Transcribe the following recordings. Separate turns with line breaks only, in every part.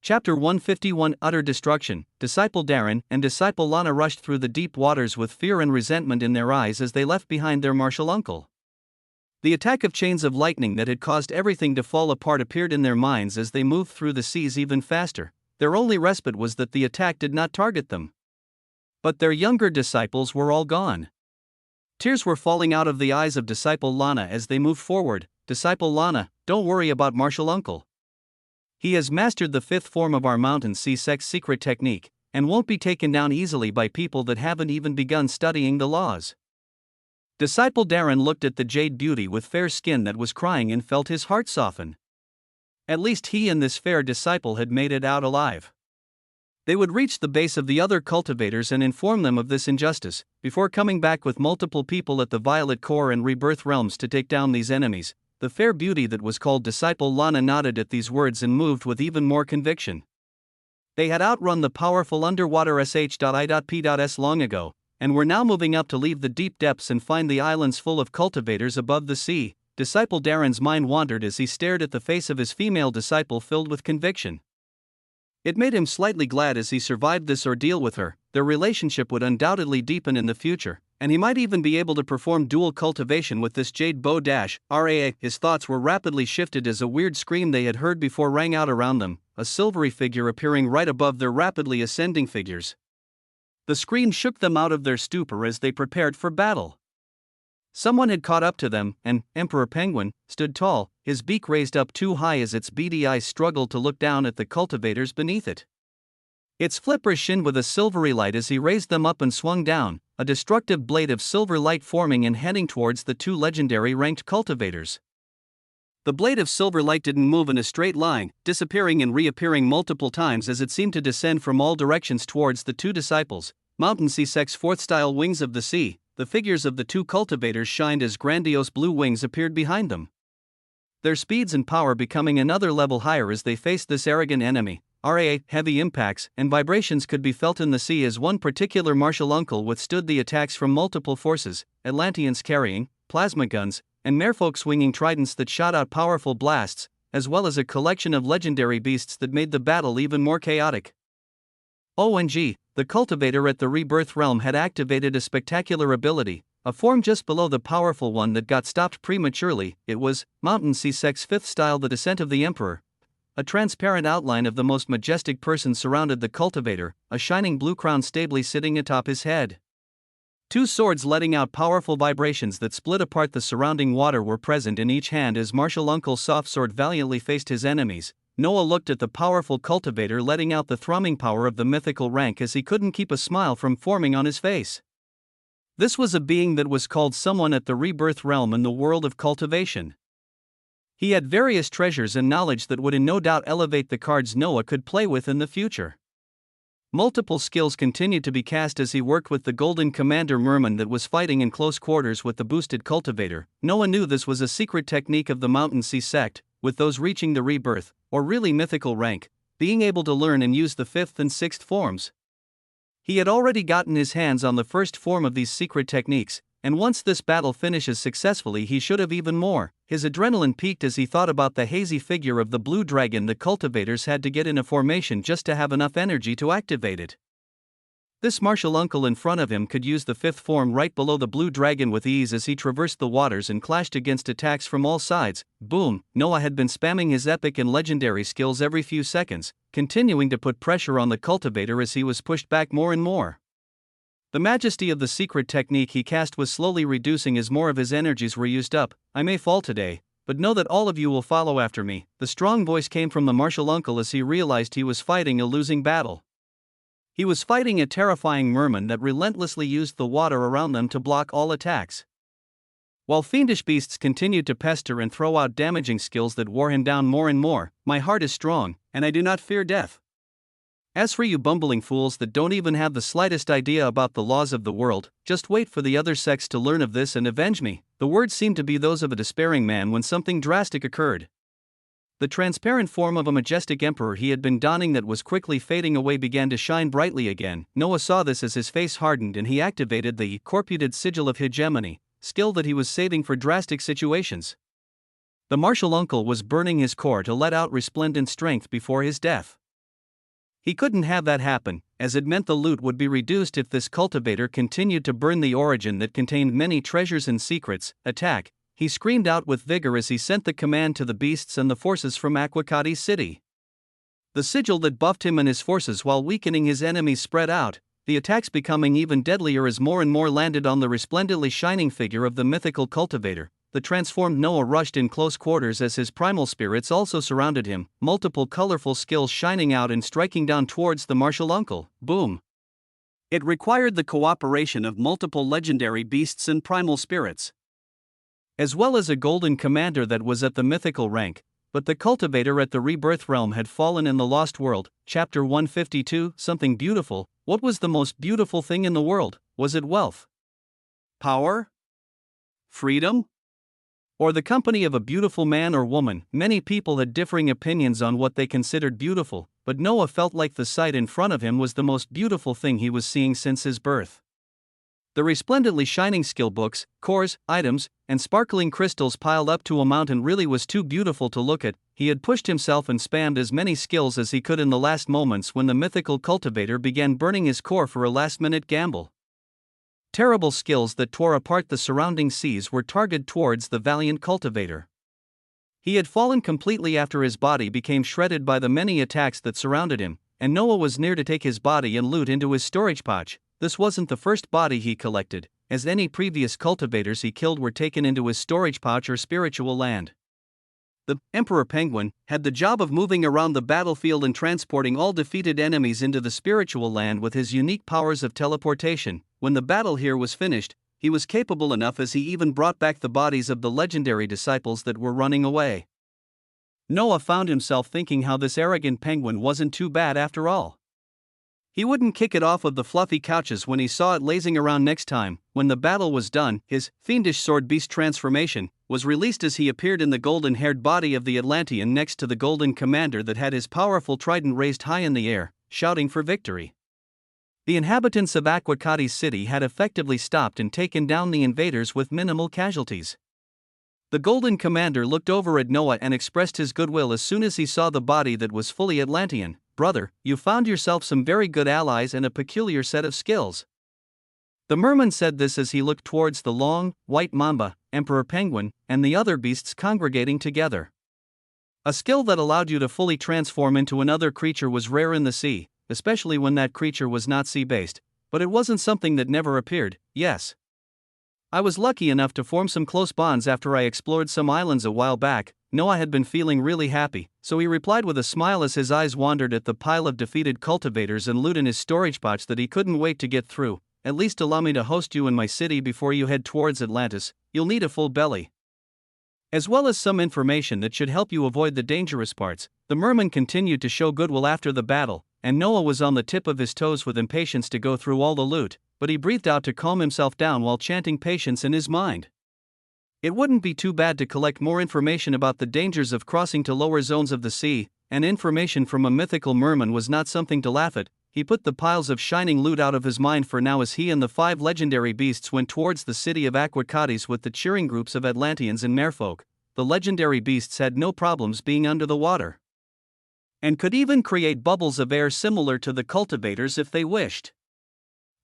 Chapter 151 Utter Destruction. Disciple Darren and Disciple Lana rushed through the deep waters with fear and resentment in their eyes as they left behind their martial uncle. The attack of chains of lightning that had caused everything to fall apart appeared in their minds as they moved through the seas even faster. Their only respite was that the attack did not target them. But their younger disciples were all gone. Tears were falling out of the eyes of Disciple Lana as they moved forward. Disciple Lana, don't worry about martial uncle. He has mastered the fifth form of our mountain sea sex secret technique, and won't be taken down easily by people that haven't even begun studying the laws. Disciple Darren looked at the jade beauty with fair skin that was crying and felt his heart soften. At least he and this fair disciple had made it out alive. They would reach the base of the other cultivators and inform them of this injustice, before coming back with multiple people at the Violet Core and Rebirth realms to take down these enemies. The fair beauty that was called Disciple Lana nodded at these words and moved with even more conviction. They had outrun the powerful underwater sh.i.p.s long ago, and were now moving up to leave the deep depths and find the islands full of cultivators above the sea. Disciple Darren's mind wandered as he stared at the face of his female disciple filled with conviction. It made him slightly glad as he survived this ordeal with her. Their relationship would undoubtedly deepen in the future, and he might even be able to perform dual cultivation with this jade bow dash. His thoughts were rapidly shifted as a weird scream they had heard before rang out around them, a silvery figure appearing right above their rapidly ascending figures. The scream shook them out of their stupor as they prepared for battle. Someone had caught up to them, and Emperor Penguin stood tall, his beak raised up too high as its beady eyes struggled to look down at the cultivators beneath it. Its flippers shinned with a silvery light as he raised them up and swung down, a destructive blade of silver light forming and heading towards the two legendary ranked cultivators. The blade of silver light didn't move in a straight line, disappearing and reappearing multiple times as it seemed to descend from all directions towards the two disciples. Mountain Sea Sex fourth style wings of the sea. The figures of the two cultivators shined as grandiose blue wings appeared behind them. Their speeds and power becoming another level higher as they faced this arrogant enemy. Heavy impacts and vibrations could be felt in the sea as one particular martial uncle withstood the attacks from multiple forces, Atlanteans carrying plasma guns, and merfolk swinging tridents that shot out powerful blasts, as well as a collection of legendary beasts that made the battle even more chaotic. OMG, the cultivator at the Rebirth realm had activated a spectacular ability, a form just below the powerful one that got stopped prematurely. It was Mountain Sea Sex 5th style, the Descent of the Emperor. A transparent outline of the most majestic person surrounded the cultivator, a shining blue crown stably sitting atop his head. Two swords letting out powerful vibrations that split apart the surrounding water were present in each hand as Martial Uncle Softsword valiantly faced his enemies. Noah looked at the powerful cultivator letting out the thrumming power of the mythical rank as he couldn't keep a smile from forming on his face. This was a being that was called someone at the Rebirth realm in the world of cultivation. He had various treasures and knowledge that would in no doubt elevate the cards Noah could play with in the future. Multiple skills continued to be cast as he worked with the Golden Commander Merman that was fighting in close quarters with the boosted cultivator. Noah knew this was a secret technique of the Mountain Sea sect, with those reaching the Rebirth, or really mythical rank, being able to learn and use the 5th and 6th forms. He had already gotten his hands on the first form of these secret techniques, and once this battle finishes successfully he should have even more. His adrenaline peaked as he thought about the hazy figure of the blue dragon the cultivators had to get in a formation just to have enough energy to activate it. This martial uncle in front of him could use the 5th form right below the blue dragon with ease as he traversed the waters and clashed against attacks from all sides. Boom! Noah had been spamming his epic and legendary skills every few seconds, continuing to put pressure on the cultivator as he was pushed back more and more. The majesty of the secret technique he cast was slowly reducing as more of his energies were used up. I may fall today, but know that all of you will follow after me. The strong voice came from the martial uncle as he realized he was fighting a losing battle. He was fighting a terrifying merman that relentlessly used the water around them to block all attacks. While fiendish beasts continued to pester and throw out damaging skills that wore him down more and more, my heart is strong, and I do not fear death. As for you bumbling fools that don't even have the slightest idea about the laws of the world, just wait for the other sects to learn of this and avenge me. The words seemed to be those of a despairing man when something drastic occurred. The transparent form of a majestic emperor he had been donning that was quickly fading away began to shine brightly again. Noah saw this as his face hardened and he activated the corputed sigil of hegemony, skill that he was saving for drastic situations. The martial uncle was burning his core to let out resplendent strength before his death. He couldn't have that happen, as it meant the loot would be reduced if this cultivator continued to burn the origin that contained many treasures and secrets. Attack, he screamed out with vigor as he sent the command to the beasts and the forces from Aquacati City. The sigil that buffed him and his forces while weakening his enemies spread out, the attacks becoming even deadlier as more and more landed on the resplendently shining figure of the mythical cultivator. The transformed Noah rushed in close quarters as his primal spirits also surrounded him, multiple colorful skills shining out and striking down towards the martial uncle. Boom! It required the cooperation of multiple legendary beasts and primal spirits, as well as a golden commander that was at the mythical rank. But the cultivator at the rebirth realm had fallen in the lost world. Chapter 152. Something beautiful. What was the most beautiful thing in the world? Was it wealth? Power? Freedom? Or the company of a beautiful man or woman? Many people had differing opinions on what they considered beautiful, but Noah felt like the sight in front of him was the most beautiful thing he was seeing since his birth. The resplendently shining skill books, cores, items, and sparkling crystals piled up to a mountain really was too beautiful to look at. He had pushed himself and spammed as many skills as he could in the last moments when the mythical cultivator began burning his core for a last-minute gamble. Terrible skills that tore apart the surrounding seas were targeted towards the valiant cultivator. He had fallen completely after his body became shredded by the many attacks that surrounded him, and Noah was near to take his body and loot into his storage pouch. This wasn't the first body he collected, as any previous cultivators he killed were taken into his storage pouch or spiritual land. The Emperor Penguin had the job of moving around the battlefield and transporting all defeated enemies into the spiritual land with his unique powers of teleportation. When the battle here was finished, he was capable enough as he even brought back the bodies of the legendary disciples that were running away. Noah found himself thinking how this arrogant penguin wasn't too bad after all. He wouldn't kick it off of the fluffy couches when he saw it lazing around next time. When the battle was done, his fiendish sword beast transformation was released as he appeared in the golden-haired body of the Atlantean next to the golden commander that had his powerful trident raised high in the air, shouting for victory. The inhabitants of Aquacati City had effectively stopped and taken down the invaders with minimal casualties. The golden commander looked over at Noah and expressed his goodwill as soon as he saw the body that was fully Atlantean. Brother, you found yourself some very good allies and a peculiar set of skills. The merman said this as he looked towards the long, white mamba, Emperor Penguin, and the other beasts congregating together. A skill that allowed you to fully transform into another creature was rare in the sea, especially when that creature was not sea-based, but it wasn't something that never appeared. Yes. I was lucky enough to form some close bonds after I explored some islands a while back. Noah had been feeling really happy, so he replied with a smile as his eyes wandered at the pile of defeated cultivators and loot in his storage pouch that he couldn't wait to get through. At least allow me to host you in my city before you head towards Atlantis. You'll need a full belly, as well as some information that should help you avoid the dangerous parts. The merman continued to show goodwill after the battle, and Noah was on the tip of his toes with impatience to go through all the loot, but he breathed out to calm himself down while chanting patience in his mind. It wouldn't be too bad to collect more information about the dangers of crossing to lower zones of the sea, and information from a mythical merman was not something to laugh at. He put the piles of shining loot out of his mind for now as he and the 5 legendary beasts went towards the city of Aquacatis with the cheering groups of Atlanteans and merfolk. The legendary beasts had no problems being under the water, and could even create bubbles of air similar to the cultivators if they wished.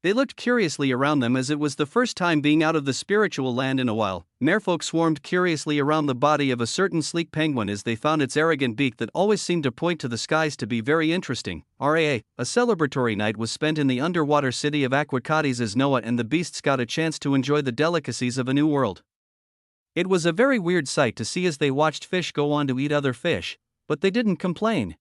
They looked curiously around them as it was the first time being out of the spiritual land in a while. Merfolk swarmed curiously around the body of a certain sleek penguin as they found its arrogant beak that always seemed to point to the skies to be very interesting. A celebratory night was spent in the underwater city of Aquacatis as Noah and the beasts got a chance to enjoy the delicacies of a new world. It was a very weird sight to see as they watched fish go on to eat other fish, but they didn't complain.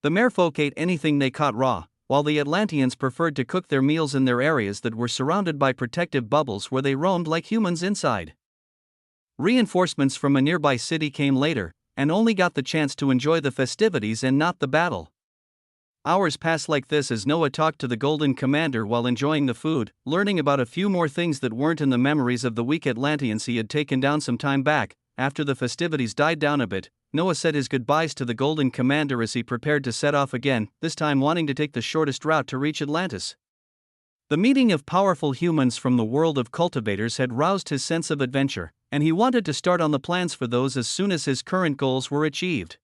The merfolk ate anything they caught raw, while the Atlanteans preferred to cook their meals in their areas that were surrounded by protective bubbles where they roamed like humans inside. Reinforcements from a nearby city came later, and only got the chance to enjoy the festivities and not the battle. Hours passed like this as Noah talked to the Golden Commander while enjoying the food, learning about a few more things that weren't in the memories of the weak Atlanteans he had taken down some time back. After the festivities died down a bit, Noah said his goodbyes to the Golden Commander as he prepared to set off again, this time wanting to take the shortest route to reach Atlantis. The meeting of powerful humans from the world of cultivators had roused his sense of adventure, and he wanted to start on the plans for those as soon as his current goals were achieved.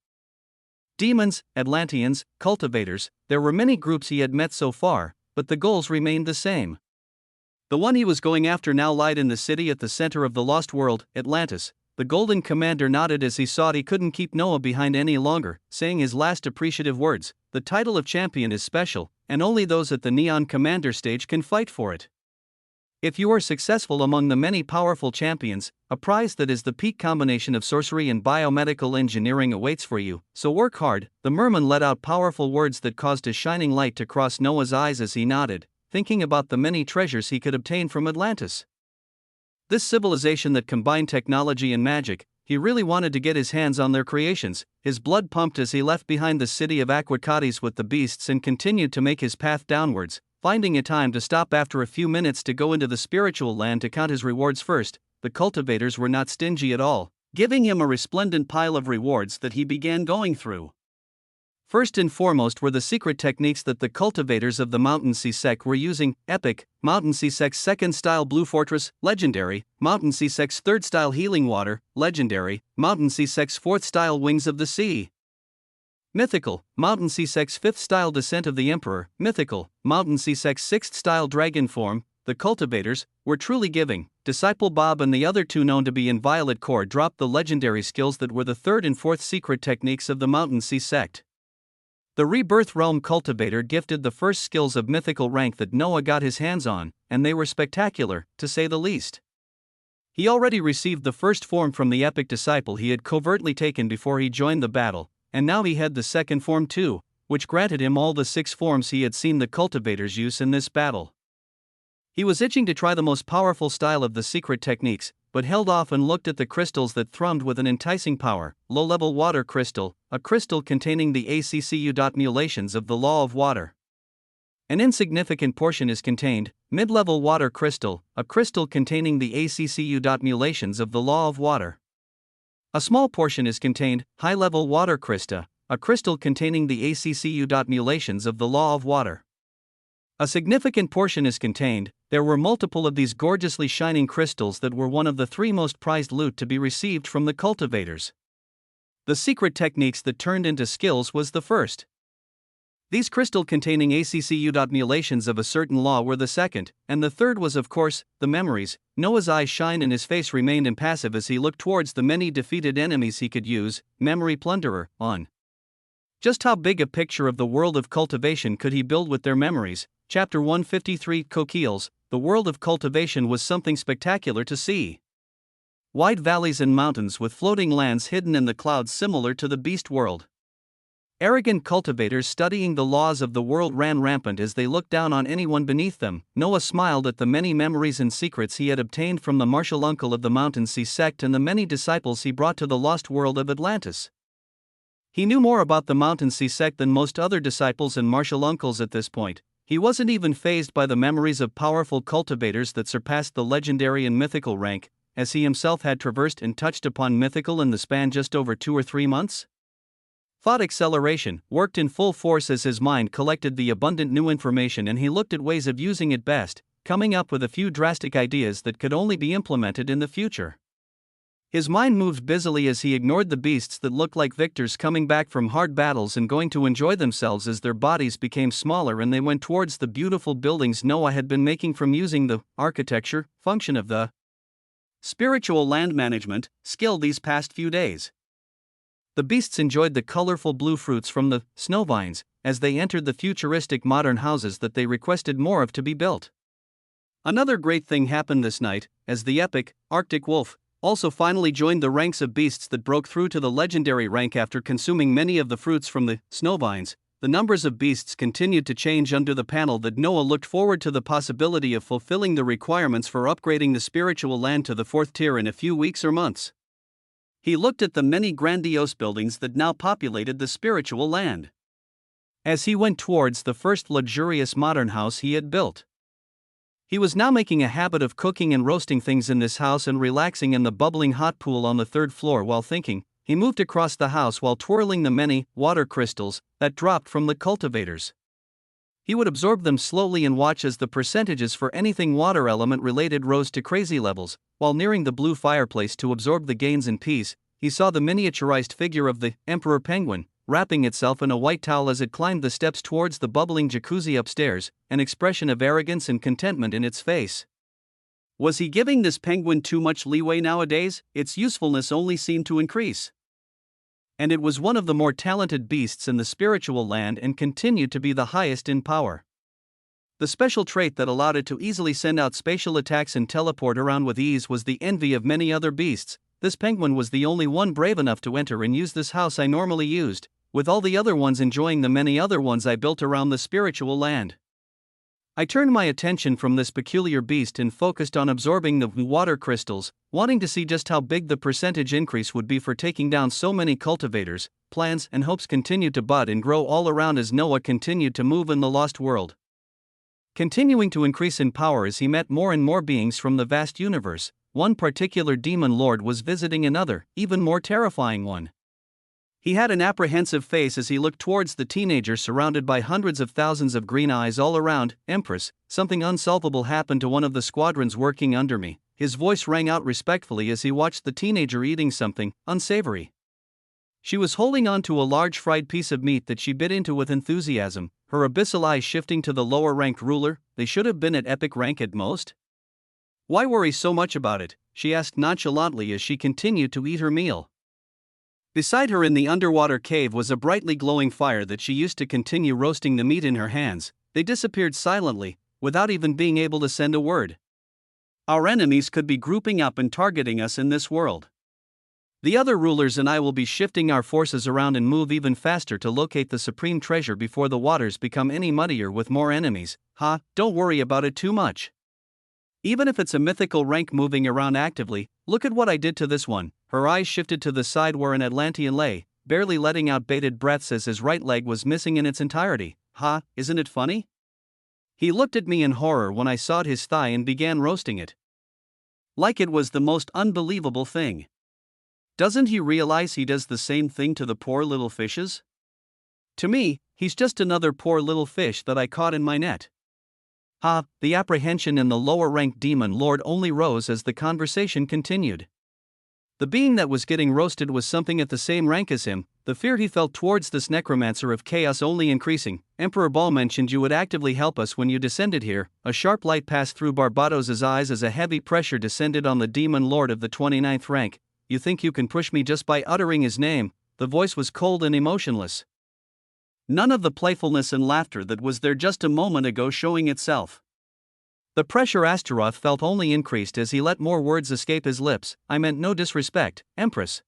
Demons, Atlanteans, cultivators, there were many groups he had met so far, but the goals remained the same. The one he was going after now lied in the city at the center of the lost world, Atlantis. The Golden Commander nodded as he saw he couldn't keep Noah behind any longer, saying his last appreciative words: "The title of champion is special, and only those at the Neon Commander stage can fight for it. If you are successful among the many powerful champions, a prize that is the peak combination of sorcery and biomedical engineering awaits for you, so work hard." The merman let out powerful words that caused a shining light to cross Noah's eyes as he nodded, thinking about the many treasures he could obtain from Atlantis. This civilization that combined technology and magic, he really wanted to get his hands on their creations. His blood pumped as he left behind the city of Aquacates with the beasts and continued to make his path downwards, finding a time to stop after a few minutes to go into the spiritual land to count his rewards first. The cultivators were not stingy at all, giving him a resplendent pile of rewards that he began going through. First and foremost were the secret techniques that the cultivators of the Mountain Sea Sect were using: Epic, Mountain Sea Sect's second style Blue Fortress, Legendary, Mountain Sea Sect's third style Healing Water, Legendary, Mountain Sea Sect's fourth style Wings of the Sea. Mythical, Mountain Sea Sect's fifth style Descent of the Emperor, Mythical, Mountain Sea Sect's sixth style Dragon Form. The cultivators were truly giving. Disciple Bob and the other two known to be in Violet Core dropped the legendary skills that were the third and fourth secret techniques of the Mountain Sea Sect. The Rebirth Realm cultivator gifted the first skills of mythical rank that Noah got his hands on, and they were spectacular, to say the least. He already received the first form from the epic disciple he had covertly taken before he joined the battle, and now he had the second form too, which granted him all the 6 forms he had seen the cultivators use in this battle. He was itching to try the most powerful style of the secret techniques, but held off and looked at the crystals that thrummed with an enticing power. Low-level water crystal, a crystal containing the ACCU.mulations of the law of water. An insignificant portion is contained. Mid-level water crystal, a crystal containing the ACCU.mulations of the law of water. A small portion is contained. High-level water crystal, a crystal containing the ACCU.mulations of the law of water. A significant portion is contained. There were multiple of these gorgeously shining crystals that were one of the 3 most prized loot to be received from the cultivators. The secret techniques that turned into skills was the first. These crystal containing ACCU.mulations of a certain law were the second, and the third was of course, the memories. Noah's eyes shined and his face remained impassive as he looked towards the many defeated enemies he could use. Memory Plunderer, on. Just how big a picture of the world of cultivation could he build with their memories? Chapter 153 Coquilles. The world of cultivation was something spectacular to see. Wide valleys and mountains with floating lands hidden in the clouds similar to the beast world. Arrogant cultivators studying the laws of the world ran rampant as they looked down on anyone beneath them. Noah smiled at the many memories and secrets he had obtained from the martial uncle of the Mountain Sea Sect and the many disciples he brought to the lost world of Atlantis. He knew more about the Mountain Sea Sect than most other disciples and martial uncles at this point. He wasn't even fazed by the memories of powerful cultivators that surpassed the legendary and mythical rank, as he himself had traversed and touched upon mythical in the span just over 2 or 3 months. Thought acceleration worked in full force as his mind collected the abundant new information and he looked at ways of using it best, coming up with a few drastic ideas that could only be implemented in the future. His mind moved busily as he ignored the beasts that looked like victors coming back from hard battles and going to enjoy themselves as their bodies became smaller and they went towards the beautiful buildings Noah had been making from using the architecture function of the spiritual land management skill these past few days. The beasts enjoyed the colorful blue fruits from the snow vines as they entered the futuristic modern houses that they requested more of to be built. Another great thing happened this night, as the epic Arctic Wolf also finally joined the ranks of beasts that broke through to the legendary rank after consuming many of the fruits from the snow vines. The numbers of beasts continued to change under the panel that Noah looked forward to the possibility of fulfilling the requirements for upgrading the spiritual land to the 4th tier in a few weeks or months. He looked at the many grandiose buildings that now populated the spiritual land. As he went towards the first luxurious modern house he had built. He was now making a habit of cooking and roasting things in this house and relaxing in the bubbling hot pool on the 3rd floor while thinking. He moved across the house while twirling the many water crystals that dropped from the cultivators. He would absorb them slowly and watch as the percentages for anything water element related rose to crazy levels. While nearing the blue fireplace to absorb the gains in peace, he saw the miniaturized figure of the Emperor Penguin. wrapping itself in a white towel as it climbed the steps towards the bubbling jacuzzi upstairs, an expression of arrogance and contentment in its face. Was he giving this penguin too much leeway nowadays? Its usefulness only seemed to increase. And it was one of the more talented beasts in the spiritual land and continued to be the highest in power. The special trait that allowed it to easily send out spatial attacks and teleport around with ease was the envy of many other beasts. This penguin was the only one brave enough to enter and use this house I normally used, with all the other ones enjoying the many other ones I built around the spiritual land. I turned my attention from this peculiar beast and focused on absorbing the water crystals, wanting to see just how big the percentage increase would be for taking down so many cultivators. Plans and hopes continued to bud and grow all around as Noah continued to move in the lost world, continuing to increase in power as he met more and more beings from the vast universe. One particular demon lord was visiting another, even more terrifying one. He had an apprehensive face as he looked towards the teenager surrounded by hundreds of thousands of green eyes all around. Empress, something unsolvable happened to one of the squadrons working under me. His voice rang out respectfully as he watched the teenager eating something unsavory. She was holding on to a large fried piece of meat that she bit into with enthusiasm, her abyssal eyes shifting to the lower-ranked ruler. They should have been at epic rank at most. Why worry so much about it? She asked nonchalantly as she continued to eat her meal. Beside her in the underwater cave was a brightly glowing fire that she used to continue roasting the meat in her hands. They disappeared silently, without even being able to send a word. Our enemies could be grouping up and targeting us in this world. The other rulers and I will be shifting our forces around and move even faster to locate the supreme treasure before the waters become any muddier with more enemies. Don't worry about it too much. Even if it's a mythical rank moving around actively, look at what I did to this one. Her eyes shifted to the side where an Atlantean lay, barely letting out bated breaths as his right leg was missing in its entirety. Isn't it funny? He looked at me in horror when I sawed his thigh and began roasting it. Like it was the most unbelievable thing. Doesn't he realize he does the same thing to the poor little fishes? To me, he's just another poor little fish that I caught in my net. The apprehension in the lower-ranked demon lord only rose as the conversation continued. The being that was getting roasted was something at the same rank as him, the fear he felt towards this necromancer of chaos only increasing. Emperor Ball mentioned you would actively help us when you descended here. A sharp light passed through Barbados's eyes as a heavy pressure descended on the demon lord of the 29th rank. You think you can push me just by uttering his name? The voice was cold and emotionless. None of the playfulness and laughter that was there just a moment ago showing itself. The pressure Astaroth felt only increased as he let more words escape his lips. I meant no disrespect, Empress.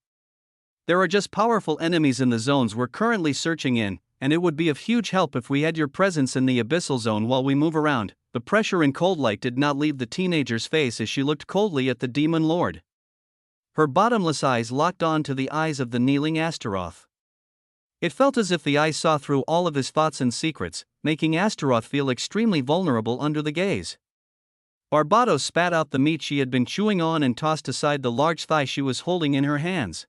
There are just powerful enemies in the zones we're currently searching in, and it would be of huge help if we had your presence in the abyssal zone while we move around. The pressure and cold light did not leave the teenager's face as she looked coldly at the demon lord. Her bottomless eyes locked on to the eyes of the kneeling Astaroth. It felt as if the eyes saw through all of his thoughts and secrets, making Astaroth feel extremely vulnerable under the gaze. Barbados spat out the meat she had been chewing on and tossed aside the large thigh she was holding in her hands.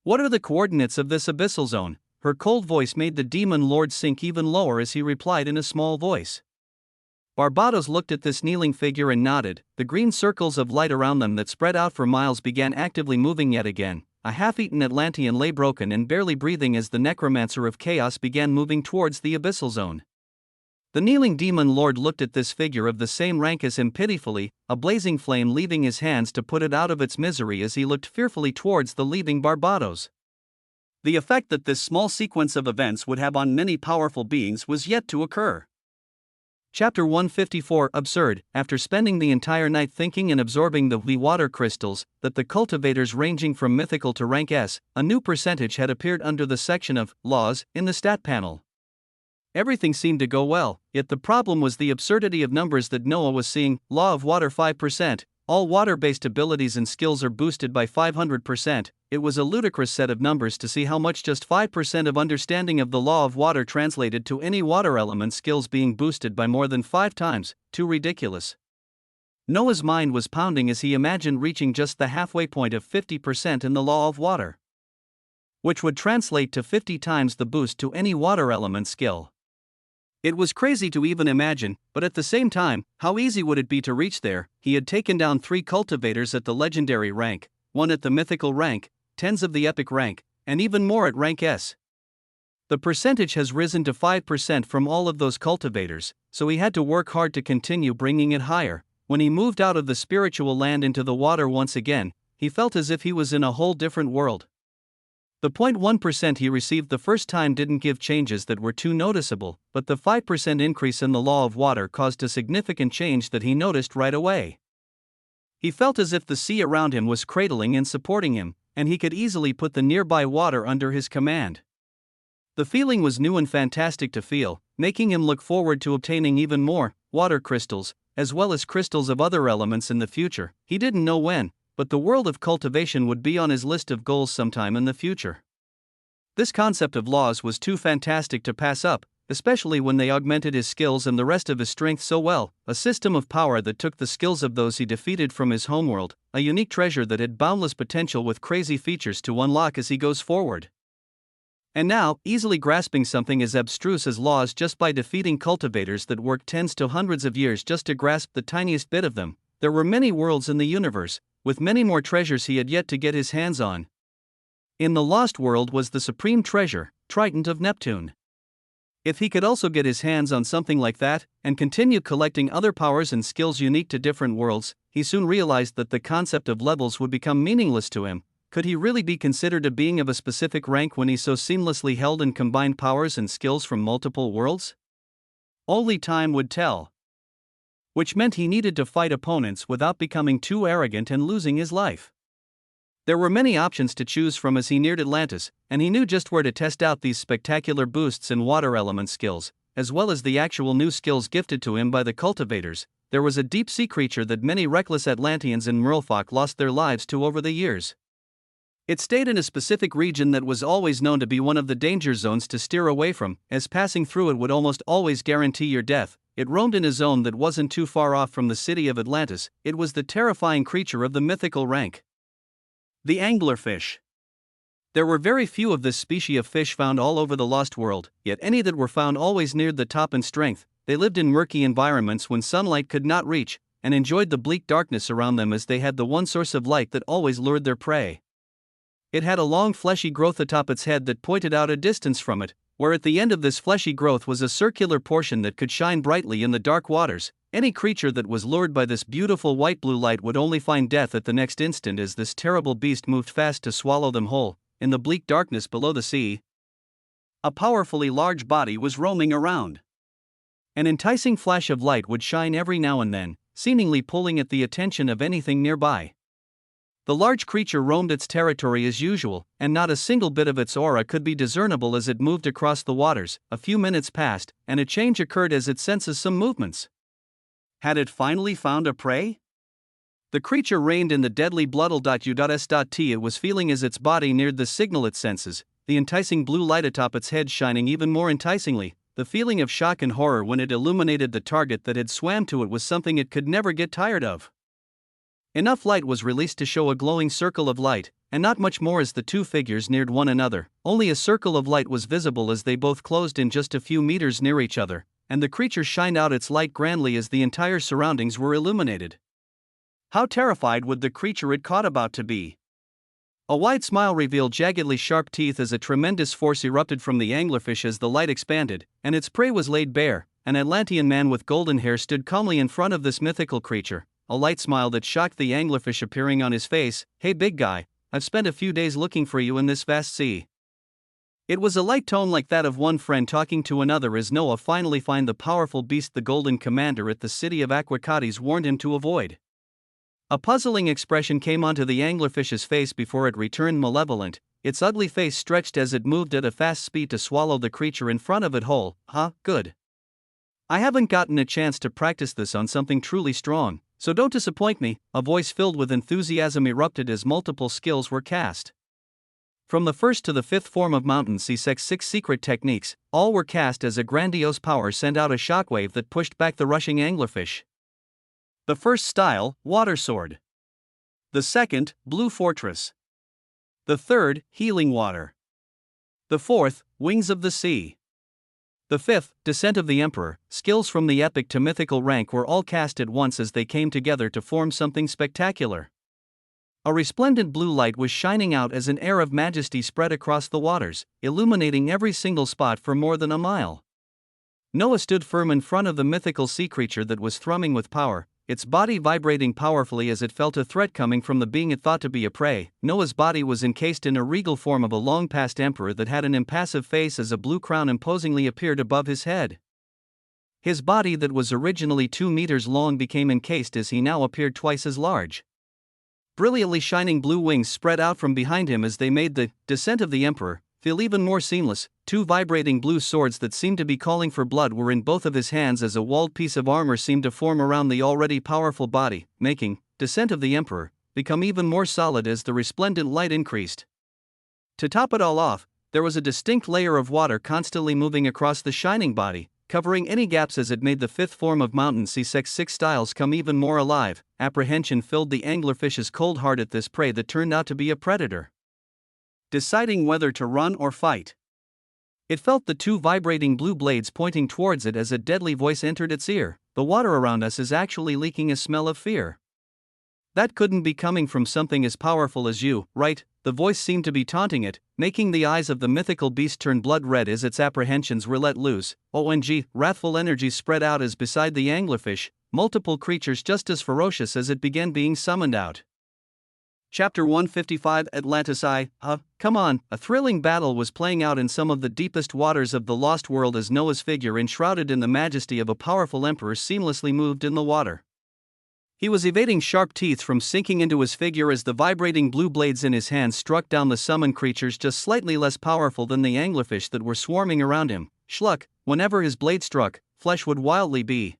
What are the coordinates of this abyssal zone? Her cold voice made the demon lord sink even lower as he replied in a small voice. Barbados looked at this kneeling figure and nodded. The green circles of light around them that spread out for miles began actively moving yet again. A half-eaten Atlantean lay broken and barely breathing as the necromancer of chaos began moving towards the abyssal zone. The kneeling demon lord looked at this figure of the same rank as him pitifully, a blazing flame leaving his hands to put it out of its misery as he looked fearfully towards the leaving Barbados. The effect that this small sequence of events would have on many powerful beings was yet to occur. Chapter 154 Absurd. After spending the entire night thinking and absorbing the water crystals, that the cultivators ranging from mythical to rank S, a new percentage had appeared under the section of laws in the stat panel. Everything seemed to go well, yet the problem was the absurdity of numbers that Noah was seeing. Law of water 5%, all water-based abilities and skills are boosted by 500%. It was a ludicrous set of numbers to see how much just 5% of understanding of the law of water translated to any water element skills being boosted by more than 5 times. Too ridiculous. Noah's mind was pounding as he imagined reaching just the halfway point of 50% in the law of water, which would translate to 50 times the boost to any water element skill. It was crazy to even imagine, but at the same time, how easy would it be to reach there? He had taken down 3 cultivators at the legendary rank, 1 at the mythical rank, 10s of the epic rank, and even more at rank S. The percentage has risen to 5% from all of those cultivators, so he had to work hard to continue bringing it higher. When he moved out of the spiritual land into the water once again, he felt as if he was in a whole different world. The 0.1% he received the first time didn't give changes that were too noticeable, but the 5% increase in the law of water caused a significant change that he noticed right away. He felt as if the sea around him was cradling and supporting him, and he could easily put the nearby water under his command. The feeling was new and fantastic to feel, making him look forward to obtaining even more water crystals, as well as crystals of other elements in the future. He didn't know when, but the world of cultivation would be on his list of goals sometime in the future. This concept of laws was too fantastic to pass up, especially when they augmented his skills and the rest of his strength so well, a system of power that took the skills of those he defeated from his homeworld, a unique treasure that had boundless potential with crazy features to unlock as he goes forward. And now, easily grasping something as abstruse as laws just by defeating cultivators that worked tens to hundreds of years just to grasp the tiniest bit of them, there were many worlds in the universe, with many more treasures he had yet to get his hands on. In the lost world was the supreme treasure, Trident of Neptune. If he could also get his hands on something like that, and continue collecting other powers and skills unique to different worlds, he soon realized that the concept of levels would become meaningless to him. Could he really be considered a being of a specific rank when he so seamlessly held and combined powers and skills from multiple worlds? Only time would tell. Which meant he needed to fight opponents without becoming too arrogant and losing his life. There were many options to choose from as he neared Atlantis, and he knew just where to test out these spectacular boosts in water element skills, as well as the actual new skills gifted to him by the cultivators. There was a deep-sea creature that many reckless Atlanteans in Merfolk lost their lives to over the years. It stayed in a specific region that was always known to be one of the danger zones to steer away from, as passing through it would almost always guarantee your death. It roamed in a zone that wasn't too far off from the city of Atlantis. It was the terrifying creature of the mythical rank, the anglerfish. There were very few of this species of fish found all over the lost world, yet any that were found always neared the top in strength. They lived in murky environments when sunlight could not reach, and enjoyed the bleak darkness around them as they had the one source of light that always lured their prey. It had a long fleshy growth atop its head that pointed out a distance from it, where at the end of this fleshy growth was a circular portion that could shine brightly in the dark waters. Any creature that was lured by this beautiful white-blue light would only find death at the next instant as this terrible beast moved fast to swallow them whole. In the bleak darkness below the sea, a powerfully large body was roaming around. An enticing flash of light would shine every now and then, seemingly pulling at the attention of anything nearby. The large creature roamed its territory as usual, and not a single bit of its aura could be discernible as it moved across the waters. A few minutes passed, and a change occurred as it senses some movements. Had it finally found a prey? The creature reigned in the deadly bloodle.u.s.t. It was feeling as its body neared the signal it senses, the enticing blue light atop its head shining even more enticingly. The feeling of shock and horror when it illuminated the target that had swam to it was something it could never get tired of. Enough light was released to show a glowing circle of light, and not much more as the two figures neared one another. Only a circle of light was visible as they both closed in just a few meters near each other, and the creature shined out its light grandly as the entire surroundings were illuminated. How terrified would the creature it caught about to be? A wide smile revealed jaggedly sharp teeth as a tremendous force erupted from the anglerfish as the light expanded, and its prey was laid bare. An Atlantean man with golden hair stood calmly in front of this mythical creature, a light smile that shocked the anglerfish appearing on his face. "Hey big guy, I've spent a few days looking for you in this vast sea." It was a light tone like that of one friend talking to another as Noah finally found the powerful beast the Golden Commander at the city of Aquacates warned him to avoid. A puzzling expression came onto the anglerfish's face before it returned malevolent. Its ugly face stretched as it moved at a fast speed to swallow the creature in front of it whole. Good. I haven't gotten a chance to practice this on something truly strong, so don't disappoint me. A voice filled with enthusiasm erupted as multiple skills were cast. From the first to the fifth form of Mountain Sea's 6 secret techniques, all were cast as a grandiose power sent out a shockwave that pushed back the rushing anglerfish. The first style, Water Sword. The second, Blue Fortress. The third, Healing Water. The fourth, Wings of the Sea. The fifth, Descent of the Emperor. Skills from the epic to mythical rank were all cast at once as they came together to form something spectacular. A resplendent blue light was shining out as an air of majesty spread across the waters, illuminating every single spot for more than a mile. Noah stood firm in front of the mythical sea creature that was thrumming with power, its body vibrating powerfully as it felt a threat coming from the being it thought to be a prey. Noah's body was encased in a regal form of a long-past emperor that had an impassive face as a blue crown imposingly appeared above his head. His body that was originally 2 meters long became encased as he now appeared twice as large. Brilliantly shining blue wings spread out from behind him as they made the descent of the emperor feel even more seamless. 2 vibrating blue swords that seemed to be calling for blood were in both of his hands as a walled piece of armor seemed to form around the already powerful body, making descent of the emperor become even more solid as the resplendent light increased. To top it all off, there was a distinct layer of water constantly moving across the shining body, covering any gaps as it made the fifth form of mountain sea sex 6 styles come even more alive. Apprehension filled the anglerfish's cold heart at this prey that turned out to be a predator. Deciding whether to run or fight, it felt the 2 vibrating blue blades pointing towards it as a deadly voice entered its ear. The water around us is actually leaking a smell of fear. That couldn't be coming from something as powerful as you, right? The voice seemed to be taunting it, making the eyes of the mythical beast turn blood red as its apprehensions were let loose. OMG, wrathful energies spread out as beside the anglerfish, multiple creatures just as ferocious as it began being summoned out. Chapter 155 Atlantis come on, a thrilling battle was playing out in some of the deepest waters of the Lost World as Noah's figure enshrouded in the majesty of a powerful emperor seamlessly moved in the water. He was evading sharp teeth from sinking into his figure as the vibrating blue blades in his hands struck down the summoned creatures just slightly less powerful than the anglerfish that were swarming around him. Schluck, whenever his blade struck, flesh would wildly be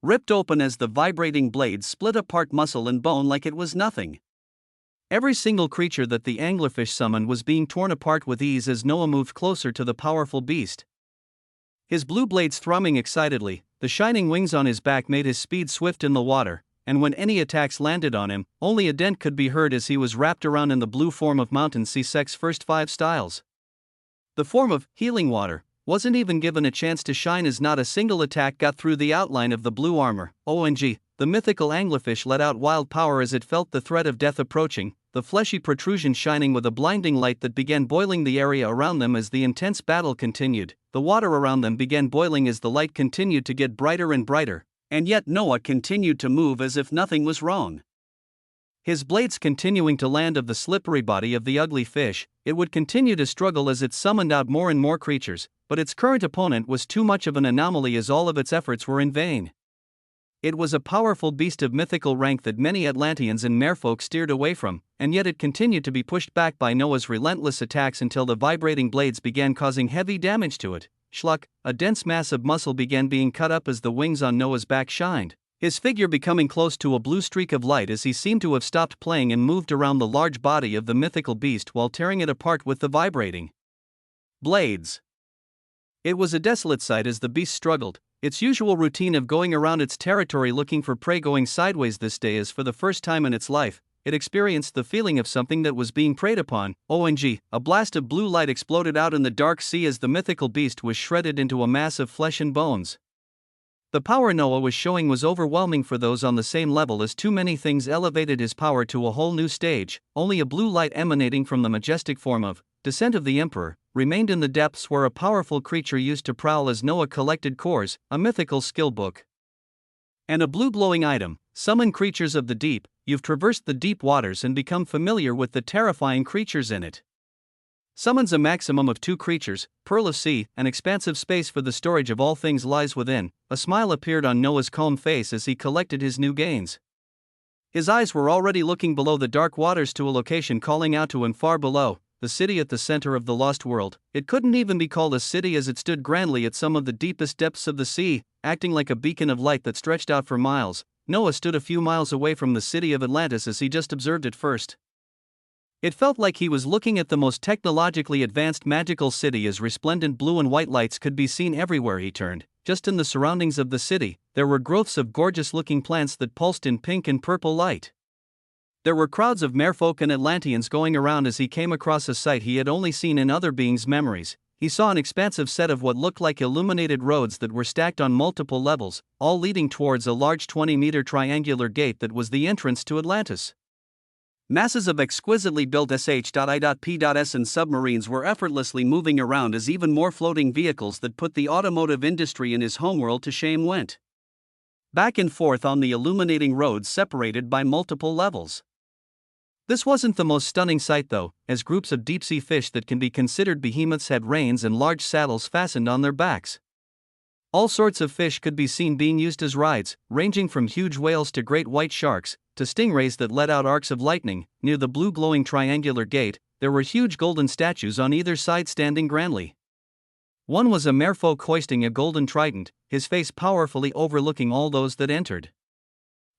ripped open as the vibrating blades split apart muscle and bone like it was nothing. Every single creature that the anglerfish summoned was being torn apart with ease as Noah moved closer to the powerful beast. His blue blades thrumming excitedly, the shining wings on his back made his speed swift in the water, and when any attacks landed on him, only a dent could be heard as he was wrapped around in the blue form of mountain sea sex first 5 styles. The form of healing water wasn't even given a chance to shine as not a single attack got through the outline of the blue armor. OMG, the mythical anglerfish let out wild power as it felt the threat of death approaching, the fleshy protrusion shining with a blinding light that began boiling the area around them as the intense battle continued. The water around them began boiling as the light continued to get brighter and brighter, and yet Noah continued to move as if nothing was wrong. His blades continuing to land of the slippery body of the ugly fish, it would continue to struggle as it summoned out more and more creatures, but its current opponent was too much of an anomaly as all of its efforts were in vain. It was a powerful beast of mythical rank that many Atlanteans and merfolk steered away from, and yet it continued to be pushed back by Noah's relentless attacks until the vibrating blades began causing heavy damage to it. Schluck, a dense mass of muscle began being cut up as the wings on Noah's back shined, his figure becoming close to a blue streak of light as he seemed to have stopped playing and moved around the large body of the mythical beast while tearing it apart with the vibrating blades. It was a desolate sight as the beast struggled, its usual routine of going around its territory looking for prey going sideways this day as for the first time in its life, it experienced the feeling of something that was being preyed upon. OMG, a blast of blue light exploded out in the dark sea as the mythical beast was shredded into a mass of flesh and bones. The power Noah was showing was overwhelming for those on the same level as too many things elevated his power to a whole new stage. Only a blue light emanating from the majestic form of descent of the emperor remained in the depths where a powerful creature used to prowl as Noah collected cores, a mythical skill book, and a blue glowing item. Summon creatures of the deep. You've traversed the deep waters and become familiar with the terrifying creatures in it. Summons a maximum of 2 creatures, pearl of sea, an expansive space for the storage of all things lies within. A smile appeared on Noah's calm face as he collected his new gains. His eyes were already looking below the dark waters to a location calling out to him far below, the city at the center of the lost world. It couldn't even be called a city as it stood grandly at some of the deepest depths of the sea, acting like a beacon of light that stretched out for miles. Noah stood a few miles away from the city of Atlantis as he just observed it first. It felt like he was looking at the most technologically advanced magical city as resplendent blue and white lights could be seen everywhere he turned. Just in the surroundings of the city, there were growths of gorgeous-looking plants that pulsed in pink and purple light. There were crowds of merfolk and Atlanteans going around as he came across a sight he had only seen in other beings' memories. He saw an expansive set of what looked like illuminated roads that were stacked on multiple levels, all leading towards a large 20-meter triangular gate that was the entrance to Atlantis. Masses of exquisitely built sh.i.p.s and submarines were effortlessly moving around as even more floating vehicles that put the automotive industry in his homeworld to shame went back and forth on the illuminating roads separated by multiple levels. This wasn't the most stunning sight though, as groups of deep-sea fish that can be considered behemoths had reins and large saddles fastened on their backs. All sorts of fish could be seen being used as rides, ranging from huge whales to great white sharks, to stingrays that let out arcs of lightning. Near the blue glowing triangular gate, there were huge golden statues on either side standing grandly. One was a merfolk hoisting a golden trident, his face powerfully overlooking all those that entered.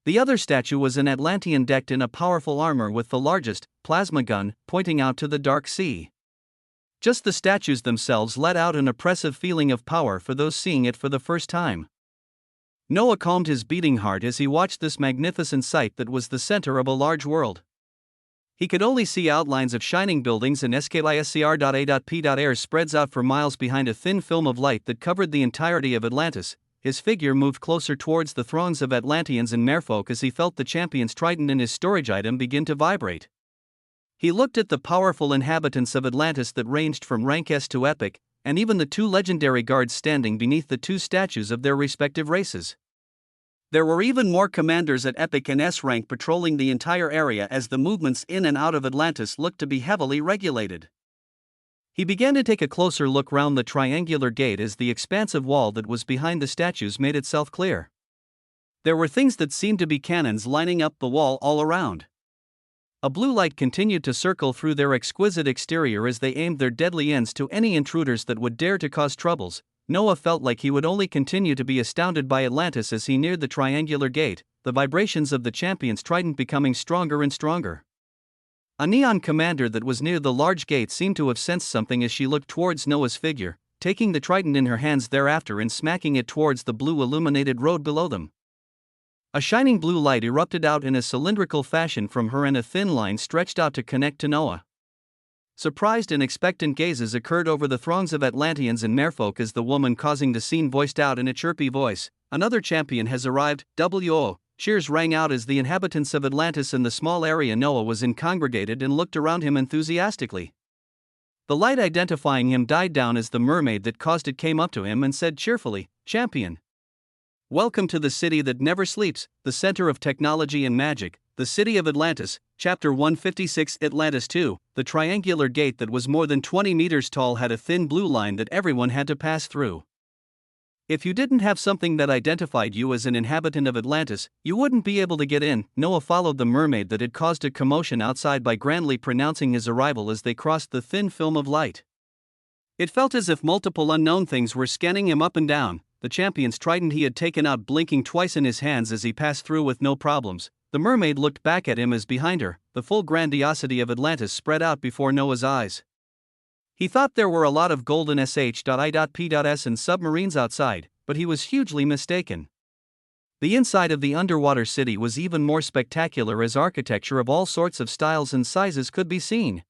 The other statue was an Atlantean decked in a powerful armor with the largest plasma gun pointing out to the dark sea. Just the statues themselves let out an oppressive feeling of power for those seeing it for the first time. Noah calmed his beating heart as he watched this magnificent sight that was the center of a large world. He could only see outlines of shining buildings and skyscr.a.p.air spreads out for miles behind a thin film of light that covered the entirety of Atlantis. His figure moved closer towards the throngs of Atlanteans and merfolk as he felt the champion's trident in his storage item begin to vibrate. He looked at the powerful inhabitants of Atlantis that ranged from rank S to epic, and even the two legendary guards standing beneath the two statues of their respective races. There were even more commanders at epic and S rank patrolling the entire area as the movements in and out of Atlantis looked to be heavily regulated. He began to take a closer look round the triangular gate as the expansive wall that was behind the statues made itself clear. There were things that seemed to be cannons lining up the wall all around. A blue light continued to circle through their exquisite exterior as they aimed their deadly ends to any intruders that would dare to cause troubles. Noah felt like he would only continue to be astounded by Atlantis as he neared the triangular gate, the vibrations of the champion's trident becoming stronger and stronger. A neon commander that was near the large gate seemed to have sensed something as she looked towards Noah's figure, taking the trident in her hands thereafter and smacking it towards the blue illuminated road below them. A shining blue light erupted out in a cylindrical fashion from her and a thin line stretched out to connect to Noah. Surprised and expectant gazes occurred over the throngs of Atlanteans and merfolk as the woman causing the scene voiced out in a chirpy voice, "Another champion has arrived, W.O." Cheers rang out as the inhabitants of Atlantis and the small area Noah was in congregated and looked around him enthusiastically. The light identifying him died down as the mermaid that caused it came up to him and said cheerfully, "Champion. Welcome to the city that never sleeps, the center of technology and magic, the city of Atlantis." Chapter 156 Atlantis 2, the triangular gate that was more than 20 meters tall had a thin blue line that everyone had to pass through. If you didn't have something that identified you as an inhabitant of Atlantis, you wouldn't be able to get in. Noah followed the mermaid that had caused a commotion outside by grandly pronouncing his arrival as they crossed the thin film of light. It felt as if multiple unknown things were scanning him up and down. The champion's trident he had taken out blinking twice in his hands as he passed through with no problems. The mermaid looked back at him as behind her, the full grandiosity of Atlantis spread out before Noah's eyes. He thought there were a lot of golden sh.i.p.s and submarines outside, but he was hugely mistaken. The inside of the underwater city was even more spectacular as architecture of all sorts of styles and sizes could be seen.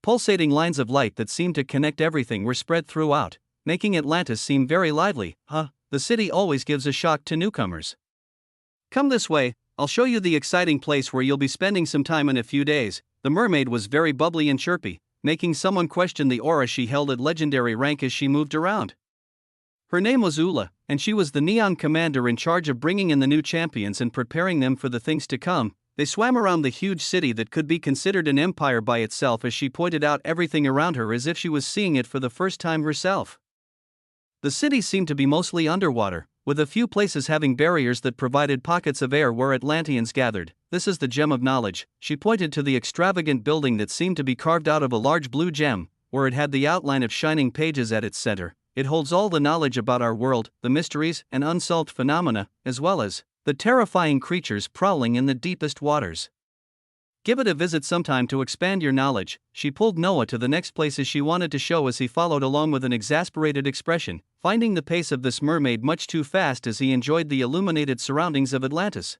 Pulsating lines of light that seemed to connect everything were spread throughout, making Atlantis seem very lively. The city always gives a shock to newcomers. "Come this way, I'll show you the exciting place where you'll be spending some time in a few days." The mermaid was very bubbly and chirpy, making someone question the aura she held at legendary rank as she moved around. Her name was Ula, and she was the neon commander in charge of bringing in the new champions and preparing them for the things to come. They swam around the huge city that could be considered an empire by itself as she pointed out everything around her as if she was seeing it for the first time herself. The city seemed to be mostly underwater, with a few places having barriers that provided pockets of air where Atlanteans gathered. "This is the gem of knowledge." She pointed to the extravagant building that seemed to be carved out of a large blue gem, where it had the outline of shining pages at its center. "It holds all the knowledge about our world, the mysteries and unsolved phenomena, as well as the terrifying creatures prowling in the deepest waters. Give it a visit sometime to expand your knowledge." She pulled Noah to the next places she wanted to show as he followed along with an exasperated expression, finding the pace of this mermaid much too fast as he enjoyed the illuminated surroundings of Atlantis.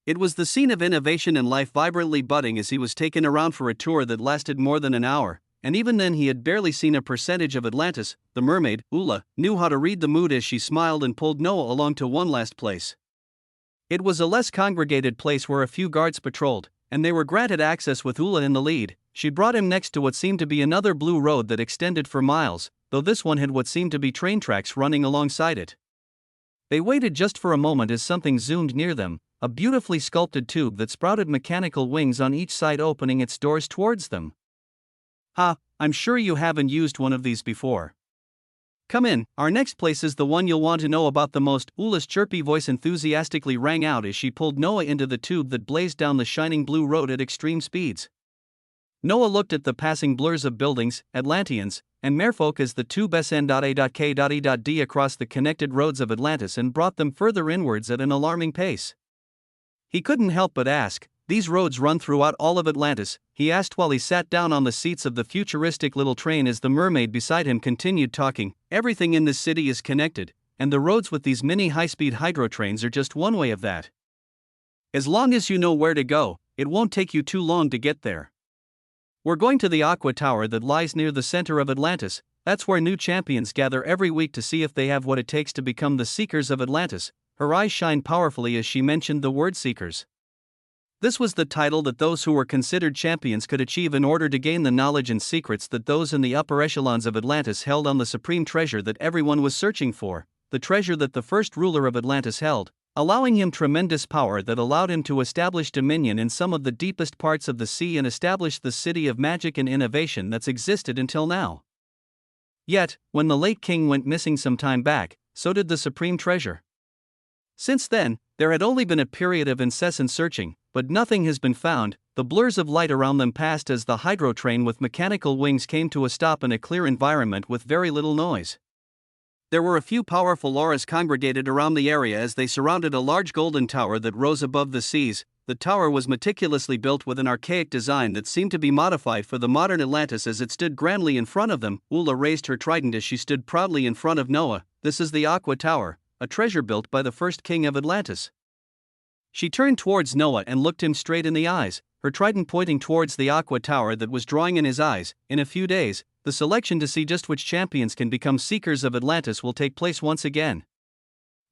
It was the scene of innovation and life vibrantly budding as he was taken around for a tour that lasted more than an hour, and even then he had barely seen a percentage of Atlantis. The mermaid, Ula, knew how to read the mood as she smiled and pulled Noah along to one last place. It was a less congregated place where a few guards patrolled, and they were granted access with Ula in the lead. She brought him next to what seemed to be another blue road that extended for miles, though this one had what seemed to be train tracks running alongside it. They waited just for a moment as something zoomed near them, a beautifully sculpted tube that sprouted mechanical wings on each side opening its doors towards them. "Ha, I'm sure you haven't used one of these before. Come in, our next place is the one you'll want to know about the most." Ula's chirpy voice enthusiastically rang out as she pulled Noah into the tube that blazed down the shining blue road at extreme speeds. Noah looked at the passing blurs of buildings, Atlanteans, and merfolk as the tube sn.a.k.e.d across the connected roads of Atlantis and brought them further inwards at an alarming pace. He couldn't help but ask, "These roads run throughout all of Atlantis?" he asked while he sat down on the seats of the futuristic little train as the mermaid beside him continued talking. "Everything in this city is connected, and the roads with these mini high-speed hydro trains are just one way of that. As long as you know where to go, it won't take you too long to get there. We're going to the Aqua Tower that lies near the center of Atlantis. That's where new champions gather every week to see if they have what it takes to become the Seekers of Atlantis." Her eyes shined powerfully as she mentioned the word Seekers. This was the title that those who were considered champions could achieve in order to gain the knowledge and secrets that those in the upper echelons of Atlantis held on the supreme treasure that everyone was searching for, the treasure that the first ruler of Atlantis held, allowing him tremendous power that allowed him to establish dominion in some of the deepest parts of the sea and establish the city of magic and innovation that's existed until now. Yet, when the late king went missing some time back, so did the supreme treasure. Since then, there had only been a period of incessant searching, but nothing has been found. The blurs of light around them passed as the hydro train with mechanical wings came to a stop in a clear environment with very little noise. There were a few powerful auras congregated around the area as they surrounded a large golden tower that rose above the seas. The tower was meticulously built with an archaic design that seemed to be modified for the modern Atlantis as it stood grandly in front of them. Ula raised her trident as she stood proudly in front of Noah. "This is the Aqua Tower, a treasure built by the first king of Atlantis." She turned towards Noah and looked him straight in the eyes, her trident pointing towards the Aqua Tower that was drawing in his eyes. "In a few days, the selection to see just which champions can become Seekers of Atlantis will take place once again.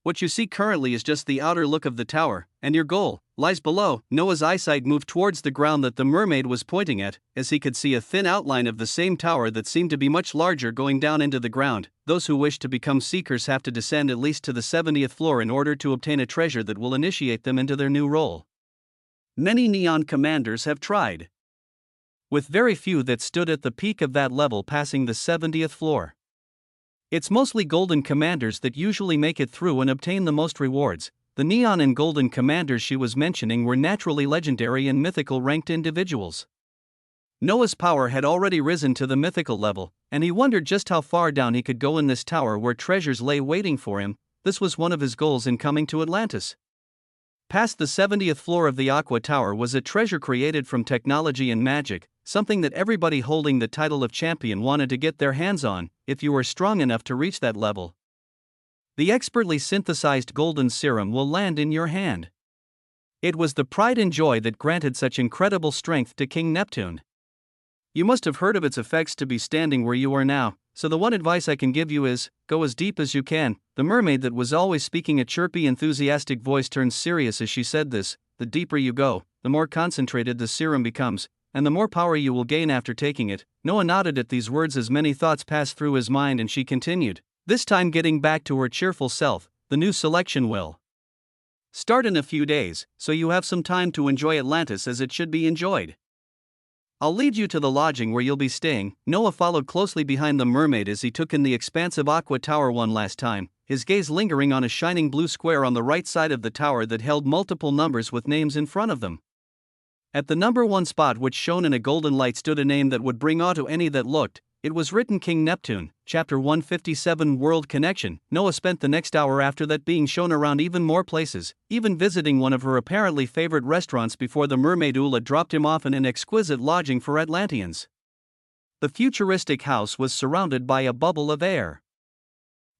What you see currently is just the outer look of the tower, and your goal lies below." Noah's eyesight moved towards the ground that the mermaid was pointing at, as he could see a thin outline of the same tower that seemed to be much larger going down into the ground. "Those who wish to become Seekers have to descend at least to the 70th floor in order to obtain a treasure that will initiate them into their new role. Many neon commanders have tried, with very few that stood at the peak of that level passing the 70th floor. It's mostly golden commanders that usually make it through and obtain the most rewards." The neon and golden commanders she was mentioning were naturally legendary and mythical ranked individuals. Noah's power had already risen to the mythical level, and he wondered just how far down he could go in this tower where treasures lay waiting for him. This was one of his goals in coming to Atlantis. Past the 70th floor of the Aqua Tower was a treasure created from technology and magic, something that everybody holding the title of champion wanted to get their hands on, if you were strong enough to reach that level. The expertly synthesized golden serum will land in your hand. It was the pride and joy that granted such incredible strength to King Neptune. You must have heard of its effects to be standing where you are now, so the one advice I can give you is, go as deep as you can. The mermaid that was always speaking a chirpy, enthusiastic voice turned serious as she said this. The deeper you go, the more concentrated the serum becomes, and the more power you will gain after taking it. Noah nodded at these words as many thoughts passed through his mind, and she continued, this time getting back to her cheerful self. The new selection will start in a few days, so you have some time to enjoy Atlantis as it should be enjoyed. I'll lead you to the lodging where you'll be staying. Noah followed closely behind the mermaid as he took in the expansive Aqua Tower one last time, his gaze lingering on a shining blue square on the right side of the tower that held multiple numbers with names in front of them. At the number 1 spot, which shone in a golden light, stood a name that would bring awe to any that looked. It was written King Neptune, Chapter 157, World Connection. Noah spent the next hour after that being shown around even more places, even visiting one of her apparently favorite restaurants before the mermaid Ula dropped him off in an exquisite lodging for Atlanteans. The futuristic house was surrounded by a bubble of air,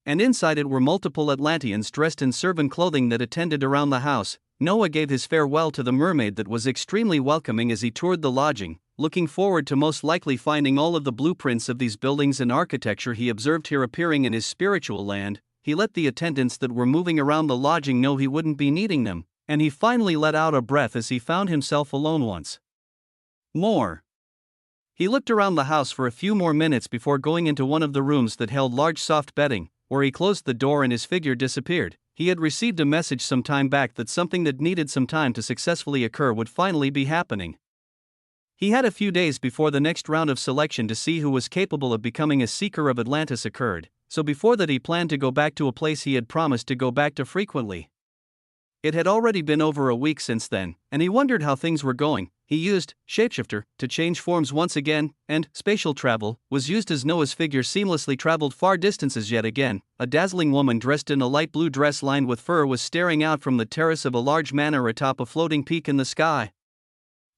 and inside it were multiple Atlanteans dressed in servant clothing that attended around the house. Noah gave his farewell to the mermaid that was extremely welcoming as he toured the lodging, looking forward to most likely finding all of the blueprints of these buildings and architecture he observed here appearing in his spiritual land. He let the attendants that were moving around the lodging know he wouldn't be needing them, And he finally let out a breath as he found himself alone once more. He looked around the house for a few more minutes before going into one of the rooms that held large soft bedding, where he closed the door and his figure disappeared. He had received a message some time back that something that needed some time to successfully occur would finally be happening. He had a few days before the next round of selection to see who was capable of becoming a Seeker of Atlantis occurred, so before that he planned to go back to a place he had promised to go back to frequently. It had already been over a week since then, and he wondered how things were going. He used shapeshifter to change forms once again, and spatial travel was used as Noah's figure seamlessly traveled far distances yet again. A dazzling woman dressed in a light blue dress lined with fur was staring out from the terrace of a large manor atop a floating peak in the sky.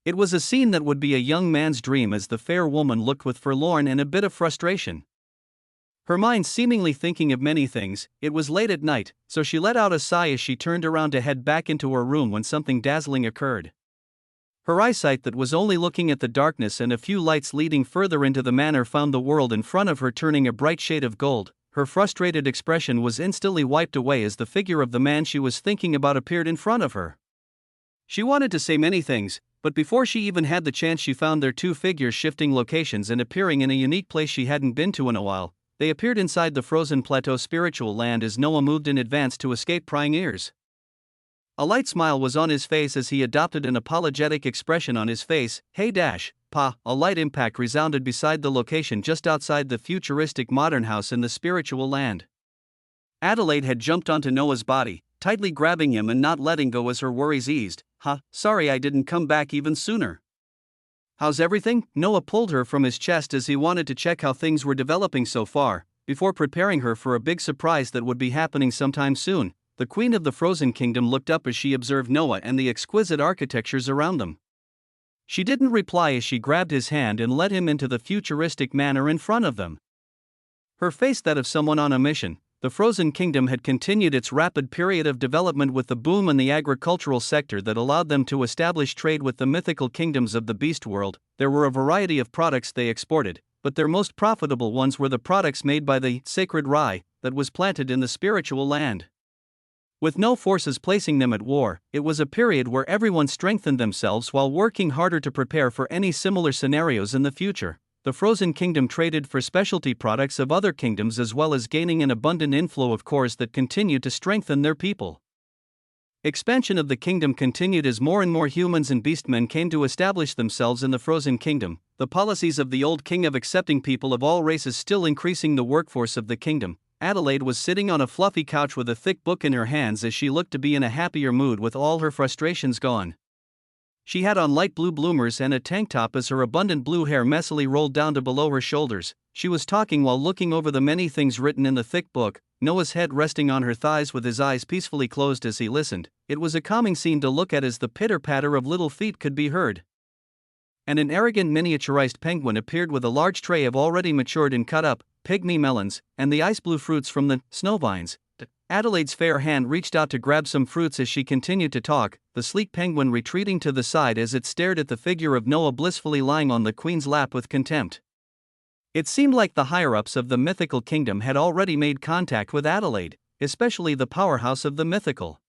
It was a scene that would be a young man's dream as the fair woman looked with forlorn and a bit of frustration. Her mind seemingly thinking of many things. It was late at night, so she let out a sigh as she turned around to head back into her room when something dazzling occurred. Her eyesight that was only looking at the darkness and a few lights leading further into the manor found the world in front of her turning a bright shade of gold. Her frustrated expression was instantly wiped away as the figure of the man she was thinking about appeared in front of her. She wanted to say many things, but before she even had the chance she found their two figures shifting locations and appearing in a unique place she hadn't been to in a while. They appeared inside the frozen plateau spiritual land as Noah moved in advance to escape prying ears. A light smile was on his face as he adopted an apologetic expression on his face. Hey Pa. A light impact resounded beside the location just outside the futuristic modern house in the spiritual land. Adelaide had jumped onto Noah's body, tightly grabbing him and not letting go as her worries eased. Sorry I didn't come back even sooner. How's everything? Noah pulled her from his chest as he wanted to check how things were developing so far, before preparing her for a big surprise that would be happening sometime soon. The Queen of the Frozen Kingdom looked up as she observed Noah and the exquisite architectures around them. She didn't reply as she grabbed his hand and led him into the futuristic manor in front of them. Her face that of someone on a mission. The Frozen Kingdom had continued its rapid period of development with the boom in the agricultural sector that allowed them to establish trade with the mythical kingdoms of the beast world. There were a variety of products they exported, but their most profitable ones were the products made by the sacred rye that was planted in the spiritual land. With no forces placing them at war, it was a period where everyone strengthened themselves while working harder to prepare for any similar scenarios in the future. The Frozen Kingdom traded for specialty products of other kingdoms as well as gaining an abundant inflow of cores that continued to strengthen their people. Expansion of the kingdom continued as more and more humans and beastmen came to establish themselves in the Frozen Kingdom, the policies of the old king of accepting people of all races still increasing the workforce of the kingdom. Adelaide was sitting on a fluffy couch with a thick book in her hands as she looked to be in a happier mood with all her frustrations gone. She had on light blue bloomers and a tank top as her abundant blue hair messily rolled down to below her shoulders. She was talking while looking over the many things written in the thick book, Noah's head resting on her thighs with his eyes peacefully closed as he listened. It was a calming scene to look at as the pitter-patter of little feet could be heard. And an arrogant miniaturized penguin appeared with a large tray of already matured and cut-up pygmy melons and the ice blue fruits from the snow vines. Adelaide's fair hand reached out to grab some fruits as she continued to talk, the sleek penguin retreating to the side as it stared at the figure of Noah blissfully lying on the queen's lap with contempt. It seemed like the higher-ups of the mythical kingdom had already made contact with Adelaide, especially the powerhouse of the mythical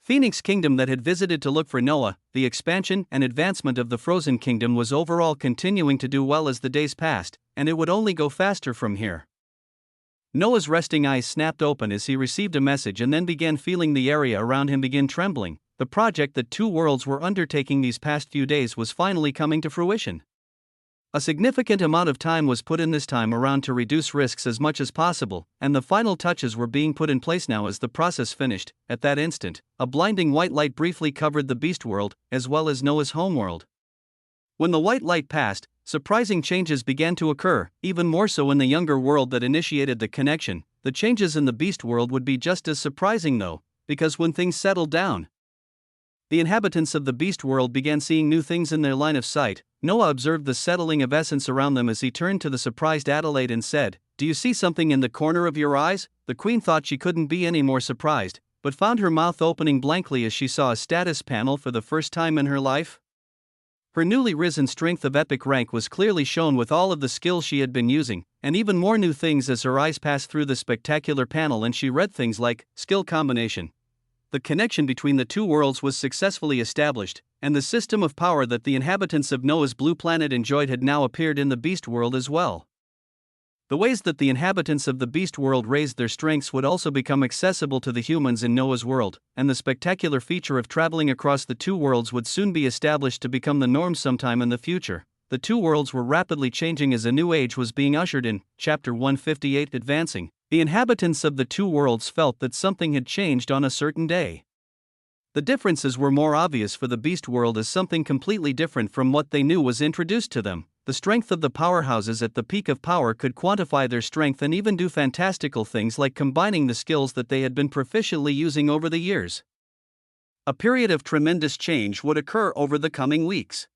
Phoenix Kingdom that had visited to look for Noah. The expansion and advancement of the Frozen Kingdom was overall continuing to do well as the days passed, and it would only go faster from here. Noah's resting eyes snapped open as he received a message and then began feeling the area around him begin trembling. The project that two worlds were undertaking these past few days was finally coming to fruition. A significant amount of time was put in this time around to reduce risks as much as possible, and the final touches were being put in place now as the process finished. At that instant, a blinding white light briefly covered the beast world, as well as Noah's homeworld. When the white light passed, surprising changes began to occur, even more so in the younger world that initiated the connection. The changes in the beast world would be just as surprising though, because when things settled down, the inhabitants of the beast world began seeing new things in their line of sight. Noah observed the settling of essence around them as he turned to the surprised Adelaide and said, "Do you see something in the corner of your eyes?" The queen thought she couldn't be any more surprised, but found her mouth opening blankly as she saw a status panel for the first time in her life. Her newly risen strength of epic rank was clearly shown with all of the skills she had been using, and even more new things as her eyes passed through the spectacular panel and she read things like, skill combination, the connection between the two worlds was successfully established, and the system of power that the inhabitants of Noah's blue planet enjoyed had now appeared in the beast world as well. The ways that the inhabitants of the beast world raised their strengths would also become accessible to the humans in Noah's world, and the spectacular feature of traveling across the two worlds would soon be established to become the norm sometime in the future. The two worlds were rapidly changing as a new age was being ushered in. Chapter 158 Advancing. The inhabitants of the two worlds felt that something had changed on a certain day. The differences were more obvious for the beast world as something completely different from what they knew was introduced to them. The strength of the powerhouses at the peak of power could quantify their strength and even do fantastical things like combining the skills that they had been proficiently using over the years. A period of tremendous change would occur over the coming weeks.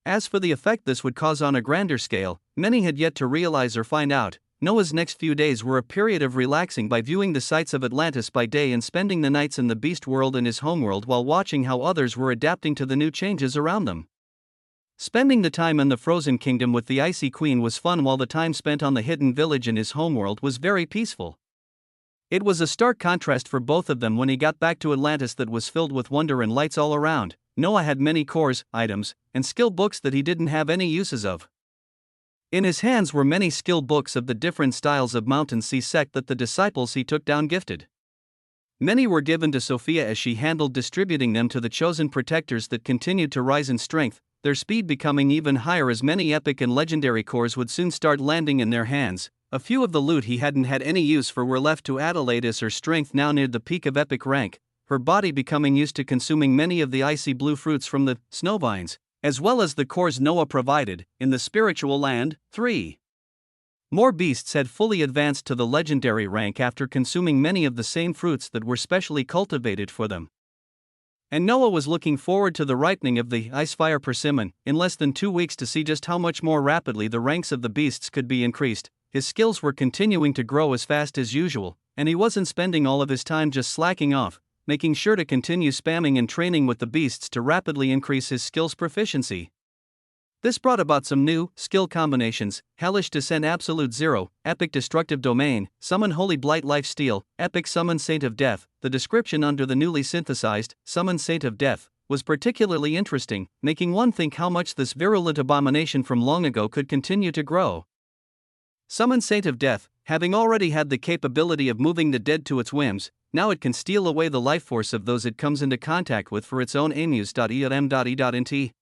As for the effect this would cause on a grander scale, many had yet to realize or find out. Noah's next few days were a period of relaxing by viewing the sights of Atlantis by day and spending the nights in the beast world and his homeworld while watching how others were adapting to the new changes around them. Spending the time in the frozen kingdom with the icy queen was fun, while the time spent on the hidden village in his homeworld was very peaceful. It was a stark contrast for both of them when he got back to Atlantis that was filled with wonder and lights all around. Noah had many cores, items, and skill books that he didn't have any uses of. In his hands were many skill books of the different styles of mountain sea sect that the disciples he took down gifted. Many were given to Sophia as she handled distributing them to the chosen protectors that continued to rise in strength, their speed becoming even higher as many epic and legendary cores would soon start landing in their hands. A few of the loot he hadn't had any use for were left to Adelaide as her strength now neared the peak of epic rank, her body becoming used to consuming many of the icy blue fruits from the snow vines, as well as the cores Noah provided. In the spiritual land, 3 more beasts had fully advanced to the legendary rank after consuming many of the same fruits that were specially cultivated for them. And Noah was looking forward to the ripening of the icefire persimmon in less than 2 weeks to see just how much more rapidly the ranks of the beasts could be increased. His skills were continuing to grow as fast as usual, and he wasn't spending all of his time just slacking off, making sure to continue spamming and training with the beasts to rapidly increase his skills proficiency. This brought about some new skill combinations: Hellish Descent Absolute Zero, Epic Destructive Domain, Summon Holy Blight Lifesteal, Epic Summon Saint of Death. The description under the newly synthesized Summon Saint of Death was particularly interesting, making one think how much this virulent abomination from long ago could continue to grow. Summon Saint of Death, having already had the capability of moving the dead to its whims, now it can steal away the life force of those it comes into contact with for its own amuse.e.m.e.int.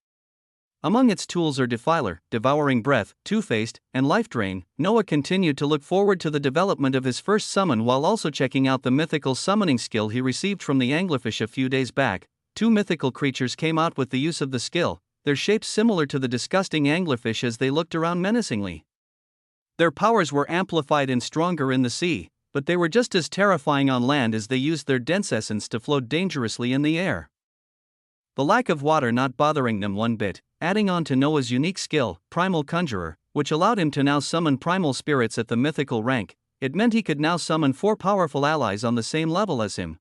Among its tools are Defiler, Devouring Breath, Two-Faced, and Life Drain. Noah continued to look forward to the development of his first summon while also checking out the mythical summoning skill he received from the anglerfish a few days back. 2 mythical creatures came out with the use of the skill, their shapes similar to the disgusting anglerfish as they looked around menacingly. Their powers were amplified and stronger in the sea, but they were just as terrifying on land as they used their dense essence to float dangerously in the air. The lack of water not bothering them one bit, adding on to Noah's unique skill, Primal Conjurer, which allowed him to now summon primal spirits at the mythical rank. It meant he could now summon 4 powerful allies on the same level as him.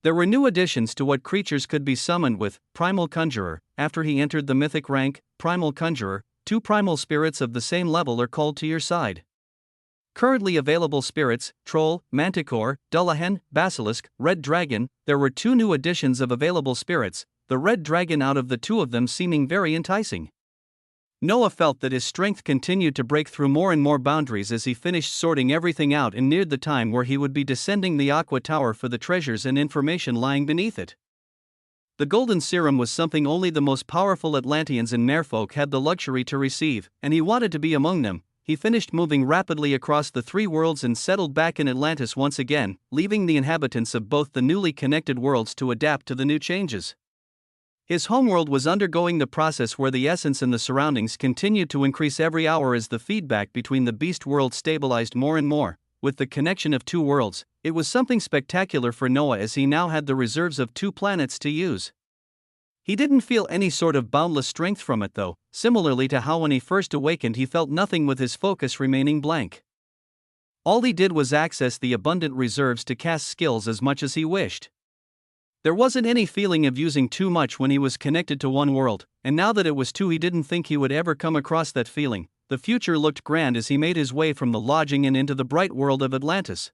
There were new additions to what creatures could be summoned with Primal Conjurer. After he entered the mythic rank, Primal Conjurer, 2 primal spirits of the same level are called to your side. Currently available spirits: Troll, Manticore, Dullahan, Basilisk, Red Dragon. There were 2 new additions of available spirits, the Red Dragon out of the 2 of them seeming very enticing. Noah felt that his strength continued to break through more and more boundaries as he finished sorting everything out and neared the time where he would be descending the Aqua Tower for the treasures and information lying beneath it. The golden serum was something only the most powerful Atlanteans and merfolk had the luxury to receive, and he wanted to be among them. He finished moving rapidly across the 3 worlds and settled back in Atlantis once again, leaving the inhabitants of both the newly connected worlds to adapt to the new changes. His homeworld was undergoing the process where the essence and the surroundings continued to increase every hour as the feedback between the beast world stabilized more and more. With the connection of 2 worlds, it was something spectacular for Noah as he now had the reserves of 2 planets to use. He didn't feel any sort of boundless strength from it though, similarly to how when he first awakened he felt nothing with his focus remaining blank. All he did was access the abundant reserves to cast skills as much as he wished. There wasn't any feeling of using too much when he was connected to one world, and now that it was 2 he didn't think he would ever come across that feeling. The future looked grand as he made his way from the lodging and into the bright world of Atlantis.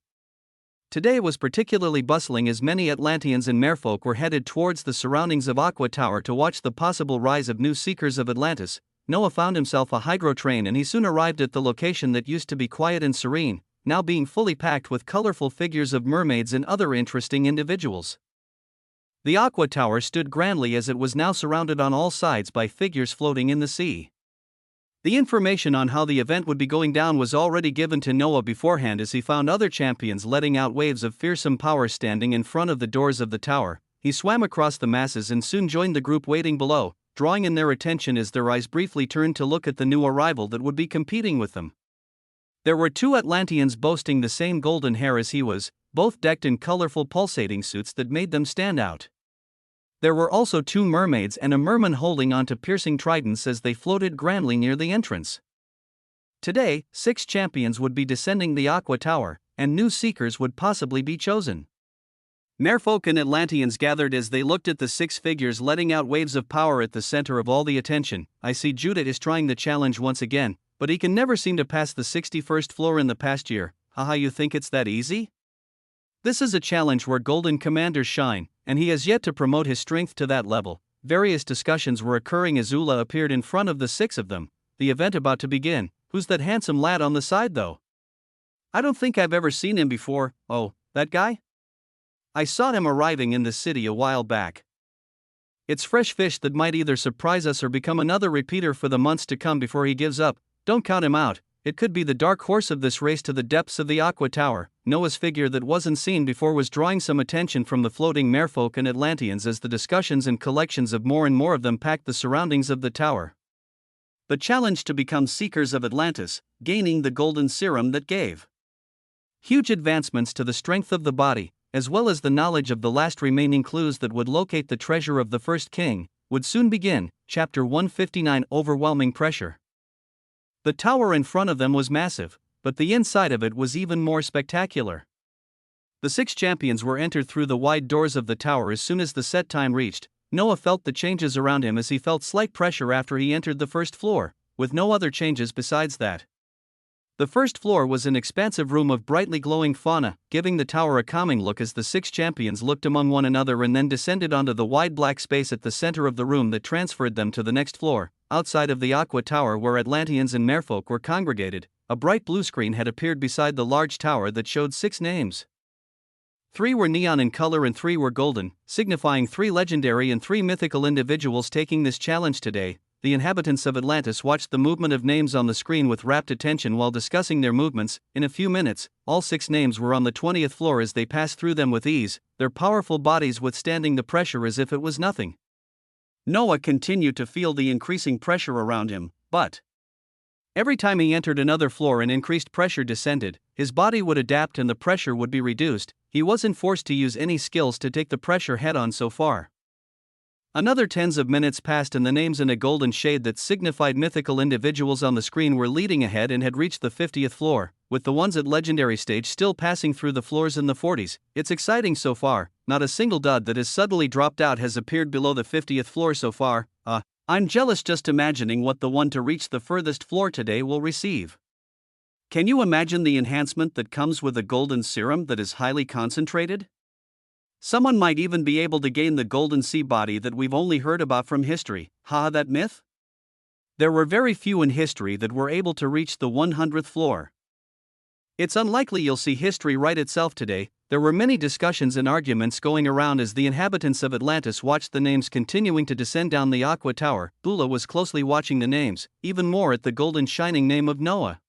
Today was particularly bustling as many Atlanteans and merfolk were headed towards the surroundings of Aqua Tower to watch the possible rise of new seekers of Atlantis. Noah found himself a hydro train and he soon arrived at the location that used to be quiet and serene, now being fully packed with colorful figures of mermaids and other interesting individuals. The Aqua Tower stood grandly as it was now surrounded on all sides by figures floating in the sea. The information on how the event would be going down was already given to Noah beforehand as he found other champions letting out waves of fearsome power standing in front of the doors of the tower. He swam across the masses and soon joined the group waiting below, drawing in their attention as their eyes briefly turned to look at the new arrival that would be competing with them. There were two Atlanteans boasting the same golden hair as he was, both decked in colorful pulsating suits that made them stand out. There were also two mermaids and a merman holding onto piercing tridents as they floated grandly near the entrance. Today, 6 champions would be descending the Aqua Tower, and new seekers would possibly be chosen. Merfolk and Atlanteans gathered as they looked at the 6 figures letting out waves of power at the center of all the attention. I see Judith is trying the challenge once again, but he can never seem to pass the 61st floor in the past year. Haha, you think it's that easy? This is a challenge where golden commanders shine, and he has yet to promote his strength to that level. Various discussions were occurring as Ula appeared in front of the 6 of them, the event about to begin. Who's that handsome lad on the side though? I don't think I've ever seen him before. Oh, that guy? I saw him arriving in the city a while back. It's fresh fish that might either surprise us or become another repeater for the months to come before he gives up. Don't count him out. It could be the dark horse of this race to the depths of the Aqua Tower. Noah's figure that wasn't seen before was drawing some attention from the floating merfolk and Atlanteans as the discussions and collections of more and more of them packed the surroundings of the tower. The challenge to become seekers of Atlantis, gaining the golden serum that gave huge advancements to the strength of the body, as well as the knowledge of the last remaining clues that would locate the treasure of the first king, would soon begin. Chapter 159 Overwhelming Pressure. The tower in front of them was massive, but the inside of it was even more spectacular. The 6 champions were entered through the wide doors of the tower as soon as the set time reached. Noah felt the changes around him as he felt slight pressure after he entered the first floor, with no other changes besides that. The first floor was an expansive room of brightly glowing fauna, giving the tower a calming look as the 6 champions looked among one another and then descended onto the wide black space at the center of the room that transferred them to the next floor. Outside of the Aqua Tower where Atlanteans and merfolk were congregated, a bright blue screen had appeared beside the large tower that showed 6 names. 3 were neon in color and 3 were golden, signifying 3 legendary and 3 mythical individuals taking this challenge today. The inhabitants of Atlantis watched the movement of names on the screen with rapt attention while discussing their movements. In a few minutes, all 6 names were on the 20th floor as they passed through them with ease, their powerful bodies withstanding the pressure as if it was nothing. Noah continued to feel the increasing pressure around him, but every time he entered another floor and increased pressure descended, his body would adapt and the pressure would be reduced. He wasn't forced to use any skills to take the pressure head-on so far. Another tens of minutes passed and the names in a golden shade that signified mythical individuals on the screen were leading ahead and had reached the 50th floor, with the ones at legendary stage still passing through the floors in the 40s. It's exciting so far. Not a single dud that has suddenly dropped out has appeared below the 50th floor so far. I'm jealous just imagining what the one to reach the furthest floor today will receive. Can you imagine the enhancement that comes with a golden serum that is highly concentrated? Someone might even be able to gain the golden sea body that we've only heard about from history. That myth? There were very few in history that were able to reach the 100th floor. It's unlikely you'll see history write itself today. There were many discussions and arguments going around as the inhabitants of Atlantis watched the names continuing to descend down the Aqua Tower. Bula was closely watching the names, even more at the golden shining name of Noah.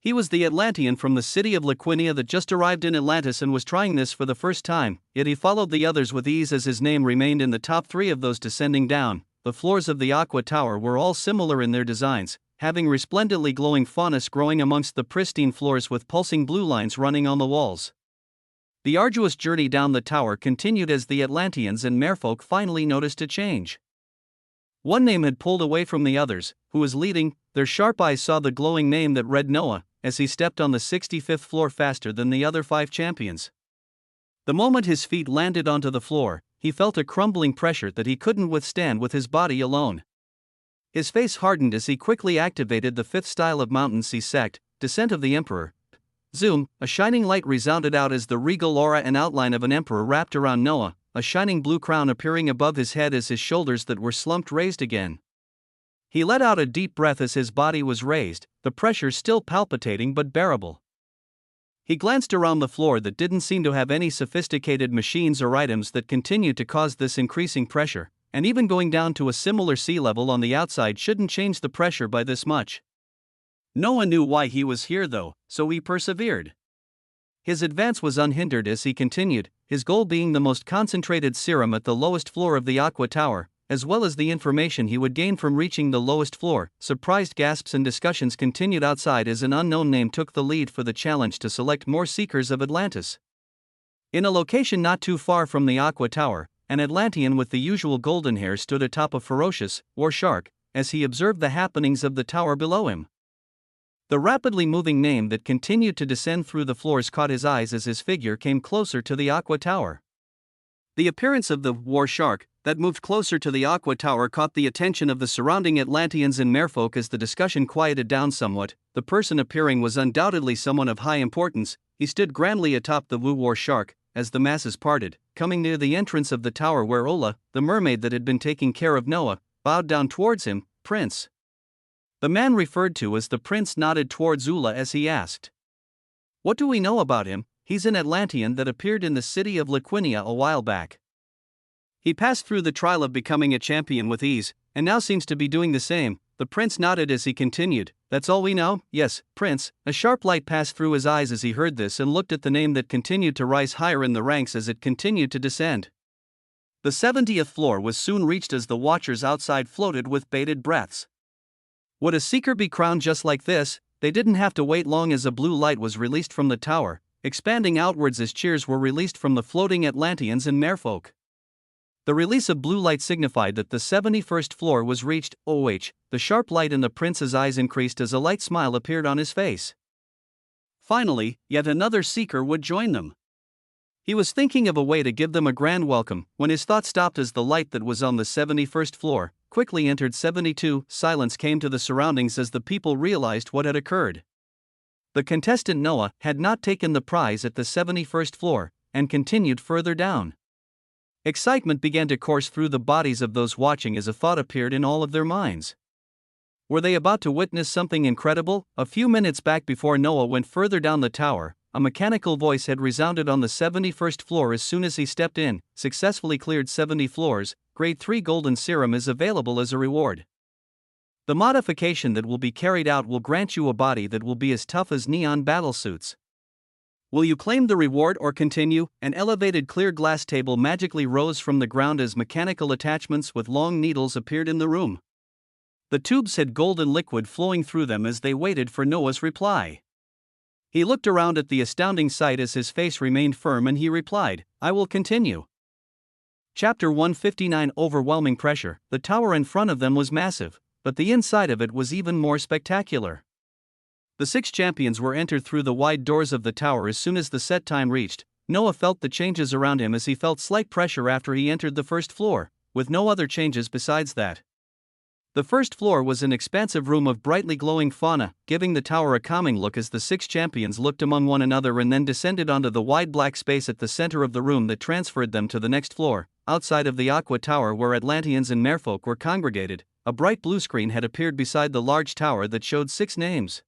He was the Atlantean from the city of Laquinia that just arrived in Atlantis and was trying this for the first time, yet he followed the others with ease as his name remained in the top 3 of those descending down. The floors of the Aqua Tower were all similar in their designs, having resplendently glowing faunus growing amongst the pristine floors with pulsing blue lines running on the walls. The arduous journey down the tower continued as the Atlanteans and merfolk finally noticed a change. One name had pulled away from the others, who was leading. Their sharp eyes saw the glowing name that read Noah, as he stepped on the 65th floor faster than the other 5 champions. The moment his feet landed onto the floor, he felt a crumbling pressure that he couldn't withstand with his body alone. His face hardened as he quickly activated the 5th style of Mountain Sea Sect, Descent of the Emperor. Zoom, a shining light resounded out as the regal aura and outline of an emperor wrapped around Noah, a shining blue crown appearing above his head as his shoulders that were slumped raised again. He let out a deep breath as his body was raised, the pressure still palpitating but bearable. He glanced around the floor that didn't seem to have any sophisticated machines or items that continued to cause this increasing pressure, and even going down to a similar sea level on the outside shouldn't change the pressure by this much. Noah knew why he was here though, so he persevered. His advance was unhindered as he continued, his goal being the most concentrated serum at the lowest floor of the Aqua Tower, as well as the information he would gain from reaching the lowest floor. Surprised gasps and discussions continued outside as an unknown name took the lead for the challenge to select more seekers of Atlantis. In a location not too far from the Aqua Tower, an Atlantean with the usual golden hair stood atop a ferocious war shark as he observed the happenings of the tower below him. The rapidly moving name that continued to descend through the floors caught his eyes as his figure came closer to the Aqua Tower. The appearance of the war shark that moved closer to the Aqua Tower caught the attention of the surrounding Atlanteans and merfolk as the discussion quieted down somewhat. The person appearing was undoubtedly someone of high importance. He stood grandly atop the war shark as the masses parted, coming near the entrance of the tower where Ola, the mermaid that had been taking care of Noah, bowed down towards him. "Prince." The man referred to as the prince nodded towards Ula as he asked, "What do we know about him?" "He's an Atlantean that appeared in the city of Liquinia a while back. He passed through the trial of becoming a champion with ease, and now seems to be doing the same." The prince nodded as he continued, "That's all we know?" "Yes, Prince." A sharp light passed through his eyes as he heard this and looked at the name that continued to rise higher in the ranks as it continued to descend. The 70th floor was soon reached as the watchers outside floated with bated breaths. Would a seeker be crowned just like this? They didn't have to wait long as a blue light was released from the tower, expanding outwards as cheers were released from the floating Atlanteans and merfolk. The release of blue light signified that the 71st floor was reached. The sharp light in the prince's eyes increased as a light smile appeared on his face. Finally, yet another seeker would join them. He was thinking of a way to give them a grand welcome when his thought stopped as the light that was on the 71st floor quickly entered 72. Silence came to the surroundings as the people realized what had occurred. The contestant Noah had not taken the prize at the 71st floor and continued further down. Excitement began to course through the bodies of those watching as a thought appeared in all of their minds. Were they about to witness something incredible? A few minutes back before Noah went further down the tower, a mechanical voice had resounded on the 71st floor as soon as he stepped in. "Successfully cleared 70 floors, grade 3 golden serum is available as a reward. The modification that will be carried out will grant you a body that will be as tough as neon battlesuits. Will you claim the reward or continue?" An elevated clear glass table magically rose from the ground as mechanical attachments with long needles appeared in the room. The tubes had golden liquid flowing through them as they waited for Noah's reply. He looked around at the astounding sight as his face remained firm and he replied, "I will continue." Chapter 159. Overwhelming pressure. The tower in front of them was massive, but the inside of it was even more spectacular. The 6 champions were entered through the wide doors of the tower as soon as the set time reached. Noah felt the changes around him as he felt slight pressure after he entered the first floor, with no other changes besides that. The first floor was an expansive room of brightly glowing fauna, giving the tower a calming look as the 6 champions looked among one another and then descended onto the wide black space at the center of the room that transferred them to the next floor. Outside of the Aqua Tower where Atlanteans and merfolk were congregated, a bright blue screen had appeared beside the large tower that showed 6 names.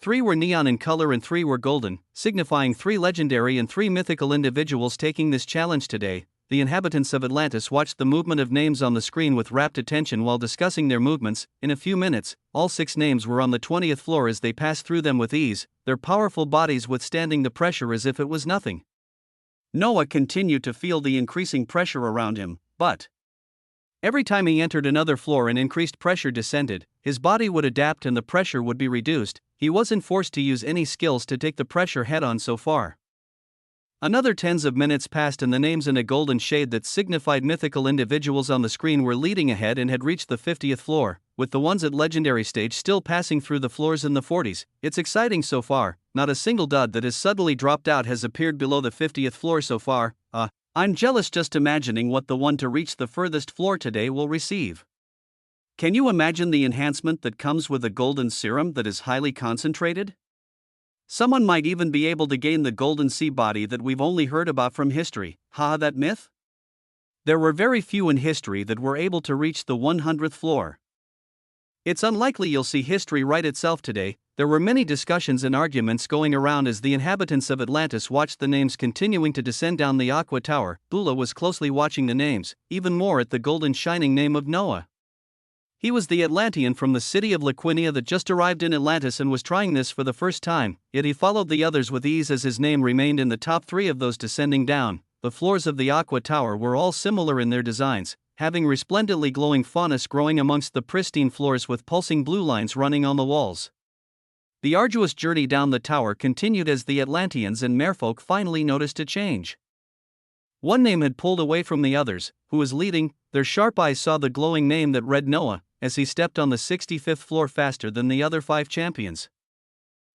3 were neon in color and 3 were golden, signifying 3 legendary and 3 mythical individuals taking this challenge today. The inhabitants of Atlantis watched the movement of names on the screen with rapt attention while discussing their movements. In a few minutes, all 6 names were on the 20th floor as they passed through them with ease, their powerful bodies withstanding the pressure as if it was nothing. Noah continued to feel the increasing pressure around him, but every time he entered another floor and increased pressure descended, his body would adapt and the pressure would be reduced. He wasn't forced to use any skills to take the pressure head-on so far. Another tens of minutes passed and the names in a golden shade that signified mythical individuals on the screen were leading ahead and had reached the 50th floor, with the ones at legendary stage still passing through the floors in the 40s. It's exciting so far, not a single dud that has suddenly dropped out has appeared below the 50th floor so far. I'm jealous just imagining what the one to reach the furthest floor today will receive. Can you imagine the enhancement that comes with a golden serum that is highly concentrated? Someone might even be able to gain the golden sea body that we've only heard about from history. That myth? There were very few in history that were able to reach the 100th floor. It's unlikely you'll see history write itself today. There were many discussions and arguments going around as the inhabitants of Atlantis watched the names continuing to descend down the Aqua Tower. Ula was closely watching the names, even more at the golden shining name of Noah. He was the Atlantean from the city of Liquinia that just arrived in Atlantis and was trying this for the first time, yet he followed the others with ease as his name remained in the top 3 of those descending down. The floors of the Aqua Tower were all similar in their designs, having resplendently glowing faunus growing amongst the pristine floors with pulsing blue lines running on the walls. The arduous journey down the tower continued as the Atlanteans and merfolk finally noticed a change. One name had pulled away from the others, who was leading. Their sharp eyes saw the glowing name that read Noah, as he stepped on the 65th floor faster than the other 5 champions.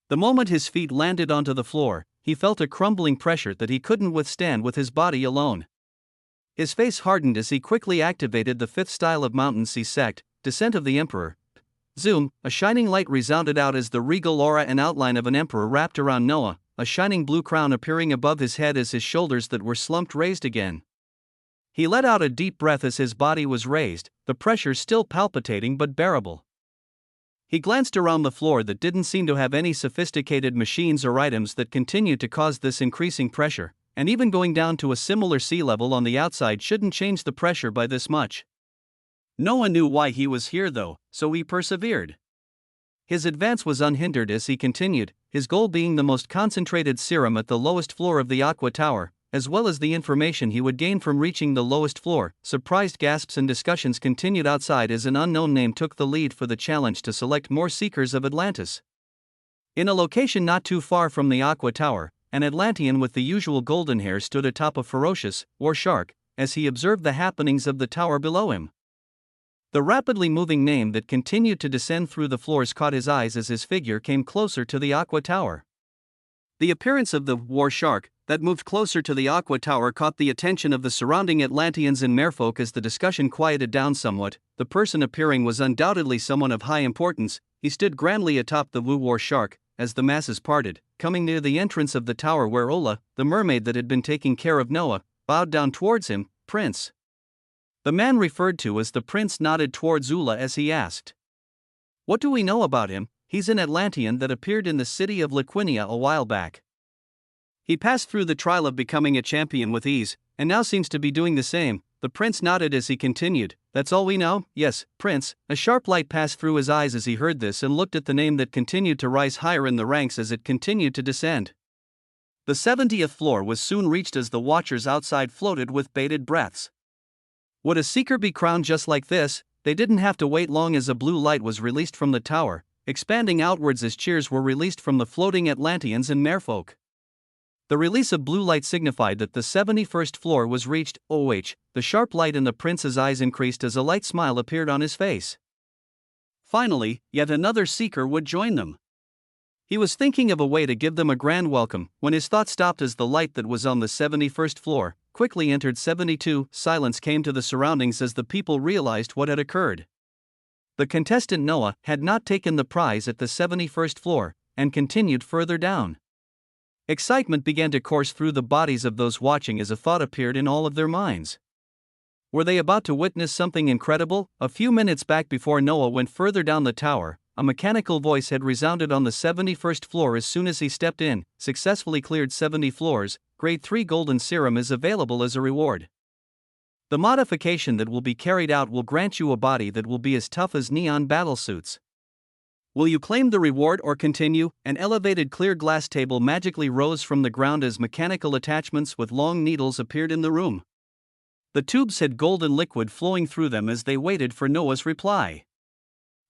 The moment his feet landed onto the floor, he felt a crumbling pressure that he couldn't withstand with his body alone. His face hardened as he quickly activated the 5th style of mountain sea sect, Descent of the Emperor. Zoom, a shining light resounded out as the regal aura and outline of an emperor wrapped around Noah, a shining blue crown appearing above his head as his shoulders that were slumped raised again. He let out a deep breath as his body was raised, the pressure still palpitating but bearable. He glanced around the floor that didn't seem to have any sophisticated machines or items that continued to cause this increasing pressure, and even going down to a similar sea level on the outside shouldn't change the pressure by this much. Noah knew why he was here though, so he persevered. His advance was unhindered as he continued, his goal being the most concentrated serum at the lowest floor of the Aqua Tower, as well as the information he would gain from reaching the lowest floor. Surprised gasps and discussions continued outside as an unknown name took the lead for the challenge to select more seekers of Atlantis. In a location not too far from the Aqua Tower, an Atlantean with the usual golden hair stood atop a ferocious war shark as he observed the happenings of the tower below him. The rapidly moving name that continued to descend through the floors caught his eyes as his figure came closer to the Aqua Tower. The appearance of the war shark that moved closer to the Aqua Tower caught the attention of the surrounding Atlanteans and merfolk as the discussion quieted down somewhat. The person appearing was undoubtedly someone of high importance. He stood grandly atop the war shark as the masses parted, coming near the entrance of the tower where Ola, the mermaid that had been taking care of Noah, bowed down towards him. Prince. The man referred to as the prince nodded towards Ula as he asked, "What do we know about him?" "He's an Atlantean that appeared in the city of Liquinia a while back. He passed through the trial of becoming a champion with ease, and now seems to be doing the same." The prince nodded as he continued, "That's all we know?" "Yes, Prince." A sharp light passed through his eyes as he heard this and looked at the name that continued to rise higher in the ranks as it continued to descend. The 70th floor was soon reached as the watchers outside floated with bated breaths. Would a seeker be crowned just like this? They didn't have to wait long as a blue light was released from the tower, expanding outwards as cheers were released from the floating Atlanteans and merfolk. The release of blue light signified that the 71st floor was reached. The sharp light in the prince's eyes increased as a light smile appeared on his face. Finally, yet another seeker would join them. He was thinking of a way to give them a grand welcome when his thought stopped as the light that was on the 71st floor quickly entered 72. Silence came to the surroundings as the people realized what had occurred. The contestant Noah had not taken the prize at the 71st floor and continued further down. Excitement began to course through the bodies of those watching as a thought appeared in all of their minds. Were they about to witness something incredible? A few minutes back before Noah went further down the tower, a mechanical voice had resounded on the 71st floor as soon as he stepped in. "Successfully cleared 70 floors, grade 3 golden serum is available as a reward. The modification that will be carried out will grant you a body that will be as tough as neon battlesuits. Will you claim the reward or continue?" An elevated clear glass table magically rose from the ground as mechanical attachments with long needles appeared in the room. The tubes had golden liquid flowing through them as they waited for Noah's reply.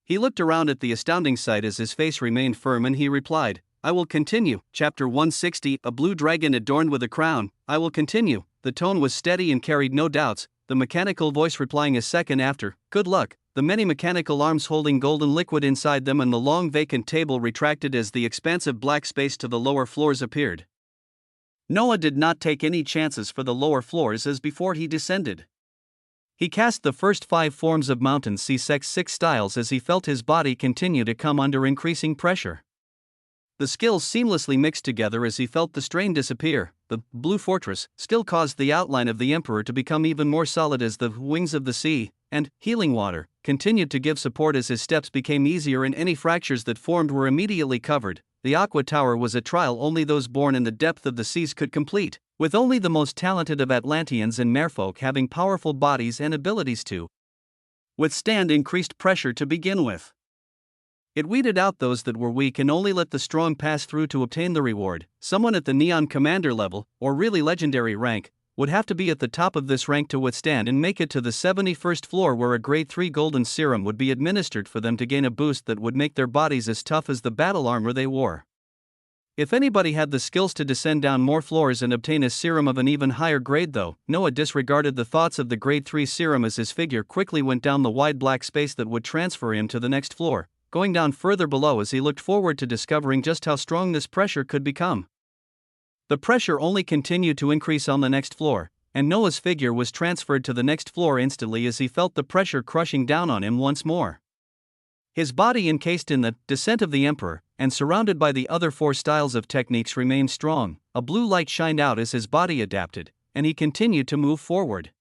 He looked around at the astounding sight as his face remained firm and he replied, "I will continue." Chapter 160, A blue dragon adorned with a crown. "I will continue." The tone was steady and carried no doubts, the mechanical voice replying a second after, "Good luck." The many mechanical arms holding golden liquid inside them and the long vacant table retracted as the expansive black space to the lower floors appeared. Noah did not take any chances for the lower floors as before he descended. He cast the first 5 forms of mountain sea 6 styles as he felt his body continue to come under increasing pressure. The skills seamlessly mixed together as he felt the strain disappear. The blue fortress still caused the outline of the Emperor to become even more solid as the wings of the sea, and healing water continued to give support as his steps became easier and any fractures that formed were immediately covered. The Aqua Tower was a trial only those born in the depth of the seas could complete, with only the most talented of Atlanteans and merfolk having powerful bodies and abilities to withstand increased pressure to begin with. It weeded out those that were weak and only let the strong pass through to obtain the reward. Someone at the Neon Commander level, or really legendary rank, would have to be at the top of this rank to withstand and make it to the 71st floor, where a grade 3 golden serum would be administered for them to gain a boost that would make their bodies as tough as the battle armor they wore. If anybody had the skills to descend down more floors and obtain a serum of an even higher grade though, Noah disregarded the thoughts of the grade 3 serum as his figure quickly went down the wide black space that would transfer him to the next floor, going down further below as he looked forward to discovering just how strong this pressure could become. The pressure only continued to increase on the next floor, and Noah's figure was transferred to the next floor instantly as he felt the pressure crushing down on him once more. His body, encased in the Descent of the Emperor and surrounded by the other 4 styles of techniques, remained strong. A blue light shined out as his body adapted, and he continued to move forward.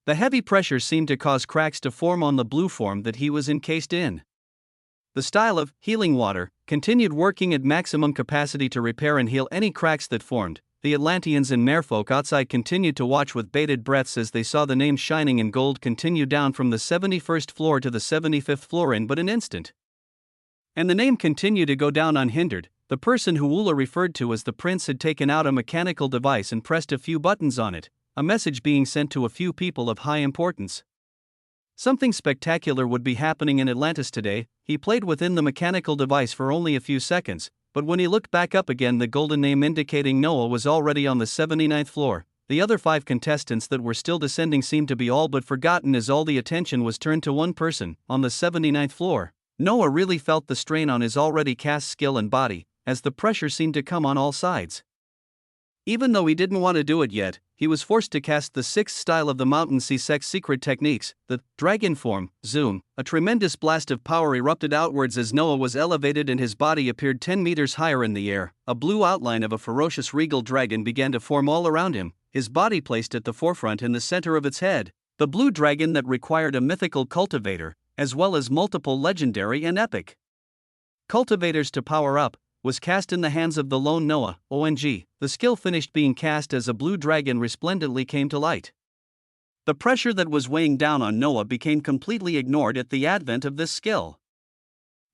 The heavy pressure seemed to cause cracks to form on the blue form that he was encased in. The style of healing water continued working at maximum capacity to repair and heal any cracks that formed. The Atlanteans and merfolk outside continued to watch with bated breaths as they saw the name shining in gold continue down from the 71st floor to the 75th floor in but an instant. And the name continued to go down unhindered. The person who Ula referred to as the prince had taken out a mechanical device and pressed a few buttons on it, a message being sent to a few people of high importance. Something spectacular would be happening in Atlantis today. He played within the mechanical device for only a few seconds, but when he looked back up again, the golden name indicating Noah was already on the 79th floor. The other 5 contestants that were still descending seemed to be all but forgotten as all the attention was turned to one person, on the 79th floor. Noah really felt the strain on his already cast skill and body, as the pressure seemed to come on all sides. Even though he didn't want to do it yet, he was forced to cast the 6th style of the Mountain Sea Sect's secret techniques, the dragon form, zoom. A tremendous blast of power erupted outwards as Noah was elevated and his body appeared 10 meters higher in the air. A blue outline of a ferocious regal dragon began to form all around him, his body placed at the forefront in the center of its head. The blue dragon that required a mythical cultivator, as well as multiple legendary and epic cultivators to power up, was cast in the hands of the lone Noah. ONG, the skill finished being cast as a blue dragon resplendently came to light. The pressure that was weighing down on Noah became completely ignored at the advent of this skill.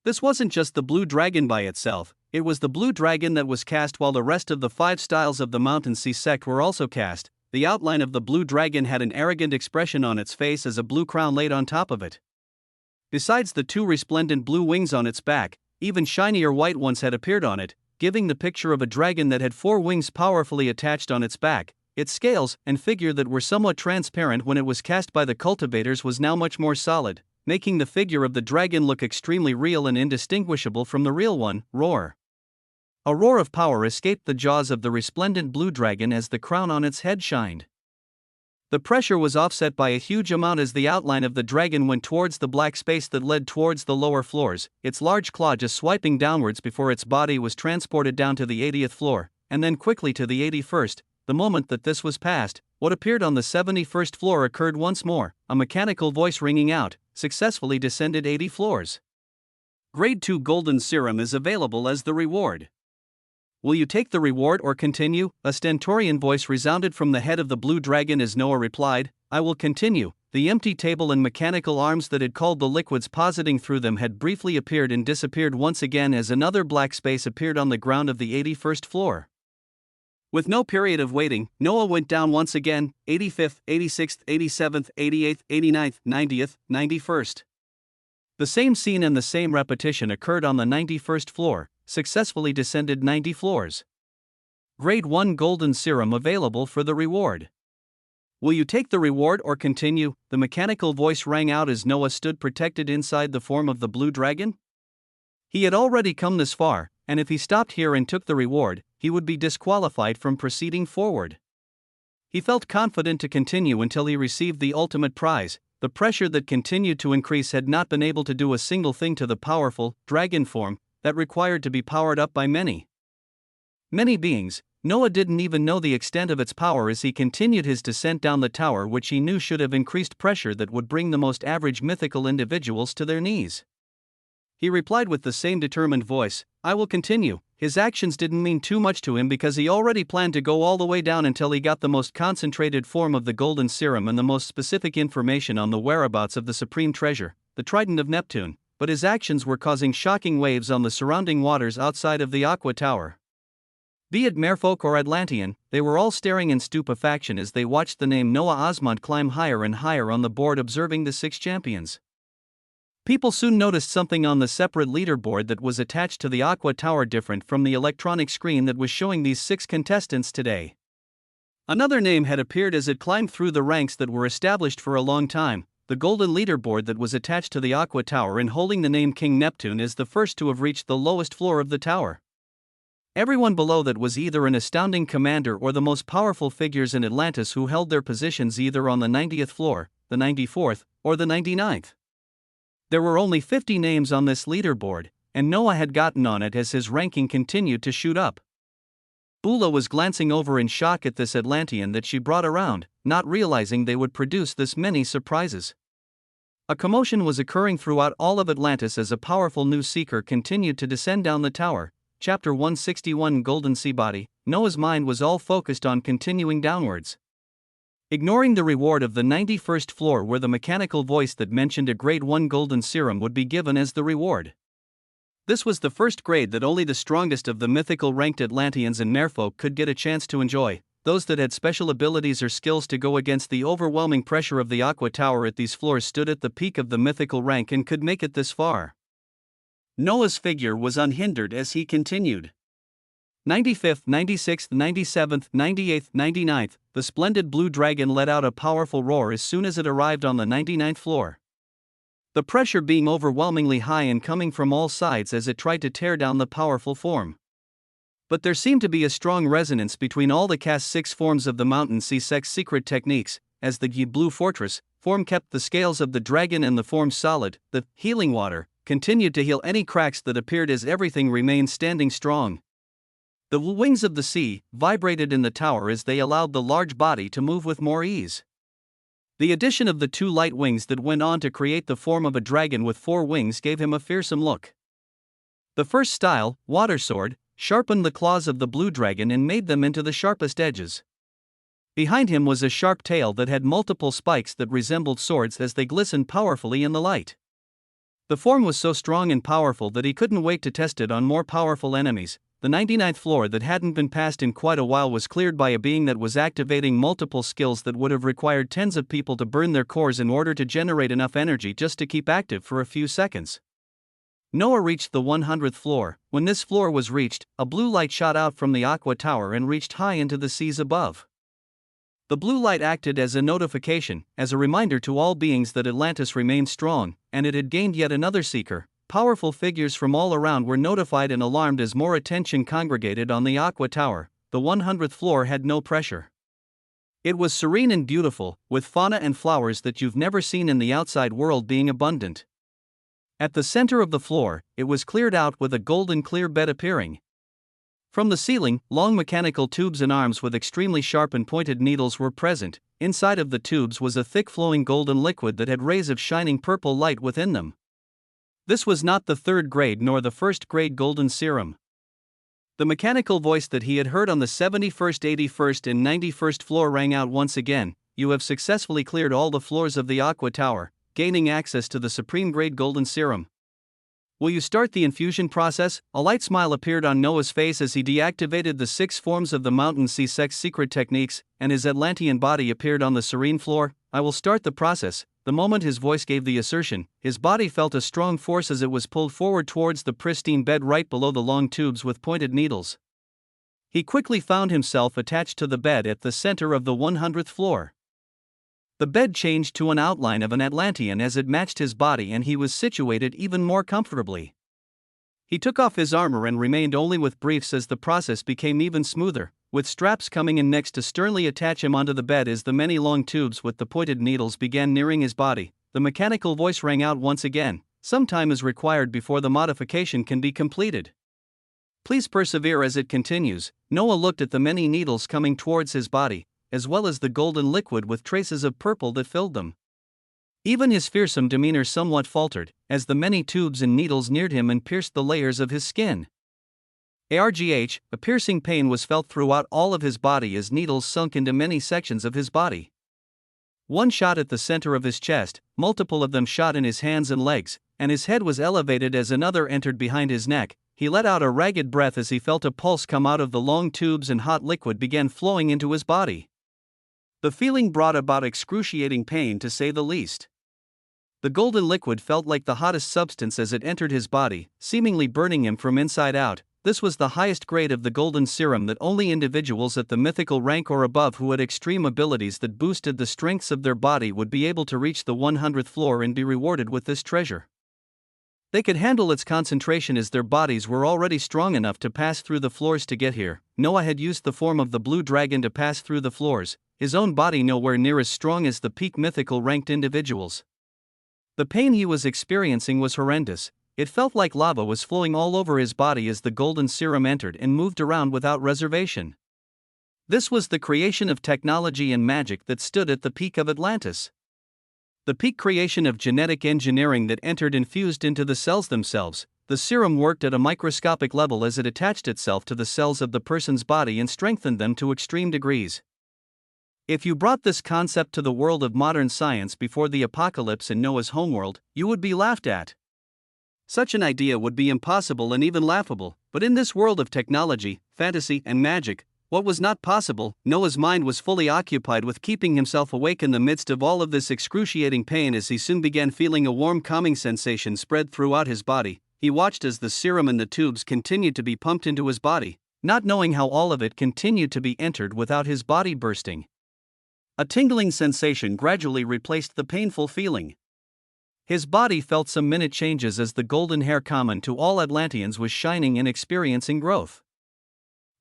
This wasn't just the blue dragon by itself, it was the blue dragon that was cast while the rest of the 5 styles of the Mountain Sea Sect were also cast. The outline of the blue dragon had an arrogant expression on its face as a blue crown laid on top of it. Besides the 2 resplendent blue wings on its back, even shinier white ones had appeared on it, giving the picture of a dragon that had 4 wings powerfully attached on its back. Its scales and figure that were somewhat transparent when it was cast by the cultivators was now much more solid, making the figure of the dragon look extremely real and indistinguishable from the real one. Roar. A roar of power escaped the jaws of the resplendent blue dragon as the crown on its head shined. The pressure was offset by a huge amount as the outline of the dragon went towards the black space that led towards the lower floors, its large claw just swiping downwards before its body was transported down to the 80th floor, and then quickly to the 81st. The moment that this was passed, what appeared on the 71st floor occurred once more, a mechanical voice ringing out, successfully descended 80 floors. Grade 2 Golden Serum is available as the reward. Will you take the reward or continue? A stentorian voice resounded from the head of the blue dragon as Noah replied, I will continue. The empty table and mechanical arms that had called the liquids positing through them had briefly appeared and disappeared once again as another black space appeared on the ground of the 81st floor. With no period of waiting, Noah went down once again, 85th, 86th, 87th, 88th, 89th, 90th, 91st. The same scene and the same repetition occurred on the 91st floor, successfully descended 90 floors. Grade 1 Golden Serum available for the reward. Will you take the reward or continue? The mechanical voice rang out as Noah stood protected inside the form of the blue dragon. He had already come this far, and if he stopped here and took the reward, he would be disqualified from proceeding forward. He felt confident to continue until he received the ultimate prize. The pressure that continued to increase had not been able to do a single thing to the powerful dragon form. that required to be powered up by many beings. Noah didn't even know the extent of its power as he continued his descent down the tower, which he knew should have increased pressure that would bring the most average mythical individuals to their knees. He replied with the same determined voice, "I will continue." His actions didn't mean too much to him because he already planned to go all the way down until he got the most concentrated form of the golden serum and the most specific information on the whereabouts of the supreme treasure, the trident of Neptune, but his actions were causing shocking waves on the surrounding waters outside of the Aqua Tower. Be it merfolk or Atlantean, they were all staring in stupefaction as they watched the name Noah Osmond climb higher and higher on the board, observing the 6 champions. People soon noticed something on the separate leaderboard that was attached to the Aqua Tower different from the electronic screen that was showing these 6 contestants today. Another name had appeared as it climbed through the ranks that were established for a long time. The golden leaderboard that was attached to the Aqua Tower and holding the name King Neptune is the first to have reached the lowest floor of the tower. Everyone below that was either an astounding commander or the most powerful figures in Atlantis who held their positions either on the 90th floor, the 94th, or the 99th. There were only 50 names on this leaderboard, and Noah had gotten on it as his ranking continued to shoot up. Bula was glancing over in shock at this Atlantean that she brought around, not realizing they would produce this many surprises. A commotion was occurring throughout all of Atlantis as a powerful new seeker continued to descend down the tower. Chapter 161 Golden Sea Body. Noah's mind was all focused on continuing downwards, ignoring the reward of the 91st floor where the mechanical voice that mentioned a grade 1 golden serum would be given as the reward. This was the first grade that only the strongest of the mythical ranked Atlanteans and merfolk could get a chance to enjoy. Those that had special abilities or skills to go against the overwhelming pressure of the Aqua Tower at these floors stood at the peak of the mythical rank and could make it this far. Noah's figure was unhindered as he continued. 95th, 96th, 97th, 98th, 99th, the splendid blue dragon let out a powerful roar as soon as it arrived on the 99th floor. The pressure being overwhelmingly high and coming from all sides as it tried to tear down the powerful form. But there seemed to be a strong resonance between all the cast 6 forms of the Mountain Sea Sex secret techniques, as the Yi Blue Fortress form kept the scales of the dragon and the form solid. The healing water continued to heal any cracks that appeared as everything remained standing strong. The wings of the sea vibrated in the tower as they allowed the large body to move with more ease. The addition of the 2 light wings that went on to create the form of a dragon with 4 wings gave him a fearsome look. The first style, Water Sword, sharpened the claws of the blue dragon and made them into the sharpest edges. Behind him was a sharp tail that had multiple spikes that resembled swords as they glistened powerfully in the light. The form was so strong and powerful that he couldn't wait to test it on more powerful enemies. The 99th floor that hadn't been passed in quite a while was cleared by a being that was activating multiple skills that would have required tens of people to burn their cores in order to generate enough energy just to keep active for a few seconds. Noah reached the 100th floor. When this floor was reached, a blue light shot out from the Aqua Tower and reached high into the seas above. The blue light acted as a notification, as a reminder to all beings that Atlantis remained strong, and it had gained yet another seeker. Powerful figures from all around were notified and alarmed as more attention congregated on the Aqua Tower. The 100th floor had no pressure. It was serene and beautiful, with fauna and flowers that you've never seen in the outside world being abundant. At the center of the floor, it was cleared out with a golden clear bed appearing. From the ceiling, long mechanical tubes and arms with extremely sharp and pointed needles were present. Inside of the tubes was a thick flowing golden liquid that had rays of shining purple light within them. This was not the 3rd grade nor the 1st grade golden serum. The mechanical voice that he had heard on the 71st, 81st, and 91st floor rang out once again. You have successfully cleared all the floors of the Aqua Tower, gaining access to the supreme grade golden serum. Will you start the infusion process? A light smile appeared on Noah's face as he deactivated the 6 forms of the Mountain Sea Sex secret techniques, and his Atlantean body appeared on the serene floor. I will start the process. The moment his voice gave the assertion, his body felt a strong force as it was pulled forward towards the pristine bed right below the long tubes with pointed needles. He quickly found himself attached to the bed at the center of the 100th floor. The bed changed to an outline of an Atlantean as it matched his body, and he was situated even more comfortably. He took off his armor and remained only with briefs as the process became even smoother, with straps coming in next to sternly attach him onto the bed as the many long tubes with the pointed needles began nearing his body. The mechanical voice rang out once again. some time is required before the modification can be completed. Please persevere as it continues. Noah looked at the many needles coming towards his body, as well as the golden liquid with traces of purple that filled them. Even his fearsome demeanor somewhat faltered, as the many tubes and needles neared him and pierced the layers of his skin. A piercing pain was felt throughout all of his body as needles sunk into many sections of his body. One shot at the center of his chest, multiple of them shot in his hands and legs, and his head was elevated as another entered behind his neck. He let out a ragged breath as he felt a pulse come out of the long tubes and hot liquid began flowing into his body. The feeling brought about excruciating pain, to say the least. The golden liquid felt like the hottest substance as it entered his body, seemingly burning him from inside out. This was the highest grade of the golden serum that only individuals at the mythical rank or above who had extreme abilities that boosted the strengths of their body would be able to reach the 100th floor and be rewarded with this treasure. They could handle its concentration as their bodies were already strong enough to pass through the floors to get here. Noah had used the form of the blue dragon to pass through the floors, his own body nowhere near as strong as the peak mythical ranked individuals. The pain he was experiencing was horrendous. It felt like lava was flowing all over his body as the golden serum entered and moved around without reservation. This was the creation of technology and magic that stood at the peak of Atlantis. The peak creation of genetic engineering that entered and fused into the cells themselves. The serum worked at a microscopic level as it attached itself to the cells of the person's body and strengthened them to extreme degrees. If you brought this concept to the world of modern science before the apocalypse in Noah's homeworld, you would be laughed at. Such an idea would be impossible and even laughable, but in this world of technology, fantasy, and magic, what was not possible? Noah's mind was fully occupied with keeping himself awake in the midst of all of this excruciating pain as he soon began feeling a warm calming sensation spread throughout his body. He watched as the serum and the tubes continued to be pumped into his body, not knowing how all of it continued to be entered without his body bursting. A tingling sensation gradually replaced the painful feeling. His body felt some minute changes as the golden hair common to all Atlanteans was shining and experiencing growth.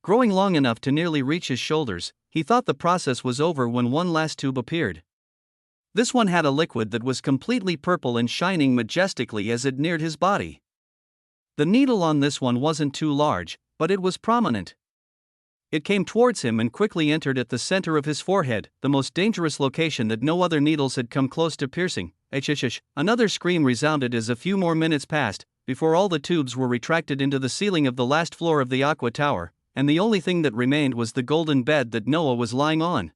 Growing long enough to nearly reach his shoulders, he thought the process was over when one last tube appeared. This one had a liquid that was completely purple and shining majestically as it neared his body. The needle on this one wasn't too large, but it was prominent. It came towards him and quickly entered at the center of his forehead, the most dangerous location that no other needles had come close to piercing. Another scream resounded as a few more minutes passed, before all the tubes were retracted into the ceiling of the last floor of the Aqua Tower, and the only thing that remained was the golden bed that Noah was lying on.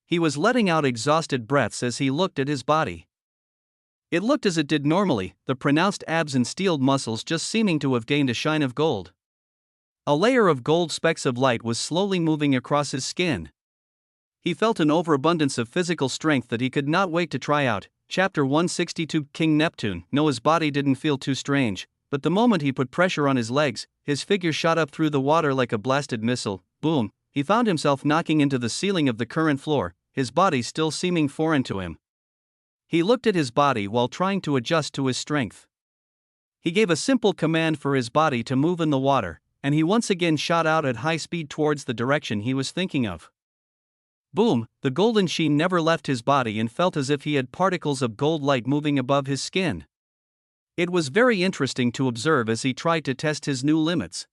He was letting out exhausted breaths as he looked at his body. It looked as it did normally, the pronounced abs and steeled muscles just seeming to have gained a shine of gold. A layer of gold specks of light was slowly moving across his skin. He felt an overabundance of physical strength that he could not wait to try out. Chapter 162 King Neptune. Noah's body didn't feel too strange, but the moment he put pressure on his legs, his figure shot up through the water like a blasted missile. Boom! He found himself knocking into the ceiling of the current floor, his body still seeming foreign to him. He looked at his body while trying to adjust to his strength. He gave a simple command for his body to move in the water, and he once again shot out at high speed towards the direction he was thinking of. Boom! The golden sheen never left his body and felt as if he had particles of gold light moving above his skin. It was very interesting to observe as he tried to test his new limits.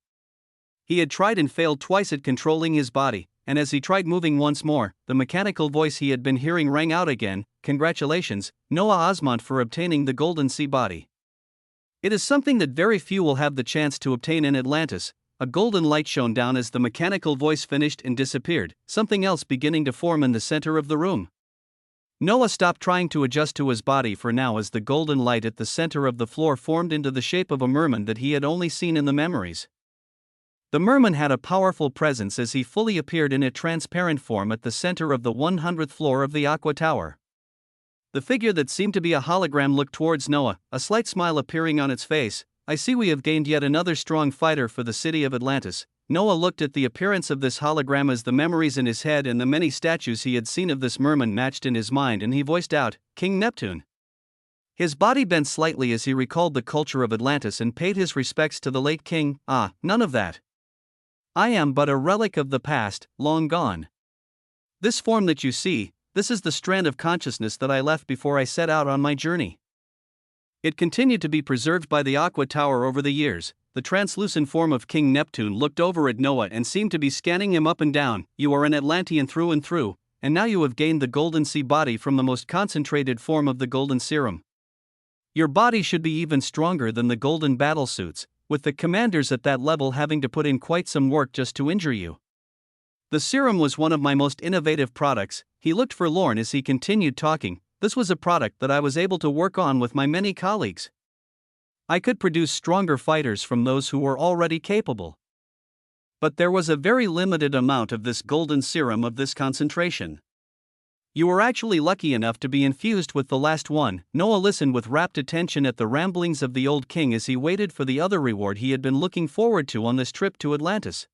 He had tried and failed twice at controlling his body, and as he tried moving once more, the mechanical voice he had been hearing rang out again. Congratulations, Noah Osmond, for obtaining the golden sea body. It is something that very few will have the chance to obtain in Atlantis. A golden light shone down as the mechanical voice finished and disappeared, something else beginning to form in the center of the room. Noah stopped trying to adjust to his body for now as the golden light at the center of the floor formed into the shape of a merman that he had only seen in the memories. The merman had a powerful presence as he fully appeared in a transparent form at the center of the 100th floor of the Aqua Tower. The figure that seemed to be a hologram looked towards Noah, a slight smile appearing on its face. I see we have gained yet another strong fighter for the city of Atlantis. Noah looked at the appearance of this hologram as the memories in his head and the many statues he had seen of this merman matched in his mind, and he voiced out, King Neptune. His body bent slightly as he recalled the culture of Atlantis and paid his respects to the late king. Ah, none of that. I am but a relic of the past, long gone. This form that you see, this is the strand of consciousness that I left before I set out on my journey. It continued to be preserved by the Aqua Tower over the years. The translucent form of King Neptune looked over at Noah and seemed to be scanning him up and down. "You are an Atlantean through and through, and now you have gained the golden sea body from the most concentrated form of the golden serum. Your body should be even stronger than the golden battlesuits, with the commanders at that level having to put in quite some work just to injure you. The serum was one of my most innovative products." He looked forlorn as he continued talking. "This was a product that I was able to work on with my many colleagues. I could produce stronger fighters from those who were already capable. But there was a very limited amount of this golden serum of this concentration. You were actually lucky enough to be infused with the last one." Noah listened with rapt attention at the ramblings of the old king as he waited for the other reward he had been looking forward to on this trip to Atlantis.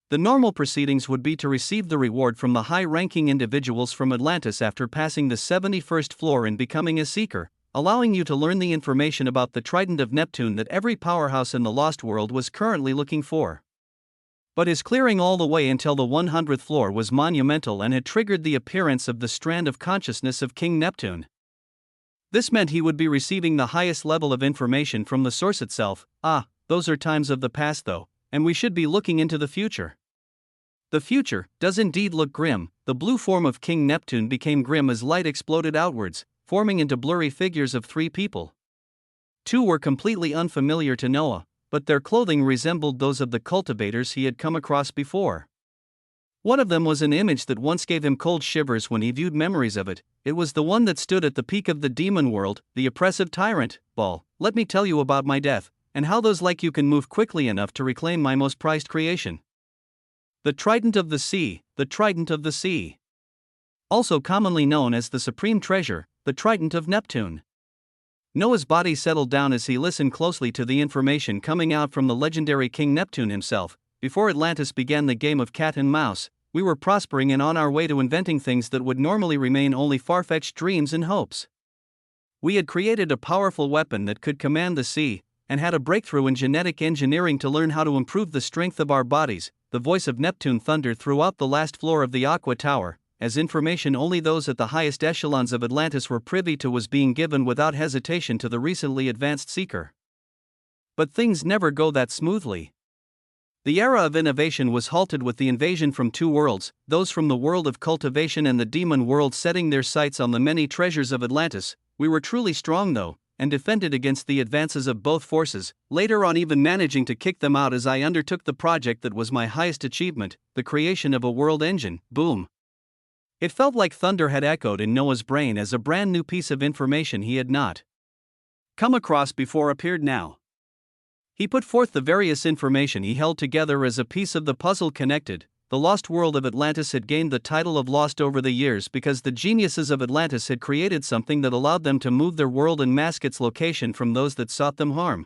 The normal proceedings would be to receive the reward from the high-ranking individuals from Atlantis after passing the 71st floor and becoming a seeker, allowing you to learn the information about the trident of Neptune that every powerhouse in the Lost World was currently looking for. But his clearing all the way until the 100th floor was monumental and had triggered the appearance of the strand of consciousness of King Neptune. This meant he would be receiving the highest level of information from the source itself. Those are times of the past though, and we should be looking into the future. The future does indeed look grim. The blue form of King Neptune became grim as light exploded outwards, forming into blurry figures of 3 people. 2 were completely unfamiliar to Noah, but their clothing resembled those of the cultivators he had come across before. One of them was an image that once gave him cold shivers when he viewed memories of it. It was the one that stood at the peak of the demon world, the oppressive tyrant. "Ball, let me tell you about my death, and how those like you can move quickly enough to reclaim my most prized creation. The Trident of the Sea, the Trident of the Sea. Also commonly known as the Supreme Treasure, the Trident of Neptune." Noah's body settled down as he listened closely to the information coming out from the legendary King Neptune himself. "Before Atlantis began the game of cat and mouse, we were prospering and on our way to inventing things that would normally remain only far-fetched dreams and hopes. We had created a powerful weapon that could command the sea, and had a breakthrough in genetic engineering to learn how to improve the strength of our bodies." The voice of Neptune thundered throughout the last floor of the Aqua Tower, as information only those at the highest echelons of Atlantis were privy to was being given without hesitation to the recently advanced seeker. But things never go that smoothly. The era of innovation was halted with the invasion from 2 worlds, those from the world of cultivation and the demon world setting their sights on the many treasures of Atlantis. We were truly strong though, and defended against the advances of both forces, later on even managing to kick them out as I undertook the project that was my highest achievement, the creation of a world engine. Boom. It felt like thunder had echoed in Noah's brain as a brand new piece of information he had not come across before appeared now. He put forth the various information he held together as a piece of the puzzle connected. The lost world of Atlantis had gained the title of lost over the years because the geniuses of Atlantis had created something that allowed them to move their world and mask its location from those that sought them harm.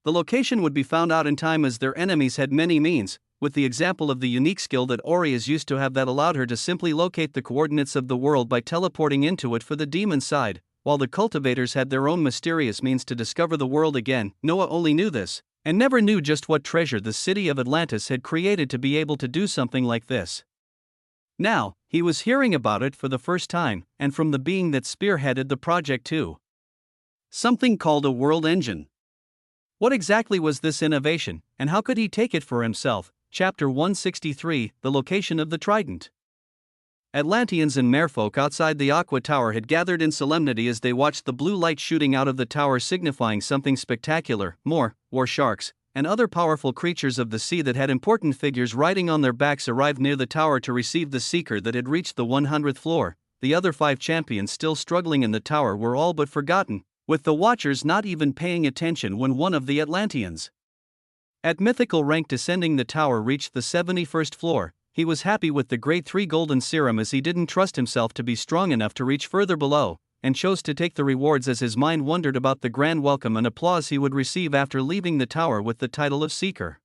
The location would be found out in time as their enemies had many means, with the example of the unique skill that Orias used to have that allowed her to simply locate the coordinates of the world by teleporting into it for the demon side, while the cultivators had their own mysterious means to discover the world again. Noah only knew this, and never knew just what treasure the city of Atlantis had created to be able to do something like this. Now, he was hearing about it for the first time, and from the being that spearheaded the project too. Something called a world engine. What exactly was this innovation, and how could he take it for himself? Chapter 163, The Location of the Trident. Atlanteans and merfolk outside the Aqua Tower had gathered in solemnity as they watched the blue light shooting out of the tower, signifying something spectacular. More, war sharks, and other powerful creatures of the sea that had important figures riding on their backs arrived near the tower to receive the seeker that had reached the 100th floor. The other 5 champions still struggling in the tower were all but forgotten, with the watchers not even paying attention when one of the Atlanteans at mythical rank descending the tower reached the 71st floor. He was happy with the grade 3 golden serum as he didn't trust himself to be strong enough to reach further below, and chose to take the rewards as his mind wondered about the grand welcome and applause he would receive after leaving the tower with the title of Seeker.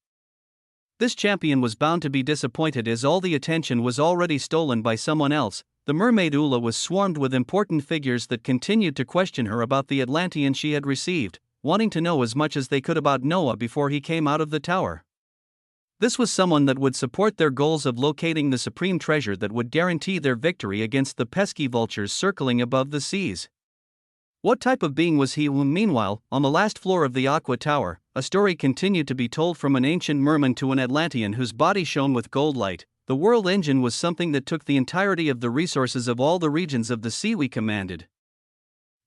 This champion was bound to be disappointed as all the attention was already stolen by someone else. The mermaid Ula was swarmed with important figures that continued to question her about the Atlantean she had received, wanting to know as much as they could about Noah before he came out of the tower. This was someone that would support their goals of locating the supreme treasure that would guarantee their victory against the pesky vultures circling above the seas. What type of being was he who, meanwhile, on the last floor of the Aqua Tower, a story continued to be told from an ancient merman to an Atlantean whose body shone with gold light? The world engine was something that took the entirety of the resources of all the regions of the sea we commanded.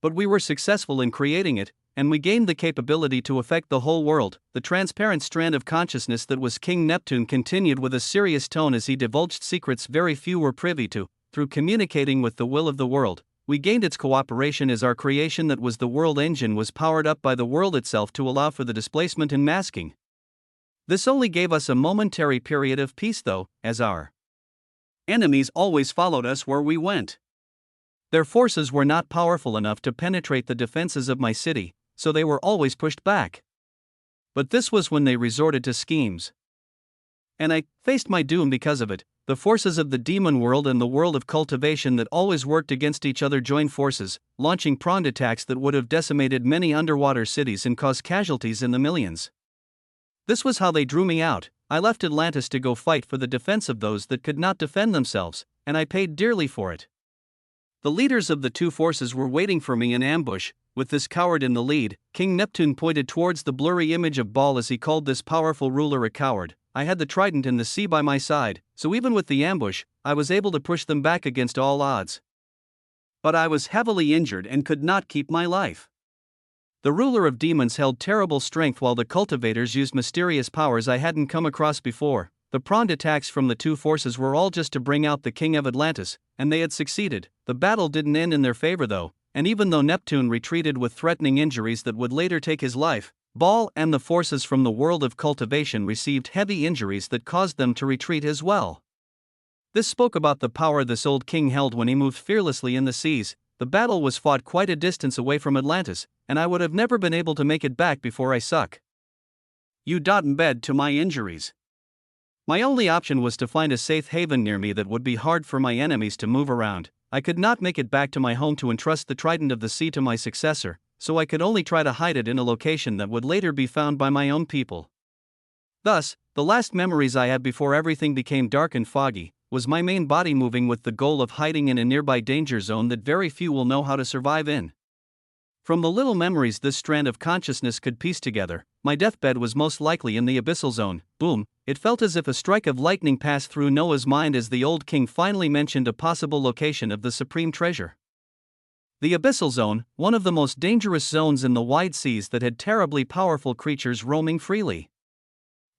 But we were successful in creating it, and we gained the capability to affect the whole world. The transparent strand of consciousness that was King Neptune continued with a serious tone as he divulged secrets very few were privy to. Through communicating with the will of the world, we gained its cooperation as our creation that was the world engine was powered up by the world itself to allow for the displacement and masking. This only gave us a momentary period of peace though, as our enemies always followed us where we went. Their forces were not powerful enough to penetrate the defenses of my city, so they were always pushed back. But this was when they resorted to schemes. And I faced my doom because of it. The forces of the demon world and the world of cultivation that always worked against each other joined forces, launching prompt attacks that would have decimated many underwater cities and caused casualties in the millions. This was how they drew me out. I left Atlantis to go fight for the defense of those that could not defend themselves, and I paid dearly for it. The leaders of the two forces were waiting for me in ambush, with this coward in the lead. King Neptune pointed towards the blurry image of Baal as he called this powerful ruler a coward. I had the trident in the sea by my side, so even with the ambush, I was able to push them back against all odds. But I was heavily injured and could not keep my life. The ruler of demons held terrible strength while the cultivators used mysterious powers I hadn't come across before. The prompt attacks from the two forces were all just to bring out the king of Atlantis, and they had succeeded. The battle didn't end in their favor though, and even though Neptune retreated with threatening injuries that would later take his life, Baal and the forces from the world of cultivation received heavy injuries that caused them to retreat as well. This spoke about the power this old king held when he moved fearlessly in the seas. The battle was fought quite a distance away from Atlantis, and I would have never been able to make it back before I succumbed in bed to my injuries. My only option was to find a safe haven near me that would be hard for my enemies to move around. I could not make it back to my home to entrust the Trident of the Sea to my successor, so I could only try to hide it in a location that would later be found by my own people. Thus, the last memories I had before everything became dark and foggy was my main body moving with the goal of hiding in a nearby danger zone that very few will know how to survive in. From the little memories this strand of consciousness could piece together, my deathbed was most likely in the abyssal zone. Boom, it felt as if a strike of lightning passed through Noah's mind as the old king finally mentioned a possible location of the supreme treasure. The abyssal zone, one of the most dangerous zones in the wide seas that had terribly powerful creatures roaming freely.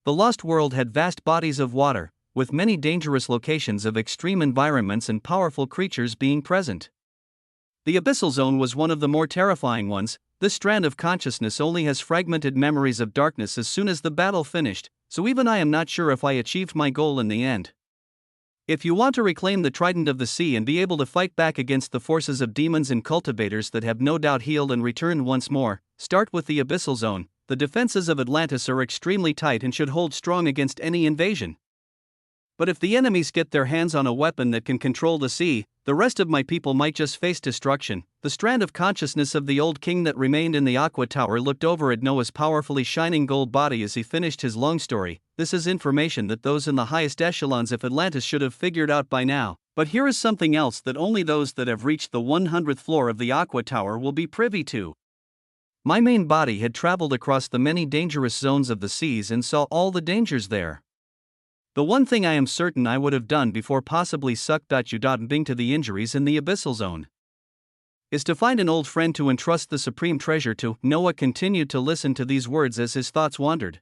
The lost world had vast bodies of water, with many dangerous locations of extreme environments and powerful creatures being present. The abyssal zone was one of the more terrifying ones. This strand of consciousness only has fragmented memories of darkness as soon as the battle finished, so even I am not sure if I achieved my goal in the end. If you want to reclaim the Trident of the Sea and be able to fight back against the forces of demons and cultivators that have no doubt healed and returned once more, start with the abyssal zone. The defenses of Atlantis are extremely tight and should hold strong against any invasion. But if the enemies get their hands on a weapon that can control the sea, the rest of my people might just face destruction. The strand of consciousness of the old king that remained in the Aqua Tower looked over at Noah's powerfully shining gold body as he finished his long story. This is information that those in the highest echelons of Atlantis should have figured out by now. But here is something else that only those that have reached the 100th floor of the Aqua Tower will be privy to. My main body had traveled across the many dangerous zones of the seas and saw all the dangers there. The one thing I am certain I would have done before possibly succumbing to the injuries in the abyssal zone is to find an old friend to entrust the supreme treasure to. Noah continued to listen to these words as his thoughts wandered.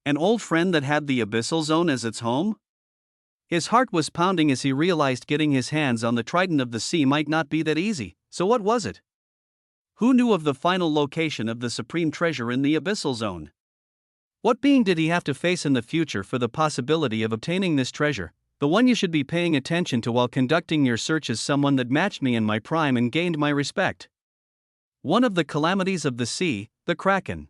An old friend that had the abyssal zone as its home? His heart was pounding as he realized getting his hands on the Trident of the Sea might not be that easy. So what was it? Who knew of the final location of the supreme treasure in the abyssal zone? What being did he have to face in the future for the possibility of obtaining this treasure? The one you should be paying attention to while conducting your search is someone that matched me in my prime and gained my respect. One of the calamities of the sea, the Kraken.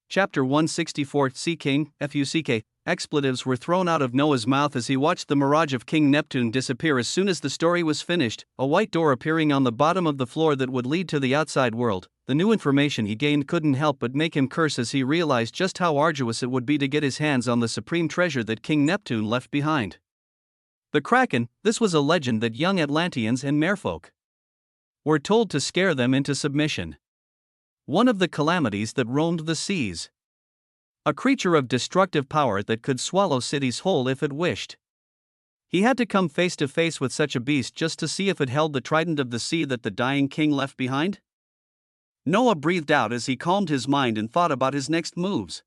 Chapter 164. Sea King, FUCK. Expletives were thrown out of Noah's mouth as he watched the mirage of King Neptune disappear. As soon as the story was finished, a white door appearing on the bottom of the floor that would lead to the outside world. The new information he gained couldn't help but make him curse as he realized just how arduous it would be to get his hands on the supreme treasure that King Neptune left behind. The Kraken, this was a legend that young Atlanteans and merfolk were told to scare them into submission. One of the calamities that roamed the seas. A creature of destructive power that could swallow cities whole if it wished. He had to come face to face with such a beast just to see if it held the trident of the sea that the dying king left behind. Noah breathed out as he calmed his mind and thought about his next moves.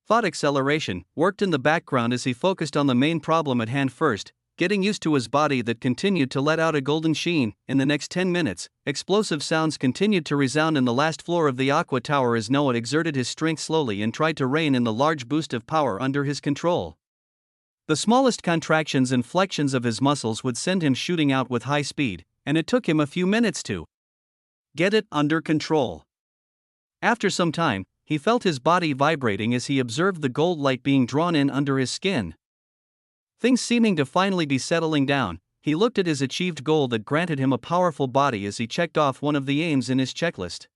Thought acceleration worked in the background as he focused on the main problem at hand first, getting used to his body that continued to let out a golden sheen. In the next 10 minutes, explosive sounds continued to resound in the last floor of the Aqua Tower as Noah exerted his strength slowly and tried to rein in the large boost of power under his control. The smallest contractions and flexions of his muscles would send him shooting out with high speed, and it took him a few minutes to get it under control. After some time, he felt his body vibrating as he observed the gold light being drawn in under his skin. Things seeming to finally be settling down, he looked at his achieved goal that granted him a powerful body as he checked off one of the aims in his checklist.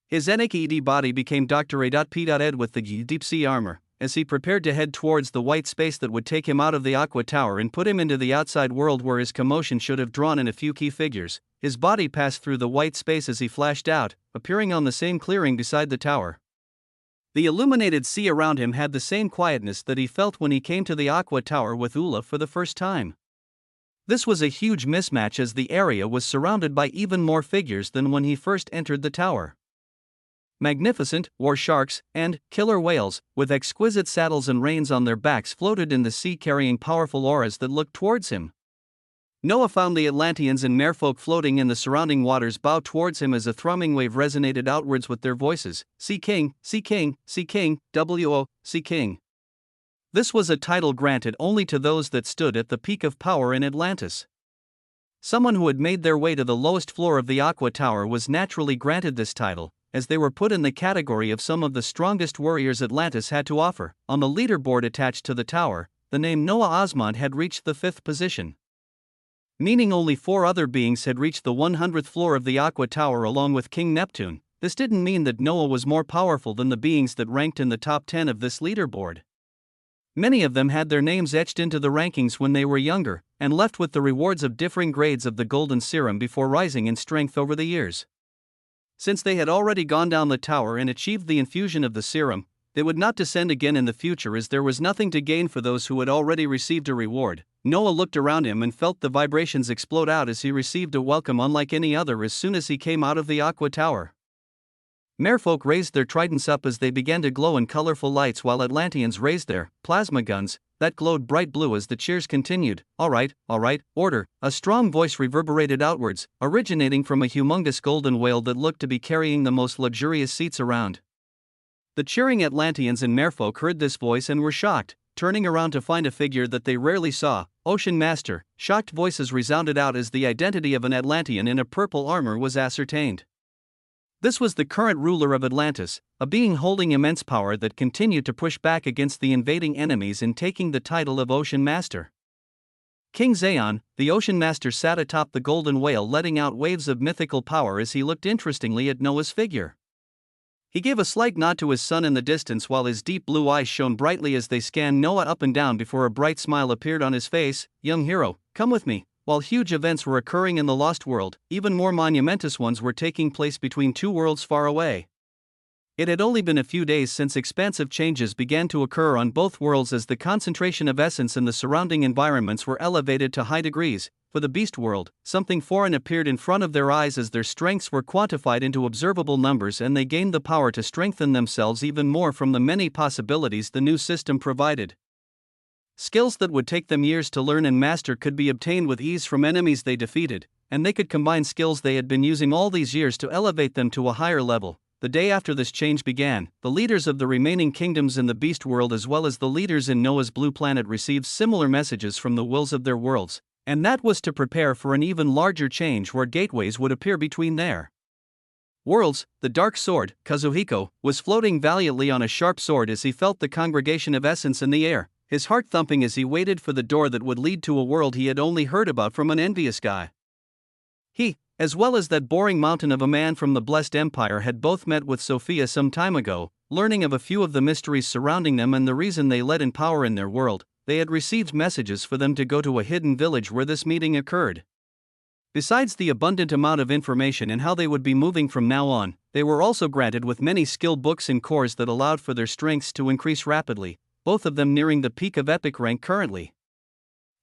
His NAKED body became Dr. A.P.Ed with the deep sea armor, as he prepared to head towards the white space that would take him out of the Aqua Tower and put him into the outside world where his commotion should have drawn in a few key figures. His body passed through the white space as he flashed out, appearing on the same clearing beside the tower. The illuminated sea around him had the same quietness that he felt when he came to the Aqua Tower with Ula for the first time. This was a huge mismatch as the area was surrounded by even more figures than when he first entered the tower. Magnificent war sharks and killer whales, with exquisite saddles and reins on their backs, floated in the sea carrying powerful auras that looked towards him. Noah found the Atlanteans and merfolk floating in the surrounding waters bow towards him as a thrumming wave resonated outwards with their voices. Sea King, Sea King, Sea King, W.O., Sea King. This was a title granted only to those that stood at the peak of power in Atlantis. Someone who had made their way to the lowest floor of the Aqua Tower was naturally granted this title, as they were put in the category of some of the strongest warriors Atlantis had to offer. On the leaderboard attached to the tower, the name Noah Osmond had reached the 5th position. Meaning only 4 other beings had reached the 100th floor of the Aqua Tower along with King Neptune. This didn't mean that Noah was more powerful than the beings that ranked in the top 10 of this leaderboard. Many of them had their names etched into the rankings when they were younger, and left with the rewards of differing grades of the golden serum before rising in strength over the years. Since they had already gone down the tower and achieved the infusion of the serum, they would not descend again in the future as there was nothing to gain for those who had already received a reward. Noah looked around him and felt the vibrations explode out as he received a welcome unlike any other as soon as he came out of the Aqua Tower. Merfolk raised their tridents up as they began to glow in colorful lights, while Atlanteans raised their plasma guns that glowed bright blue as the cheers continued. All right, order. A strong voice reverberated outwards, originating from a humongous golden whale that looked to be carrying the most luxurious seats around. The cheering Atlanteans and merfolk heard this voice and were shocked, turning around to find a figure that they rarely saw. Ocean Master. Shocked voices resounded out as the identity of an Atlantean in a purple armor was ascertained. This was the current ruler of Atlantis, a being holding immense power that continued to push back against the invading enemies in taking the title of Ocean Master. King Zaon, the Ocean Master, sat atop the golden whale, letting out waves of mythical power as he looked interestingly at Noah's figure. He gave a slight nod to his son in the distance while his deep blue eyes shone brightly as they scanned Noah up and down before a bright smile appeared on his face. Young hero, come with me. While huge events were occurring in the Lost World, even more monumentous ones were taking place between 2 worlds far away. It had only been a few days since expansive changes began to occur on both worlds as the concentration of essence in the surrounding environments were elevated to high degrees. For the beast world, something foreign appeared in front of their eyes as their strengths were quantified into observable numbers, and they gained the power to strengthen themselves even more from the many possibilities the new system provided. Skills that would take them years to learn and master could be obtained with ease from enemies they defeated, and they could combine skills they had been using all these years to elevate them to a higher level. The day after this change began, the leaders of the remaining kingdoms in the beast world as well as the leaders in Noah's blue planet received similar messages from the wills of their worlds, and that was to prepare for an even larger change where gateways would appear between their worlds. The dark sword, Kazuhiko, was floating valiantly on a sharp sword as he felt the congregation of essence in the air, his heart thumping as he waited for the door that would lead to a world he had only heard about from an envious guy. He, as well as that boring mountain of a man from the Blessed Empire, had both met with Sophia some time ago, learning of a few of the mysteries surrounding them and the reason they led in power in their world. They had received messages for them to go to a hidden village where this meeting occurred. Besides the abundant amount of information and how they would be moving from now on, they were also granted with many skill books and cores that allowed for their strengths to increase rapidly, both of them nearing the peak of epic rank currently.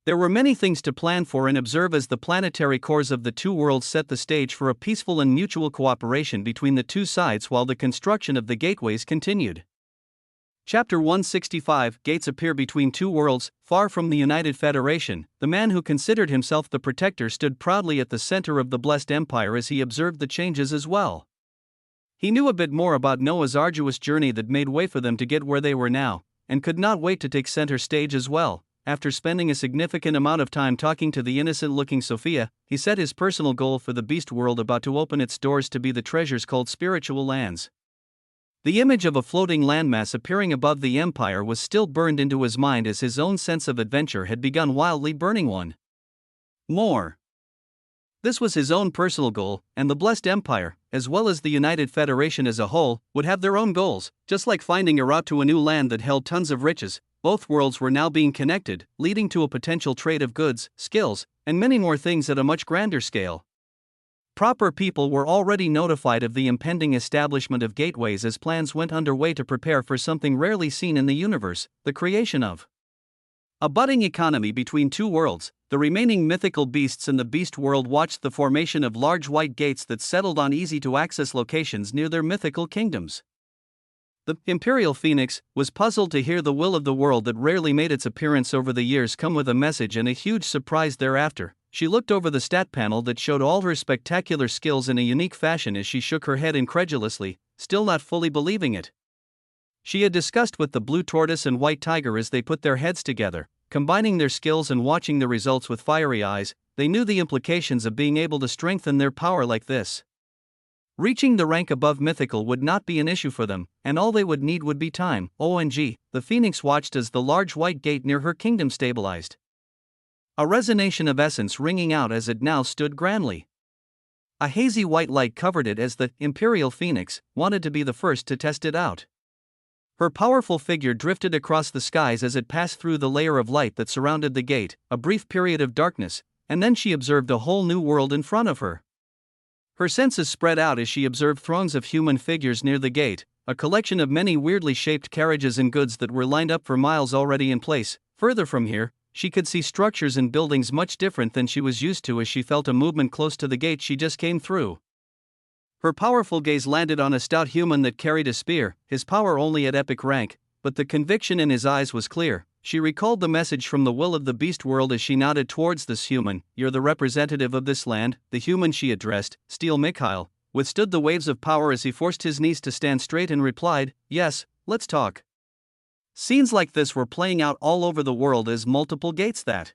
There were many things to plan for and observe as the planetary cores of the two worlds set the stage for a peaceful and mutual cooperation between the two sides while the construction of the gateways continued. Chapter 165 Gates appear between two worlds, far from the United Federation. The man who considered himself the protector stood proudly at the center of the blessed empire as he observed the changes as well. He knew a bit more about Noah's arduous journey that made way for them to get where they were now, and could not wait to take center stage as well. After spending a significant amount of time talking to the innocent-looking Sophia, he set his personal goal for the beast world about to open its doors to be the treasures called spiritual lands. The image of a floating landmass appearing above the empire was still burned into his mind as his own sense of adventure had begun wildly burning one more. This was his own personal goal, and the blessed empire, as well as the United Federation as a whole, would have their own goals. Just like finding a route to a new land that held tons of riches, both worlds were now being connected, leading to a potential trade of goods, skills, and many more things at a much grander scale. Proper people were already notified of the impending establishment of gateways as plans went underway to prepare for something rarely seen in the universe, the creation of a budding economy between two worlds. The remaining mythical beasts in the beast world watched the formation of large white gates that settled on easy-to-access locations near their mythical kingdoms. The Imperial Phoenix was puzzled to hear the will of the world that rarely made its appearance over the years come with a message and a huge surprise thereafter. She looked over the stat panel that showed all her spectacular skills in a unique fashion as she shook her head incredulously, still not fully believing it. She had discussed with the blue tortoise and white tiger as they put their heads together, combining their skills and watching the results with fiery eyes. They knew the implications of being able to strengthen their power like this. Reaching the rank above mythical would not be an issue for them, and all they would need would be time. OMG, the Phoenix watched as the large white gate near her kingdom stabilized. A resonation of essence ringing out as it now stood grandly. A hazy white light covered it as the Imperial Phoenix wanted to be the first to test it out. Her powerful figure drifted across the skies as it passed through the layer of light that surrounded the gate, a brief period of darkness, and then she observed a whole new world in front of her. Her senses spread out as she observed throngs of human figures near the gate, a collection of many weirdly shaped carriages and goods that were lined up for miles already in place. Further from here, she could see structures and buildings much different than she was used to as she felt a movement close to the gate she just came through. Her powerful gaze landed on a stout human that carried a spear, his power only at epic rank, but the conviction in his eyes was clear. She recalled the message from the will of the beast world as she nodded towards this human. "You're the representative of this land." The human she addressed, Steel Mikhail, withstood the waves of power as he forced his knees to stand straight and replied, "Yes, let's talk." Scenes like this were playing out all over the world as multiple gates that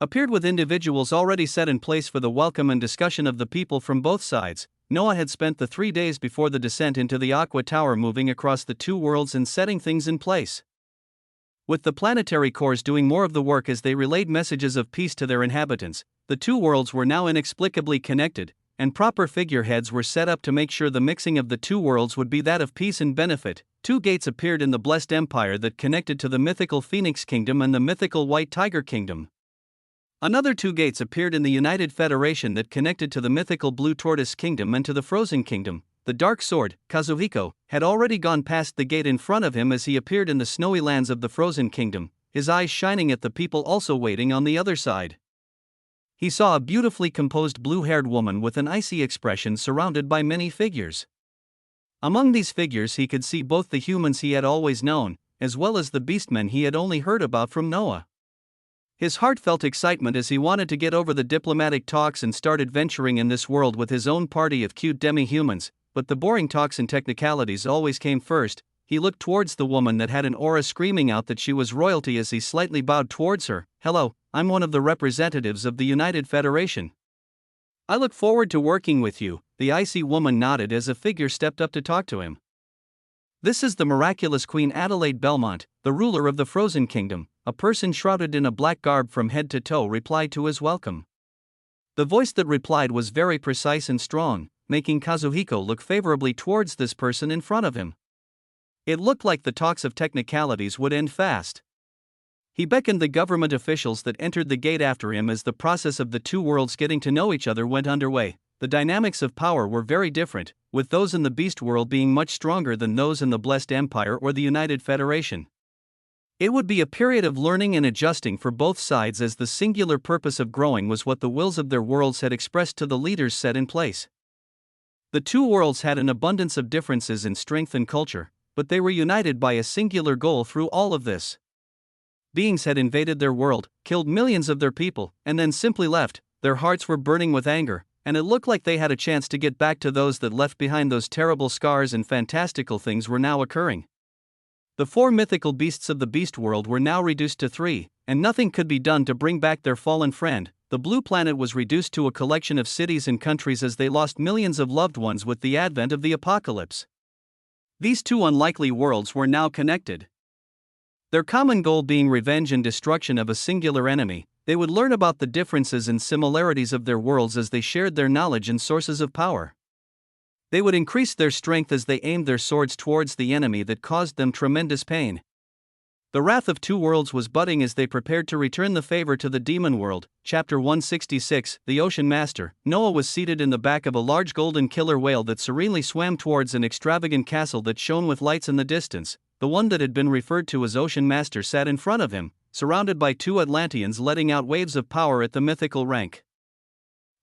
appeared with individuals already set in place for the welcome and discussion of the people from both sides. Noah had spent the 3 days before the descent into the Aqua Tower moving across the two worlds and setting things in place, with the planetary cores doing more of the work as they relayed messages of peace to their inhabitants. The two worlds were now inexplicably connected, and proper figureheads were set up to make sure the mixing of the two worlds would be that of peace and benefit. 2 gates appeared in the blessed empire that connected to the mythical Phoenix Kingdom and the mythical White Tiger Kingdom. Another 2 gates appeared in the United Federation that connected to the mythical Blue Tortoise Kingdom and to the Frozen Kingdom. The Dark Sword, Kazuhiko, had already gone past the gate in front of him as he appeared in the snowy lands of the Frozen Kingdom, his eyes shining at the people also waiting on the other side. He saw a beautifully composed blue-haired woman with an icy expression surrounded by many figures. Among these figures he could see both the humans he had always known, as well as the beastmen he had only heard about from Noah. His heart felt excitement as he wanted to get over the diplomatic talks and start adventuring in this world with his own party of cute demi-humans, but the boring talks and technicalities always came first. He looked towards the woman that had an aura screaming out that she was royalty as he slightly bowed towards her. "Hello, I'm one of the representatives of the United Federation. I look forward to working with you." The icy woman nodded as a figure stepped up to talk to him. "This is the miraculous Queen Adelaide Belmont, the ruler of the Frozen Kingdom." A person shrouded in a black garb from head to toe replied to his welcome. The voice that replied was very precise and strong, making Kazuhiko look favorably towards this person in front of him. It looked like the talks of technicalities would end fast. He beckoned the government officials that entered the gate after him as the process of the two worlds getting to know each other went underway. The dynamics of power were very different, with those in the Beast World being much stronger than those in the Blessed Empire or the United Federation. It would be a period of learning and adjusting for both sides, as the singular purpose of growing was what the wills of their worlds had expressed to the leaders set in place. The two worlds had an abundance of differences in strength and culture, but they were united by a singular goal through all of this. Beings had invaded their world, killed millions of their people, and then simply left. Their hearts were burning with anger, and it looked like they had a chance to get back to those that left behind those terrible scars, and fantastical things were now occurring. The four mythical beasts of the Beast World were now reduced to 3, and nothing could be done to bring back their fallen friend. The Blue Planet was reduced to a collection of cities and countries as they lost millions of loved ones with the advent of the apocalypse. These two unlikely worlds were now connected. Their common goal being revenge and destruction of a singular enemy, they would learn about the differences and similarities of their worlds as they shared their knowledge and sources of power. They would increase their strength as they aimed their swords towards the enemy that caused them tremendous pain. The wrath of two worlds was budding as they prepared to return the favor to the demon world. Chapter 166, The Ocean Master. Noah was seated in the back of a large golden killer whale that serenely swam towards an extravagant castle that shone with lights in the distance. The one that had been referred to as Ocean Master sat in front of him, surrounded by two Atlanteans letting out waves of power at the mythical rank.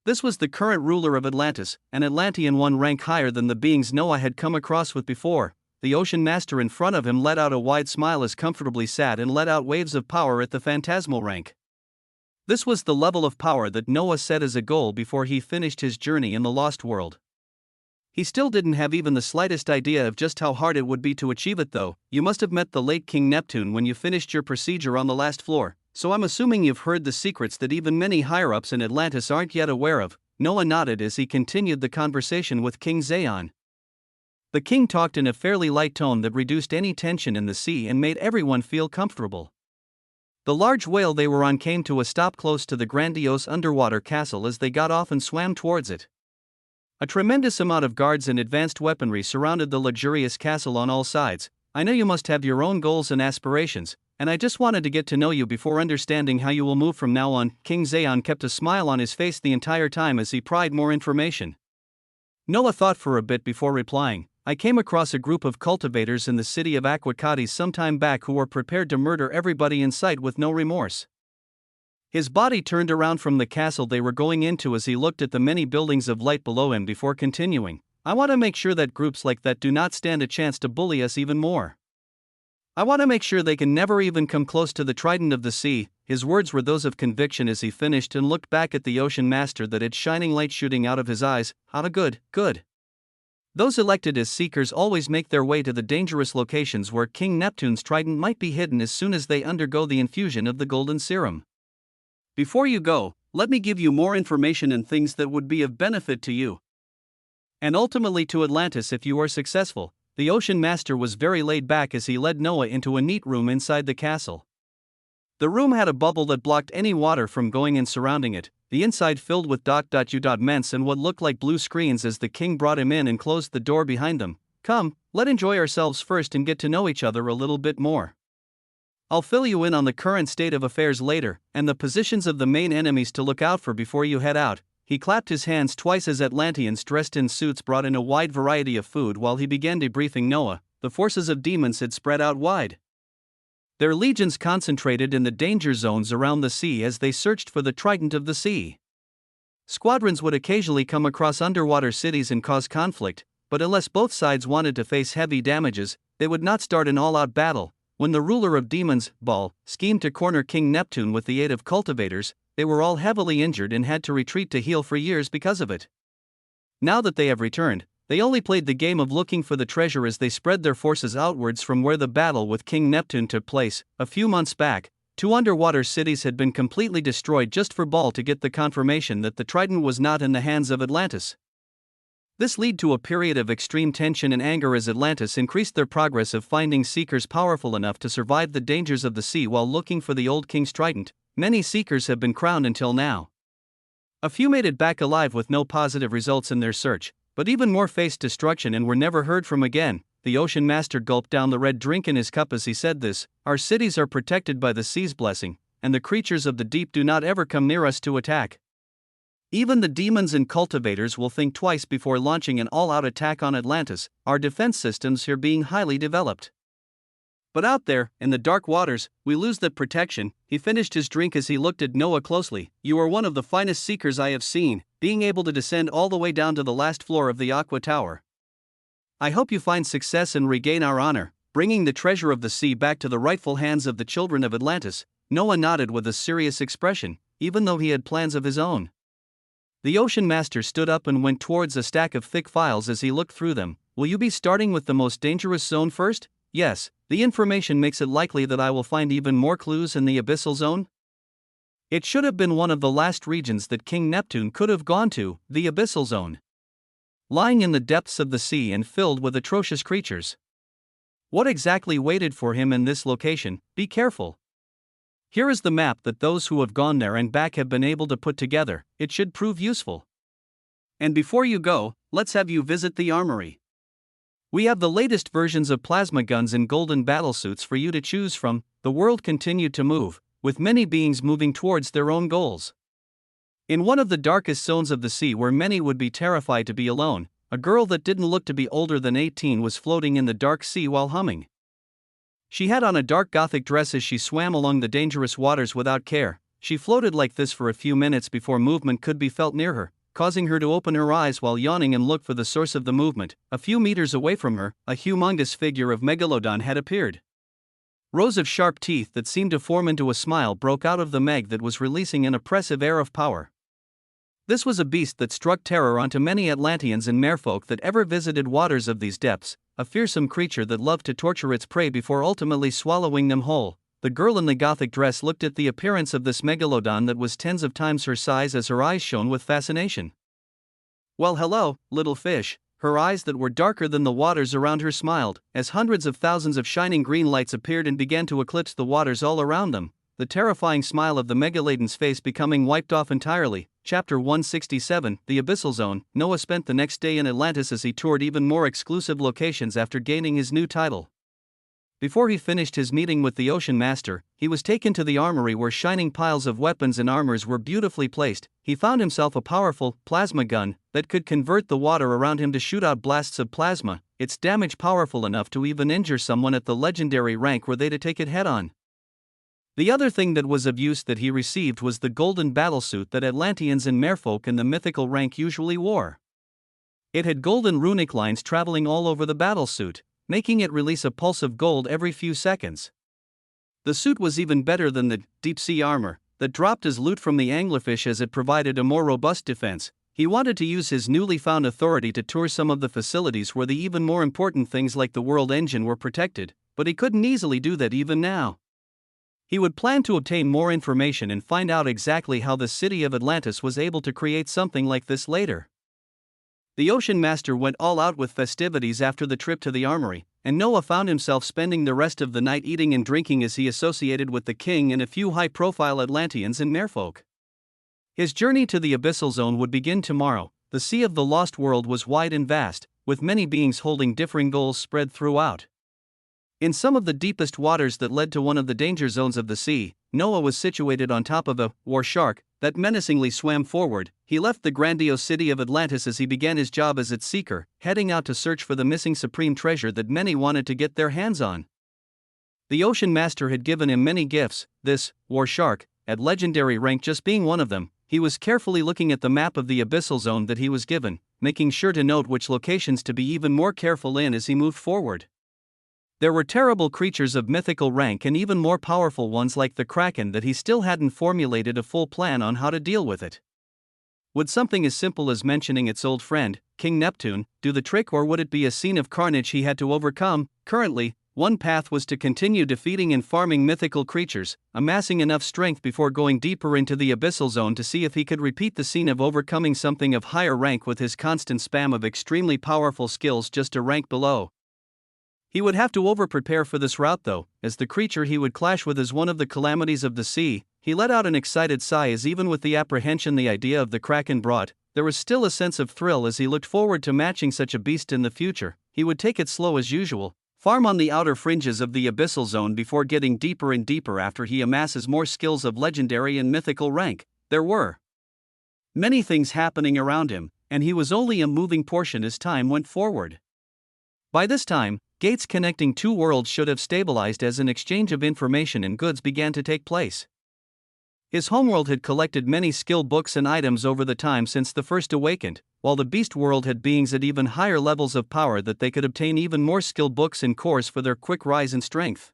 This was the current ruler of Atlantis, an Atlantean one rank higher than the beings Noah had come across with before. The Ocean Master in front of him let out a wide smile as comfortably sat and let out waves of power at the phantasmal rank. This was the level of power that Noah set as a goal before he finished his journey in the Lost World. He still didn't have even the slightest idea of just how hard it would be to achieve it though. You must have met the late King Neptune when you finished your procedure on the last floor, so I'm assuming you've heard the secrets that even many higher-ups in Atlantis aren't yet aware of. Noah nodded as he continued the conversation with King Zaon. The king talked in a fairly light tone that reduced any tension in the sea and made everyone feel comfortable. The large whale they were on came to a stop close to the grandiose underwater castle as they got off and swam towards it. A tremendous amount of guards and advanced weaponry surrounded the luxurious castle on all sides. I know you must have your own goals and aspirations, and I just wanted to get to know you before understanding how you will move from now on. King Zaon kept a smile on his face the entire time as he pried more information. Noah thought for a bit before replying. I came across a group of cultivators in the city of Aquacatis some time back who were prepared to murder everybody in sight with no remorse. His body turned around from the castle they were going into as he looked at the many buildings of light below him before continuing. I want to make sure that groups like that do not stand a chance to bully us even more. I want to make sure they can never even come close to the Trident of the Sea. His words were those of conviction as he finished and looked back at the Ocean Master that had shining light shooting out of his eyes. Good. Those elected as seekers always make their way to the dangerous locations where King Neptune's trident might be hidden as soon as they undergo the infusion of the golden serum. Before you go, let me give you more information and things that would be of benefit to you. And ultimately to Atlantis if you are successful. The Ocean Master was very laid back as he led Noah into a neat room inside the castle. The room had a bubble that blocked any water from going in surrounding it, the inside filled with .U.ments and what looked like blue screens as the king brought him in and closed the door behind them. Come, let's enjoy ourselves first and get to know each other a little bit more. I'll fill you in on the current state of affairs later, and the positions of the main enemies to look out for before you head out. He clapped his hands twice as Atlanteans dressed in suits brought in a wide variety of food while he began debriefing Noah. The forces of demons had spread out wide. Their legions concentrated in the danger zones around the sea as they searched for the Trident of the Sea. Squadrons would occasionally come across underwater cities and cause conflict, but unless both sides wanted to face heavy damages, they would not start an all-out battle. When the ruler of demons, Baal, schemed to corner King Neptune with the aid of cultivators, they were all heavily injured and had to retreat to heal for years because of it. Now that they have returned, they only played the game of looking for the treasure as they spread their forces outwards from where the battle with King Neptune took place. A few months back, 2 underwater cities had been completely destroyed just for Baal to get the confirmation that the Trident was not in the hands of Atlantis. This led to a period of extreme tension and anger as Atlantis increased their progress of finding seekers powerful enough to survive the dangers of the sea while looking for the old king's trident. Many seekers have been crowned until now. A few made it back alive with no positive results in their search, but even more faced destruction and were never heard from again. The ocean master gulped down the red drink in his cup as he said this. Our cities are protected by the sea's blessing, and the creatures of the deep do not ever come near us to attack. Even the demons and cultivators will think twice before launching an all-out attack on Atlantis, our defense systems here being highly developed. But out there, in the dark waters, we lose that protection. He finished his drink as he looked at Noah closely. You are one of the finest seekers I have seen, being able to descend all the way down to the last floor of the Aqua Tower. I hope you find success and regain our honor, bringing the treasure of the sea back to the rightful hands of the children of Atlantis. Noah nodded with a serious expression, even though he had plans of his own. The ocean master stood up and went towards a stack of thick files as he looked through them. Will you be starting with the most dangerous zone first? Yes, the information makes it likely that I will find even more clues in the abyssal zone. It should have been one of the last regions that King Neptune could have gone to, the abyssal zone. Lying in the depths of the sea and filled with atrocious creatures. What exactly waited for him in this location? Be careful. Here is the map that those who have gone there and back have been able to put together. It should prove useful. And before you go, let's have you visit the armory. We have the latest versions of plasma guns and golden battlesuits for you to choose from. The world continued to move, with many beings moving towards their own goals. In one of the darkest zones of the sea where many would be terrified to be alone, a girl that didn't look to be older than 18 was floating in the dark sea while humming. She had on a dark gothic dress as she swam along the dangerous waters without care. She floated like this for a few minutes before movement could be felt near her, causing her to open her eyes while yawning and look for the source of the movement. A few meters away from her, a humongous figure of Megalodon had appeared. Rows of sharp teeth that seemed to form into a smile broke out of the Meg that was releasing an oppressive air of power. This was a beast that struck terror onto many Atlanteans and merfolk that ever visited waters of these depths, a fearsome creature that loved to torture its prey before ultimately swallowing them whole. The girl in the gothic dress looked at the appearance of this megalodon that was tens of times her size as her eyes shone with fascination. Well, hello, little fish. Her eyes that were darker than the waters around her smiled, as hundreds of thousands of shining green lights appeared and began to eclipse the waters all around them, the terrifying smile of the megalodon's face becoming wiped off entirely. Chapter 167, The Abyssal Zone. Noah spent the next day in Atlantis as he toured even more exclusive locations after gaining his new title. Before he finished his meeting with the Ocean Master, he was taken to the armory where shining piles of weapons and armors were beautifully placed. He found himself a powerful plasma gun that could convert the water around him to shoot out blasts of plasma, its damage powerful enough to even injure someone at the legendary rank were they to take it head-on. The other thing that was of use that he received was the golden battlesuit that Atlanteans and merfolk in the mythical rank usually wore. It had golden runic lines traveling all over the battlesuit, making it release a pulse of gold every few seconds. The suit was even better than the deep-sea armor that dropped as loot from the anglerfish as it provided a more robust defense. He wanted to use his newly found authority to tour some of the facilities where the even more important things like the world engine were protected, but he couldn't easily do that even now. He would plan to obtain more information and find out exactly how the city of Atlantis was able to create something like this later. The Ocean Master went all out with festivities after the trip to the armory, and Noah found himself spending the rest of the night eating and drinking as he associated with the king and a few high-profile Atlanteans and merfolk. His journey to the Abyssal Zone would begin tomorrow. The Sea of the Lost World was wide and vast, with many beings holding differing goals spread throughout. In some of the deepest waters that led to one of the danger zones of the sea, Noah was situated on top of a war shark that menacingly swam forward. He left the grandiose city of Atlantis as he began his job as its seeker, heading out to search for the missing supreme treasure that many wanted to get their hands on. The Ocean Master had given him many gifts, this war shark, at legendary rank just being one of them. He was carefully looking at the map of the abyssal zone that he was given, making sure to note which locations to be even more careful in as he moved forward. There were terrible creatures of mythical rank and even more powerful ones like the Kraken that he still hadn't formulated a full plan on how to deal with it. Would something as simple as mentioning its old friend, King Neptune, do the trick, or would it be a scene of carnage he had to overcome? Currently, one path was to continue defeating and farming mythical creatures, amassing enough strength before going deeper into the abyssal zone to see if he could repeat the scene of overcoming something of higher rank with his constant spam of extremely powerful skills just a rank below. He would have to over-prepare for this route though, as the creature he would clash with is one of the calamities of the sea. He let out an excited sigh as even with the apprehension the idea of the Kraken brought, there was still a sense of thrill as he looked forward to matching such a beast in the future. he would take it slow as usual, farm on the outer fringes of the abyssal zone before getting deeper and deeper after he amasses more skills of legendary and mythical rank. There were many things happening around him, and he was only a moving portion as time went forward. By this time, gates connecting two worlds should have stabilized as an exchange of information and goods began to take place. His homeworld had collected many skill books and items over the time since the first awakened, while the beast world had beings at even higher levels of power that they could obtain even more skill books and cores for their quick rise in strength.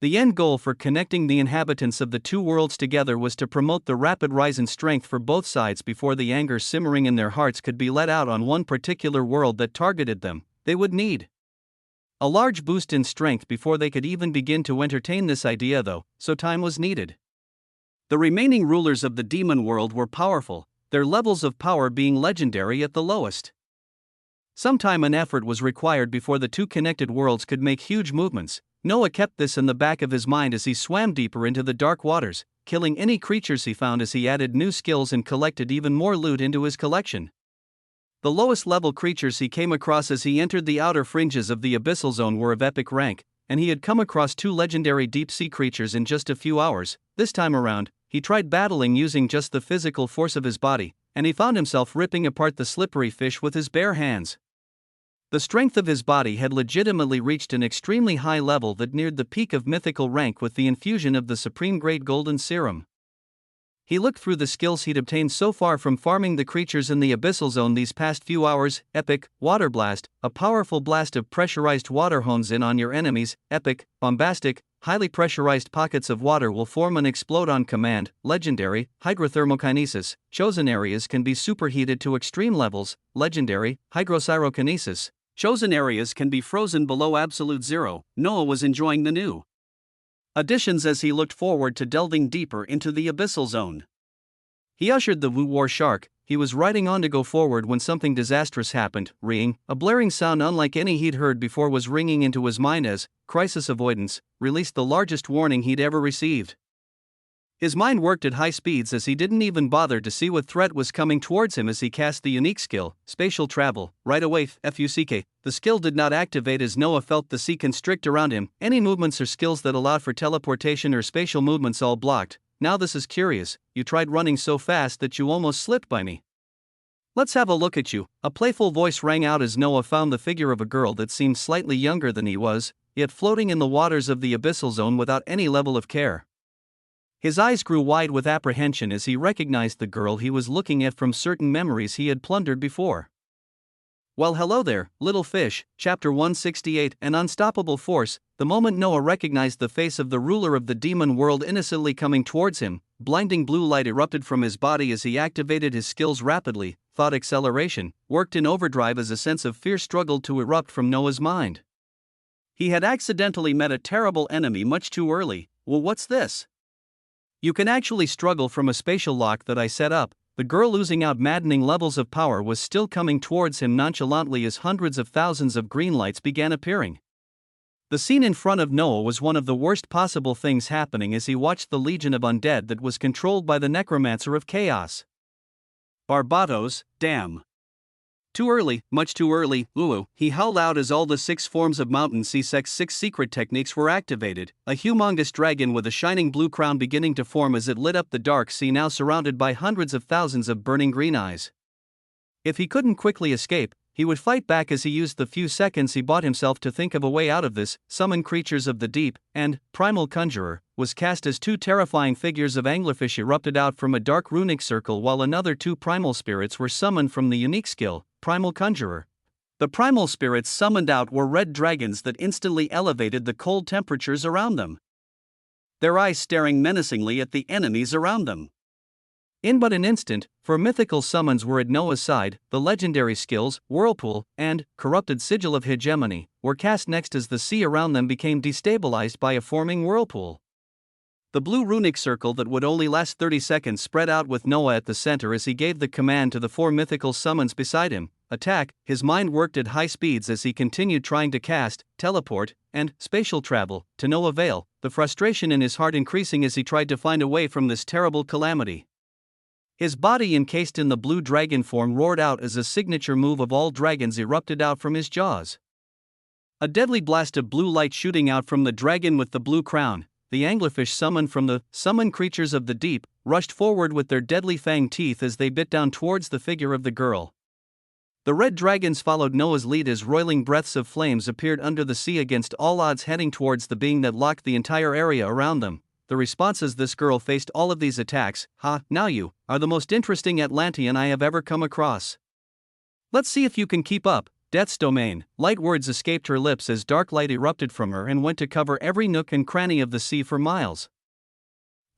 The end goal for connecting the inhabitants of the two worlds together was to promote the rapid rise in strength for both sides before the anger simmering in their hearts could be let out on one particular world that targeted them. They would need a large boost in strength before they could even begin to entertain this idea, though, so time was needed. The remaining rulers of the demon world were powerful, their levels of power being legendary at the lowest. Some time and effort was required before the two connected worlds could make huge movements. Noah kept this in the back of his mind as he swam deeper into the dark waters, killing any creatures he found as he added new skills and collected even more loot into his collection. The lowest level creatures he came across as he entered the outer fringes of the abyssal zone were of epic rank, and he had come across two legendary deep-sea creatures in just a few hours. This time around, he tried battling using just the physical force of his body, and he found himself ripping apart the slippery fish with his bare hands. The strength of his body had legitimately reached an extremely high level that neared the peak of mythical rank with the infusion of the supreme-grade golden serum. He looked through the skills he'd obtained so far from farming the creatures in the abyssal zone these past few hours. Epic, water blast, a powerful blast of pressurized water hones in on your enemies. Epic, bombastic, highly pressurized pockets of water will form and explode on command. Legendary, hydrothermokinesis, chosen areas can be superheated to extreme levels. Legendary, hygrosyrokinesis, chosen areas can be frozen below absolute zero. Noah was enjoying the new additions as he looked forward to delving deeper into the abyssal zone. He ushered the Wu War Shark. He was riding on to go forward when something disastrous happened. Ringing, a blaring sound unlike any he'd heard before was ringing into his mind as crisis avoidance released the largest warning he'd ever received. His mind worked at high speeds as he didn't even bother to see what threat was coming towards him as he cast the unique skill, spatial travel, right away. FUCK. The skill did not activate as Noah felt the sea constrict around him. Any movements or skills that allowed for teleportation or spatial movements all blocked. Now this is curious, you tried running so fast that you almost slipped by me. Let's have a look at you. A playful voice rang out as Noah found the figure of a girl that seemed slightly younger than he was, yet floating in the waters of the abyssal zone without any level of care. His eyes grew wide with apprehension as he recognized the girl he was looking at from certain memories he had plundered before. Well, hello there, little fish. Chapter 168, An Unstoppable Force. The moment Noah recognized the face of the ruler of the demon world innocently coming towards him, blinding blue light erupted from his body as he activated his skills rapidly. Thought acceleration worked in overdrive as a sense of fear struggled to erupt from Noah's mind. He had accidentally met a terrible enemy much too early. Well, what's this? You can actually struggle from a spatial lock that I set up. The girl, losing out maddening levels of power, was still coming towards him nonchalantly as hundreds of thousands of green lights began appearing. The scene in front of Noah was one of the worst possible things happening as he watched the legion of undead that was controlled by the necromancer of chaos. Barbados, damn. Too early, much too early, Lulu, he howled out as all the 6 forms of Mountain Sea-Sex 6 secret techniques were activated, a humongous dragon with a shining blue crown beginning to form as it lit up the dark sea, now surrounded by hundreds of thousands of burning green eyes. If he couldn't quickly escape, he would fight back as he used the few seconds he bought himself to think of a way out of this. Summon creatures of the deep, and Primal Conjurer was cast as 2 terrifying figures of anglerfish erupted out from a dark runic circle, while another 2 primal spirits were summoned from the unique skill, Primal Conjurer. The primal spirits summoned out were red dragons that instantly elevated the cold temperatures around them, their eyes staring menacingly at the enemies around them. In but an instant, 4 mythical summons were at Noah's side. The legendary skills, Whirlpool, and Corrupted Sigil of Hegemony, were cast next as the sea around them became destabilized by a forming whirlpool. The blue runic circle that would only last 30 seconds spread out with Noah at the center as he gave the command to the 4 mythical summons beside him. Attack. His mind worked at high speeds as he continued trying to cast, teleport, and spatial travel, to no avail, the frustration in his heart increasing as he tried to find a way from this terrible calamity. His body, encased in the blue dragon form, roared out as a signature move of all dragons erupted out from his jaws. A deadly blast of blue light shooting out from the dragon with the blue crown, the anglerfish summoned from the summoned creatures of the deep, rushed forward with their deadly fanged teeth as they bit down towards the figure of the girl. The red dragons followed Noah's lead as roiling breaths of flames appeared under the sea against all odds, heading towards the being that locked the entire area around them. The responses this girl faced all of these attacks, now you are the most interesting Atlantean I have ever come across. Let's see if you can keep up. Death's domain. Light words escaped her lips as dark light erupted from her and went to cover every nook and cranny of the sea for miles.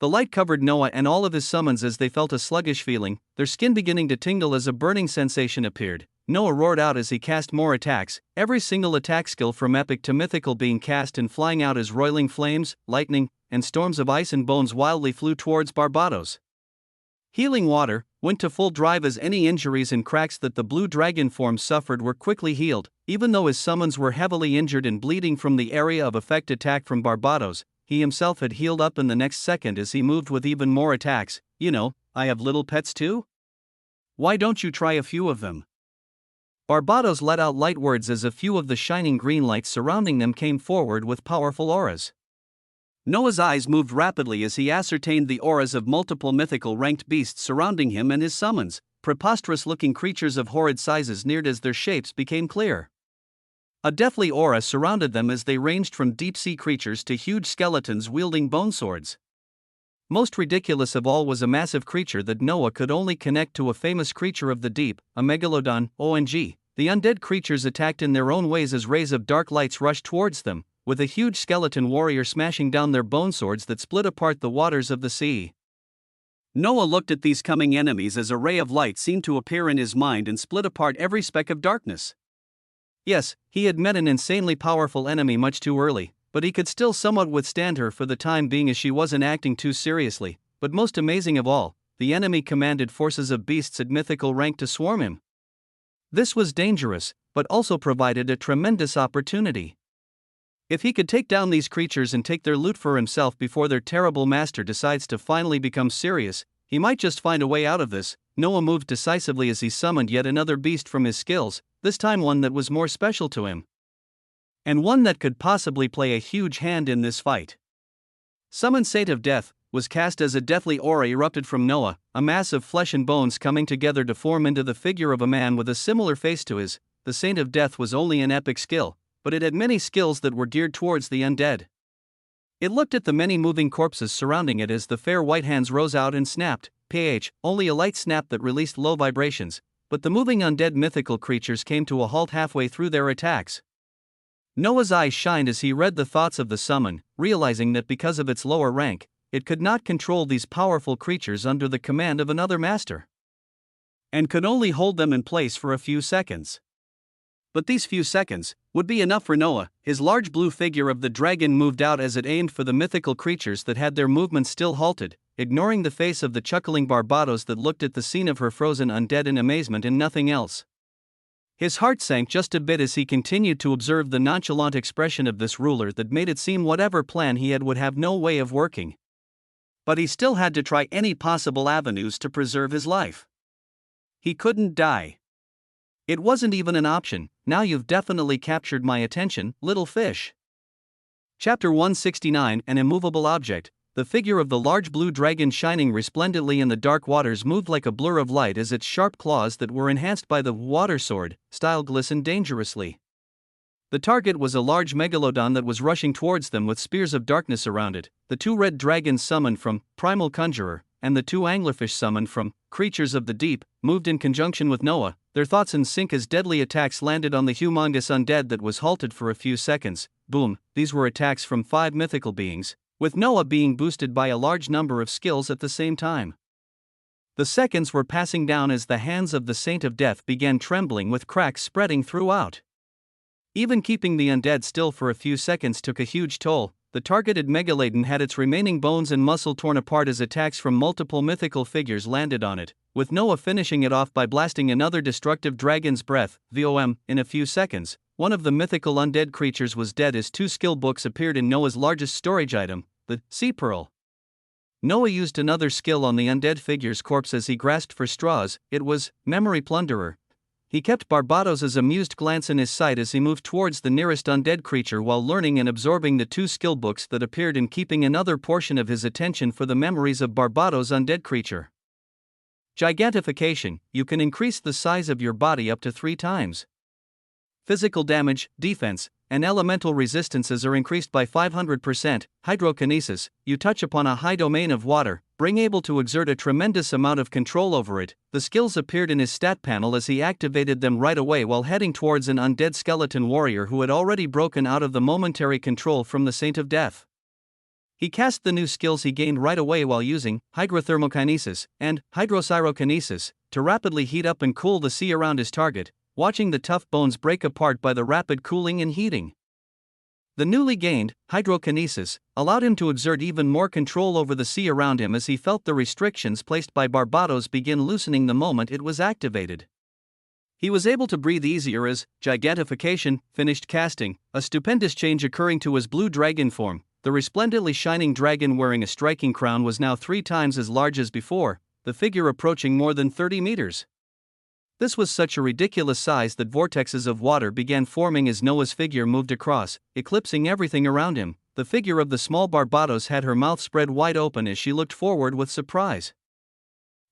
The light covered Noah and all of his summons as they felt a sluggish feeling, their skin beginning to tingle as a burning sensation appeared. Noah roared out as he cast more attacks, every single attack skill from epic to mythical being cast and flying out as roiling flames, lightning, and storms of ice and bones wildly flew towards Barbados. Healing water went to full drive as any injuries and cracks that the blue dragon form suffered were quickly healed. Even though his summons were heavily injured and bleeding from the area of effect attack from Barbados, he himself had healed up in the next second as he moved with even more attacks. I have little pets too? Why don't you try a few of them? Barbados let out light words as a few of the shining green lights surrounding them came forward with powerful auras. Noah's eyes moved rapidly as he ascertained the auras of multiple mythical ranked beasts surrounding him and his summons. Preposterous-looking creatures of horrid sizes neared as their shapes became clear. A deathly aura surrounded them as they ranged from deep-sea creatures to huge skeletons wielding bone swords. Most ridiculous of all was a massive creature that Noah could only connect to a famous creature of the deep, a megalodon. ONG. The undead creatures attacked in their own ways as rays of dark lights rushed towards them, with a huge skeleton warrior smashing down their bone swords that split apart the waters of the sea. Noah looked at these coming enemies as a ray of light seemed to appear in his mind and split apart every speck of darkness. Yes, he had met an insanely powerful enemy much too early, but he could still somewhat withstand her for the time being as she wasn't acting too seriously. But most amazing of all, the enemy commanded forces of beasts at mythical rank to swarm him. This was dangerous, but also provided a tremendous opportunity. If he could take down these creatures and take their loot for himself before their terrible master decides to finally become serious, he might just find a way out of this. Noah moved decisively as he summoned yet another beast from his skills, this time one that was more special to him. And one that could possibly play a huge hand in this fight. Summon Saint of Death was cast as a deathly aura erupted from Noah, a mass of flesh and bones coming together to form into the figure of a man with a similar face to his. The Saint of Death was only an epic skill, but it had many skills that were geared towards the undead. It looked at the many moving corpses surrounding it as the fair white hands rose out and snapped, only a light snap that released low vibrations, but the moving undead mythical creatures came to a halt halfway through their attacks. Noah's eyes shined as he read the thoughts of the summon, realizing that because of its lower rank, it could not control these powerful creatures under the command of another master, and could only hold them in place for a few seconds. But these few seconds would be enough for Noah. His large blue figure of the dragon moved out as it aimed for the mythical creatures that had their movements still halted, ignoring the face of the chuckling Barbados that looked at the scene of her frozen undead in amazement and nothing else. His heart sank just a bit as he continued to observe the nonchalant expression of this ruler that made it seem whatever plan he had would have no way of working. But he still had to try any possible avenues to preserve his life. He couldn't die. It wasn't even an option. Now you've definitely captured my attention, little fish. Chapter 169. An immovable object. The figure of the large blue dragon shining resplendently in the dark waters moved like a blur of light as its sharp claws that were enhanced by the water sword style glistened dangerously. The target was a large megalodon that was rushing towards them with spears of darkness around it. The two red dragons summoned from Primal Conjurer, and the two anglerfish summoned from Creatures of the Deep, moved in conjunction with Noah, their thoughts in sync as deadly attacks landed on the humongous undead that was halted for a few seconds. Boom, these were attacks from 5 mythical beings, with Noah being boosted by a large number of skills at the same time. The seconds were passing down as the hands of the Saint of Death began trembling with cracks spreading throughout. Even keeping the undead still for a few seconds took a huge toll. The targeted megalodon had its remaining bones and muscle torn apart as attacks from multiple mythical figures landed on it, with Noah finishing it off by blasting another destructive dragon's breath, VOM, in a few seconds. One of the mythical undead creatures was dead as 2 skill books appeared in Noah's largest storage item, the Sea Pearl. Noah used another skill on the undead figure's corpse as he grasped for straws. It was memory plunderer. He kept Barbados's amused glance in his sight as he moved towards the nearest undead creature while learning and absorbing the 2 skill books that appeared and keeping another portion of his attention for the memories of Barbados' undead creature. Gigantification, you can increase the size of your body up to 3 times. Physical damage, defense, and elemental resistances are increased by 500%. Hydrokinesis, you touch upon a high domain of water, being able to exert a tremendous amount of control over it. The skills appeared in his stat panel as he activated them right away while heading towards an undead skeleton warrior who had already broken out of the momentary control from the Saint of Death. He cast the new skills he gained right away while using hydrothermokinesis and hydrosyrokinesis to rapidly heat up and cool the sea around his target, watching the tough bones break apart by the rapid cooling and heating. The newly gained hydrokinesis allowed him to exert even more control over the sea around him as he felt the restrictions placed by Barbados begin loosening the moment it was activated. He was able to breathe easier as gigantification finished casting, a stupendous change occurring to his blue dragon form. The resplendently shining dragon wearing a striking crown was now 3 times as large as before, the figure approaching more than 30 meters. This was such a ridiculous size that vortexes of water began forming as Noah's figure moved across, eclipsing everything around him. The figure of the small Barbados had her mouth spread wide open as she looked forward with surprise.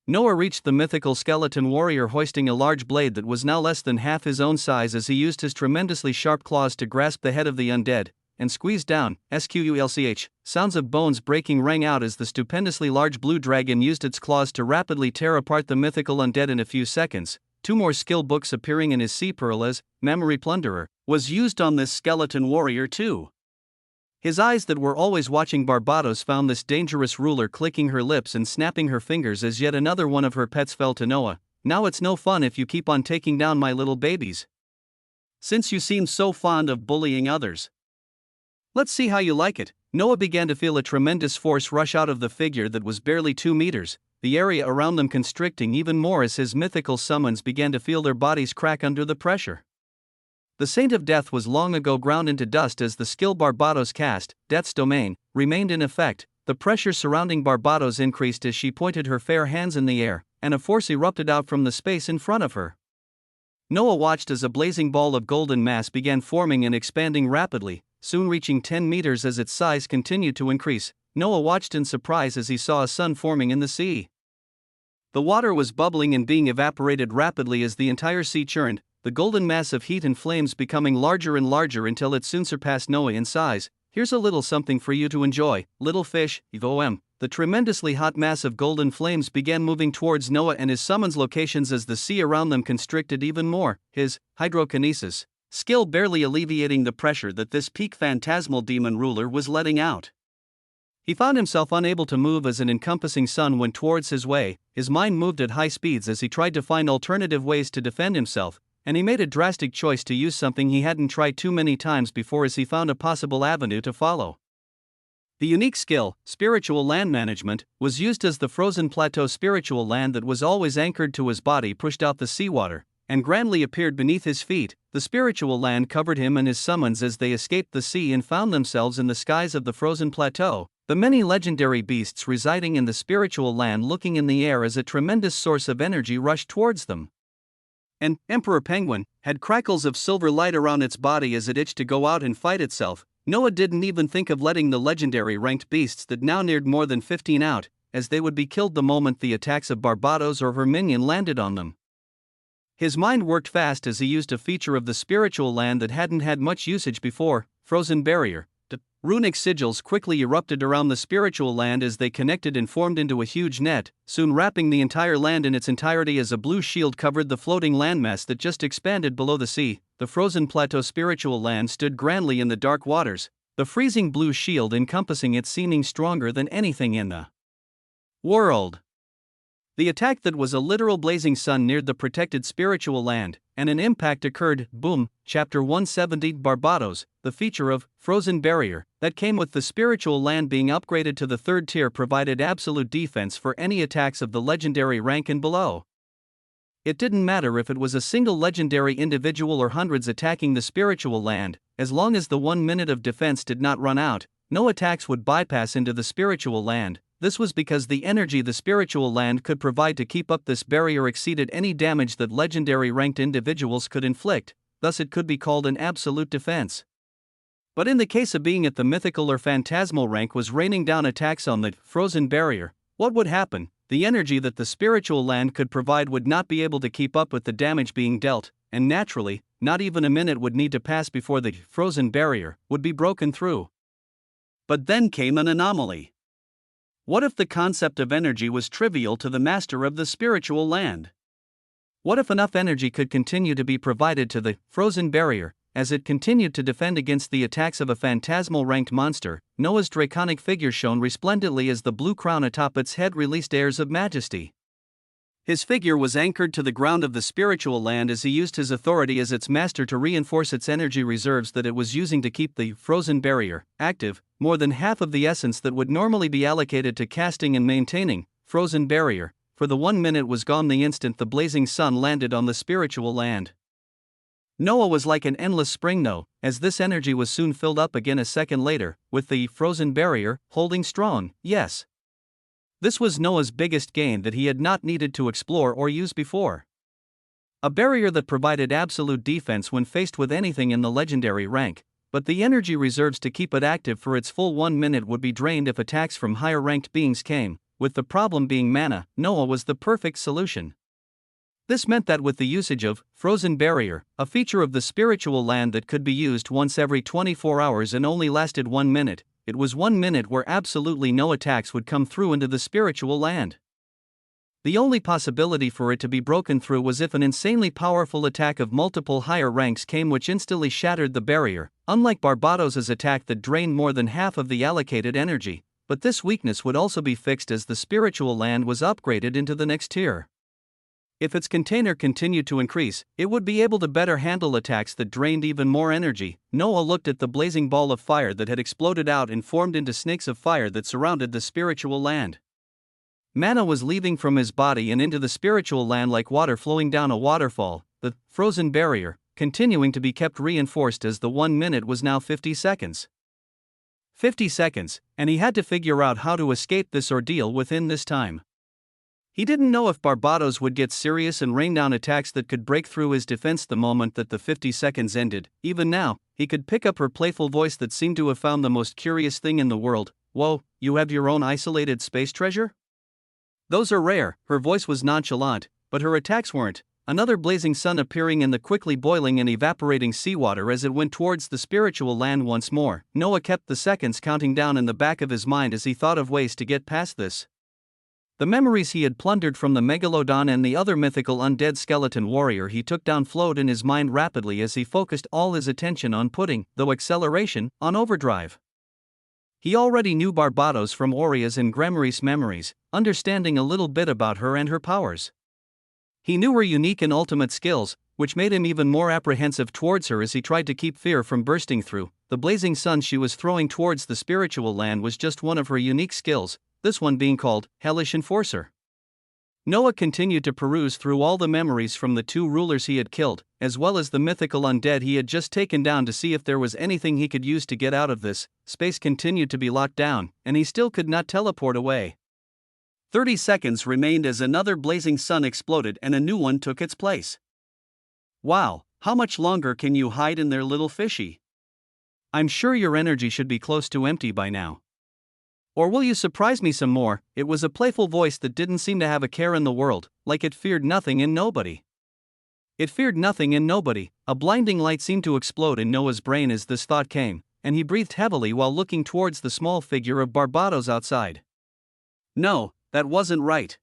Noah reached the mythical skeleton warrior hoisting a large blade that was now less than half his own size as he used his tremendously sharp claws to grasp the head of the undead and squeeze down. Squlch, sounds of bones breaking rang out as the stupendously large blue dragon used its claws to rapidly tear apart the mythical undead in a few seconds. 2 more skill books appearing in his sea pearl as memory plunderer was used on this skeleton warrior too. His eyes that were always watching Barbados found this dangerous ruler clicking her lips and snapping her fingers as yet another one of her pets fell to Noah. Now it's no fun if you keep on taking down my little babies. Since you seem so fond of bullying others. Let's see how you like it. Noah began to feel a tremendous force rush out of the figure that was barely 2 meters, the area around them constricting even more as his mythical summons began to feel their bodies crack under the pressure. The Saint of Death was long ago ground into dust as the skill Barbados cast, Death's Domain, remained in effect. The pressure surrounding Barbados increased as she pointed her fair hands in the air, and a force erupted out from the space in front of her. Noah watched as a blazing ball of golden mass began forming and expanding rapidly, soon reaching 10 meters as its size continued to increase. Noah watched in surprise as he saw a sun forming in the sea. The water was bubbling and being evaporated rapidly as the entire sea churned, the golden mass of heat and flames becoming larger and larger until it soon surpassed Noah in size. Here's a little something for you to enjoy, little fish, EVOM. The tremendously hot mass of golden flames began moving towards Noah and his summons locations as the sea around them constricted even more, his hydrokinesis skill barely alleviating the pressure that this peak phantasmal demon ruler was letting out. He found himself unable to move as an encompassing sun went towards his way. His mind moved at high speeds as he tried to find alternative ways to defend himself, and he made a drastic choice to use something he hadn't tried too many times before as he found a possible avenue to follow. The unique skill, Spiritual Land Management, was used as the frozen plateau spiritual land that was always anchored to his body pushed out the seawater, and grandly appeared beneath his feet. The spiritual land covered him and his summons as they escaped the sea and found themselves in the skies of the frozen plateau. The many legendary beasts residing in the spiritual land looking in the air as a tremendous source of energy rushed towards them. An emperor penguin had crackles of silver light around its body as it itched to go out and fight itself. Noah didn't even think of letting the legendary ranked beasts that now neared more than 15 out, as they would be killed the moment the attacks of Barbados or her minion landed on them. His mind worked fast as he used a feature of the spiritual land that hadn't had much usage before, Frozen Barrier. Runic sigils quickly erupted around the spiritual land as they connected and formed into a huge net, soon wrapping the entire land in its entirety as a blue shield covered the floating landmass that just expanded below the sea. The frozen plateau spiritual land stood grandly in the dark waters, the freezing blue shield encompassing it seeming stronger than anything in the world. The attack that was a literal blazing sun neared the protected spiritual land, and an impact occurred. Boom. Chapter 170 Barbados, the feature of Frozen Barrier that came with the spiritual land being upgraded to the 3rd tier provided absolute defense for any attacks of the legendary rank and below. It didn't matter if it was a single legendary individual or hundreds attacking the spiritual land, as long as the 1 minute of defense did not run out, no attacks would bypass into the spiritual land. This was because the energy the spiritual land could provide to keep up this barrier exceeded any damage that legendary ranked individuals could inflict, thus it could be called an absolute defense. But in the case of being at the mythical or phantasmal rank was raining down attacks on the frozen barrier, what would happen? The energy that the spiritual land could provide would not be able to keep up with the damage being dealt, and naturally, not even a minute would need to pass before the frozen barrier would be broken through. But then came an anomaly. What if the concept of energy was trivial to the master of the spiritual land? What if enough energy could continue to be provided to the frozen barrier, as it continued to defend against the attacks of a phantasmal ranked monster? Noah's draconic figure shone resplendently as the blue crown atop its head released airs of majesty. His figure was anchored to the ground of the spiritual land as he used his authority as its master to reinforce its energy reserves that it was using to keep the frozen barrier active. More than half of the essence that would normally be allocated to casting and maintaining frozen barrier for the 1 minute was gone the instant the blazing sun landed on the spiritual land. Noah was like an endless spring though, as this energy was soon filled up again a second later, with the frozen barrier holding strong. Yes. This was Noah's biggest gain that he had not needed to explore or use before. A barrier that provided absolute defense when faced with anything in the legendary rank, but the energy reserves to keep it active for its full 1 minute would be drained if attacks from higher ranked beings came, with the problem being mana. Noah was the perfect solution. This meant that with the usage of frozen barrier, a feature of the spiritual land that could be used once every 24 hours and only lasted 1 minute, it was 1 minute where absolutely no attacks would come through into the spiritual land. The only possibility for it to be broken through was if an insanely powerful attack of multiple higher ranks came which instantly shattered the barrier, unlike Barbados's attack that drained more than half of the allocated energy, but this weakness would also be fixed as the spiritual land was upgraded into the next tier. If its container continued to increase, it would be able to better handle attacks that drained even more energy. Noah looked at the blazing ball of fire that had exploded out and formed into snakes of fire that surrounded the spiritual land. Mana was leaving from his body and into the spiritual land like water flowing down a waterfall, the frozen barrier continuing to be kept reinforced as the 1 minute was now 50 seconds. 50 seconds, and he had to figure out how to escape this ordeal within this time. He didn't know if Barbados would get serious and rain down attacks that could break through his defense the moment that the 50 seconds ended. Even now, he could pick up her playful voice that seemed to have found the most curious thing in the world. "Whoa, you have your own isolated space treasure? Those are rare." Her voice was nonchalant, but her attacks weren't. Another blazing sun appearing in the quickly boiling and evaporating seawater as it went towards the spiritual land once more. Noah kept the seconds counting down in the back of his mind as he thought of ways to get past this. The memories he had plundered from the Megalodon and the other mythical undead skeleton warrior he took down flowed in his mind rapidly as he focused all his attention on putting, though acceleration, on overdrive. He already knew Barbados from Oria's and Gremry's memories, understanding a little bit about her and her powers. He knew her unique and ultimate skills, which made him even more apprehensive towards her as he tried to keep fear from bursting through. The blazing sun she was throwing towards the spiritual land was just one of her unique skills, this one being called Hellish Enforcer. Noah continued to peruse through all the memories from the 2 rulers he had killed, as well as the mythical undead he had just taken down to see if there was anything he could use to get out of this. Space continued to be locked down, and he still could not teleport away. 30 seconds remained as another blazing sun exploded and a new one took its place. Wow, how much longer can you hide in there, little fishy? I'm sure your energy should be close to empty by now. Or will you surprise me some more? It was a playful voice that didn't seem to have a care in the world, like it feared nothing and nobody. It feared nothing and nobody. A blinding light seemed to explode in Noah's brain as this thought came, and he breathed heavily while looking towards the small figure of Barbados outside. No, that wasn't right.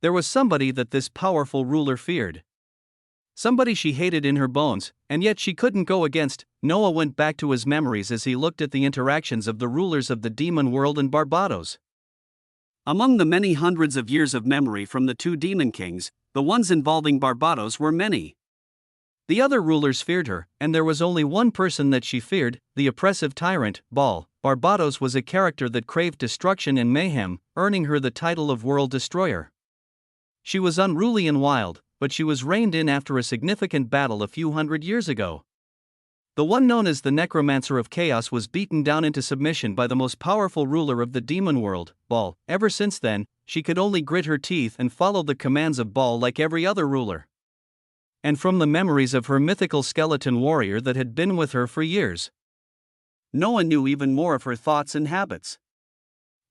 There was somebody that this powerful ruler feared. Somebody she hated in her bones, and yet she couldn't go against. Noah went back to his memories as he looked at the interactions of the rulers of the demon world and Barbados. Among the many hundreds of years of memory from the 2 demon kings, the ones involving Barbados were many. The other rulers feared her, and there was only one person that she feared, the oppressive tyrant, Baal. Barbados was a character that craved destruction and mayhem, earning her the title of World Destroyer. She was unruly and wild, but she was reined in after a significant battle a few hundred years ago. The one known as the Necromancer of Chaos was beaten down into submission by the most powerful ruler of the demon world, Baal. Ever since then, she could only grit her teeth and follow the commands of Baal like every other ruler. And from the memories of her mythical skeleton warrior that had been with her for years, Noah knew even more of her thoughts and habits.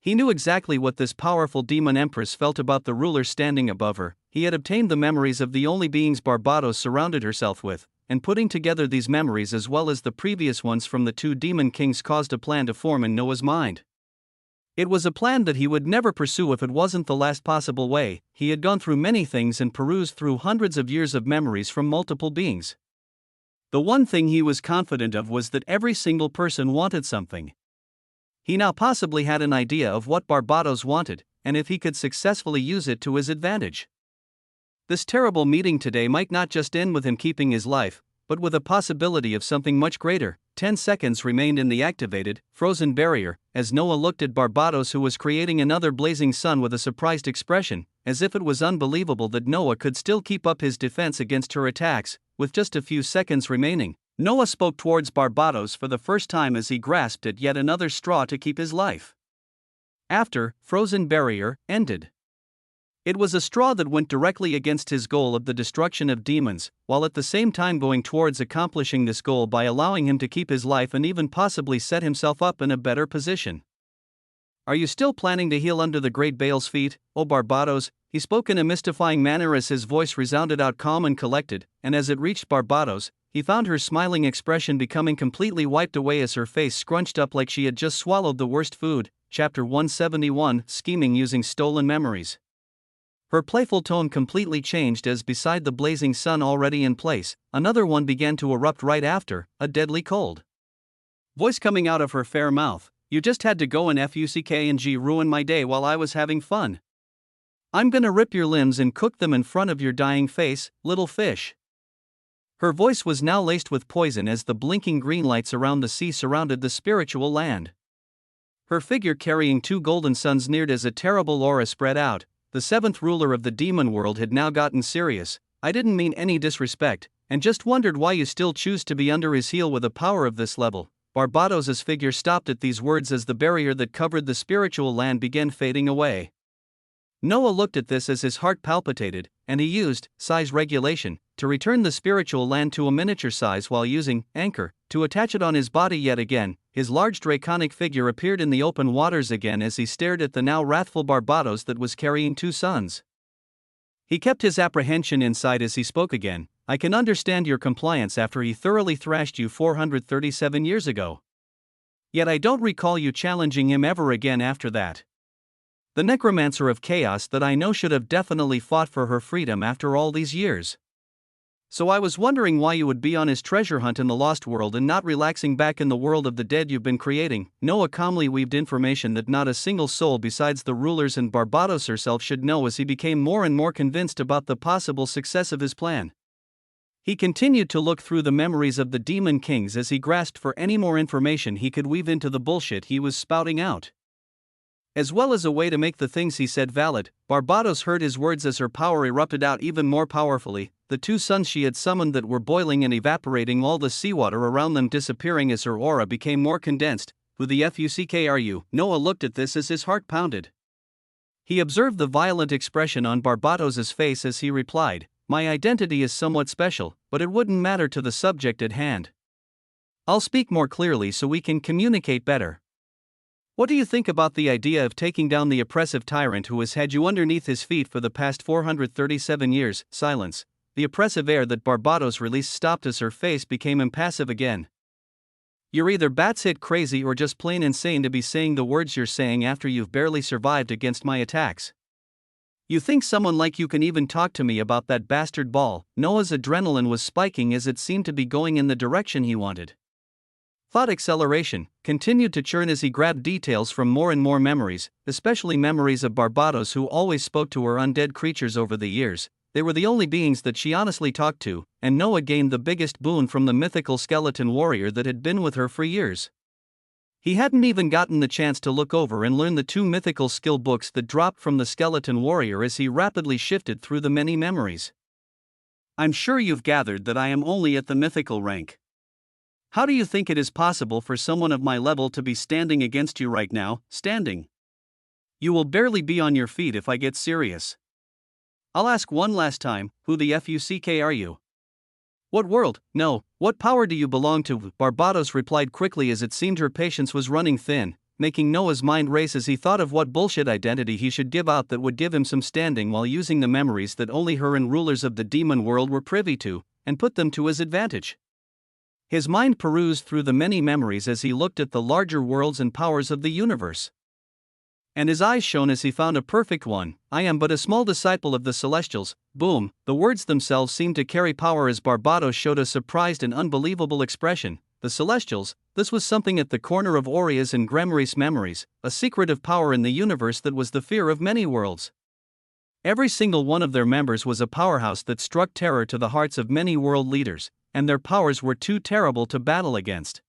He knew exactly what this powerful demon empress felt about the ruler standing above her. He had obtained the memories of the only beings Barbados surrounded herself with, and putting together these memories as well as the previous ones from the two demon kings caused a plan to form in Noah's mind. It was a plan that he would never pursue if it wasn't the last possible way. He had gone through many things and perused through hundreds of years of memories from multiple beings. The one thing he was confident of was that every single person wanted something. He now possibly had an idea of what Barbados wanted, and if he could successfully use it to his advantage. This terrible meeting today might not just end with him keeping his life, but with a possibility of something much greater. 10 seconds remained in the activated, frozen barrier, as Noah looked at Barbados, who was creating another blazing sun with a surprised expression, as if it was unbelievable that Noah could still keep up his defense against her attacks. With just a few seconds remaining, Noah spoke towards Barbados for the first time as he grasped at yet another straw to keep his life. After frozen barrier ended. It was a straw that went directly against his goal of the destruction of demons, while at the same time going towards accomplishing this goal by allowing him to keep his life and even possibly set himself up in a better position. Are you still planning to heal under the great Baal's feet, O Barbados? He spoke in a mystifying manner as his voice resounded out calm and collected, and as it reached Barbados, he found her smiling expression becoming completely wiped away as her face scrunched up like she had just swallowed the worst food. Chapter 171, Scheming Using Stolen Memories. Her playful tone completely changed as, beside the blazing sun already in place, another one began to erupt right after, a deadly cold voice coming out of her fair mouth. You just had to go and fuck ruin my day while I was having fun. I'm gonna rip your limbs and cook them in front of your dying face, little fish. Her voice was now laced with poison as the blinking green lights around the sea surrounded the spiritual land. Her figure carrying two golden suns neared as a terrible aura spread out. The seventh ruler of the demon world had now gotten serious. I didn't mean any disrespect, and just wondered why you still choose to be under his heel with a power of this level. Barbados's figure stopped at these words as the barrier that covered the spiritual land began fading away. Noah looked at this as his heart palpitated, and he used size regulation to return the spiritual land to a miniature size while using anchor to attach it on his body yet again. His large draconic figure appeared in the open waters again as he stared at the now wrathful Barbados that was carrying two suns. He kept his apprehension inside as he spoke again. I can understand your compliance after he thoroughly thrashed you 437 years ago. Yet I don't recall you challenging him ever again after that. The Necromancer of Chaos that I know should have definitely fought for her freedom after all these years. So I was wondering why you would be on his treasure hunt in the Lost World and not relaxing back in the world of the dead you've been creating. Noah calmly weaved information that not a single soul besides the rulers and Barbados herself should know as he became more and more convinced about the possible success of his plan. He continued to look through the memories of the demon kings as he grasped for any more information he could weave into the bullshit he was spouting out. As well as a way to make the things he said valid, Barbados heard his words as her power erupted out even more powerfully. The two suns she had summoned that were boiling and evaporating, all the seawater around them disappearing as her aura became more condensed. Who the fuck are you? Noah looked at this as his heart pounded. He observed the violent expression on Barbados's face as he replied, my identity is somewhat special, but it wouldn't matter to the subject at hand. I'll speak more clearly so we can communicate better. What do you think about the idea of taking down the oppressive tyrant who has had you underneath his feet for the past 437 years? Silence. The oppressive air that Barbados released stopped as her face became impassive again. You're either batshit crazy or just plain insane to be saying the words you're saying after you've barely survived against my attacks. You think someone like you can even talk to me about that bastard Baal? Noah's adrenaline was spiking as it seemed to be going in the direction he wanted. Thought acceleration continued to churn as he grabbed details from more and more memories, especially memories of Barbados who always spoke to her undead creatures over the years. They were the only beings that she honestly talked to, and Noah gained the biggest boon from the mythical skeleton warrior that had been with her for years. He hadn't even gotten the chance to look over and learn the two mythical skill books that dropped from the skeleton warrior as he rapidly shifted through the many memories. I'm sure you've gathered that I am only at the mythical rank. How do you think it is possible for someone of my level to be standing against you right now, standing? You will barely be on your feet if I get serious. I'll ask one last time, who the fuck are you? What world, no, what power do you belong to? Barbados replied quickly as it seemed her patience was running thin, making Noah's mind race as he thought of what bullshit identity he should give out that would give him some standing while using the memories that only her and rulers of the demon world were privy to, and put them to his advantage. His mind perused through the many memories as he looked at the larger worlds and powers of the universe. And his eyes shone as he found a perfect one. I am but a small disciple of the Celestials. Boom, the words themselves seemed to carry power as Barbados showed a surprised and unbelievable expression. The Celestials, this was something at the corner of Oria's and Gremory's memories, a secret of power in the universe that was the fear of many worlds. Every single one of their members was a powerhouse that struck terror to the hearts of many world leaders, and their powers were too terrible to battle against.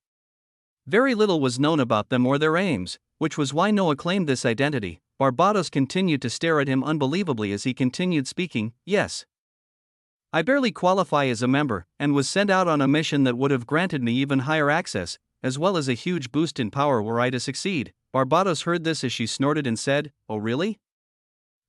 Very little was known about them or their aims, which was why Noah claimed this identity. Barbados continued to stare at him unbelievably as he continued speaking. Yes. I barely qualify as a member, and was sent out on a mission that would have granted me even higher access, as well as a huge boost in power were I to succeed. Barbados heard this as she snorted and said, "Oh really?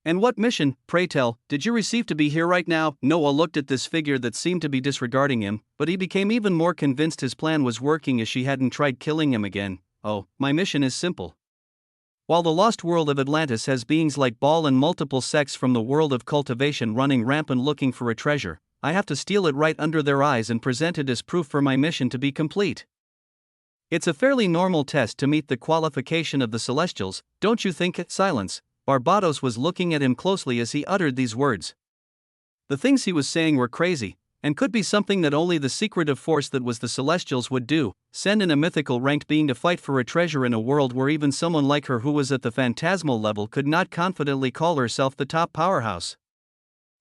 And what mission, pray tell, did you receive to be here right now?" Noah looked at this figure that seemed to be disregarding him, but he became even more convinced his plan was working as she hadn't tried killing him again. "Oh, my mission is simple. While the lost world of Atlantis has beings like Baal and multiple sects from the world of cultivation running rampant looking for a treasure, I have to steal it right under their eyes and present it as proof for my mission to be complete. It's a fairly normal test to meet the qualification of the Celestials, don't you think?" Silence. Barbados was looking at him closely as he uttered these words. The things he was saying were crazy, and could be something that only the secretive force that was the Celestials would do, send in a mythical ranked being to fight for a treasure in a world where even someone like her who was at the phantasmal level could not confidently call herself the top powerhouse.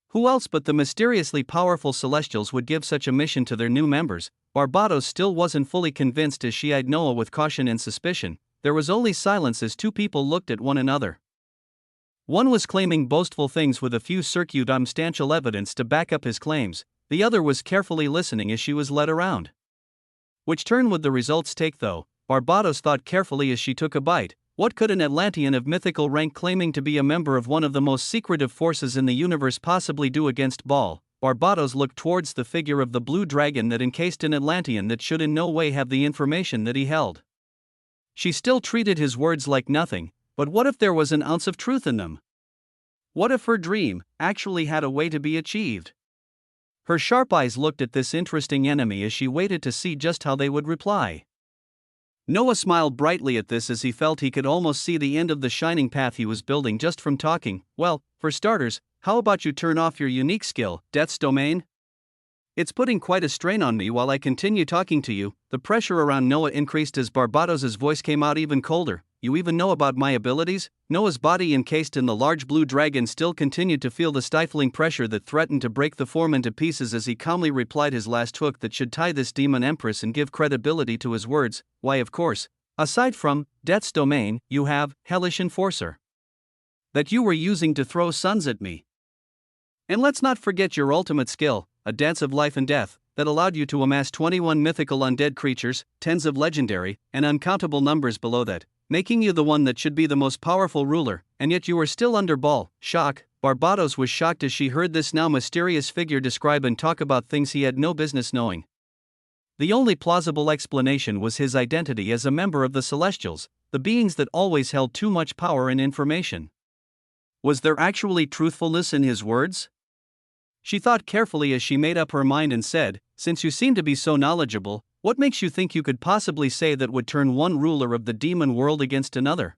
Who else but the mysteriously powerful Celestials would give such a mission to their new members? Barbados still wasn't fully convinced as she eyed Noah with caution and suspicion. There was only silence as two people looked at one another. One was claiming boastful things with a few circumstantial evidence to back up his claims. The other was carefully listening as she was led around. Which turn would the results take though? Barbados thought carefully as she took a bite. What could an Atlantean of mythical rank claiming to be a member of one of the most secretive forces in the universe possibly do against Baal? Barbados looked towards the figure of the blue dragon that encased an Atlantean that should in no way have the information that he held. She still treated his words like nothing, but what if there was an ounce of truth in them? What if her dream actually had a way to be achieved? Her sharp eyes looked at this interesting enemy as she waited to see just how they would reply. Noah smiled brightly at this as he felt he could almost see the end of the shining path he was building just from talking. "Well, for starters, how about you turn off your unique skill, Death's Domain? It's putting quite a strain on me while I continue talking to you." The pressure around Noah increased as Barbados's voice came out even colder. "You even know about my abilities?" Noah's body encased in the large blue dragon still continued to feel the stifling pressure that threatened to break the form into pieces as he calmly replied his last hook that should tie this demon empress and give credibility to his words. "Why of course. Aside from Death's Domain, you have Hellish Enforcer. That you were using to throw suns at me. And let's not forget your ultimate skill, a dance of life and death, that allowed you to amass 21 mythical undead creatures, tens of legendary, and uncountable numbers below that, making you the one that should be the most powerful ruler, and yet you are still under Baal." Shock. Barbados was shocked as she heard this now mysterious figure describe and talk about things he had no business knowing. The only plausible explanation was his identity as a member of the Celestials, the beings that always held too much power and information. Was there actually truthfulness in his words? She thought carefully as she made up her mind and said, "Since you seem to be so knowledgeable, what makes you think you could possibly say that would turn one ruler of the demon world against another?"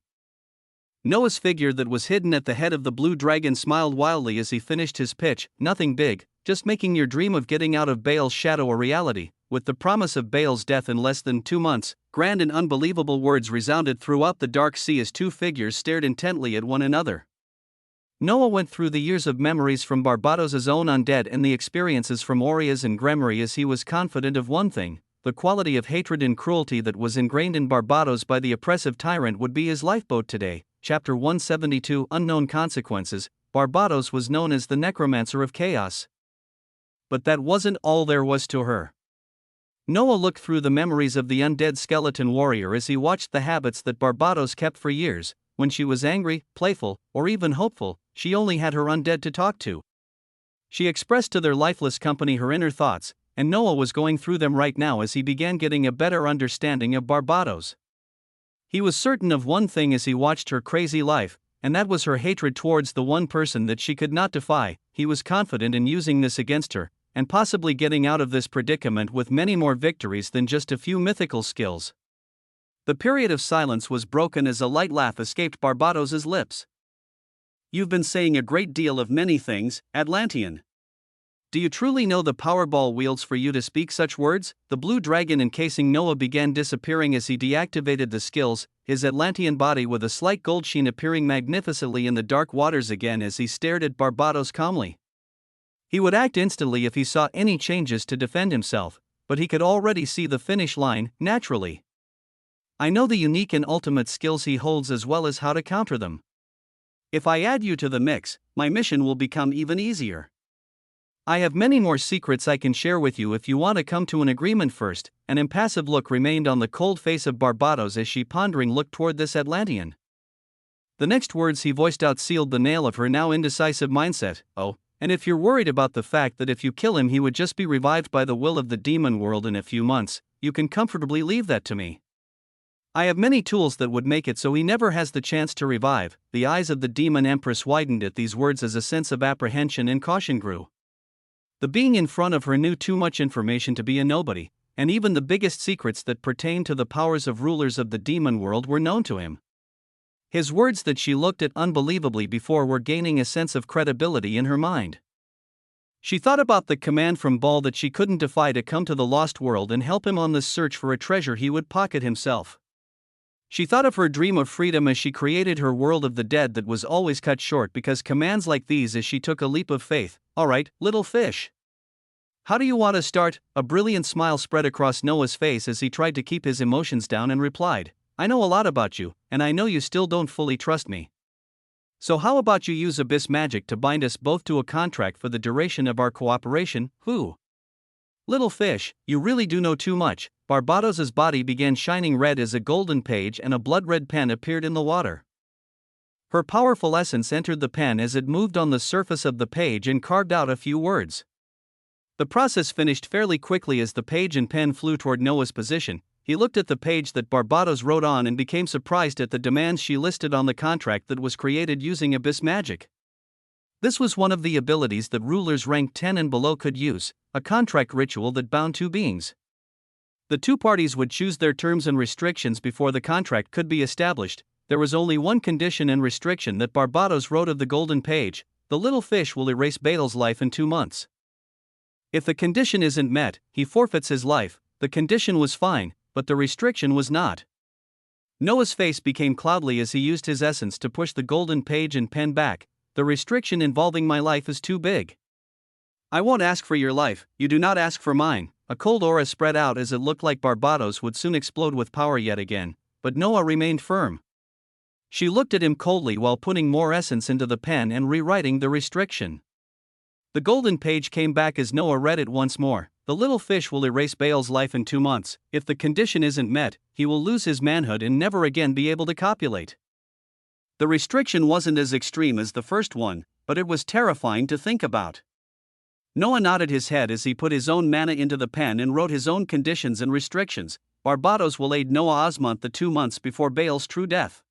Noah's figure that was hidden at the head of the blue dragon smiled wildly as he finished his pitch. "Nothing big, just making your dream of getting out of Baal's shadow a reality, with the promise of Baal's death in less than 2 months. Grand and unbelievable words resounded throughout the dark sea as two figures stared intently at one another. Noah went through the years of memories from Barbados's own undead and the experiences from Oria's and Gremory as he was confident of one thing: the quality of hatred and cruelty that was ingrained in Barbados by the oppressive tyrant would be his lifeboat today. Chapter 172 Unknown Consequences. Barbados was known as the Necromancer of Chaos. But that wasn't all there was to her. Noah looked through the memories of the undead skeleton warrior as he watched the habits that Barbados kept for years. When she was angry, playful, or even hopeful, she only had her undead to talk to. She expressed to their lifeless company her inner thoughts, and Noah was going through them right now as he began getting a better understanding of Barbados. He was certain of one thing as he watched her crazy life, and that was her hatred towards the one person that she could not defy. He was confident in using this against her, and possibly getting out of this predicament with many more victories than just a few mythical skills. The period of silence was broken as a light laugh escaped Barbados's lips. "You've been saying a great deal of many things, Atlantean. Do you truly know the Powerball wields for you to speak such words?" The blue dragon encasing Noah began disappearing as he deactivated the skills, his Atlantean body with a slight gold sheen appearing magnificently in the dark waters again as he stared at Barbados calmly. He would act instantly if he saw any changes to defend himself, but he could already see the finish line, naturally. "I know the unique and ultimate skills he holds as well as how to counter them. If I add you to the mix, my mission will become even easier. I have many more secrets I can share with you if you want to come to an agreement first." An impassive look remained on the cold face of Barbados as she pondering looked toward this Atlantean. The next words he voiced out sealed the nail of her now indecisive mindset. "Oh, and if you're worried about the fact that if you kill him he would just be revived by the will of the demon world in a few months, you can comfortably leave that to me. I have many tools that would make it so he never has the chance to revive." The eyes of the demon empress widened at these words as a sense of apprehension and caution grew. The being in front of her knew too much information to be a nobody, and even the biggest secrets that pertain to the powers of rulers of the demon world were known to him. His words that she looked at unbelievably before were gaining a sense of credibility in her mind. She thought about the command from Baal that she couldn't defy to come to the lost world and help him on this search for a treasure he would pocket himself. She thought of her dream of freedom as she created her world of the dead that was always cut short because commands like these as she took a leap of faith. "All right, little fish. How do you want to start?" A brilliant smile spread across Noah's face as he tried to keep his emotions down and replied, "I know a lot about you, and I know you still don't fully trust me. So how about you use abyss magic to bind us both to a contract for the duration of our cooperation?" "Who? Little fish, you really do know too much." Barbados's body began shining red as a golden page and a blood-red pen appeared in the water. Her powerful essence entered the pen as it moved on the surface of the page and carved out a few words. The process finished fairly quickly as the page and pen flew toward Noah's position. He looked at the page that Barbados wrote on and became surprised at the demands she listed on the contract that was created using abyss magic. This was one of the abilities that rulers ranked 10 and below could use, a contract ritual that bound two beings. The two parties would choose their terms and restrictions before the contract could be established. There was only one condition and restriction that Barbados wrote of the golden page: the little fish will erase Baal's life in 2 months. If the condition isn't met, he forfeits his life. The condition was fine, but the restriction was not. Noah's face became cloudly as he used his essence to push the golden page and pen back. "The restriction involving my life is too big. I won't ask for your life, you do not ask for mine." A cold aura spread out as it looked like Barbados would soon explode with power yet again, but Noah remained firm. She looked at him coldly while putting more essence into the pen and rewriting the restriction. The golden page came back as Noah read it once more. "The little fish will erase Baal's life in 2 months. If the condition isn't met, he will lose his manhood and never again be able to copulate." The restriction wasn't as extreme as the first one, but it was terrifying to think about. Noah nodded his head as he put his own mana into the pen and wrote his own conditions and restrictions. Barbados will aid Noah Osmont the 2 months before Baal's true death.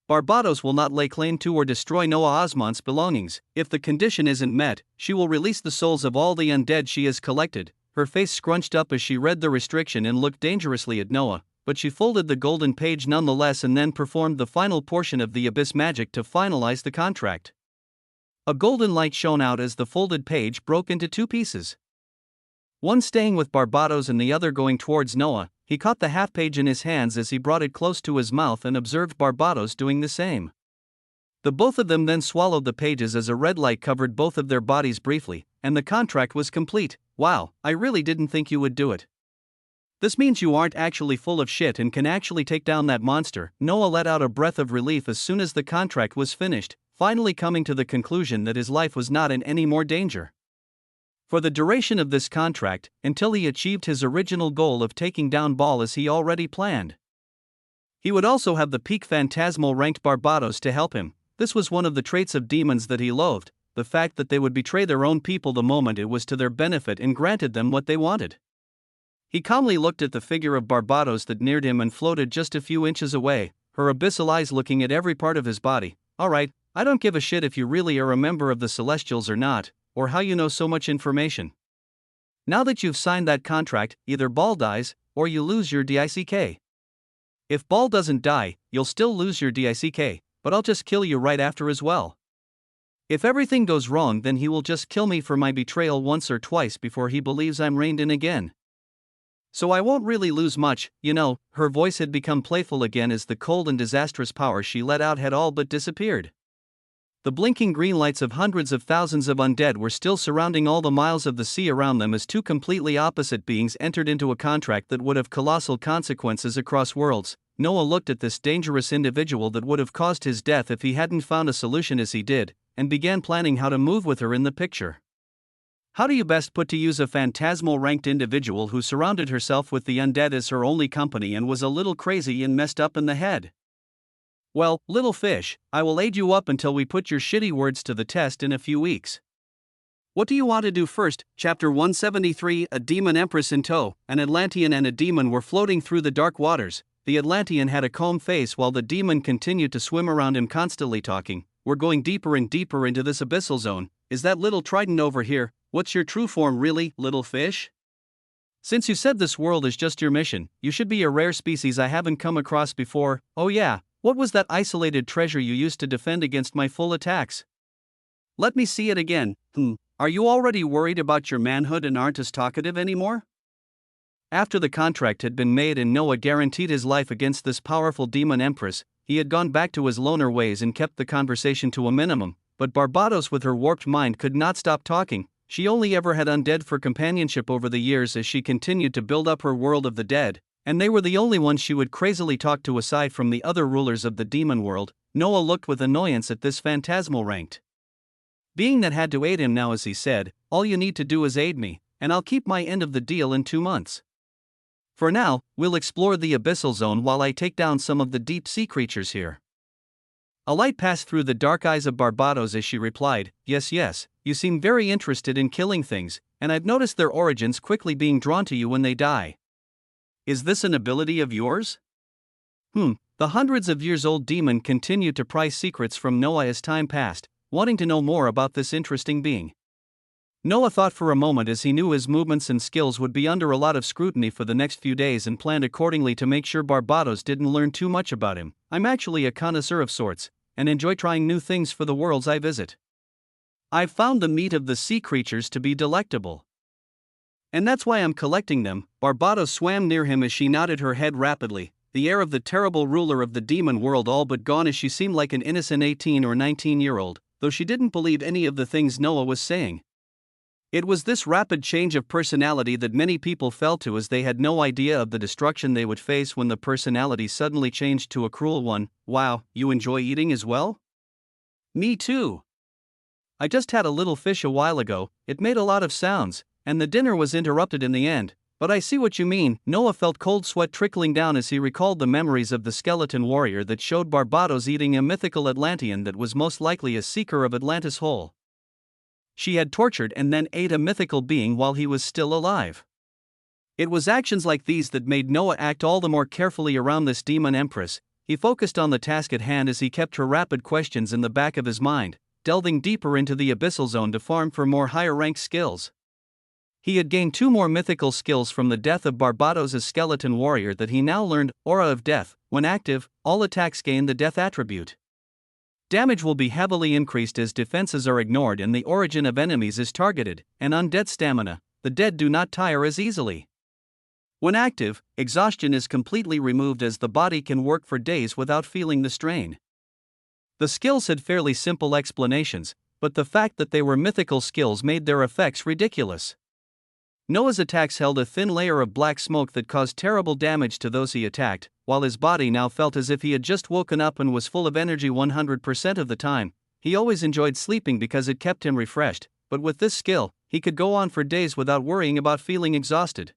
Barbados will not lay claim to or destroy Noah Osmont's belongings. If the condition isn't met, she will release the souls of all the undead she has collected. Her face scrunched up as she read the restriction and looked dangerously at Noah, but she folded the golden page nonetheless and then performed the final portion of the abyss magic to finalize the contract. A golden light shone out as the folded page broke into 2 pieces. One staying with Barbados and the other going towards Noah. He caught the half page in his hands as he brought it close to his mouth and observed Barbados doing the same. The both of them then swallowed the pages as a red light covered both of their bodies briefly, and the contract was complete. "Wow, I really didn't think you would do it. This means you aren't actually full of shit and can actually take down that monster." Noah let out a breath of relief as soon as the contract was finished, finally coming to the conclusion that his life was not in any more danger. for the duration of this contract, until he achieved his original goal of taking down Ball as he already planned. He would also have the peak phantasmal ranked Barbados to help him. This was one of the traits of demons that he loathed, the fact that they would betray their own people the moment it was to their benefit and granted them what they wanted. He calmly looked at the figure of Barbados that neared him and floated just a few inches away, her abyssal eyes looking at every part of his body. Alright, I don't give a shit if you really are a member of the Celestials or not, or how you know so much information. Now that you've signed that contract, either Ball dies, or you lose your DICK. If Ball doesn't die, you'll still lose your DICK, but I'll just kill you right after as well. If everything goes wrong, then he will just kill me for my betrayal once or twice before he believes I'm reined in again. So I won't really lose much, you know. Her voice had become playful again as the cold and disastrous power she let out had all but disappeared. The blinking green lights of hundreds of thousands of undead were still surrounding all the miles of the sea around them as two completely opposite beings entered into a contract that would have colossal consequences across worlds. Noah looked at this dangerous individual that would have caused his death if he hadn't found a solution as he did, and began planning how to move with her in the picture. How do you best put to use a phantasmal ranked individual who surrounded herself with the undead as her only company and was a little crazy and messed up in the head? Well, little fish, I will aid you up until we put your shitty words to the test in a few weeks. What do you want to do first? Chapter 173. A demon empress in tow. An Atlantean and a demon were floating through the dark waters. The Atlantean had a calm face while the demon continued to swim around him, constantly talking. We're going deeper and deeper into this abyssal zone. Is that little trident over here? What's your true form really, little fish? Since you said this world is just your mission, you should be a rare species I haven't come across before. Oh yeah, what was that isolated treasure you used to defend against my full attacks? Let me see it again. Are you already worried about your manhood and aren't as talkative anymore? After the contract had been made and Noah guaranteed his life against this powerful demon empress, he had gone back to his loner ways and kept the conversation to a minimum, but Barbados with her warped mind could not stop talking. She only ever had undead for companionship over the years as she continued to build up her world of the dead, and they were the only ones she would crazily talk to aside from the other rulers of the demon world. Noah looked with annoyance at this phantasmal ranked being that had to aid him now as he said, all you need to do is aid me, and I'll keep my end of the deal in 2 months. For now, we'll explore the abyssal zone while I take down some of the deep sea creatures here. A light passed through the dark eyes of Barbados as she replied, yes, you seem very interested in killing things, and I've noticed their origins quickly being drawn to you when they die. Is this an ability of yours? The hundreds of years old demon continued to pry secrets from Noah as time passed, wanting to know more about this interesting being. Noah thought for a moment as he knew his movements and skills would be under a lot of scrutiny for the next few days and planned accordingly to make sure Barbados didn't learn too much about him. I'm actually a connoisseur of sorts, and enjoy trying new things for the worlds I visit. I've found the meat of the sea creatures to be delectable. And that's why I'm collecting them. Barbados swam near him as she nodded her head rapidly, the air of the terrible ruler of the demon world all but gone as she seemed like an innocent 18 or 19-year-old, though she didn't believe any of the things Noah was saying. It was this rapid change of personality that many people fell to as they had no idea of the destruction they would face when the personality suddenly changed to a cruel one. Wow, you enjoy eating as well? Me too. I just had a little fish a while ago, it made a lot of sounds, and the dinner was interrupted in the end, but I see what you mean. Noah felt cold sweat trickling down as he recalled the memories of the skeleton warrior that showed Barbados eating a mythical Atlantean that was most likely a seeker of Atlantis whole. She had tortured and then ate a mythical being while he was still alive. It was actions like these that made Noah act all the more carefully around this demon empress. He focused on the task at hand as he kept her rapid questions in the back of his mind, delving deeper into the abyssal zone to farm for more higher-ranked skills. He had gained 2 more mythical skills from the death of Barbados' skeleton warrior that he now learned: Aura of Death. When active, all attacks gain the death attribute. Damage will be heavily increased as defenses are ignored and the origin of enemies is targeted, and undead stamina. The dead do not tire as easily. When active, exhaustion is completely removed as the body can work for days without feeling the strain. The skills had fairly simple explanations, but the fact that they were mythical skills made their effects ridiculous. Noah's attacks held a thin layer of black smoke that caused terrible damage to those he attacked, while his body now felt as if he had just woken up and was full of energy 100% of the time. He always enjoyed sleeping because it kept him refreshed, but with this skill, he could go on for days without worrying about feeling exhausted.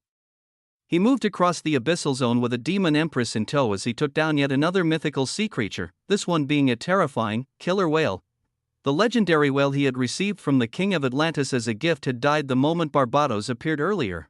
He moved across the abyssal zone with a demon empress in tow as he took down yet another mythical sea creature, this one being a terrifying, killer whale. The legendary whale he had received from the king of Atlantis as a gift had died the moment Barbados appeared earlier.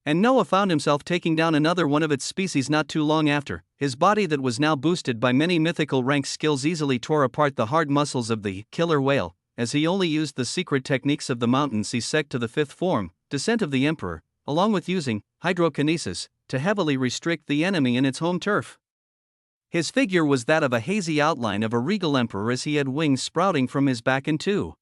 And Noah found himself taking down another one of its species not too long after. His body that was now boosted by many mythical rank skills easily tore apart the hard muscles of the killer whale, as he only used the secret techniques of the mountain sea sect to the fifth form, Descent of the Emperor, along with using hydrokinesis to heavily restrict the enemy in its home turf. His figure was that of a hazy outline of a regal emperor as he had wings sprouting from his back and two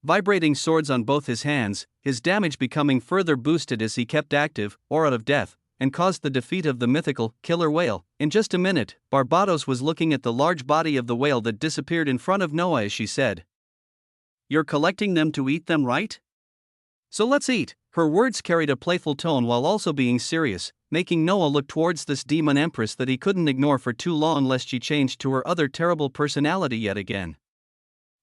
vibrating swords on both his hands, his damage becoming further boosted as he kept active, Aura of Death, and caused the defeat of the mythical killer whale. In just a minute, Barbados was looking at the large body of the whale that disappeared in front of Noah as she said, "You're collecting them to eat them, right? So let's eat." Her words carried a playful tone while also being serious, making Noah look towards this demon empress that he couldn't ignore for too long lest she changed to her other terrible personality yet again.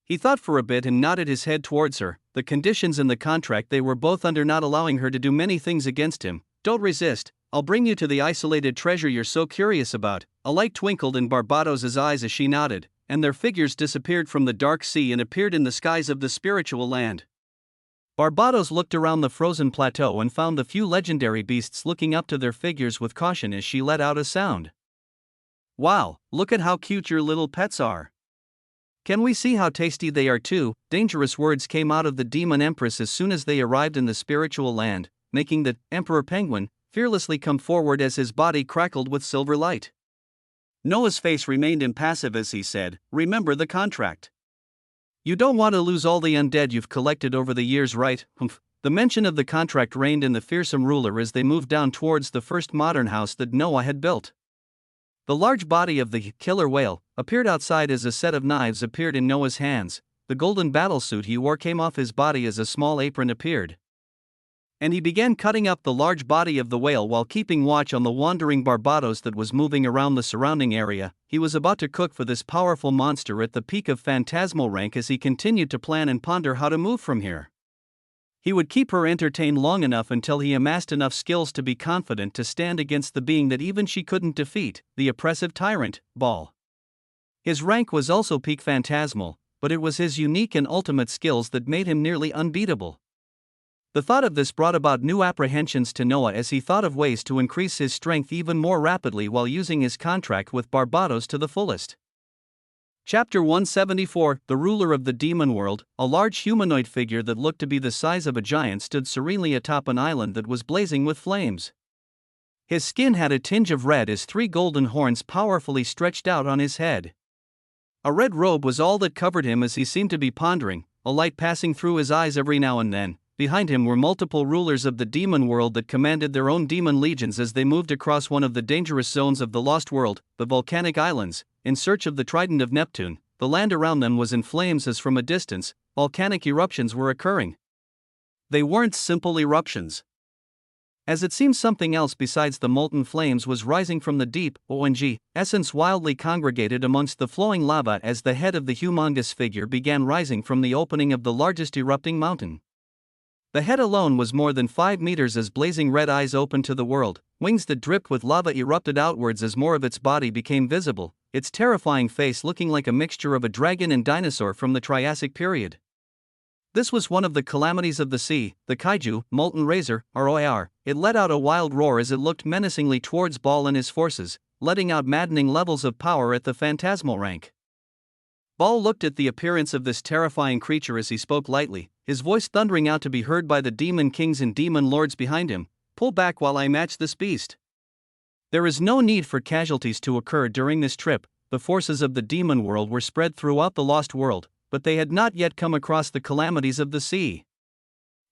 He thought for a bit and nodded his head towards her, the conditions in the contract they were both under not allowing her to do many things against him. "Don't resist, I'll bring you to the isolated treasure you're so curious about." A light twinkled in Barbados's eyes as she nodded, and their figures disappeared from the dark sea and appeared in the skies of the spiritual land. Barbados looked around the frozen plateau and found the few legendary beasts looking up to their figures with caution as she let out a sound. "Wow, look at how cute your little pets are. Can we see how tasty they are too?" Dangerous words came out of the demon empress as soon as they arrived in the spiritual land, making the Emperor Penguin fearlessly come forward as his body crackled with silver light. Noah's face remained impassive as he said, "Remember the contract. You don't want to lose all the undead you've collected over the years, right?" Humph. The mention of the contract reigned in the fearsome ruler as they moved down towards the first modern house that Noah had built. The large body of the killer whale appeared outside as a set of knives appeared in Noah's hands. The golden battlesuit he wore came off his body as a small apron appeared. And he began cutting up the large body of the whale while keeping watch on the wandering Barbados that was moving around the surrounding area. He was about to cook for this powerful monster at the peak of phantasmal rank as he continued to plan and ponder how to move from here. He would keep her entertained long enough until he amassed enough skills to be confident to stand against the being that even she couldn't defeat, the oppressive tyrant, Baal. His rank was also peak phantasmal, but it was his unique and ultimate skills that made him nearly unbeatable. The thought of this brought about new apprehensions to Noah as he thought of ways to increase his strength even more rapidly while using his contract with Barbados to the fullest. Chapter 174, The Ruler of the Demon World. A large humanoid figure that looked to be the size of a giant stood serenely atop an island that was blazing with flames. His skin had a tinge of red as three golden horns powerfully stretched out on his head. A red robe was all that covered him as he seemed to be pondering, a light passing through his eyes every now and then. Behind him were multiple rulers of the demon world that commanded their own demon legions as they moved across one of the dangerous zones of the Lost World, the Volcanic Islands, in search of the Trident of Neptune. The land around them was in flames as from a distance, volcanic eruptions were occurring. They weren't simple eruptions, as it seemed something else besides the molten flames was rising from the deep, essence wildly congregated amongst the flowing lava as the head of the humongous figure began rising from the opening of the largest erupting mountain. The head alone was more than 5 meters as blazing red eyes opened to the world, wings that dripped with lava erupted outwards as more of its body became visible, its terrifying face looking like a mixture of a dragon and dinosaur from the Triassic period. This was one of the calamities of the sea, the kaiju, molten razor, ROAR. It let out a wild roar as it looked menacingly towards Baal and his forces, letting out maddening levels of power at the phantasmal rank. Baal looked at the appearance of this terrifying creature as he spoke lightly, his voice thundering out to be heard by the demon kings and demon lords behind him. "Pull back while I match this beast. There is no need for casualties to occur during this trip." The forces of the demon world were spread throughout the Lost World, but they had not yet come across the calamities of the sea.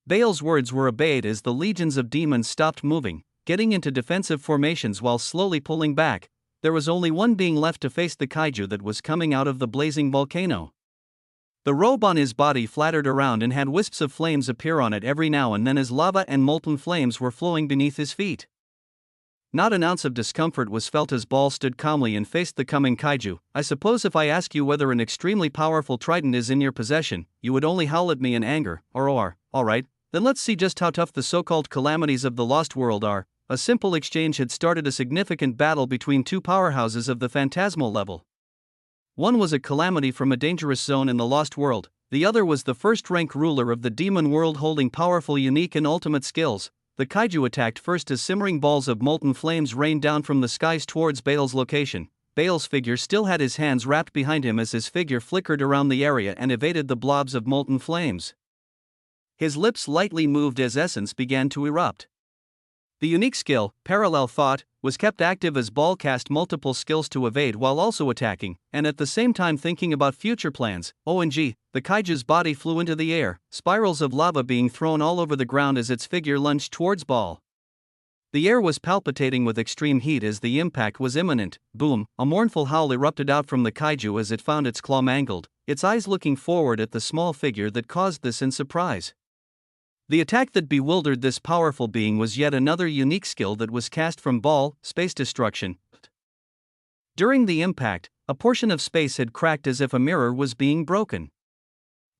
Baal's words were obeyed as the legions of demons stopped moving, getting into defensive formations while slowly pulling back. There was only one being left to face the kaiju that was coming out of the blazing volcano. The robe on his body flattered around and had wisps of flames appear on it every now and then as lava and molten flames were flowing beneath his feet. Not an ounce of discomfort was felt as Baal stood calmly and faced the coming kaiju. "I suppose if I ask you whether an extremely powerful trident is in your possession, you would only howl at me in anger, or Alright, then let's see just how tough the so-called calamities of the Lost World are. A simple exchange had started a significant battle between two powerhouses of the phantasmal level. One was a calamity from a dangerous zone in the Lost World, the other was the first-rank ruler of the demon world holding powerful, unique and ultimate skills. The kaiju attacked first as simmering balls of molten flames rained down from the skies towards Baal's location. Baal's figure still had his hands wrapped behind him as his figure flickered around the area and evaded the blobs of molten flames. His lips lightly moved as essence began to erupt. The unique skill, Parallel Thought, was kept active as Baal cast multiple skills to evade while also attacking, and at the same time thinking about future plans. OMG, the kaiju's body flew into the air, spirals of lava being thrown all over the ground as its figure lunged towards Baal. The air was palpitating with extreme heat as the impact was imminent. Boom, a mournful howl erupted out from the kaiju as it found its claw mangled, its eyes looking forward at the small figure that caused this in surprise. The attack that bewildered this powerful being was yet another unique skill that was cast from Baal, Space Destruction. During the impact, a portion of space had cracked as if a mirror was being broken.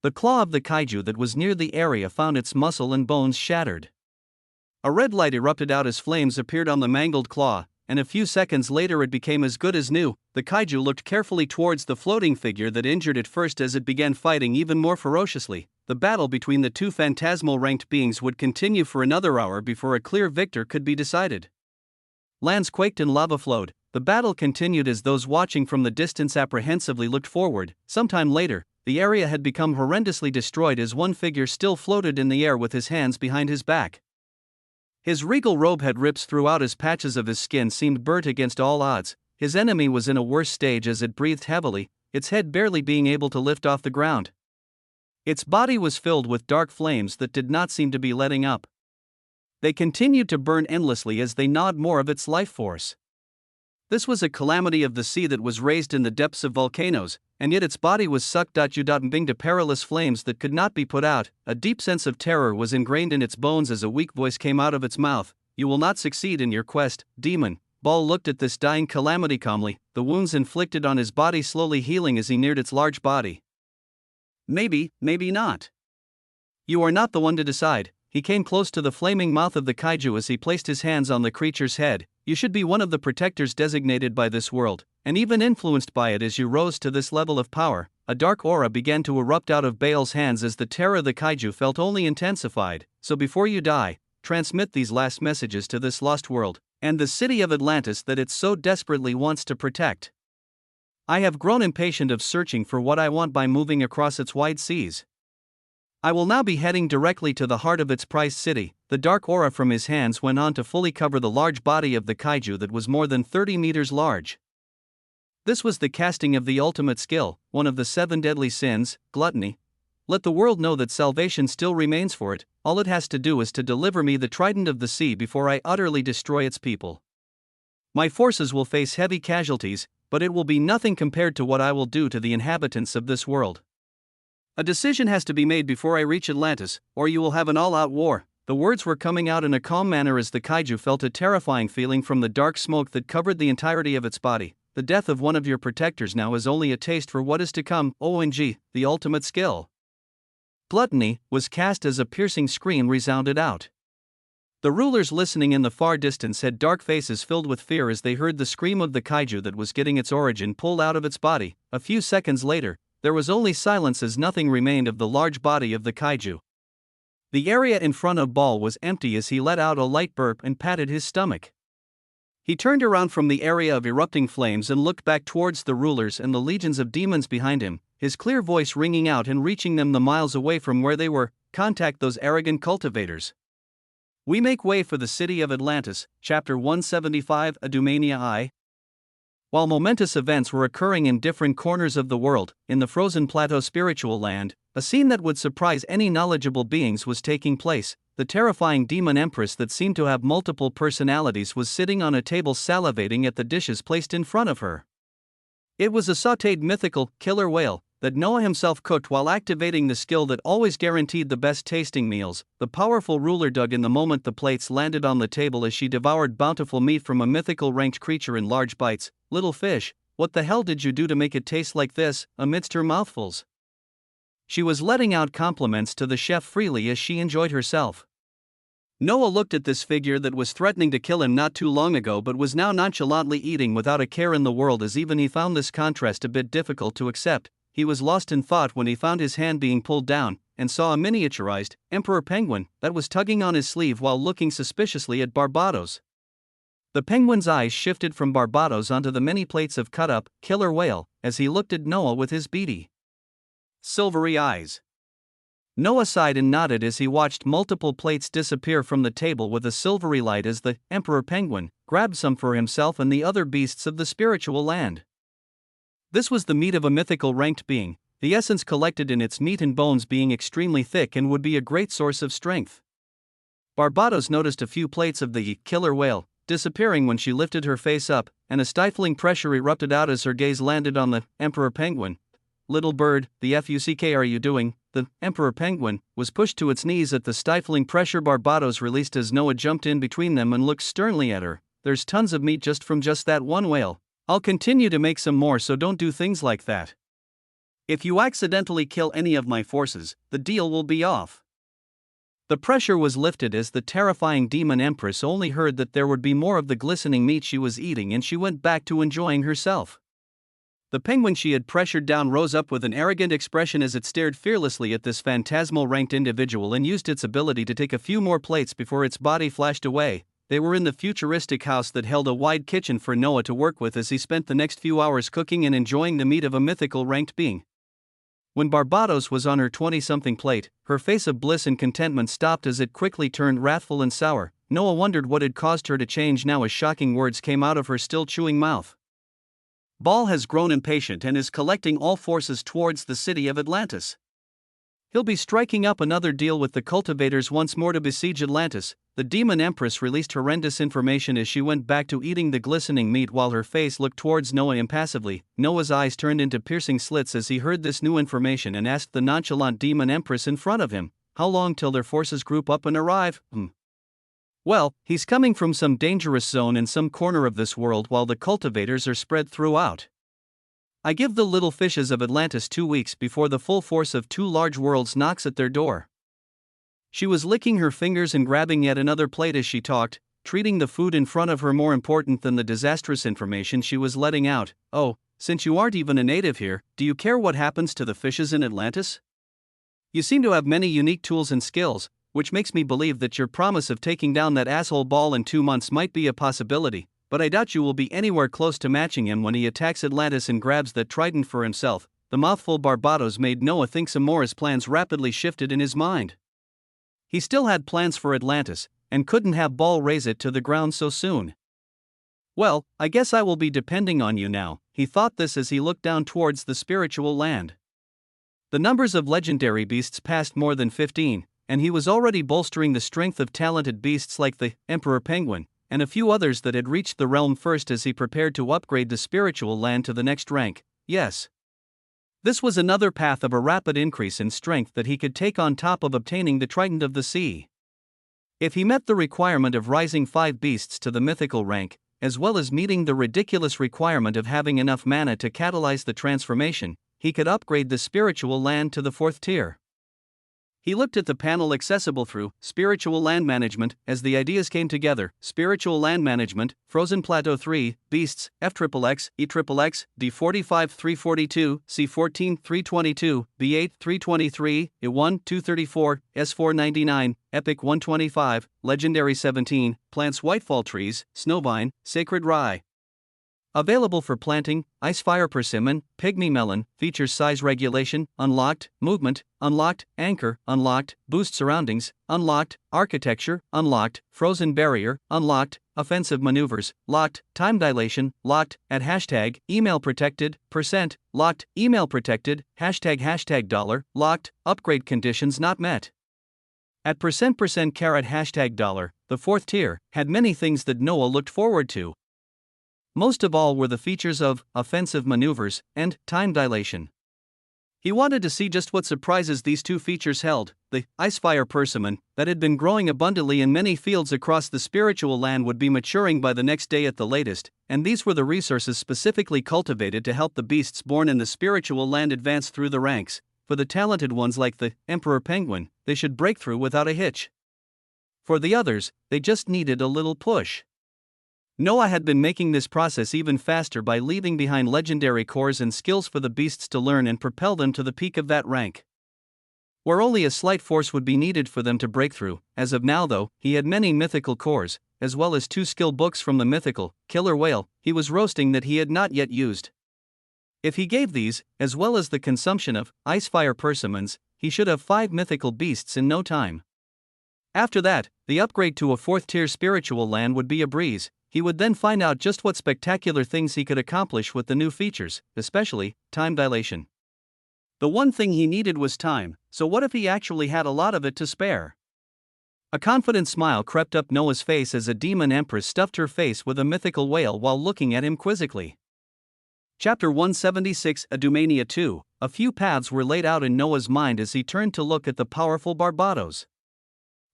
The claw of the kaiju that was near the area found its muscle and bones shattered. A red light erupted out as flames appeared on the mangled claw, and a few seconds later it became as good as new. The kaiju looked carefully towards the floating figure that injured it first as it began fighting even more ferociously. The battle between the two phantasmal ranked beings would continue for another hour before a clear victor could be decided. Lands quaked and lava flowed. The battle continued as those watching from the distance apprehensively looked forward. Sometime later, the area had become horrendously destroyed as one figure still floated in the air with his hands behind his back. His regal robe had rips throughout as patches of his skin seemed burnt against all odds. His enemy was in a worse stage as it breathed heavily, its head barely being able to lift off the ground. Its body was filled with dark flames that did not seem to be letting up. They continued to burn endlessly as they gnawed more of its life force. This was a calamity of the sea that was raised in the depths of volcanoes, and yet its body was sucked to perilous flames that could not be put out. A deep sense of terror was ingrained in its bones as a weak voice came out of its mouth. You will not succeed in your quest, demon. Baal looked at this dying calamity calmly, the wounds inflicted on his body slowly healing as he neared its large body. Maybe, maybe not. You are not the one to decide. He came close to the flaming mouth of the kaiju as he placed his hands on the creature's head. You should be one of the protectors designated by this world, and even influenced by it as you rose to this level of power. A dark aura began to erupt out of Baal's hands as the terror the kaiju felt only intensified. So before you die, transmit these last messages to this lost world, and the city of Atlantis that it so desperately wants to protect. I have grown impatient of searching for what I want by moving across its wide seas. I will now be heading directly to the heart of its prized city. The dark aura from his hands went on to fully cover the large body of the kaiju that was more than 30 meters large. This was the casting of the ultimate skill, one of the 7 deadly sins, gluttony. Let the world know that salvation still remains for it. All it has to do is to deliver me the trident of the sea before I utterly destroy its people. My forces will face heavy casualties, but it will be nothing compared to what I will do to the inhabitants of this world. A decision has to be made before I reach Atlantis, or you will have an all-out war. The words were coming out in a calm manner as the kaiju felt a terrifying feeling from the dark smoke that covered the entirety of its body. The death of one of your protectors now is only a taste for what is to come. OMG, the ultimate skill. Gluttony was cast as a piercing scream resounded out. The rulers listening in the far distance had dark faces filled with fear as they heard the scream of the kaiju that was getting its origin pulled out of its body. A few seconds later, there was only silence as nothing remained of the large body of the kaiju. The area in front of Baal was empty as he let out a light burp and patted his stomach. He turned around from the area of erupting flames and looked back towards the rulers and the legions of demons behind him, his clear voice ringing out and reaching them the miles away from where they were. Contact those arrogant cultivators. We make way for the city of Atlantis. Chapter 175, Adumania I. While momentous events were occurring in different corners of the world, in the frozen plateau spiritual land, a scene that would surprise any knowledgeable beings was taking place. The terrifying demon empress that seemed to have multiple personalities was sitting on a table salivating at the dishes placed in front of her. It was a sautéed mythical, killer whale that Noah himself cooked while activating the skill that always guaranteed the best tasting meals. The powerful ruler dug in the moment the plates landed on the table as she devoured bountiful meat from a mythical ranked creature in large bites. Little fish, what the hell did you do to make it taste like this? Amidst her mouthfuls, She was letting out compliments to the chef freely as she enjoyed herself. Noah looked at this figure that was threatening to kill him not too long ago but was now nonchalantly eating without a care in the world. As even he found this contrast a bit difficult to accept, he was lost in thought when he found his hand being pulled down, and saw a miniaturized emperor penguin that was tugging on his sleeve while looking suspiciously at Barbados. The penguin's eyes shifted from Barbados onto the many plates of cut-up killer whale as he looked at Noah with his beady, silvery eyes. Noah sighed and nodded as he watched multiple plates disappear from the table with a silvery light as the emperor penguin grabbed some for himself and the other beasts of the spiritual land. This was the meat of a mythical ranked being, the essence collected in its meat and bones being extremely thick and would be a great source of strength. Barbados noticed a few plates of the killer whale disappearing when she lifted her face up, and a stifling pressure erupted out as her gaze landed on the emperor penguin. "Little bird, the fuck are you doing?" The emperor penguin was pushed to its knees at the stifling pressure Barbados released as Noah jumped in between them and looked sternly at her. "There's tons of meat just from just that one whale. I'll continue to make some more, so don't do things like that. If you accidentally kill any of my forces, the deal will be off." The pressure was lifted as the terrifying demon empress only heard that there would be more of the glistening meat she was eating, and she went back to enjoying herself. The penguin she had pressured down rose up with an arrogant expression as it stared fearlessly at this phantasmal ranked individual and used its ability to take a few more plates before its body flashed away. They were in the futuristic house that held a wide kitchen for Noah to work with as he spent the next few hours cooking and enjoying the meat of a mythical ranked being. When Barbados was on her 20-something plate, her face of bliss and contentment stopped as it quickly turned wrathful and sour. Noah wondered what had caused her to change now as shocking words came out of her still chewing mouth. "Ball has grown impatient and is collecting all forces towards the city of Atlantis. He'll be striking up another deal with the cultivators once more to besiege Atlantis." The demon empress released horrendous information as she went back to eating the glistening meat while her face looked towards Noah impassively. Noah's eyes turned into piercing slits as he heard this new information and asked the nonchalant demon empress in front of him, "How long till their forces group up and arrive?" "Well, he's coming from some dangerous zone in some corner of this world while the cultivators are spread throughout. I give the little fishes of Atlantis 2 weeks before the full force of 2 large worlds knocks at their door." She was licking her fingers and grabbing yet another plate as she talked, treating the food in front of her more important than the disastrous information she was letting out. "Oh, since you aren't even a native here, do you care what happens to the fishes in Atlantis? You seem to have many unique tools and skills, which makes me believe that your promise of taking down that asshole Ball in 2 months might be a possibility, but I doubt you will be anywhere close to matching him when he attacks Atlantis and grabs that trident for himself." The mouthful Barbados made Noah think some more as plans rapidly shifted in his mind. He still had plans for Atlantis, and couldn't have Ball raze it to the ground so soon. "Well, I guess I will be depending on you now," he thought this as he looked down towards the spiritual land. The numbers of legendary beasts passed more than 15, and he was already bolstering the strength of talented beasts like the emperor penguin, and a few others that had reached the realm first as he prepared to upgrade the spiritual land to the next rank. Yes. This was another path of a rapid increase in strength that he could take on top of obtaining the Trident of the Sea. If he met the requirement of rising 5 beasts to the mythical rank, as well as meeting the ridiculous requirement of having enough mana to catalyze the transformation, he could upgrade the spiritual land to the 4th tier. He looked at the panel accessible through Spiritual Land Management as the ideas came together. Spiritual Land Management, Frozen Plateau 3, Beasts, FXXX, EXXX, D45 342, C14 322, B8 323, I1 234, S4 99, Epic 125, Legendary 17, Plants Whitefall Trees, Snowvine, Sacred Rye. Available for planting, Icefire Persimmon, Pygmy Melon, features size regulation, unlocked, movement, unlocked, anchor, unlocked, boost surroundings, unlocked, architecture, unlocked, frozen barrier, unlocked, offensive maneuvers, locked, time dilation, locked, at hashtag, email protected, %, locked, email protected, hashtag dollar, locked, upgrade conditions not met. At %% carat hashtag dollar, the 4th tier had many things that Noah looked forward to. Most of all were the features of offensive maneuvers and time dilation. He wanted to see just what surprises these 2 features held. The Icefire Persimmon, that had been growing abundantly in many fields across the spiritual land, would be maturing by the next day at the latest, and these were the resources specifically cultivated to help the beasts born in the spiritual land advance through the ranks. for the talented ones like the Emperor Penguin, they should break through without a hitch. For the others, they just needed a little push. Noah had been making this process even faster by leaving behind legendary cores and skills for the beasts to learn and propel them to the peak of that rank. Where only a slight force would be needed for them to break through, as of now though, he had many mythical cores, as well as 2 skill books from the mythical killer whale he was roasting that he had not yet used. If he gave these, as well as the consumption of icefire persimmons, he should have 5 mythical beasts in no time. After that, the upgrade to a 4th tier spiritual land would be a breeze. He would then find out just what spectacular things he could accomplish with the new features, especially time dilation. The one thing he needed was time, so what if he actually had a lot of it to spare? A confident smile crept up Noah's face as a demon empress stuffed her face with a mythical whale while looking at him quizzically. Chapter 176 Adumania 2. A few paths were laid out in Noah's mind as he turned to look at the powerful Barbados.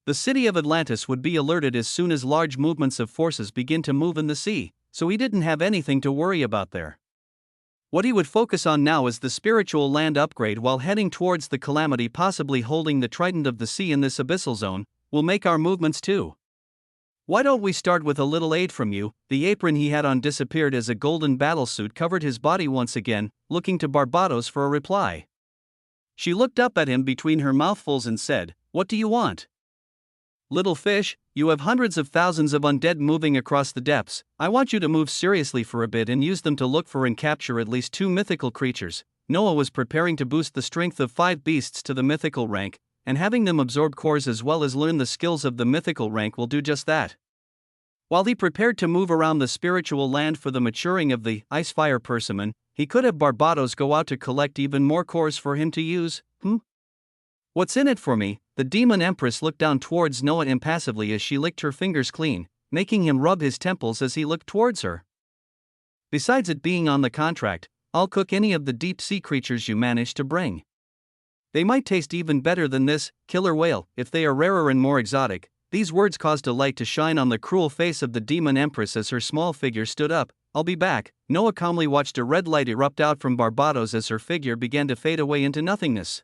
The city of Atlantis would be alerted as soon as large movements of forces begin to move in the sea, so he didn't have anything to worry about there. What he would focus on now is the spiritual land upgrade while heading towards the calamity, possibly holding the trident of the sea in this abyssal zone, will make our movements too. Why don't we start with a little aid from you? The apron he had on disappeared as a golden battlesuit covered his body once again, looking to Barbados for a reply. She looked up at him between her mouthfuls and said, "What do you want?" "Little fish, you have hundreds of thousands of undead moving across the depths. I want you to move seriously for a bit and use them to look for and capture at least 2 mythical creatures." Noah was preparing to boost the strength of 5 beasts to the mythical rank, and having them absorb cores as well as learn the skills of the mythical rank will do just that. While he prepared to move around the spiritual land for the maturing of the icefire persimmon, he could have Barbados go out to collect even more cores for him to use. What's in it for me? The demon empress looked down towards Noah impassively as she licked her fingers clean, making him rub his temples as he looked towards her. "Besides it being on the contract, I'll cook any of the deep sea creatures you manage to bring. They might taste even better than this killer whale if they are rarer and more exotic." These words caused a light to shine on the cruel face of the demon empress as her small figure stood up. "I'll be back." Noah calmly watched a red light erupt out from Barbados as her figure began to fade away into nothingness.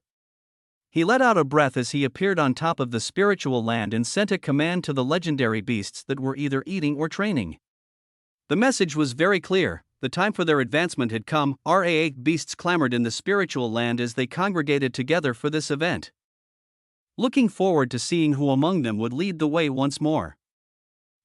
He let out a breath as he appeared on top of the spiritual land and sent a command to the legendary beasts that were either eating or training. The message was very clear: the time for their advancement had come. Raa beasts clamored in the spiritual land as they congregated together for this event, looking forward to seeing who among them would lead the way once more.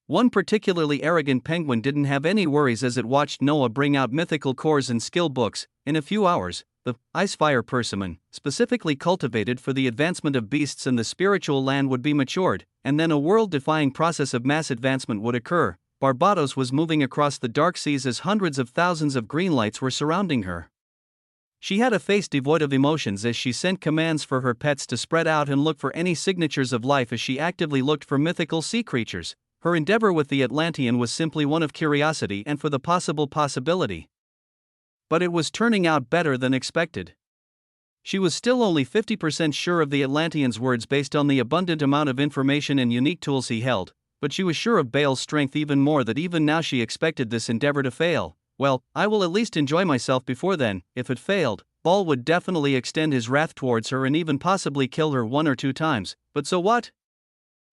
One particularly arrogant penguin didn't have any worries as it watched Noah bring out mythical cores and skill books. In a few hours, the icefire persimmon, specifically cultivated for the advancement of beasts in the spiritual land, would be matured, and then a world-defying process of mass advancement would occur. Barbados was moving across the dark seas as hundreds of thousands of green lights were surrounding her. She had a face devoid of emotions as she sent commands for her pets to spread out and look for any signatures of life as she actively looked for mythical sea creatures. Her endeavor with the Atlantean was simply one of curiosity and for the possibility. But it was turning out better than expected. She was still only 50% sure of the Atlantean's words based on the abundant amount of information and unique tools he held, but she was sure of Baal's strength even more that even now she expected this endeavor to fail. "Well, I will at least enjoy myself before then." If it failed, Baal would definitely extend his wrath towards her and even possibly kill her 1 or 2 times, but so what?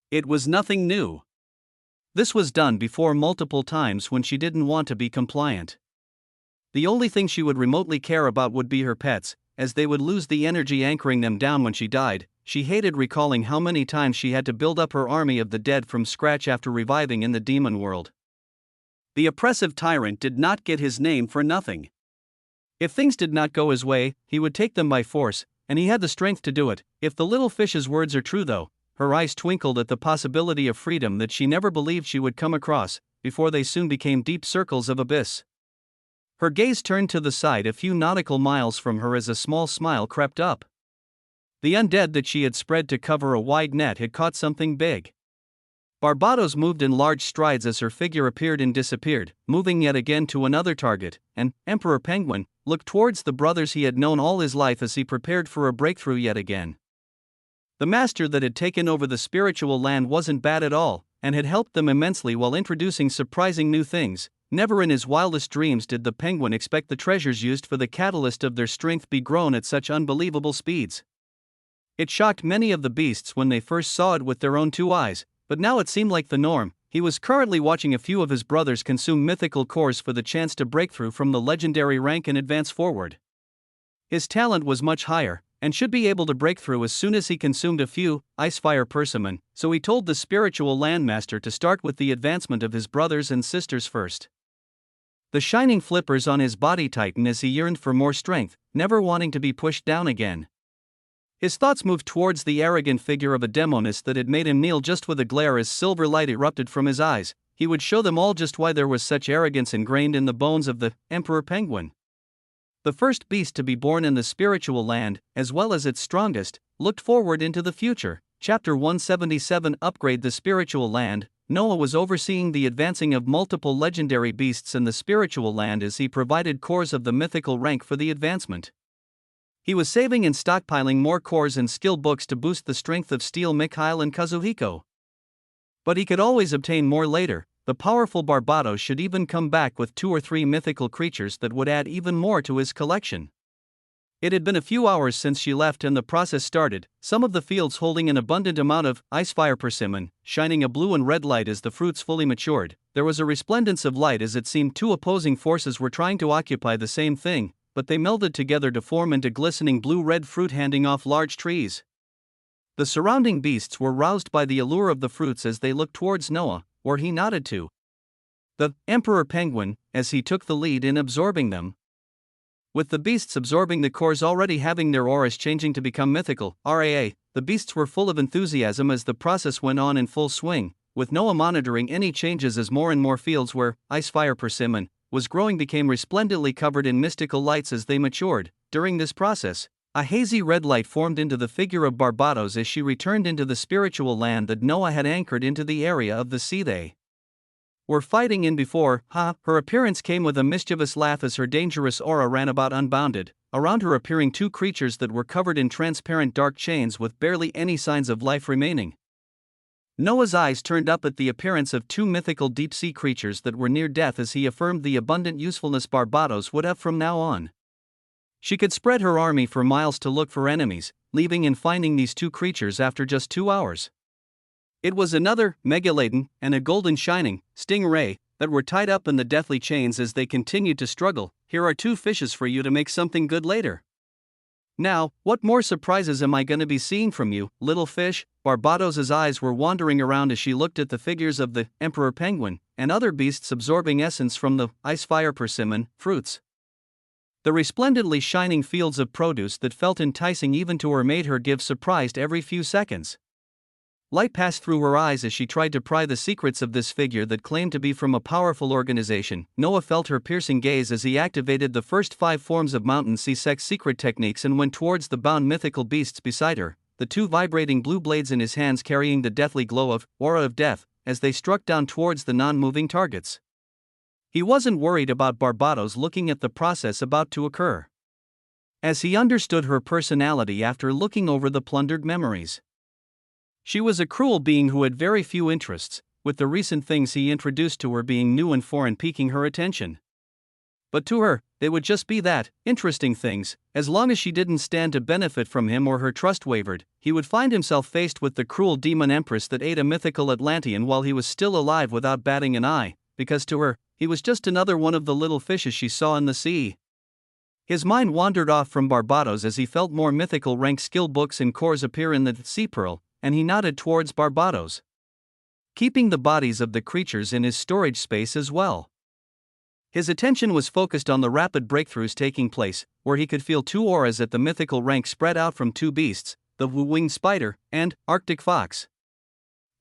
It was nothing new. This was done before multiple times when she didn't want to be compliant. The only thing she would remotely care about would be her pets, as they would lose the energy anchoring them down when she died. She hated recalling how many times she had to build up her army of the dead from scratch after reviving in the demon world. The oppressive tyrant did not get his name for nothing. If things did not go his way, he would take them by force, and he had the strength to do it. If the little fish's words are true though, her eyes twinkled at the possibility of freedom that she never believed she would come across, before they soon became deep circles of abyss. Her gaze turned to the side a few nautical miles from her as a small smile crept up. The undead that she had spread to cover a wide net had caught something big. Barbados moved in large strides as her figure appeared and disappeared, moving yet again to another target, and Emperor Penguin looked towards the brothers he had known all his life as he prepared for a breakthrough yet again. The master that had taken over the spiritual land wasn't bad at all, and had helped them immensely while introducing surprising new things. never in his wildest dreams did the penguin expect the treasures used for the catalyst of their strength be grown at such unbelievable speeds. It shocked many of the beasts when they first saw it with their own two eyes, but now it seemed like the norm. He was currently watching a few of his brothers consume mythical cores for the chance to break through from the legendary rank and advance forward. His talent was much higher, and should be able to break through as soon as he consumed a few icefire persimmon, so he told the spiritual landmaster to start with the advancement of his brothers and sisters first. The shining flippers on his body tightened as he yearned for more strength, never wanting to be pushed down again. His thoughts moved towards the arrogant figure of a demonist that had made him kneel just with a glare as silver light erupted from his eyes. He would show them all just why there was such arrogance ingrained in the bones of the Emperor Penguin. The first beast to be born in the spiritual land, as well as its strongest, looked forward into the future. Chapter 177 Upgrade the Spiritual Land. Noah was overseeing the advancing of multiple legendary beasts in the spiritual land as he provided cores of the mythical rank for the advancement. He was saving and stockpiling more cores and skill books to boost the strength of Steel Mikhail and Kazuhiko. But he could always obtain more later. The powerful Barbados should even come back with 2 or 3 mythical creatures that would add even more to his collection. It had been a few hours since she left and the process started, some of the fields holding an abundant amount of icefire persimmon, shining a blue and red light as the fruits fully matured. There was a resplendence of light as it seemed two opposing forces were trying to occupy the same thing, but they melded together to form into glistening blue-red fruit handing off large trees. The surrounding beasts were roused by the allure of the fruits as they looked towards Noah, where he nodded to the Emperor Penguin, as he took the lead in absorbing them. With the beasts absorbing the cores already having their auras changing to become mythical, RAA, the beasts were full of enthusiasm as the process went on in full swing, with Noah monitoring any changes as more and more fields where icefire persimmon was growing became resplendently covered in mystical lights as they matured. During this process, a hazy red light formed into the figure of Barbados as she returned into the spiritual land that Noah had anchored into the area of the sea they were fighting in before. Her appearance came with a mischievous laugh as her dangerous aura ran about unbounded, around her appearing 2 creatures that were covered in transparent dark chains with barely any signs of life remaining. Noah's eyes turned up at the appearance of 2 mythical deep-sea creatures that were near death as he affirmed the abundant usefulness Barbados would have from now on. She could spread her army for miles to look for enemies, leaving and finding these 2 creatures after just 2 hours. It was another, Megalodon, and a golden shining, stingray, that were tied up in the deathly chains as they continued to struggle. Here are 2 fishes for you to make something good later. Now, what more surprises am I going to be seeing from you, little fish? Barbados's eyes were wandering around as she looked at the figures of the Emperor Penguin and other beasts absorbing essence from the icefire persimmon fruits. The resplendently shining fields of produce that felt enticing even to her made her give surprised every few seconds. Light passed through her eyes as she tried to pry the secrets of this figure that claimed to be from a powerful organization. Noah felt her piercing gaze as he activated the first 5 forms of mountain sea sex secret techniques and went towards the bound mythical beasts beside her, the 2 vibrating blue blades in his hands carrying the deathly glow of aura of death as they struck down towards the non-moving targets. He wasn't worried about Barbados looking at the process about to occur, as he understood her personality after looking over the plundered memories. She was a cruel being who had very few interests, with the recent things he introduced to her being new and foreign piquing her attention. But to her, they would just be that, interesting things. As long as she didn't stand to benefit from him or her trust wavered, he would find himself faced with the cruel demon empress that ate a mythical Atlantean while he was still alive without batting an eye, because to her, he was just another one of the little fishes she saw in the sea. His mind wandered off from Barbados as he felt more mythical rank skill books and cores appear in the sea pearl, and he nodded towards Barbados, keeping the bodies of the creatures in his storage space as well. His attention was focused on the rapid breakthroughs taking place, where he could feel 2 auras at the mythical rank spread out from 2 beasts, the winged spider and Arctic fox.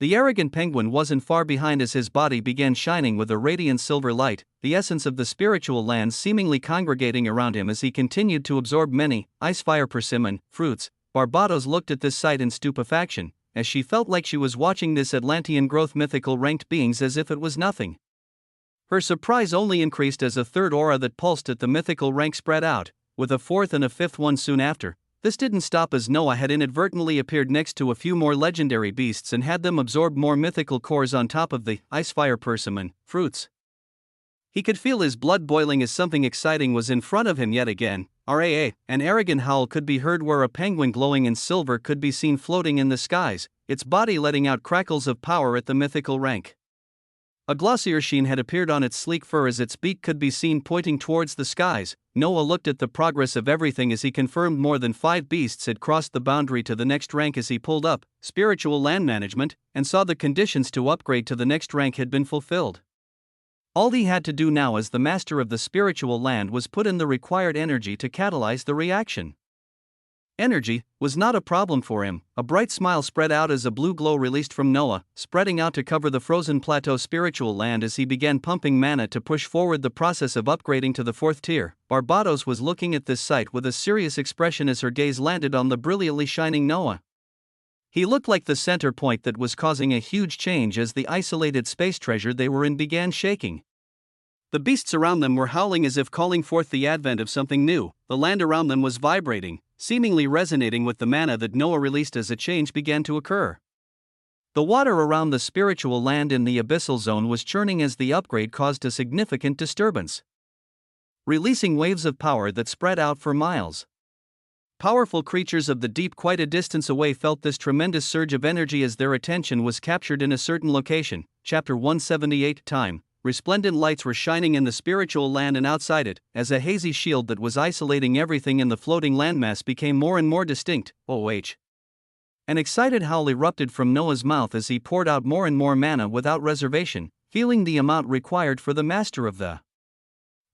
The arrogant penguin wasn't far behind as his body began shining with a radiant silver light, the essence of the spiritual land seemingly congregating around him as he continued to absorb many icefire persimmon fruits. Barbados looked at this sight in stupefaction, as she felt like she was watching this Atlantean growth mythical ranked beings as if it was nothing. Her surprise only increased as a 3rd aura that pulsed at the mythical rank spread out, with a 4th and a 5th one soon after. This didn't stop as Noah had inadvertently appeared next to a few more legendary beasts and had them absorb more mythical cores on top of the icefire persimmon fruits. He could feel his blood boiling as something exciting was in front of him yet again. An arrogant howl could be heard where a penguin glowing in silver could be seen floating in the skies, its body letting out crackles of power at the mythical rank. A glossier sheen had appeared on its sleek fur as its beak could be seen pointing towards the skies. Noah looked at the progress of everything as he confirmed more than 5 beasts had crossed the boundary to the next rank as he pulled up spiritual land management and saw the conditions to upgrade to the next rank had been fulfilled. All he had to do now as the master of the spiritual land was put in the required energy to catalyze the reaction. Energy was not a problem for him. A bright smile spread out as a blue glow released from Noah, spreading out to cover the frozen plateau spiritual land as he began pumping mana to push forward the process of upgrading to the 4th tier. Barbados was looking at this sight with a serious expression as her gaze landed on the brilliantly shining Noah. He looked like the center point that was causing a huge change as the isolated space treasure they were in began shaking. The beasts around them were howling as if calling forth the advent of something new. The land around them was vibrating, seemingly resonating with the mana that Noah released as a change began to occur. The water around the spiritual land in the abyssal zone was churning as the upgrade caused a significant disturbance, releasing waves of power that spread out for miles. Powerful creatures of the deep quite a distance away felt this tremendous surge of energy as their attention was captured in a certain location. Chapter 178 Time. Resplendent lights were shining in the spiritual land and outside it, as a hazy shield that was isolating everything in the floating landmass became more and more distinct. An excited howl erupted from Noah's mouth as he poured out more and more mana without reservation, feeling the amount required for the master of the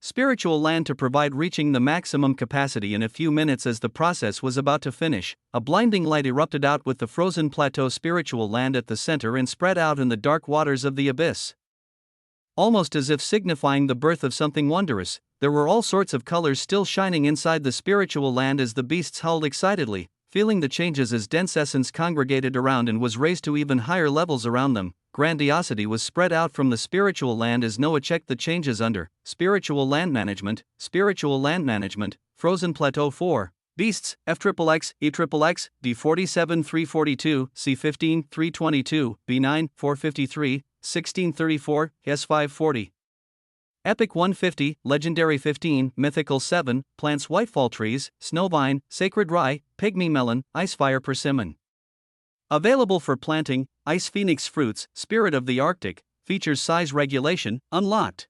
spiritual land to provide reaching the maximum capacity in a few minutes. As the process was about to finish, a blinding light erupted out with the frozen plateau spiritual land at the center and spread out in the dark waters of the abyss. Almost as if signifying the birth of something wondrous, there were all sorts of colors still shining inside the spiritual land as the beasts howled excitedly, feeling the changes as dense essence congregated around and was raised to even higher levels around them. Grandiosity was spread out from the spiritual land as Noah checked the changes under spiritual land management, frozen plateau 4, beasts, FXXX, EXXX, D47 342, C15 322, B9 453, 1634, S540. Epic 150, Legendary 15, Mythical 7, Plants Whitefall Trees, Snowvine, Sacred Rye, Pygmy Melon, Icefire Persimmon. Available for planting, Ice Phoenix Fruits, Spirit of the Arctic, features size regulation, unlocked.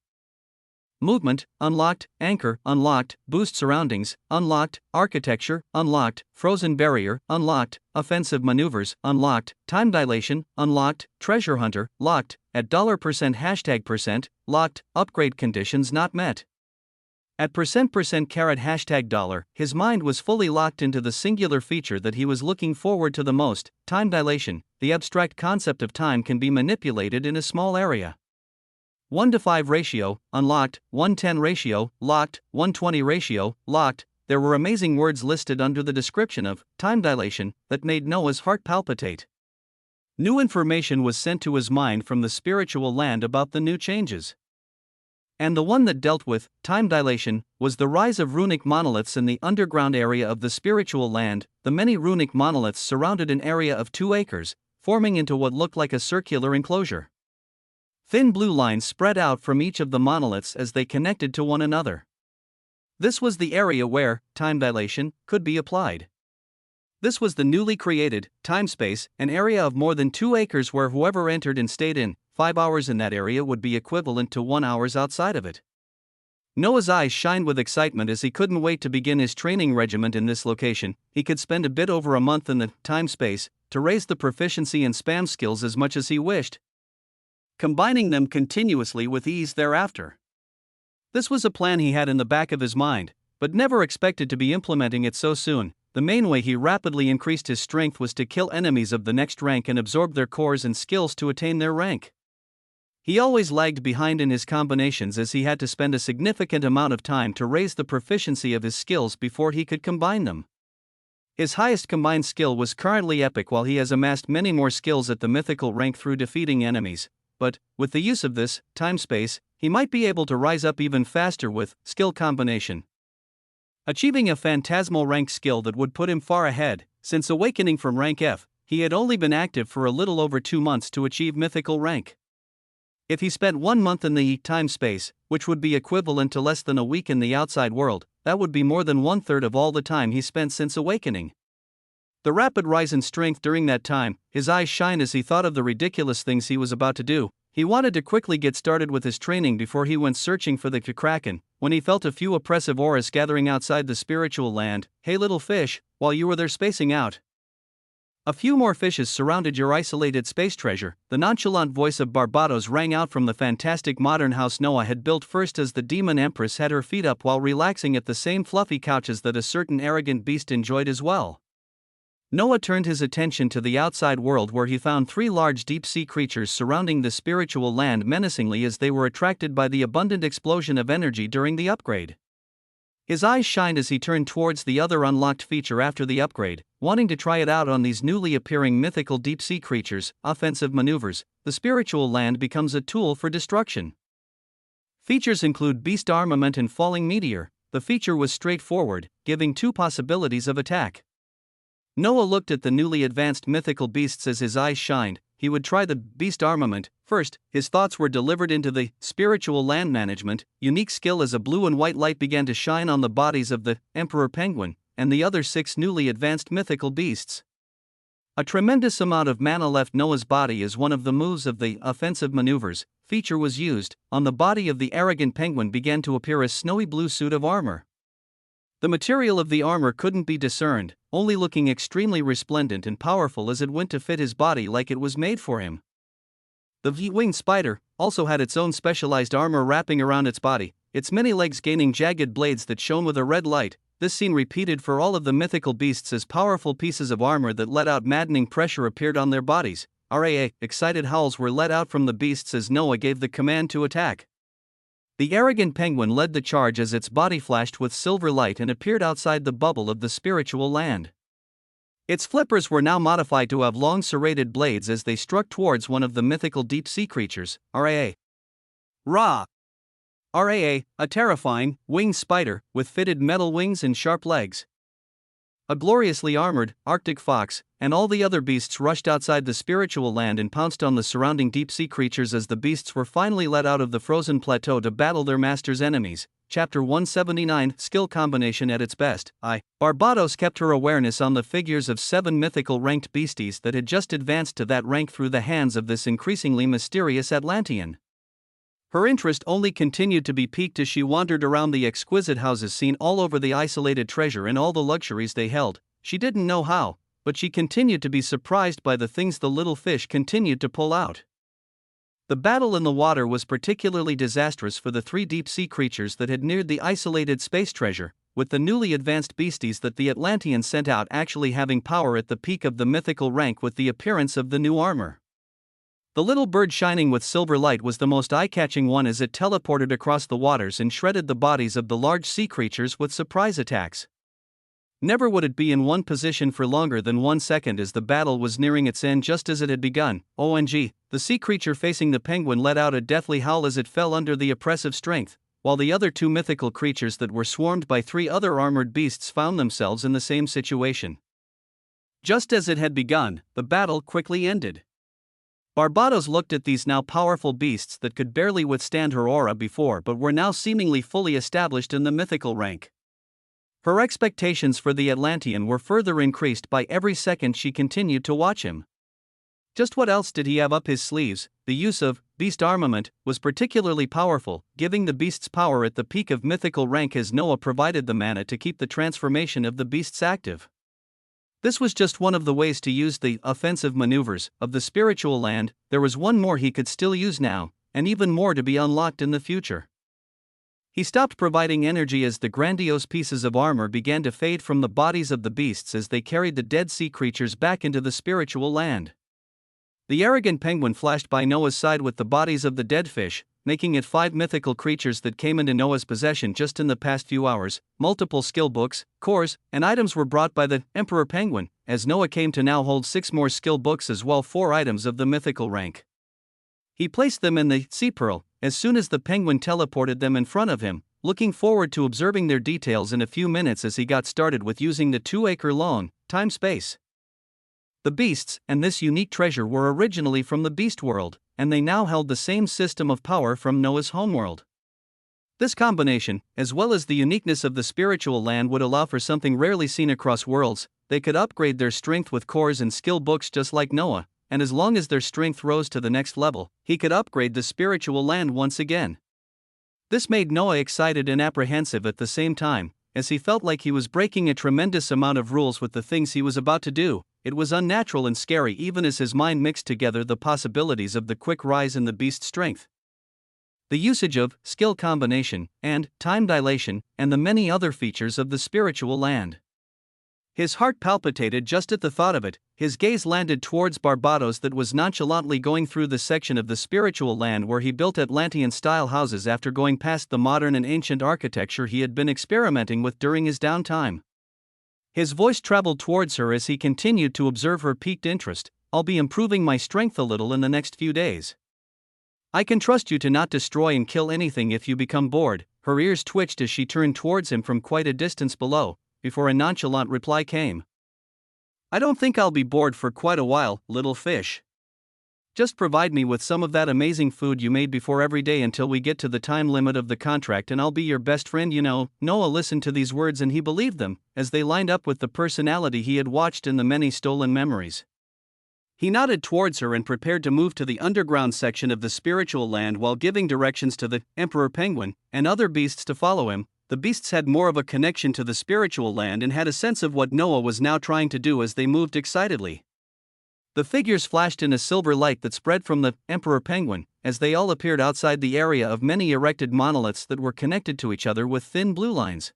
Movement, unlocked. Anchor, unlocked. Boost surroundings, unlocked. Architecture, unlocked. Frozen barrier, unlocked. Offensive maneuvers, unlocked. Time dilation, unlocked. Treasure hunter, locked. At $%, locked. Upgrade conditions not met. At $%, his mind was fully locked into the singular feature that he was looking forward to the most, time dilation. The abstract concept of time can be manipulated in a small area. 1:5 ratio, unlocked. 1:10 ratio, locked. 1:20 ratio, locked. There were amazing words listed under the description of time dilation that made Noah's heart palpitate. New information was sent to his mind from the spiritual land about the new changes. And the one that dealt with time dilation was the rise of runic monoliths in the underground area of the spiritual land. The many runic monoliths surrounded an area of 2 acres, forming into what looked like a circular enclosure. Thin blue lines spread out from each of the monoliths as they connected to one another. This was the area where time dilation could be applied. This was the newly created time space, an area of more than 2 acres where whoever entered and stayed in 5 hours in that area would be equivalent to 1 hour outside of it. Noah's eyes shined with excitement as he couldn't wait to begin his training regimen in this location. He could spend a bit over a month in the time space to raise the proficiency and spam skills as much as he wished, combining them continuously with ease thereafter. This was a plan he had in the back of his mind, but never expected to be implementing it so soon. The main way he rapidly increased his strength was to kill enemies of the next rank and absorb their cores and skills to attain their rank. He always lagged behind in his combinations as he had to spend a significant amount of time to raise the proficiency of his skills before he could combine them. His highest combined skill was currently epic, while he has amassed many more skills at the mythical rank through defeating enemies. But, with the use of this time space, he might be able to rise up even faster with skill combination, achieving a phantasmal rank skill that would put him far ahead. Since awakening from rank F, he had only been active for a little over 2 months to achieve mythical rank. If he spent 1 month in the time-space, which would be equivalent to less than a week in the outside world, that would be more than 1/3 of all the time he spent since awakening. The rapid rise in strength during that time, his eyes shined as he thought of the ridiculous things he was about to do. He wanted to quickly get started with his training before he went searching for the Kraken, when he felt a few oppressive auras gathering outside the spiritual land. "Hey little fish, while you were there spacing out, a few more fishes surrounded your isolated space treasure." The nonchalant voice of Barbados rang out from the fantastic modern house Noah had built first as the demon empress had her feet up while relaxing at the same fluffy couches that a certain arrogant beast enjoyed as well. Noah turned his attention to the outside world where he found 3 large deep-sea creatures surrounding the spiritual land menacingly as they were attracted by the abundant explosion of energy during the upgrade. His eyes shined as he turned towards the other unlocked feature after the upgrade, wanting to try it out on these newly appearing mythical deep-sea creatures. Offensive maneuvers. The spiritual land becomes a tool for destruction. Features include beast armament and falling meteor. The feature was straightforward, giving 2 possibilities of attack. Noah looked at the newly advanced mythical beasts as his eyes shined. He would try the beast armament first. His thoughts were delivered into the spiritual land management. Unique skill as a blue and white light began to shine on the bodies of the emperor penguin and the other 6 newly advanced mythical beasts. A tremendous amount of mana left Noah's body as one of the moves of the offensive maneuvers feature was used. On the body of the arrogant penguin began to appear a snowy blue suit of armor. The material of the armor couldn't be discerned, only looking extremely resplendent and powerful as it went to fit his body like it was made for him. The V-winged spider also had its own specialized armor wrapping around its body, its many legs gaining jagged blades that shone with a red light. This scene repeated for all of the mythical beasts as powerful pieces of armor that let out maddening pressure appeared on their bodies. RAA, excited howls were let out from the beasts as Noah gave the command to attack. The arrogant penguin led the charge as its body flashed with silver light and appeared outside the bubble of the spiritual land. Its flippers were now modified to have long serrated blades as they struck towards one of the mythical deep-sea creatures. RAA. Ra. RAA, a terrifying, winged spider with fitted metal wings and sharp legs. A gloriously armored Arctic fox, and all the other beasts rushed outside the spiritual land and pounced on the surrounding deep-sea creatures as the beasts were finally let out of the frozen plateau to battle their master's enemies. Chapter 179. Skill combination at its best. Barbados kept her awareness on the figures of 7 mythical ranked beasties that had just advanced to that rank through the hands of this increasingly mysterious Atlantean. Her interest only continued to be piqued as she wandered around the exquisite houses seen all over the isolated treasure and all the luxuries they held. She didn't know how, but she continued to be surprised by the things the little fish continued to pull out. The battle in the water was particularly disastrous for the 3 deep-sea creatures that had neared the isolated space treasure, with the newly advanced beasties that the Atlanteans sent out actually having power at the peak of the mythical rank with the appearance of the new armor. The little bird shining with silver light was the most eye-catching one as it teleported across the waters and shredded the bodies of the large sea creatures with surprise attacks. Never would it be in one position for longer than 1 second as the battle was nearing its end just as it had begun. OMG, the sea creature facing the penguin let out a deathly howl as it fell under the oppressive strength, while the other 2 mythical creatures that were swarmed by 3 other armored beasts found themselves in the same situation. Just as it had begun, the battle quickly ended. Barbados looked at these now powerful beasts that could barely withstand her aura before but were now seemingly fully established in the mythical rank. Her expectations for the Atlantean were further increased by every second she continued to watch him. Just what else did he have up his sleeves? The use of beast armament was particularly powerful, giving the beasts power at the peak of mythical rank as Noah provided the mana to keep the transformation of the beasts active. This was just one of the ways to use the offensive maneuvers of the spiritual land. There was one more he could still use now, and even more to be unlocked in the future. He stopped providing energy as the grandiose pieces of armor began to fade from the bodies of the beasts as they carried the dead sea creatures back into the spiritual land. The arrogant penguin flashed by Noah's side with the bodies of the dead fish, making it 5 mythical creatures that came into Noah's possession just in the past few hours. Multiple skill books, cores, and items were brought by the Emperor Penguin, as Noah came to now hold 6 more skill books as well 4 items of the mythical rank. He placed them in the Sea Pearl as soon as the penguin teleported them in front of him, looking forward to observing their details in a few minutes as he got started with using the 2-acre-long time-space. The beasts and this unique treasure were originally from the beast world, and they now held the same system of power from Noah's homeworld. This combination, as well as the uniqueness of the spiritual land, would allow for something rarely seen across worlds. They could upgrade their strength with cores and skill books just like Noah, and as long as their strength rose to the next level, he could upgrade the spiritual land once again. This made Noah excited and apprehensive at the same time, as he felt like he was breaking a tremendous amount of rules with the things he was about to do. It was unnatural and scary even as his mind mixed together the possibilities of the quick rise in the beast's strength, the usage of skill combination, and time dilation, and the many other features of the spiritual land. His heart palpitated just at the thought of it. His gaze landed towards Barbados that was nonchalantly going through the section of the spiritual land where he built Atlantean-style houses after going past the modern and ancient architecture he had been experimenting with during his downtime. His voice traveled towards her as he continued to observe her piqued interest. "I'll be improving my strength a little in the next few days. I can trust you to not destroy and kill anything if you become bored." Her ears twitched as she turned towards him from quite a distance below, before a nonchalant reply came. "I don't think I'll be bored for quite a while, little fish. Just provide me with some of that amazing food you made before every day until we get to the time limit of the contract, and I'll be your best friend, you know." Noah listened to these words and he believed them, as they lined up with the personality he had watched in the many stolen memories. He nodded towards her and prepared to move to the underground section of the spiritual land while giving directions to the Emperor Penguin and other beasts to follow him. The beasts had more of a connection to the spiritual land and had a sense of what Noah was now trying to do as they moved excitedly. The figures flashed in a silver light that spread from the Emperor Penguin, as they all appeared outside the area of many erected monoliths that were connected to each other with thin blue lines.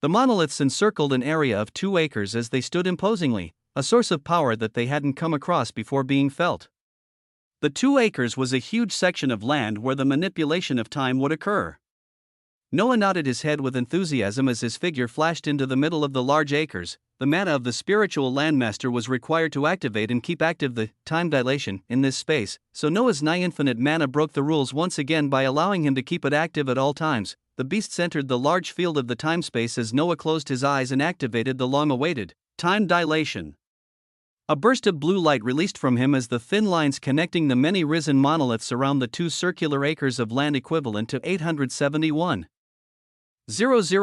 The monoliths encircled an area of 2 acres as they stood imposingly, a source of power that they hadn't come across before being felt. The 2 acres was a huge section of land where the manipulation of time would occur. Noah nodded his head with enthusiasm as his figure flashed into the middle of the large acres. The mana of the spiritual landmaster was required to activate and keep active the time dilation in this space, so Noah's nigh infinite mana broke the rules once again by allowing him to keep it active at all times. The beasts entered the large field of the time space as Noah closed his eyes and activated the long-awaited time dilation. A burst of blue light released from him as the thin lines connecting the many risen monoliths around the 2 circular acres of land equivalent to 871,000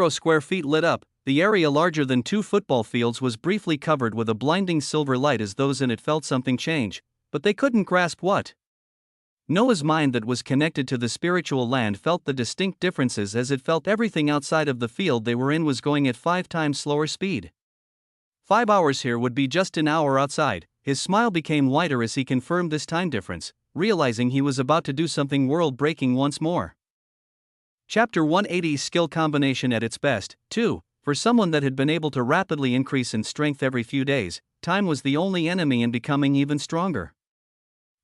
square feet lit up. The area larger than 2 football fields was briefly covered with a blinding silver light as those in it felt something change, but they couldn't grasp what. Noah's mind that was connected to the spiritual land felt the distinct differences as it felt everything outside of the field they were in was going at 5 times slower speed. 5 hours here would be just an hour outside. His smile became wider as he confirmed this time difference, realizing he was about to do something world-breaking once more. Chapter 180 Skill Combination at its best. 2. For someone that had been able to rapidly increase in strength every few days, time was the only enemy in becoming even stronger.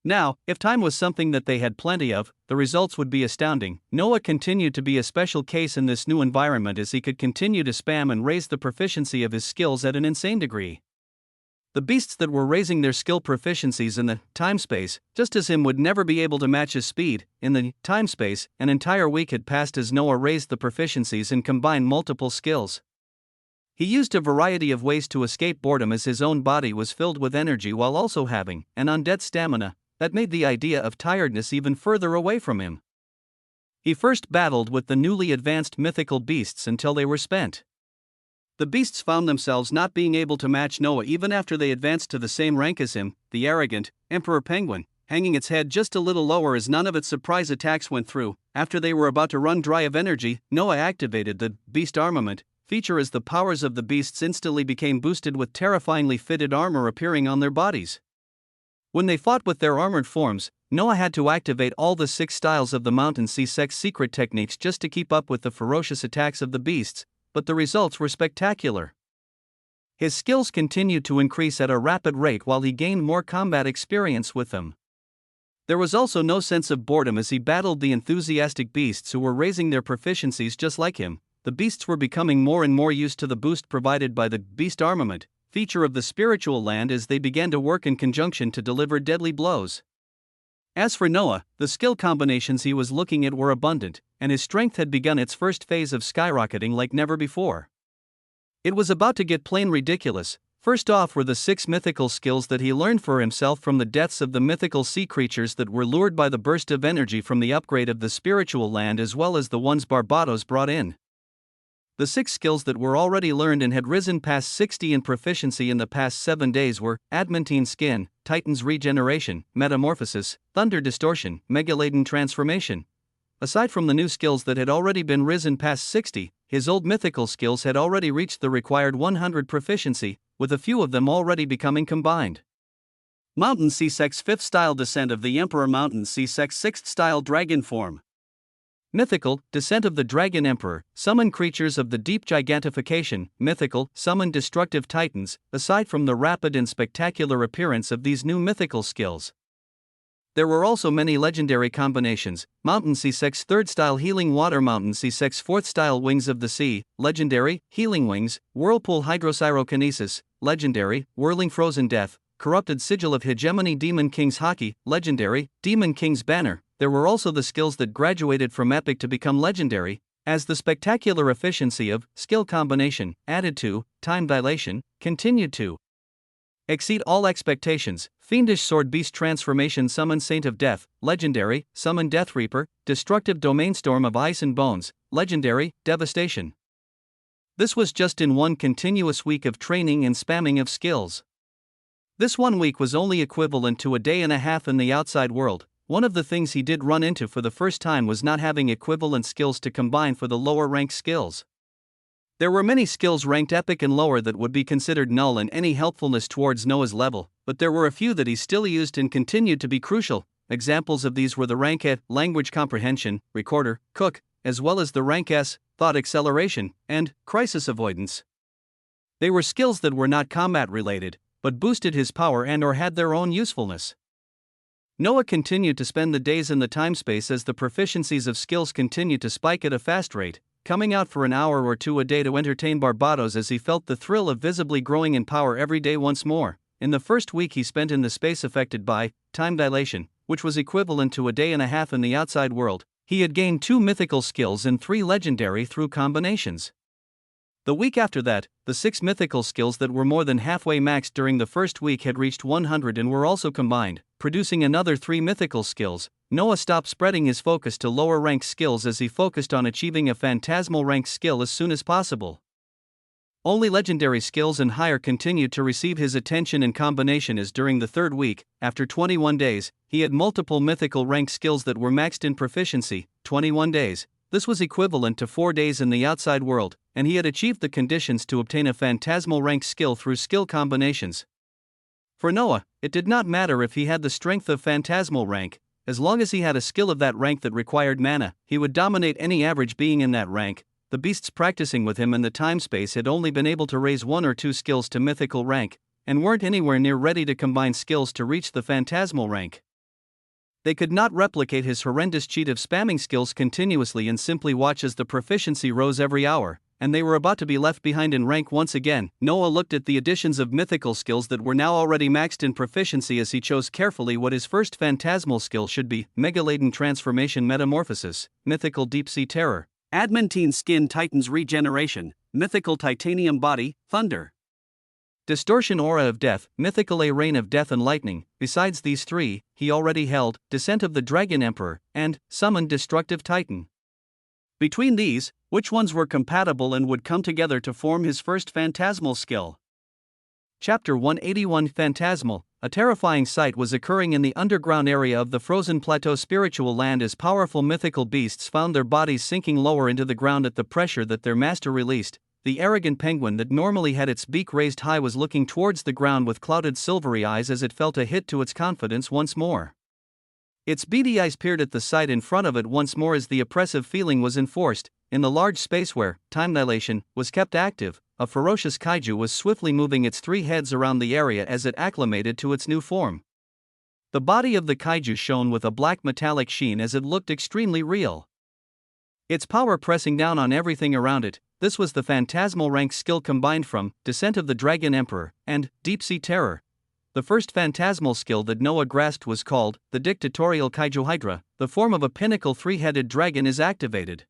Now, if time was something that they had plenty of, the results would be astounding. Noah continued to be a special case in this new environment as he could continue to spam and raise the proficiency of his skills at an insane degree. The beasts that were raising their skill proficiencies in the time space, just as him, would never be able to match his speed. In the time space, an entire week had passed as Noah raised the proficiencies and combined multiple skills. He used a variety of ways to escape boredom as his own body was filled with energy while also having an undead stamina that made the idea of tiredness even further away from him. He first battled with the newly advanced mythical beasts until they were spent. The beasts found themselves not being able to match Noah even after they advanced to the same rank as him. The arrogant Emperor Penguin, hanging its head just a little lower as none of its surprise attacks went through. After they were about to run dry of energy, Noah activated the beast armament feature as the powers of the beasts instantly became boosted with terrifyingly fitted armor appearing on their bodies. When they fought with their armored forms, Noah had to activate all the 6 styles of the Mountain Sea Sex secret techniques just to keep up with the ferocious attacks of the beasts, but the results were spectacular. His skills continued to increase at a rapid rate while he gained more combat experience with them. There was also no sense of boredom as he battled the enthusiastic beasts who were raising their proficiencies just like him. The beasts were becoming more and more used to the boost provided by the beast armament feature of the spiritual land as they began to work in conjunction to deliver deadly blows. As for Noah, the skill combinations he was looking at were abundant, and his strength had begun its first phase of skyrocketing like never before. It was about to get plain ridiculous. First off were the 6 mythical skills that he learned for himself from the deaths of the mythical sea creatures that were lured by the burst of energy from the upgrade of the spiritual land, as well as the ones Barbados brought in. The 6 skills that were already learned and had risen past 60 in proficiency in the past 7 days were adamantine skin, Titan's regeneration, metamorphosis, thunder distortion, Megaladen transformation. Aside from the new skills that had already been risen past 60, his old mythical skills had already reached the required 100 proficiency, with a few of them already becoming combined. Mountain Sea Sex 5th Style Descent of the Emperor, Mountain Sea Sex 6th Style Dragon Form. Mythical, Descent of the Dragon Emperor, summon creatures of the deep gigantification. Mythical, summon destructive titans. Aside from the rapid and spectacular appearance of these new mythical skills, there were also many legendary combinations. Mountain Sea Sex 3rd Style Healing Water, Mountain Sea Sex 4th Style Wings of the Sea, Legendary, Healing Wings, Whirlpool Hydrosyrokinesis, Legendary, Whirling Frozen Death, Corrupted Sigil of Hegemony, Demon King's Haki, Legendary, Demon King's Banner. There were also the skills that graduated from epic to become legendary, as the spectacular efficiency of skill combination, added to time dilation, continued to exceed all expectations. Fiendish Sword Beast Transformation, Summon Saint of Death, Legendary, Summon Death Reaper, Destructive Domain Storm of Ice and Bones, Legendary, Devastation. This was just in one continuous week of training and spamming of skills. This 1 week was only equivalent to a day and a half in the outside world. One of the things he did run into for the first time was not having equivalent skills to combine for the lower rank skills. There were many skills ranked epic and lower that would be considered null in any helpfulness towards Noah's level, but there were a few that he still used and continued to be crucial. Examples of these were the rank E, language comprehension, recorder, cook, as well as the rank S, thought acceleration, and crisis avoidance. They were skills that were not combat related, but boosted his power and or had their own usefulness. Noah continued to spend the days in the time space as the proficiencies of skills continued to spike at a fast rate, coming out for an hour or two a day to entertain Barbados as he felt the thrill of visibly growing in power every day once more. In the first week he spent in the space affected by time dilation, which was equivalent to a day and a half in the outside world, he had gained 2 mythical skills and 3 legendary through combinations. The week after that, the 6 mythical skills that were more than halfway maxed during the first week had reached 100 and were also combined, producing another 3 mythical skills. Noah stopped spreading his focus to lower ranked skills as he focused on achieving a phantasmal ranked skill as soon as possible. Only legendary skills and higher continued to receive his attention and combination as during the 3rd week, after 21 days, he had multiple mythical ranked skills that were maxed in proficiency. 21 days. This was equivalent to 4 days in the outside world, and he had achieved the conditions to obtain a phantasmal rank skill through skill combinations. For Noah, it did not matter if he had the strength of phantasmal rank, as long as he had a skill of that rank that required mana, he would dominate any average being in that rank. The beasts practicing with him in the time space had only been able to raise 1 or 2 skills to mythical rank, and weren't anywhere near ready to combine skills to reach the phantasmal rank. They could not replicate his horrendous cheat of spamming skills continuously and simply watch as the proficiency rose every hour, and they were about to be left behind in rank once again. Noah looked at the additions of mythical skills that were now already maxed in proficiency as he chose carefully what his first phantasmal skill should be: Megaladen Transformation, Metamorphosis, Mythical Deep Sea Terror, Adamantine Skin, Titan's Regeneration, Mythical Titanium Body, Thunder, Distortion, Aura of Death, Mythical A Rain of Death and Lightning. Besides these 3, he already held Descent of the Dragon Emperor and Summoned Destructive Titan. Between these, which ones were compatible and would come together to form his first phantasmal skill? Chapter 181 Phantasmal. A terrifying sight was occurring in the underground area of the frozen plateau spiritual land as powerful mythical beasts found their bodies sinking lower into the ground at the pressure that their master released. The arrogant penguin that normally had its beak raised high was looking towards the ground with clouded silvery eyes as it felt a hit to its confidence once more. Its beady eyes peered at the sight in front of it once more as the oppressive feeling was enforced. In the large space where time dilation was kept active, a ferocious kaiju was swiftly moving its 3 heads around the area as it acclimated to its new form. The body of the kaiju shone with a black metallic sheen as it looked extremely real. Its power pressing down on everything around it. This was the phantasmal rank skill combined from Descent of the Dragon Emperor and Deep Sea Terror. The first phantasmal skill that Noah grasped was called the Dictatorial Kaiju Hydra. The form of a pinnacle 3-headed dragon is activated.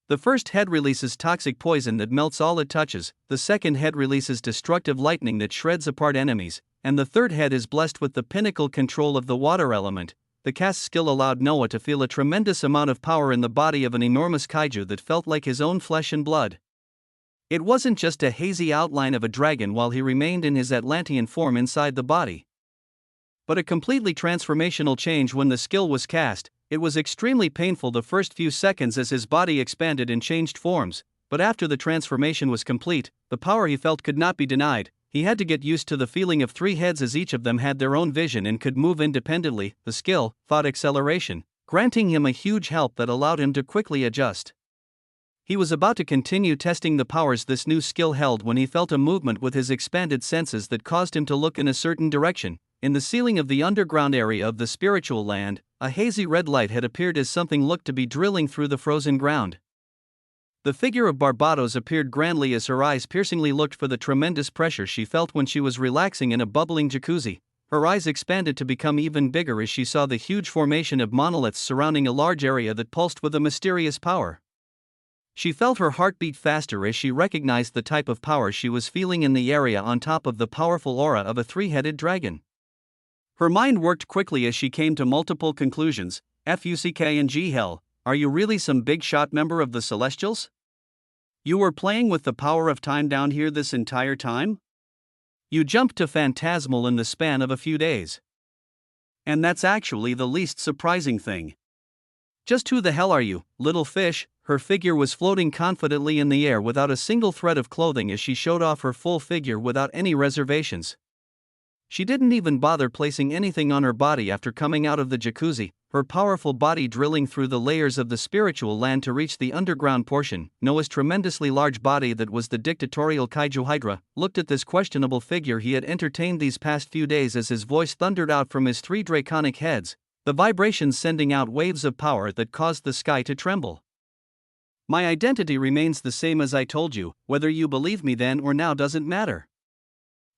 The first head releases toxic poison that melts all it touches, the second head releases destructive lightning that shreds apart enemies, and the third head is blessed with the pinnacle control of the water element. The cast skill allowed Noah to feel a tremendous amount of power in the body of an enormous kaiju that felt like his own flesh and blood. It wasn't just a hazy outline of a dragon while he remained in his Atlantean form inside the body, but a completely transformational change when the skill was cast. It was extremely painful the first few seconds as his body expanded and changed forms, but after the transformation was complete, the power he felt could not be denied. He had to get used to the feeling of three heads as each of them had their own vision and could move independently. The skill, thought acceleration, granting him a huge help that allowed him to quickly adjust. He was about to continue testing the powers this new skill held when he felt a movement with his expanded senses that caused him to look in a certain direction. In the ceiling of the underground area of the spiritual land, a hazy red light had appeared as something looked to be drilling through the frozen ground. The figure of Barbados appeared grandly as her eyes piercingly looked for the tremendous pressure she felt when she was relaxing in a bubbling jacuzzi. Her eyes expanded to become even bigger as she saw the huge formation of monoliths surrounding a large area that pulsed with a mysterious power. She felt her heart beat faster as she recognized the type of power she was feeling in the area on top of the powerful aura of a three-headed dragon. Her mind worked quickly as she came to multiple conclusions. Fuck and G hell, are you really some big shot member of the Celestials? You were playing with the power of time down here this entire time? You jumped to Phantasmal in the span of a few days. And that's actually the least surprising thing. Just who the hell are you, little fish? Her figure was floating confidently in the air without a single thread of clothing as she showed off her full figure without any reservations. She didn't even bother placing anything on her body after coming out of the jacuzzi, her powerful body drilling through the layers of the spiritual land to reach the underground portion. Noah's tremendously large body, that was the dictatorial kaiju Hydra, looked at this questionable figure he had entertained these past few days as his voice thundered out from his three draconic heads, the vibrations sending out waves of power that caused the sky to tremble. My identity remains the same as I told you, whether you believe me then or now doesn't matter.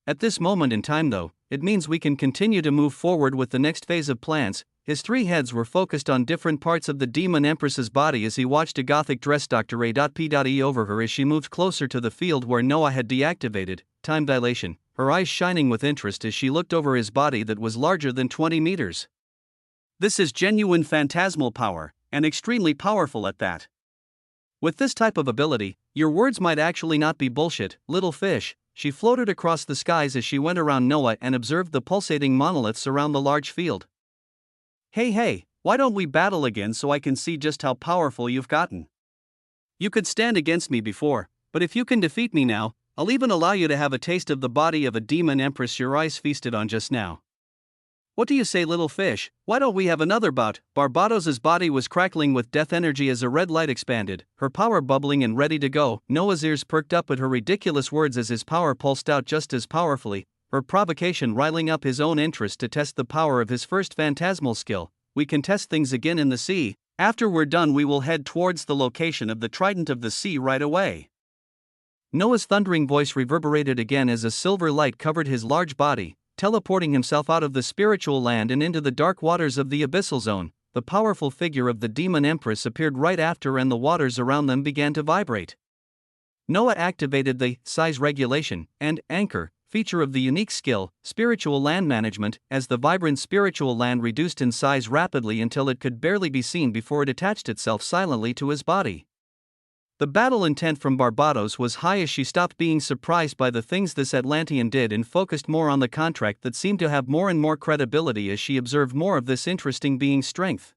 At this moment in time though, it means we can continue to move forward with the next phase of plans. His three heads were focused on different parts of the Demon Empress's body as he watched a gothic-dressed Dr. A.P.E over her as she moved closer to the field where Noah had deactivated, time dilation, her eyes shining with interest as she looked over his body that was larger than 20 meters. This is genuine phantasmal power, and extremely powerful at that. With this type of ability, your words might actually not be bullshit, little fish. She floated across the skies as she went around Noah and observed the pulsating monoliths around the large field. Hey, why don't we battle again so I can see just how powerful you've gotten? You could stand against me before, but if you can defeat me now, I'll even allow you to have a taste of the body of a demon empress your eyes feasted on just now. What do you say, little fish? Why don't we have another bout? Barbados's body was crackling with death energy as a red light expanded, her power bubbling and ready to go. Noah's ears perked up at her ridiculous words as his power pulsed out just as powerfully, her provocation riling up his own interest to test the power of his first phantasmal skill. We can test things again in the sea. After we're done we will head towards the location of the Trident of the Sea right away. Noah's thundering voice reverberated again as a silver light covered his large body, teleporting himself out of the spiritual land and into the dark waters of the abyssal zone. The powerful figure of the Demon Empress appeared right after and the waters around them began to vibrate. Noah activated the size regulation and anchor feature of the unique skill, Spiritual Land Management, as the vibrant spiritual land reduced in size rapidly until it could barely be seen before it attached itself silently to his body. The battle intent from Barbados was high as she stopped being surprised by the things this Atlantean did and focused more on the contract that seemed to have more and more credibility as she observed more of this interesting being's strength.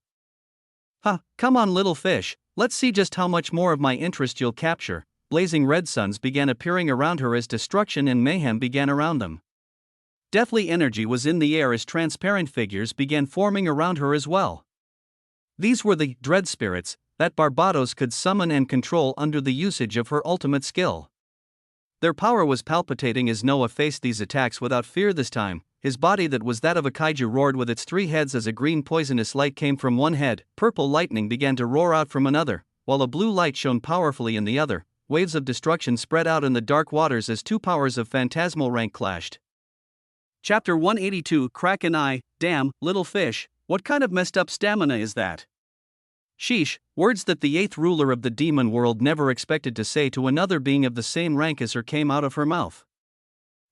Come on, little fish, let's see just how much more of my interest you'll capture. Blazing red suns began appearing around her as destruction and mayhem began around them. Deathly energy was in the air as transparent figures began forming around her as well. These were the dread spirits that Barbados could summon and control under the usage of her ultimate skill. Their power was palpitating as Noah faced these attacks without fear this time. His body that was that of a kaiju roared with its three heads as a green poisonous light came from one head, purple lightning began to roar out from another, while a blue light shone powerfully in the other. Waves of destruction spread out in the dark waters as two powers of phantasmal rank clashed. Chapter 182 Kraken Eye. Damn, little fish, what kind of messed up stamina is that? Sheesh, words that the eighth ruler of the demon world never expected to say to another being of the same rank as her came out of her mouth.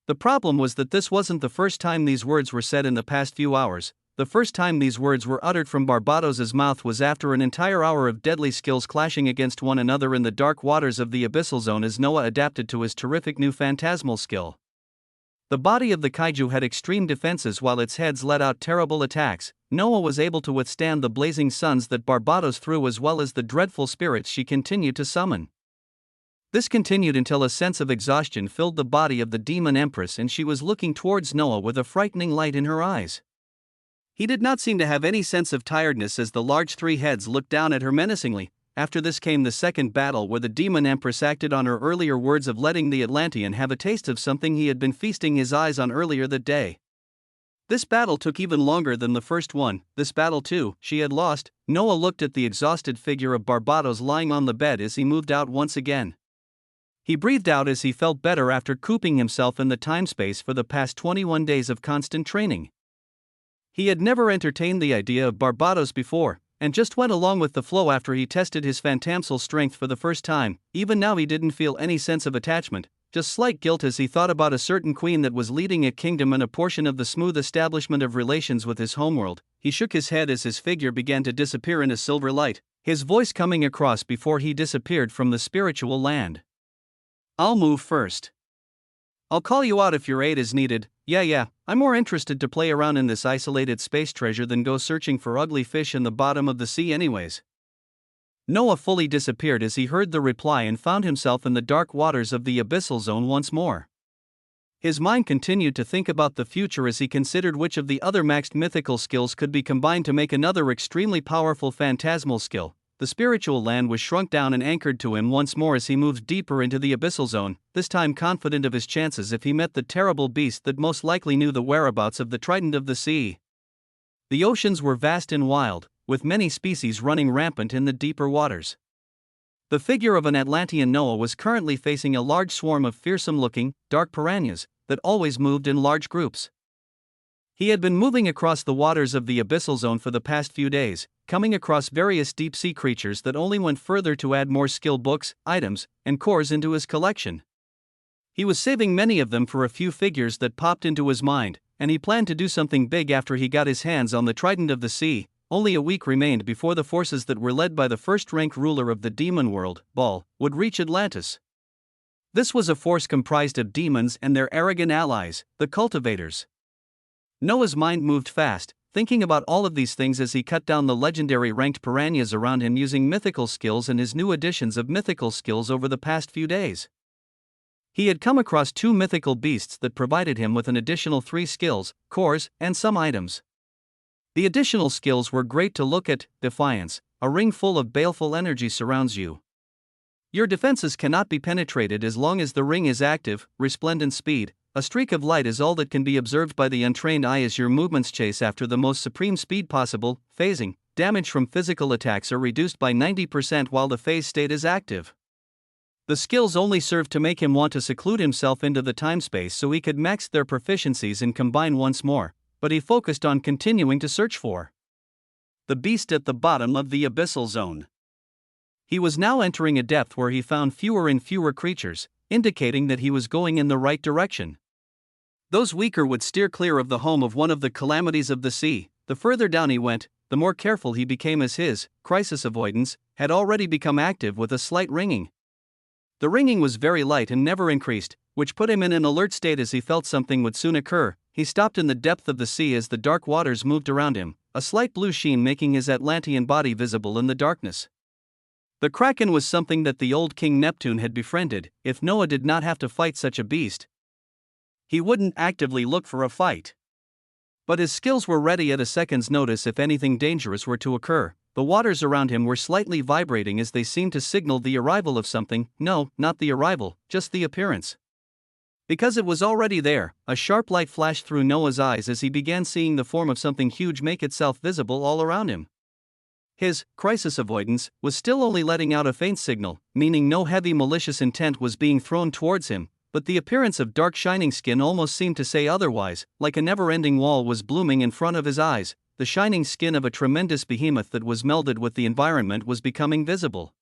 The problem was that this wasn't the first time these words were said in the past few hours. The first time these words were uttered from Barbados's mouth was after an entire hour of deadly skills clashing against one another in the dark waters of the Abyssal Zone as Noah adapted to his terrific new phantasmal skill. The body of the kaiju had extreme defenses while its heads let out terrible attacks. Noah was able to withstand the blazing suns that Barbados threw as well as the dreadful spirits she continued to summon. This continued until a sense of exhaustion filled the body of the demon empress and she was looking towards Noah with a frightening light in her eyes. He did not seem to have any sense of tiredness as the large three heads looked down at her menacingly. After this came the second battle where the demon empress acted on her earlier words of letting the Atlantean have a taste of something he had been feasting his eyes on earlier that day. This battle took even longer than the first one. This battle too, she had lost. Noah looked at the exhausted figure of Barbados lying on the bed as he moved out once again. He breathed out as he felt better after cooping himself in the time-space for the past 21 days of constant training. He had never entertained the idea of Barbados before, and just went along with the flow after he tested his phantasmal strength for the first time. Even now he didn't feel any sense of attachment, just slight guilt as he thought about a certain queen that was leading a kingdom and a portion of the smooth establishment of relations with his homeworld. He shook his head as his figure began to disappear in a silver light, his voice coming across before he disappeared from the spiritual land. I'll move first. I'll call you out if your aid is needed. Yeah, I'm more interested to play around in this isolated space treasure than go searching for ugly fish in the bottom of the sea anyways. Noah fully disappeared as he heard the reply and found himself in the dark waters of the Abyssal Zone once more. His mind continued to think about the future as he considered which of the other maxed mythical skills could be combined to make another extremely powerful phantasmal skill. The spiritual land was shrunk down and anchored to him once more as he moved deeper into the Abyssal Zone, this time confident of his chances if he met the terrible beast that most likely knew the whereabouts of the trident of the sea. The oceans were vast and wild, with many species running rampant in the deeper waters. The figure of an Atlantean Noah was currently facing a large swarm of fearsome-looking, dark piranhas that always moved in large groups. He had been moving across the waters of the Abyssal Zone for the past few days, coming across various deep-sea creatures that only went further to add more skill books, items, and cores into his collection. He was saving many of them for a few figures that popped into his mind, and he planned to do something big after he got his hands on the Trident of the Sea. Only a week remained before the forces that were led by the first-rank ruler of the demon world, Baal, would reach Atlantis. This was a force comprised of demons and their arrogant allies, the cultivators. Noah's mind moved fast, thinking about all of these things as he cut down the legendary ranked piranhas around him using mythical skills and his new additions of mythical skills over the past few days. He had come across 2 mythical beasts that provided him with an additional 3 skills, cores, and some items. The additional skills were great to look at. Defiance, a ring full of baleful energy surrounds you. Your defenses cannot be penetrated as long as the ring is active. Resplendent speed, a streak of light is all that can be observed by the untrained eye as your movements chase after the most supreme speed possible. Phasing, damage from physical attacks are reduced by 90% while the phase state is active. The skills only served to make him want to seclude himself into the time-space so he could max their proficiencies and combine once more, but he focused on continuing to search for the beast at the bottom of the Abyssal Zone. He was now entering a depth where he found fewer and fewer creatures, indicating that he was going in the right direction. Those weaker would steer clear of the home of one of the calamities of the sea. The further down he went, the more careful he became as his crisis avoidance had already become active with a slight ringing. The ringing was very light and never increased, which put him in an alert state as he felt something would soon occur. He stopped in the depth of the sea as the dark waters moved around him, a slight blue sheen making his Atlantean body visible in the darkness. The Kraken was something that the old King Neptune had befriended. If Noah did not have to fight such a beast, he wouldn't actively look for a fight. But his skills were ready at a second's notice if anything dangerous were to occur. The waters around him were slightly vibrating as they seemed to signal the arrival of something. No, not the arrival, just the appearance. Because it was already there, a sharp light flashed through Noah's eyes as he began seeing the form of something huge make itself visible all around him. His crisis avoidance was still only letting out a faint signal, meaning no heavy malicious intent was being thrown towards him, but the appearance of dark shining skin almost seemed to say otherwise. Like a never-ending wall was blooming in front of his eyes. the shining skin of a tremendous behemoth that was melded with the environment was becoming visible.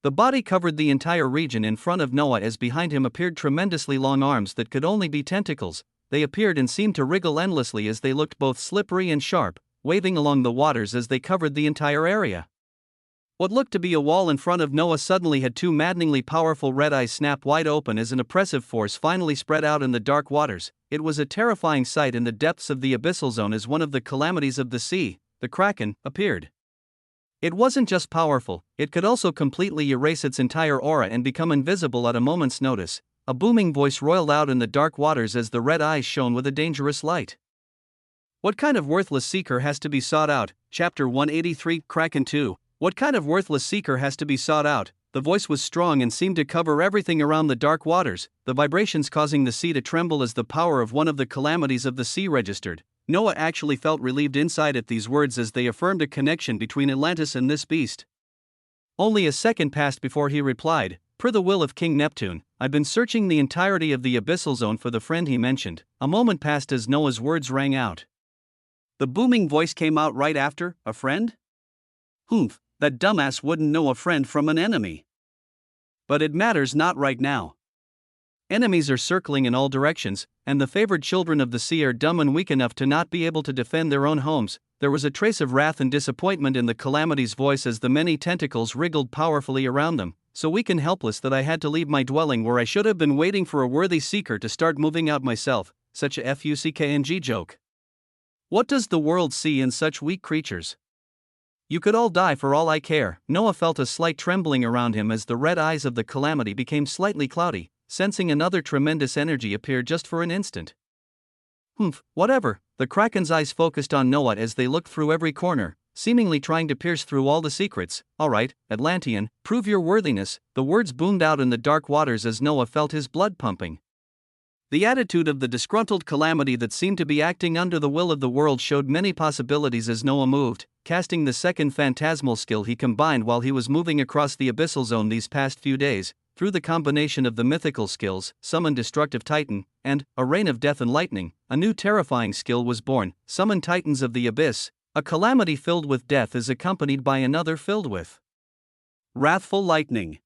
The body covered the entire region in front of Noah as behind him appeared tremendously long arms that could only be tentacles. They appeared and seemed to wriggle endlessly as they looked both slippery and sharp, waving along the waters as they covered the entire area. What looked to be a wall in front of Noah suddenly had two maddeningly powerful red eyes snap wide open as an oppressive force finally spread out in the dark waters. It was a terrifying sight in the depths of the abyssal zone as one of the calamities of the sea, the Kraken, appeared. It wasn't just powerful, it could also completely erase its entire aura and become invisible at a moment's notice. A booming voice roiled out in the dark waters as the red eyes shone with a dangerous light. What kind of worthless seeker has to be sought out? Chapter 183, Kraken 2. What kind of worthless seeker has to be sought out? The voice was strong and seemed to cover everything around the dark waters, the vibrations causing the sea to tremble as the power of one of the calamities of the sea registered. Noah actually felt relieved inside at these words as they affirmed a connection between Atlantis and this beast. Only a second passed before he replied, "Per the will of King Neptune, I've been searching the entirety of the abyssal zone for the friend he mentioned." A moment passed as Noah's words rang out. The booming voice came out right after, "A friend? Humph, that dumbass wouldn't know a friend from an enemy. But it matters not right now. Enemies are circling in all directions, and the favored children of the sea are dumb and weak enough to not be able to defend their own homes." There was a trace of wrath and disappointment in the calamity's voice as the many tentacles wriggled powerfully around them. "So weak and helpless that I had to leave my dwelling where I should have been waiting for a worthy seeker to start moving out myself." Such a fuckng joke. What does the world see in such weak creatures? You could all die for all I care. Noah felt a slight trembling around him as the red eyes of the calamity became slightly cloudy, sensing another tremendous energy appear just for an instant. "Humph, whatever." The Kraken's eyes focused on Noah as they looked through every corner, seemingly trying to pierce through all the secrets. "All right, Atlantean, prove your worthiness." The words boomed out in the dark waters as Noah felt his blood pumping. The attitude of the disgruntled calamity that seemed to be acting under the will of the world showed many possibilities as Noah moved, casting the second phantasmal skill he combined while he was moving across the abyssal zone these past few days. Through the combination of the mythical skills, Summon Destructive Titan, and A Rain of Death and Lightning, a new terrifying skill was born, Summon Titans of the Abyss. A calamity filled with death is accompanied by another filled with wrathful lightning.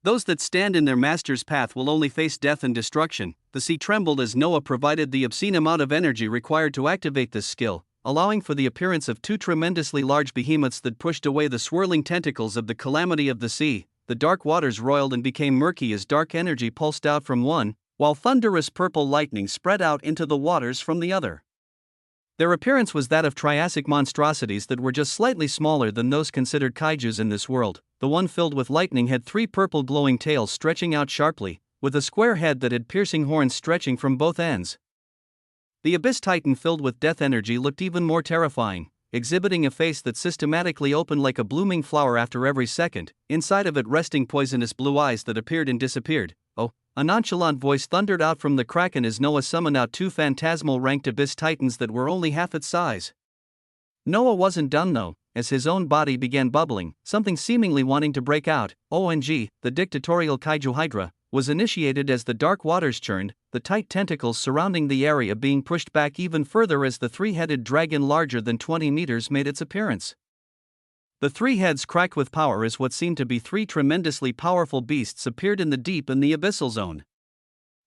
Those that stand in their master's path will only face death and destruction. The sea trembled as Noah provided the obscene amount of energy required to activate this skill, allowing for the appearance of two tremendously large behemoths that pushed away the swirling tentacles of the calamity of the sea. The dark waters roiled and became murky as dark energy pulsed out from one, while thunderous purple lightning spread out into the waters from the other. Their appearance was that of Triassic monstrosities that were just slightly smaller than those considered kaijus in this world. The one filled with lightning had three purple glowing tails stretching out sharply, with a square head that had piercing horns stretching from both ends. The Abyss Titan filled with death energy looked even more terrifying, exhibiting a face that systematically opened like a blooming flower after every second, inside of it resting poisonous blue eyes that appeared and disappeared. "Oh!" A nonchalant voice thundered out from the Kraken as Noah summoned out two phantasmal ranked Abyss Titans that were only half its size. Noah wasn't done though, as his own body began bubbling, something seemingly wanting to break out. ONG, the dictatorial Kaiju Hydra, was initiated as the dark waters churned, the tight tentacles surrounding the area being pushed back even further as the three-headed dragon larger than 20 meters made its appearance. The three heads cracked with power as what seemed to be three tremendously powerful beasts appeared in the deep in the abyssal zone.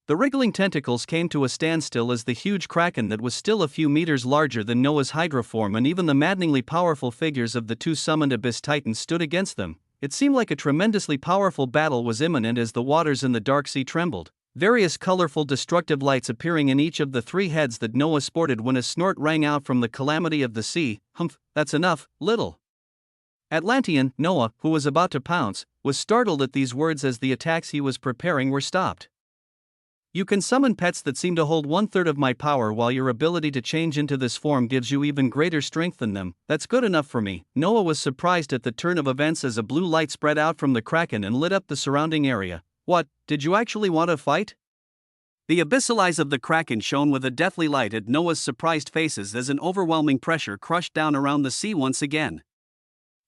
The wriggling tentacles came to a standstill as the huge kraken that was still a few meters larger than Noah's Hydra form and even the maddeningly powerful figures of the two summoned Abyss Titans stood against them. It seemed like a tremendously powerful battle was imminent as the waters in the dark sea trembled, various colorful destructive lights appearing in each of the three heads that Noah sported when a snort rang out from the calamity of the sea. "Humph, that's enough, little Atlantean." Noah, who was about to pounce, was startled at these words as the attacks he was preparing were stopped. "You can summon pets that seem to hold 1/3 of my power while your ability to change into this form gives you even greater strength than them. That's good enough for me." Noah was surprised at the turn of events as a blue light spread out from the Kraken and lit up the surrounding area. "What, did you actually want to fight?" The abyssal eyes of the Kraken shone with a deathly light at Noah's surprised faces as an overwhelming pressure crushed down around the sea once again.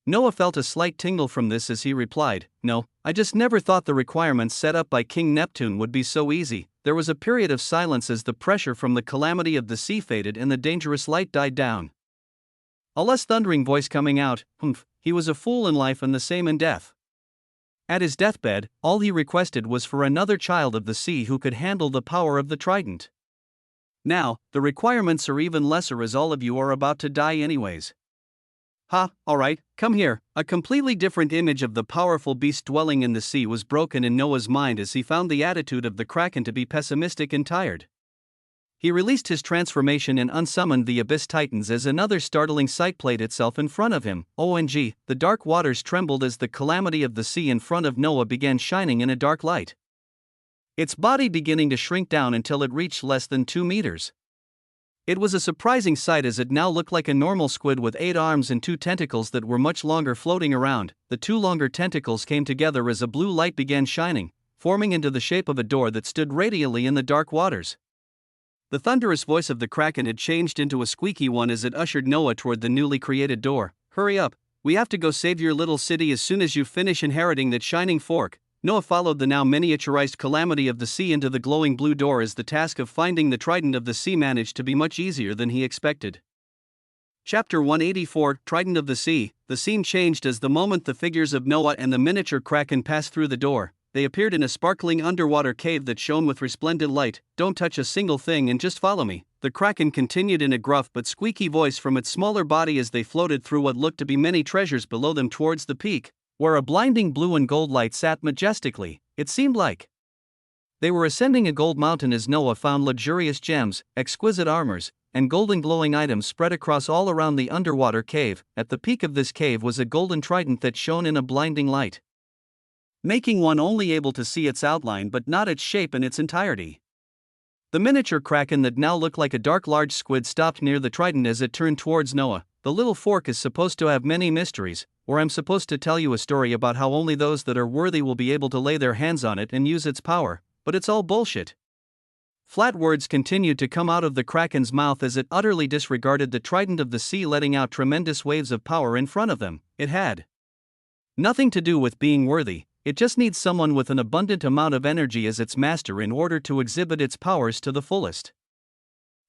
Noah felt a slight tingle from this as he replied, "No, I just never thought the requirements set up by King Neptune would be so easy." There was a period of silence as the pressure from the calamity of the sea faded and the dangerous light died down. A less thundering voice coming out, "Humph, he was a fool in life and the same in death." At his deathbed, all he requested was for another child of the sea who could handle the power of the trident. Now, the requirements are even lesser as all of you are about to die anyways. Ha, alright, come here. A completely different image of the powerful beast dwelling in the sea was broken in Noah's mind as he found the attitude of the Kraken to be pessimistic and tired. He released his transformation and unsummoned the Abyss Titans as another startling sight played itself in front of him. OMG, the dark waters trembled as the calamity of the sea in front of Noah began shining in a dark light. Its body beginning to shrink down until it reached less than 2 meters. It was a surprising sight as it now looked like a normal squid with 8 arms and 2 tentacles that were much longer floating around. The 2 longer tentacles came together as a blue light began shining, forming into the shape of a door that stood radiantly in the dark waters. The thunderous voice of the Kraken had changed into a squeaky one as it ushered Noah toward the newly created door. "Hurry up, we have to go save your little city as soon as you finish inheriting that shining fork." Noah followed the now miniaturized calamity of the sea into the glowing blue door as the task of finding the trident of the sea managed to be much easier than he expected. Chapter 184, Trident of the Sea. The scene changed as the moment the figures of Noah and the miniature Kraken passed through the door. They appeared in a sparkling underwater cave that shone with resplendent light. "Don't touch a single thing and just follow me," the Kraken continued in a gruff but squeaky voice from its smaller body as they floated through what looked to be many treasures below them towards the peak, where a blinding blue and gold light sat majestically. It seemed like they were ascending a gold mountain as Noah found luxurious gems, exquisite armors, and golden glowing items spread across all around the underwater cave. At the peak of this cave was a golden trident that shone in a blinding light, making one only able to see its outline but not its shape in its entirety. The miniature Kraken that now looked like a dark large squid stopped near the trident as it turned towards Noah. "The little fork is supposed to have many mysteries, or I'm supposed to tell you a story about how only those that are worthy will be able to lay their hands on it and use its power, but it's all bullshit." Flat words continued to come out of the Kraken's mouth as it utterly disregarded the trident of the sea, letting out tremendous waves of power in front of them. It had nothing to do with being worthy. It just needs someone with an abundant amount of energy as its master in order to exhibit its powers to the fullest.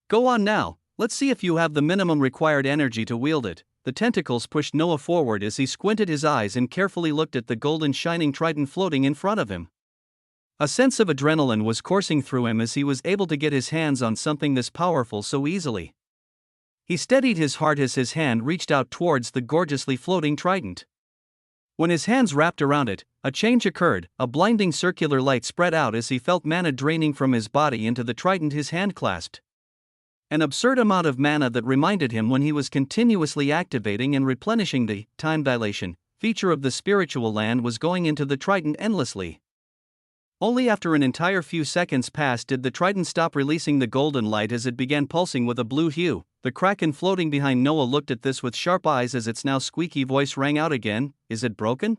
"Go on now, let's see if you have the minimum required energy to wield it." The tentacles pushed Noah forward as he squinted his eyes and carefully looked at the golden shining trident floating in front of him. A sense of adrenaline was coursing through him as he was able to get his hands on something this powerful so easily. He steadied his heart as his hand reached out towards the gorgeously floating trident. When his hands wrapped around it, a change occurred. A blinding circular light spread out as he felt mana draining from his body into the trident his hand clasped. An absurd amount of mana that reminded him when he was continuously activating and replenishing the time dilation feature of the spiritual land was going into the trident endlessly. Only after an entire few seconds passed did the trident stop releasing the golden light as it began pulsing with a blue hue. The Kraken floating behind Noah looked at this with sharp eyes as its now squeaky voice rang out again. "Is it broken?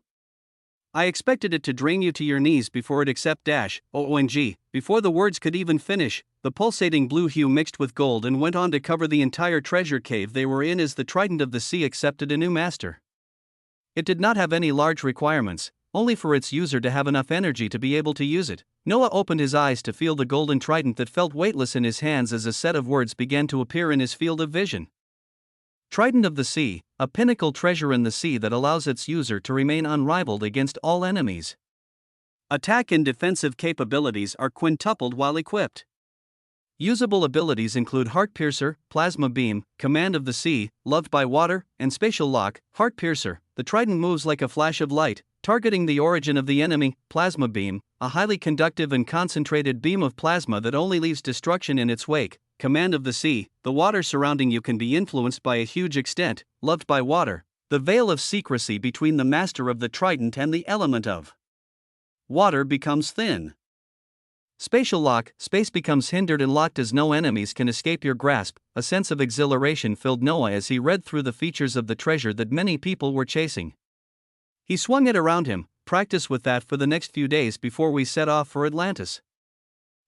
I expected it to drain you to your knees before it accept dash, OMG." Before the words could even finish, the pulsating blue hue mixed with gold and went on to cover the entire treasure cave they were in as the trident of the sea accepted a new master. It did not have any large requirements, only for its user to have enough energy to be able to use it. Noah opened his eyes to feel the golden trident that felt weightless in his hands as a set of words began to appear in his field of vision. Trident of the Sea, a pinnacle treasure in the sea that allows its user to remain unrivaled against all enemies. Attack and defensive capabilities are quintupled while equipped. Usable abilities include Heart Piercer, Plasma Beam, Command of the Sea, Loved by Water, and Spatial Lock. Heart Piercer, the trident moves like a flash of light, targeting the origin of the enemy. Plasma Beam, a highly conductive and concentrated beam of plasma that only leaves destruction in its wake. Command of the Sea, the water surrounding you can be influenced by a huge extent. Loved by Water, the veil of secrecy between the master of the trident and the element of water becomes thin. Spatial Lock, space becomes hindered and locked as no enemies can escape your grasp. A sense of exhilaration filled Noah as he read through the features of the treasure that many people were chasing. He swung it around him. "Practice with that for the next few days before we set off for Atlantis.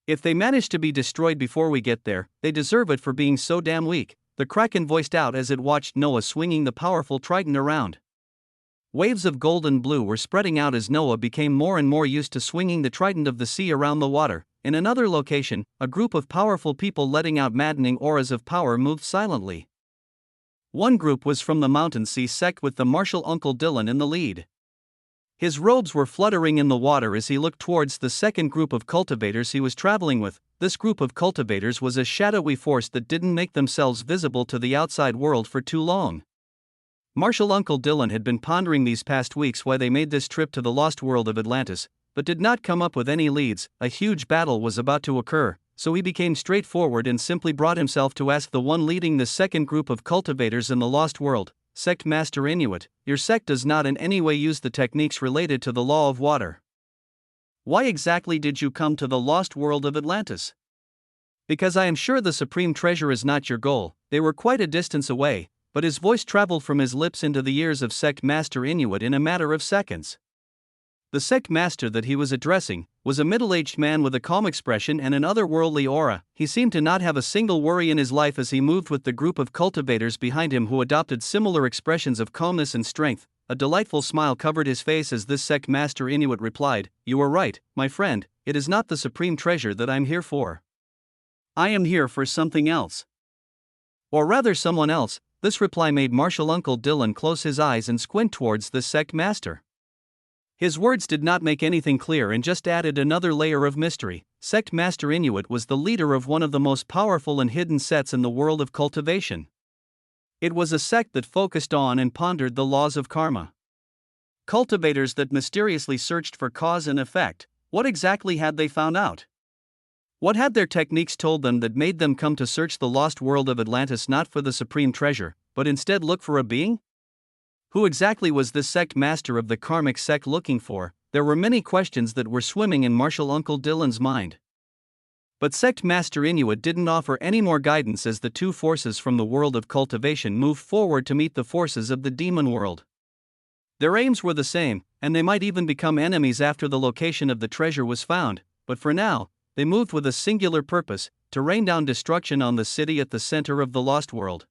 If they manage to be destroyed before we get there, they deserve it for being so damn weak," the Kraken voiced out as it watched Noah swinging the powerful trident around. Waves of gold and blue were spreading out as Noah became more and more used to swinging the trident of the sea around the water. In another location, a group of powerful people letting out maddening auras of power moved silently. One group was from the mountain sea sect with the martial Uncle Dylan in the lead. His robes were fluttering in the water as he looked towards the second group of cultivators he was traveling with. This group of cultivators was a shadowy force that didn't make themselves visible to the outside world for too long. Martial Uncle Dylan had been pondering these past weeks why they made this trip to the lost world of Atlantis, but did not come up with any leads. A huge battle was about to occur, so he became straightforward and simply brought himself to ask the one leading the second group of cultivators in the lost world, Sect Master Inuit, your sect does not in any way use the techniques related to the law of water. Why exactly did you come to the lost world of Atlantis? Because I am sure the supreme treasure is not your goal. They were quite a distance away, but his voice traveled from his lips into the ears of Sect Master Inuit in a matter of seconds. The sect master that he was addressing was a middle-aged man with a calm expression and an otherworldly aura. He seemed to not have a single worry in his life as he moved with the group of cultivators behind him who adopted similar expressions of calmness and strength. A delightful smile covered his face as this sect master Inuit replied, "You are right, my friend, it is not the supreme treasure that I'm here for. I am here for something else. Or rather someone else." This reply made Martial Uncle Dylan close his eyes and squint towards the sect master. His words did not make anything clear and just added another layer of mystery. Sect Master Inuit was the leader of one of the most powerful and hidden sects in the world of cultivation. It was a sect that focused on and pondered the laws of karma. Cultivators that mysteriously searched for cause and effect. What exactly had they found out? What had their techniques told them that made them come to search the lost world of Atlantis not for the supreme treasure, but instead look for a being? Who exactly was this sect master of the karmic sect looking for? There were many questions that were swimming in Martial Uncle Dylan's mind. But Sect Master Inuit didn't offer any more guidance as the two forces from the world of cultivation moved forward to meet the forces of the demon world. Their aims were the same, and they might even become enemies after the location of the treasure was found, but for now, they moved with a singular purpose, to rain down destruction on the city at the center of the lost world.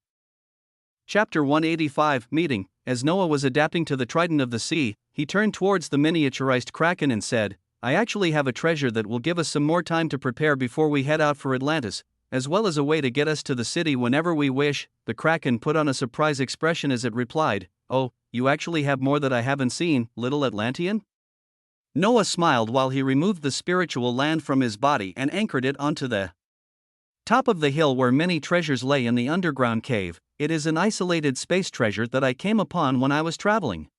Chapter 185 Meeting. As Noah was adapting to the trident of the sea, he turned towards the miniaturized kraken and said, "I actually have a treasure that will give us some more time to prepare before we head out for Atlantis, as well as a way to get us to the city whenever we wish." The kraken put on a surprised expression as it replied, "Oh, you actually have more that I haven't seen, little Atlantean?" Noah smiled while he removed the spiritual land from his body and anchored it onto the top of the hill where many treasures lay in the underground cave. It is an isolated space treasure that I came upon when I was traveling.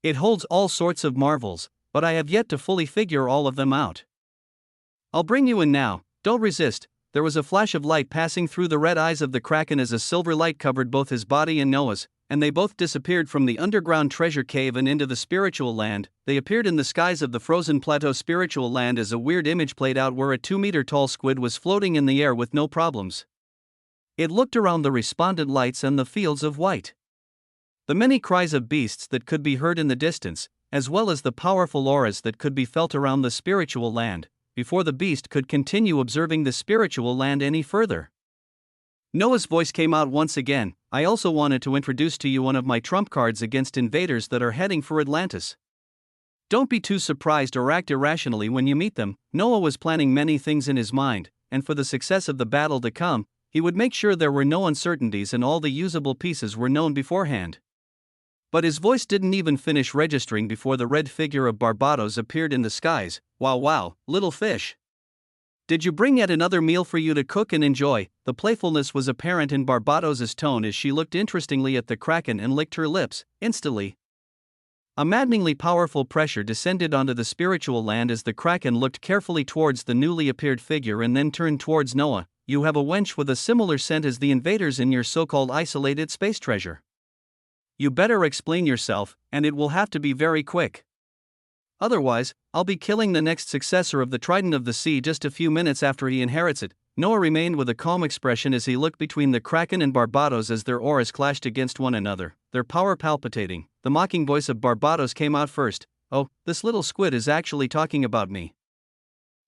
It holds all sorts of marvels, but I have yet to fully figure all of them out. I'll bring you in now, don't resist." There was a flash of light passing through the red eyes of the kraken as a silver light covered both his body and Noah's, and they both disappeared from the underground treasure cave and into the spiritual land. They appeared in the skies of the frozen plateau spiritual land as a weird image played out where a 2-meter-tall squid was floating in the air with no problems. It looked around the respondent lights and the fields of white. The many cries of beasts that could be heard in the distance, as well as the powerful auras that could be felt around the spiritual land, before the beast could continue observing the spiritual land any further. Noah's voice came out once again, "I also wanted to introduce to you one of my trump cards against invaders that are heading for Atlantis. Don't be too surprised or act irrationally when you meet them." Noah was planning many things in his mind, and for the success of the battle to come, he would make sure there were no uncertainties and all the usable pieces were known beforehand. But his voice didn't even finish registering before the red figure of Barbados appeared in the skies. Wow, little fish. Did you bring yet another meal for you to cook and enjoy?" The playfulness was apparent in Barbados's tone as she looked interestingly at the kraken and licked her lips. Instantly, a maddeningly powerful pressure descended onto the spiritual land as the kraken looked carefully towards the newly appeared figure and then turned towards Noah. "You have a wench with a similar scent as the invaders in your so-called isolated space treasure. You better explain yourself, and it will have to be very quick. Otherwise, I'll be killing the next successor of the Trident of the Sea just a few minutes after he inherits it." Noah remained with a calm expression as he looked between the kraken and Barbados as their auras clashed against one another, their power palpitating. The mocking voice of Barbados came out first. "Oh, this little squid is actually talking about me.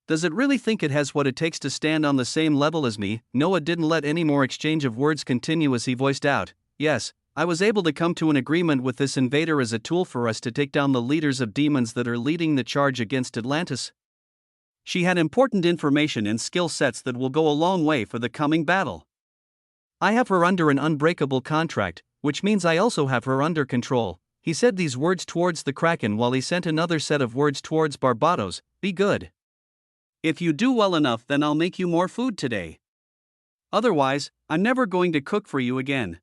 Does it really think it has what it takes to stand on the same level as me?" Noah didn't let any more exchange of words continue as he voiced out, "Yes, I was able to come to an agreement with this invader as a tool for us to take down the leaders of demons that are leading the charge against Atlantis. She had important information and skill sets that will go a long way for the coming battle. I have her under an unbreakable contract, which means I also have her under control. He said these words towards the Kraken while he sent another set of words towards Barbados. Be good. If you do well enough, then I'll make you more food today. Otherwise, I'm never going to cook for you again.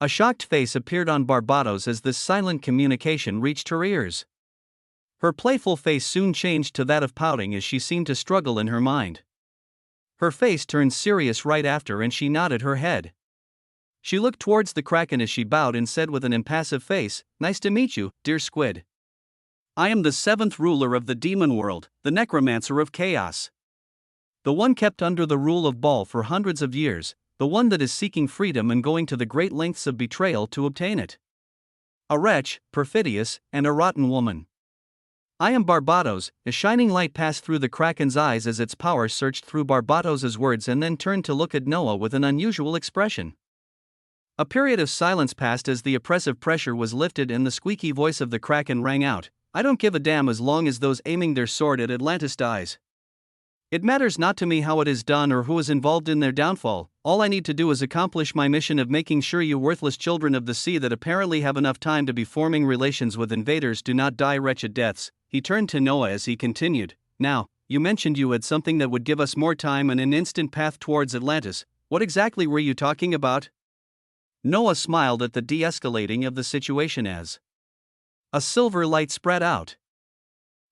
A shocked face appeared on Barbados as this silent communication reached her ears. Her playful face soon changed to that of pouting as she seemed to struggle in her mind. Her face turned serious right after and she nodded her head. She looked towards the Kraken as she bowed and said with an impassive face, "Nice to meet you, dear squid. I am the 7th ruler of the demon world, the necromancer of chaos. The one kept under the rule of Baal for hundreds of years, the one that is seeking freedom and going to the great lengths of betrayal to obtain it. A wretch, perfidious, and a rotten woman. I am Barbados." A shining light passed through the Kraken's eyes as its power searched through Barbados's words and then turned to look at Noah with an unusual expression. A period of silence passed as the oppressive pressure was lifted and the squeaky voice of the Kraken rang out, "I don't give a damn as long as those aiming their sword at Atlantis dies. It matters not to me how it is done or who is involved in their downfall. All I need to do is accomplish my mission of making sure you worthless children of the sea that apparently have enough time to be forming relations with invaders do not die wretched deaths." He turned to Noah as he continued, "Now, you mentioned you had something that would give us more time and an instant path towards Atlantis. What exactly were you talking about?" Noah smiled at the de-escalating of the situation as a silver light spread out,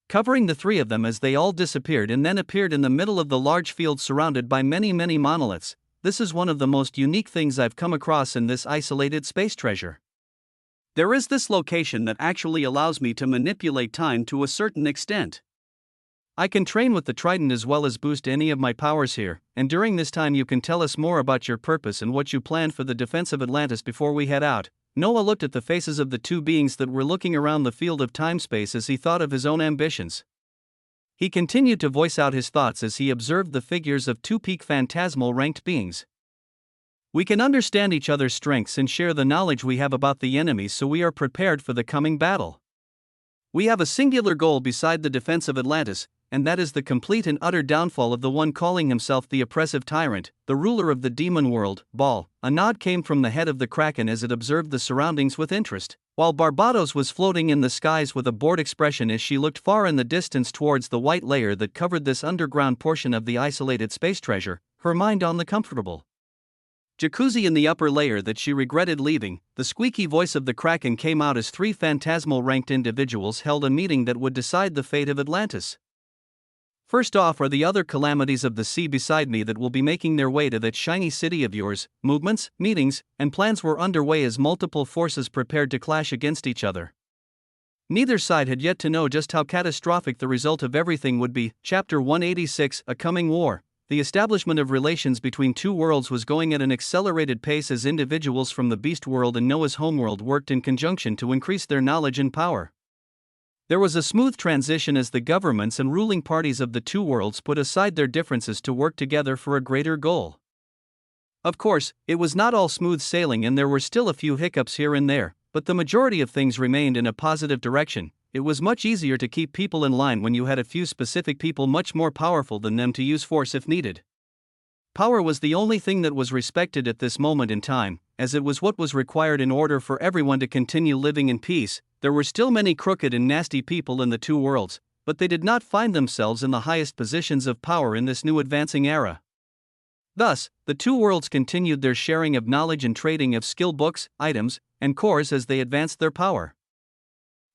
covering the three of them as they all disappeared and then appeared in the middle of the large field surrounded by many monoliths. "This is one of the most unique things I've come across in this isolated space treasure. There is this location that actually allows me to manipulate time to a certain extent. I can train with the trident as well as boost any of my powers here, and during this time you can tell us more about your purpose and what you plan for the defense of Atlantis before we head out." Noah looked at the faces of the two beings that were looking around the field of time-space as he thought of his own ambitions. He continued to voice out his thoughts as he observed the figures of two peak phantasmal ranked beings. "We can understand each other's strengths and share the knowledge we have about the enemy so we are prepared for the coming battle. We have a singular goal beside the defense of Atlantis, and that is the complete and utter downfall of the one calling himself the oppressive tyrant, the ruler of the demon world, Baal." A nod came from the head of the Kraken as it observed the surroundings with interest, while Barbados was floating in the skies with a bored expression as she looked far in the distance towards the white layer that covered this underground portion of the isolated space treasure, her mind on the comfortable jacuzzi in the upper layer that she regretted leaving. The squeaky voice of the Kraken came out as three phantasmal ranked individuals held a meeting that would decide the fate of Atlantis. "First off are the other calamities of the sea beside me that will be making their way to that shiny city of yours." Movements, meetings, and plans were underway as multiple forces prepared to clash against each other. Neither side had yet to know just how catastrophic the result of everything would be. Chapter 186, A Coming War. The establishment of relations between two worlds was going at an accelerated pace as individuals from the Beast World and Noah's homeworld worked in conjunction to increase their knowledge and power. There was a smooth transition as the governments and ruling parties of the two worlds put aside their differences to work together for a greater goal. Of course, it was not all smooth sailing and there were still a few hiccups here and there, but the majority of things remained in a positive direction. It was much easier to keep people in line when you had a few specific people much more powerful than them to use force if needed. Power was the only thing that was respected at this moment in time, as it was what was required in order for everyone to continue living in peace. There were still many crooked and nasty people in the two worlds, but they did not find themselves in the highest positions of power in this new advancing era. Thus, the two worlds continued their sharing of knowledge and trading of skill books, items, and cores as they advanced their power.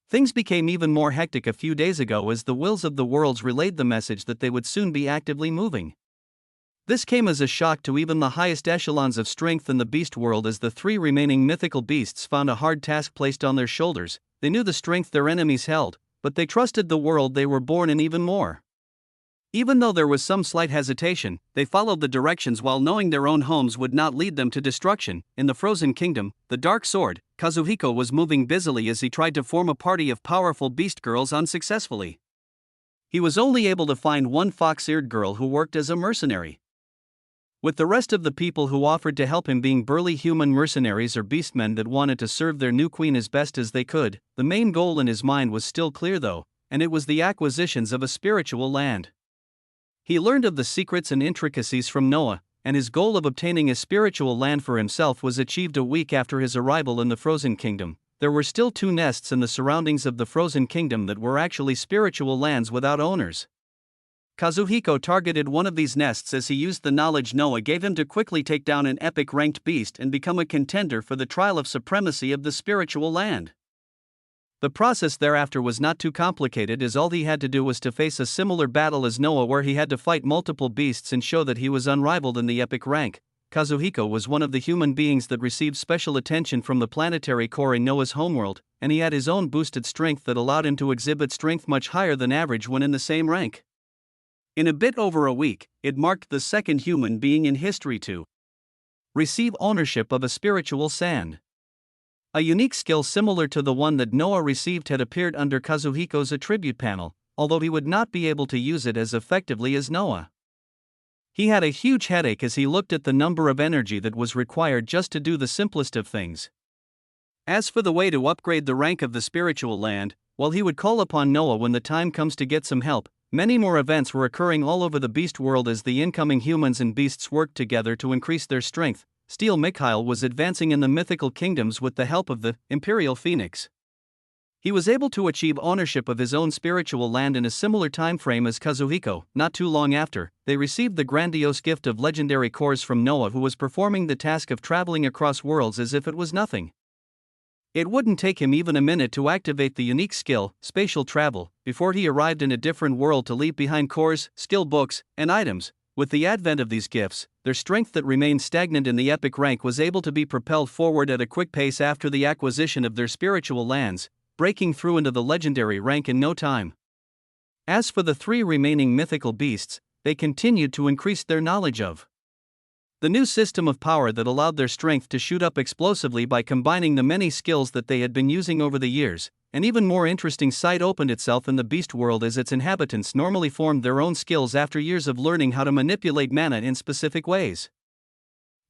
Things became even more hectic a few days ago as the wills of the worlds relayed the message that they would soon be actively moving. This came as a shock to even the highest echelons of strength in the beast world as the three remaining mythical beasts found a hard task placed on their shoulders. They knew the strength their enemies held, but they trusted the world they were born in even more. Even though there was some slight hesitation, they followed the directions while knowing their own homes would not lead them to destruction. In the Frozen Kingdom, the Dark Sword, Kazuhiko was moving busily as he tried to form a party of powerful beast girls unsuccessfully. He was only able to find one fox-eared girl who worked as a mercenary. With the rest of the people who offered to help him being burly human mercenaries or beastmen that wanted to serve their new queen as best as they could, the main goal in his mind was still clear though, and it was the acquisitions of a spiritual land. He learned of the secrets and intricacies from Noah, and his goal of obtaining a spiritual land for himself was achieved a week after his arrival in the Frozen Kingdom. There were still 2 nests in the surroundings of the Frozen Kingdom that were actually spiritual lands without owners. Kazuhiko targeted one of these nests as he used the knowledge Noah gave him to quickly take down an epic ranked beast and become a contender for the trial of supremacy of the spiritual land. The process thereafter was not too complicated, as all he had to do was to face a similar battle as Noah, where he had to fight multiple beasts and show that he was unrivaled in the epic rank. Kazuhiko was one of the human beings that received special attention from the planetary core in Noah's homeworld, and he had his own boosted strength that allowed him to exhibit strength much higher than average when in the same rank. In a bit over a week, it marked the second human being in history to receive ownership of a spiritual sand. A unique skill similar to the one that Noah received had appeared under Kazuhiko's attribute panel, although he would not be able to use it as effectively as Noah. He had a huge headache as he looked at the number of energy that was required just to do the simplest of things. As for the way to upgrade the rank of the spiritual land, while he would call upon Noah when the time comes to get some help, many more events were occurring all over the beast world as the incoming humans and beasts worked together to increase their strength. Steel Mikhail was advancing in the mythical kingdoms with the help of the Imperial Phoenix. He was able to achieve ownership of his own spiritual land in a similar time frame as Kazuhiko. Not too long after, they received the grandiose gift of legendary cores from Noah, who was performing the task of traveling across worlds as if it was nothing. It wouldn't take him even a minute to activate the unique skill, spatial travel, before he arrived in a different world to leave behind cores, skill books, and items. With the advent of these gifts, their strength that remained stagnant in the epic rank was able to be propelled forward at a quick pace after the acquisition of their spiritual lands, breaking through into the legendary rank in no time. As for the 3 remaining mythical beasts, they continued to increase their knowledge of the new system of power that allowed their strength to shoot up explosively by combining the many skills that they had been using over the years. An even more interesting sight opened itself in the beast world as its inhabitants normally formed their own skills after years of learning how to manipulate mana in specific ways.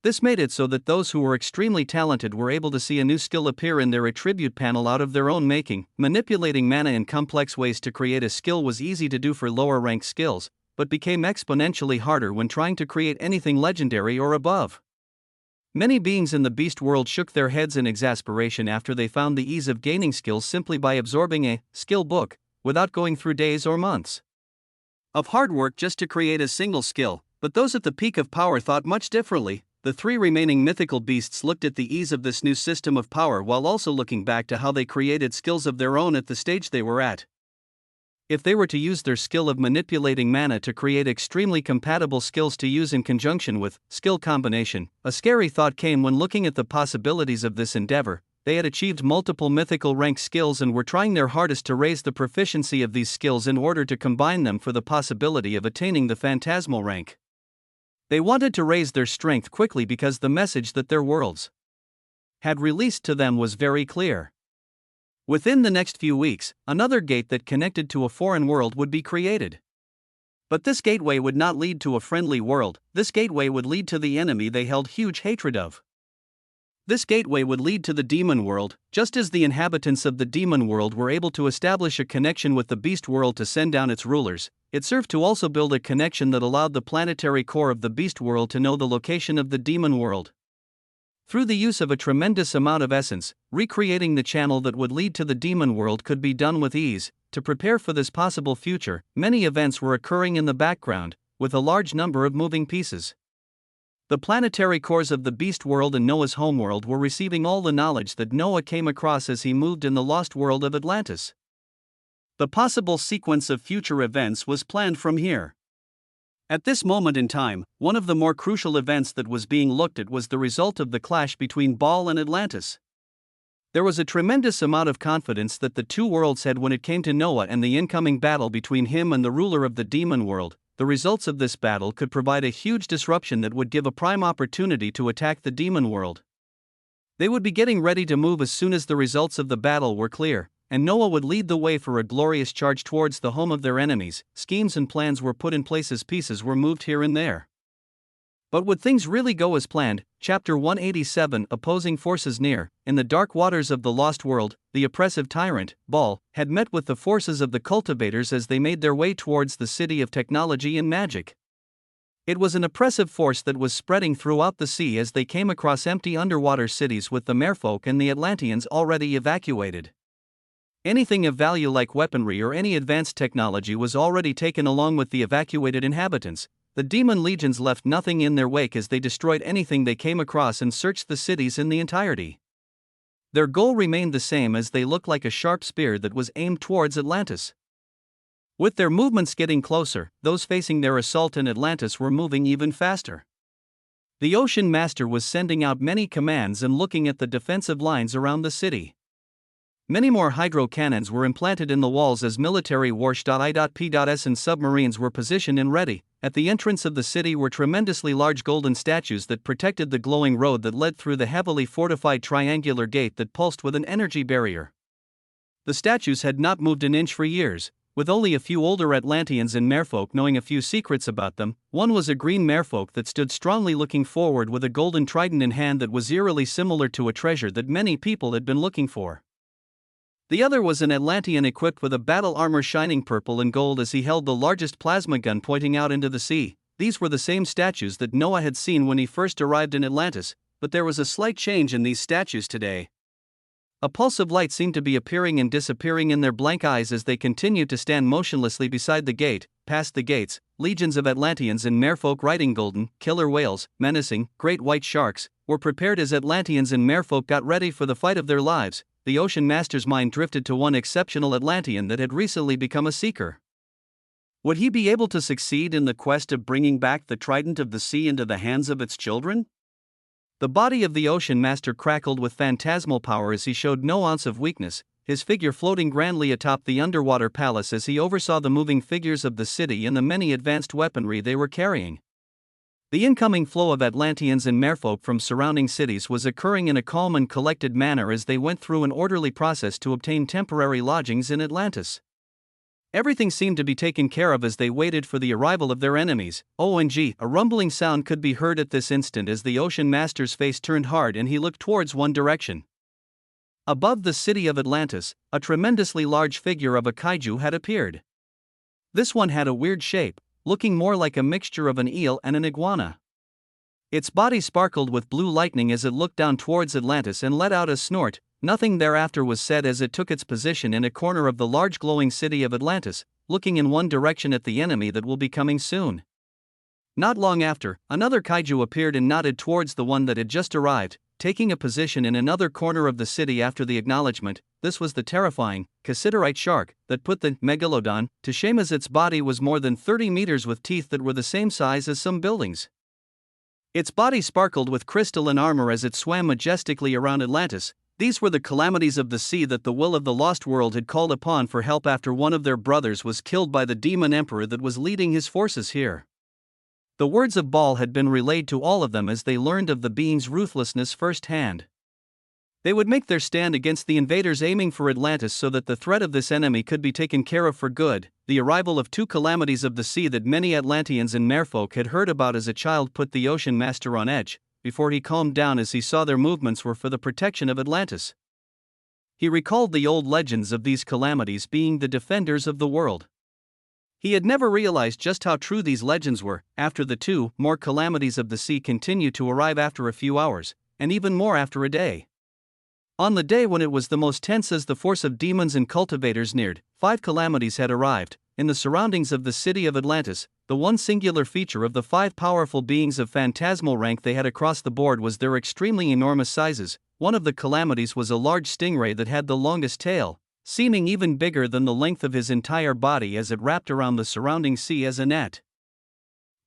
This made it so that those who were extremely talented were able to see a new skill appear in their attribute panel out of their own making. Manipulating mana in complex ways to create a skill was easy to do for lower ranked skills, but became exponentially harder when trying to create anything legendary or above. Many beings in the beast world shook their heads in exasperation after they found the ease of gaining skills simply by absorbing a skill book, without going through days or months of hard work just to create a single skill. But those at the peak of power thought much differently. The 3 remaining mythical beasts looked at the ease of this new system of power while also looking back to how they created skills of their own at the stage they were at. If they were to use their skill of manipulating mana to create extremely compatible skills to use in conjunction with skill combination, a scary thought came when looking at the possibilities of this endeavor. They had achieved multiple mythical rank skills and were trying their hardest to raise the proficiency of these skills in order to combine them for the possibility of attaining the phantasmal rank. They wanted to raise their strength quickly because the message that their worlds had released to them was very clear. Within the next few weeks, another gate that connected to a foreign world would be created. But this gateway would not lead to a friendly world. This gateway would lead to the enemy they held huge hatred of. This gateway would lead to the demon world, just as the inhabitants of the demon world were able to establish a connection with the beast world to send down its rulers. It served to also build a connection that allowed the planetary core of the beast world to know the location of the demon world. Through the use of a tremendous amount of essence, recreating the channel that would lead to the demon world could be done with ease. To prepare for this possible future, many events were occurring in the background, with a large number of moving pieces. The planetary cores of the beast world and Noah's homeworld were receiving all the knowledge that Noah came across as he moved in the lost world of Atlantis. The possible sequence of future events was planned from here. At this moment in time, one of the more crucial events that was being looked at was the result of the clash between Baal and Atlantis. There was a tremendous amount of confidence that the 2 worlds had when it came to Noah and the incoming battle between him and the ruler of the demon world. The results of this battle could provide a huge disruption that would give a prime opportunity to attack the demon world. They would be getting ready to move as soon as the results of the battle were clear, and Noah would lead the way for a glorious charge towards the home of their enemies. Schemes and plans were put in place as pieces were moved here and there. But would things really go as planned? Chapter 187 Opposing Forces Near. In the dark waters of the Lost World, the oppressive tyrant, Baal, had met with the forces of the cultivators as they made their way towards the city of technology and magic. It was an oppressive force that was spreading throughout the sea as they came across empty underwater cities with the merfolk and the Atlanteans already evacuated. Anything of value like weaponry or any advanced technology was already taken along with the evacuated inhabitants. The demon legions left nothing in their wake as they destroyed anything they came across and searched the cities in the entirety. Their goal remained the same as they looked like a sharp spear that was aimed towards Atlantis. With their movements getting closer, those facing their assault in Atlantis were moving even faster. The Ocean Master was sending out many commands and looking at the defensive lines around the city. Many more hydro cannons were implanted in the walls as military warsh.I.P.S and submarines were positioned and ready. At the entrance of the city were tremendously large golden statues that protected the glowing road that led through the heavily fortified triangular gate that pulsed with an energy barrier. The statues had not moved an inch for years, with only a few older Atlanteans and merfolk knowing a few secrets about them. One was a green merfolk that stood strongly looking forward with a golden trident in hand that was eerily similar to a treasure that many people had been looking for. The other was an Atlantean equipped with a battle armor shining purple and gold as he held the largest plasma gun pointing out into the sea. These were the same statues that Noah had seen when he first arrived in Atlantis, but there was a slight change in these statues today. A pulse of light seemed to be appearing and disappearing in their blank eyes as they continued to stand motionlessly beside the gate. Past the gates, legions of Atlanteans and merfolk riding golden, killer whales, menacing, great white sharks, were prepared as Atlanteans and merfolk got ready for the fight of their lives. The Ocean Master's mind drifted to one exceptional Atlantean that had recently become a seeker. Would he be able to succeed in the quest of bringing back the Trident of the Sea into the hands of its children? The body of the Ocean Master crackled with phantasmal power as he showed no ounce of weakness, his figure floating grandly atop the underwater palace as he oversaw the moving figures of the city and the many advanced weaponry they were carrying. The incoming flow of Atlanteans and merfolk from surrounding cities was occurring in a calm and collected manner as they went through an orderly process to obtain temporary lodgings in Atlantis. Everything seemed to be taken care of as they waited for the arrival of their enemies. OMG, a rumbling sound could be heard at this instant as the Ocean Master's face turned hard and he looked towards one direction. Above the city of Atlantis, a tremendously large figure of a kaiju had appeared. This one had a weird shape, looking more like a mixture of an eel and an iguana. Its body sparkled with blue lightning as it looked down towards Atlantis and let out a snort. Nothing thereafter was said as it took its position in a corner of the large glowing city of Atlantis, looking in one direction at the enemy that will be coming soon. Not long after, another kaiju appeared and nodded towards the one that had just arrived, taking a position in another corner of the city after the acknowledgement. This was the terrifying, cassiterite shark that put the megalodon to shame as its body was more than 30 meters with teeth that were the same size as some buildings. Its body sparkled with crystalline armor as it swam majestically around Atlantis. These were the calamities of the sea that the will of the lost world had called upon for help after one of their brothers was killed by the demon emperor that was leading his forces here. The words of Baal had been relayed to all of them as they learned of the being's ruthlessness firsthand. They would make their stand against the invaders aiming for Atlantis so that the threat of this enemy could be taken care of for good. The arrival of two calamities of the sea that many Atlanteans and merfolk had heard about as a child put the Ocean Master on edge, before he calmed down as he saw their movements were for the protection of Atlantis. He recalled the old legends of these calamities being the defenders of the world. He had never realized just how true these legends were. After the two more calamities of the sea continued to arrive after a few hours, and even more after a day. On the day when it was the most tense as the force of demons and cultivators neared, 5 calamities had arrived. In the surroundings of the city of Atlantis, the one singular feature of the 5 powerful beings of phantasmal rank they had across the board was their extremely enormous sizes. One of the calamities was a large stingray that had the longest tail, seeming even bigger than the length of his entire body as it wrapped around the surrounding sea as a net.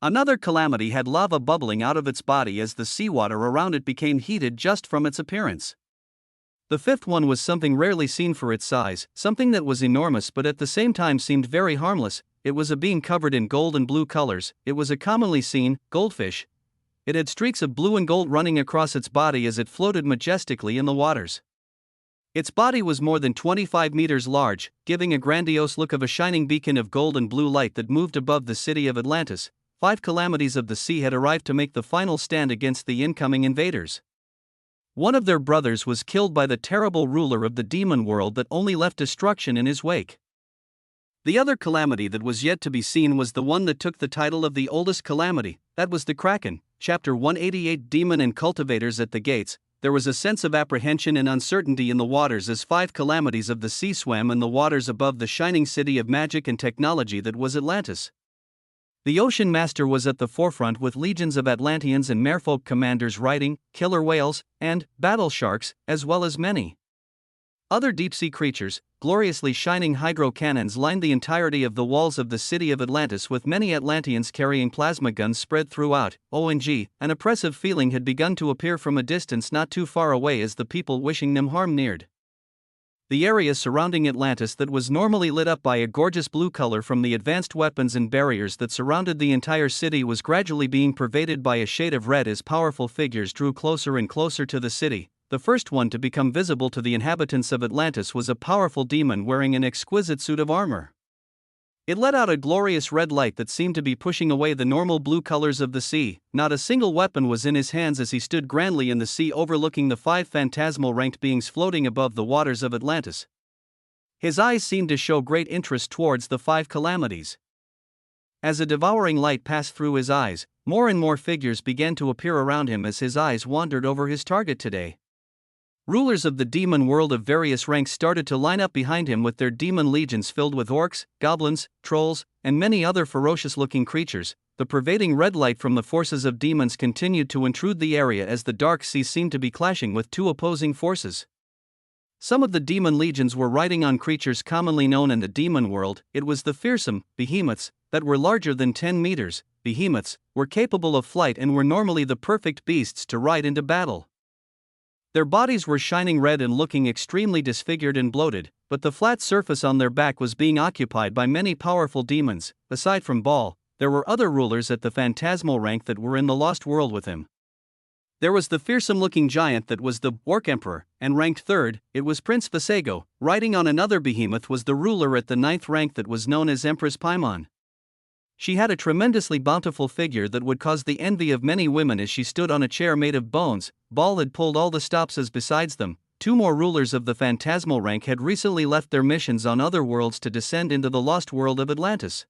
Another calamity had lava bubbling out of its body as the seawater around it became heated just from its appearance. The 5th one was something rarely seen for its size, something that was enormous but at the same time seemed very harmless. It was a being covered in gold and blue colors. It was a commonly seen goldfish. It had streaks of blue and gold running across its body as it floated majestically in the waters. Its body was more than 25 meters large, giving a grandiose look of a shining beacon of gold and blue light that moved above the city of Atlantis. 5 calamities of the sea had arrived to make the final stand against the incoming invaders. One of their brothers was killed by the terrible ruler of the demon world that only left destruction in his wake. The other calamity that was yet to be seen was the one that took the title of the oldest calamity, that was the Kraken. Chapter 188. Demon and Cultivators at the Gates. There was a sense of apprehension and uncertainty in the waters as 5 calamities of the sea swam in the waters above the shining city of magic and technology that was Atlantis. The Ocean Master was at the forefront with legions of Atlanteans and merfolk commanders riding, killer whales, and battle sharks, as well as many other deep-sea creatures. Gloriously shining hydro cannons lined the entirety of the walls of the city of Atlantis, with many Atlanteans carrying plasma guns spread throughout. ONG, an oppressive feeling had begun to appear from a distance not too far away as the people wishing them harm neared. The area surrounding Atlantis that was normally lit up by a gorgeous blue color from the advanced weapons and barriers that surrounded the entire city was gradually being pervaded by a shade of red as powerful figures drew closer and closer to the city. The first one to become visible to the inhabitants of Atlantis was a powerful demon wearing an exquisite suit of armor. It let out a glorious red light that seemed to be pushing away the normal blue colors of the sea. Not a single weapon was in his hands as he stood grandly in the sea overlooking the 5 phantasmal ranked beings floating above the waters of Atlantis. His eyes seemed to show great interest towards the 5 calamities. As a devouring light passed through his eyes, more and more figures began to appear around him as his eyes wandered over his target today. Rulers of the demon world of various ranks started to line up behind him with their demon legions filled with orcs, goblins, trolls, and many other ferocious-looking creatures. The pervading red light from the forces of demons continued to intrude the area as the dark sea seemed to be clashing with 2 opposing forces. Some of the demon legions were riding on creatures commonly known in the demon world. It was the fearsome behemoths that were larger than 10 meters. Behemoths were capable of flight and were normally the perfect beasts to ride into battle. Their bodies were shining red and looking extremely disfigured and bloated, but the flat surface on their back was being occupied by many powerful demons. Aside from Baal, there were other rulers at the phantasmal rank that were in the lost world with him. There was the fearsome-looking giant that was the Orc Emperor, and ranked 3rd, it was Prince Visago. Riding on another behemoth was the ruler at the 9th rank that was known as Empress Paimon. She had a tremendously bountiful figure that would cause the envy of many women as she stood on a chair made of bones. Baal had pulled all the stops as besides them. 2 more rulers of the phantasmal rank had recently left their missions on other worlds to descend into the lost world of Atlantis.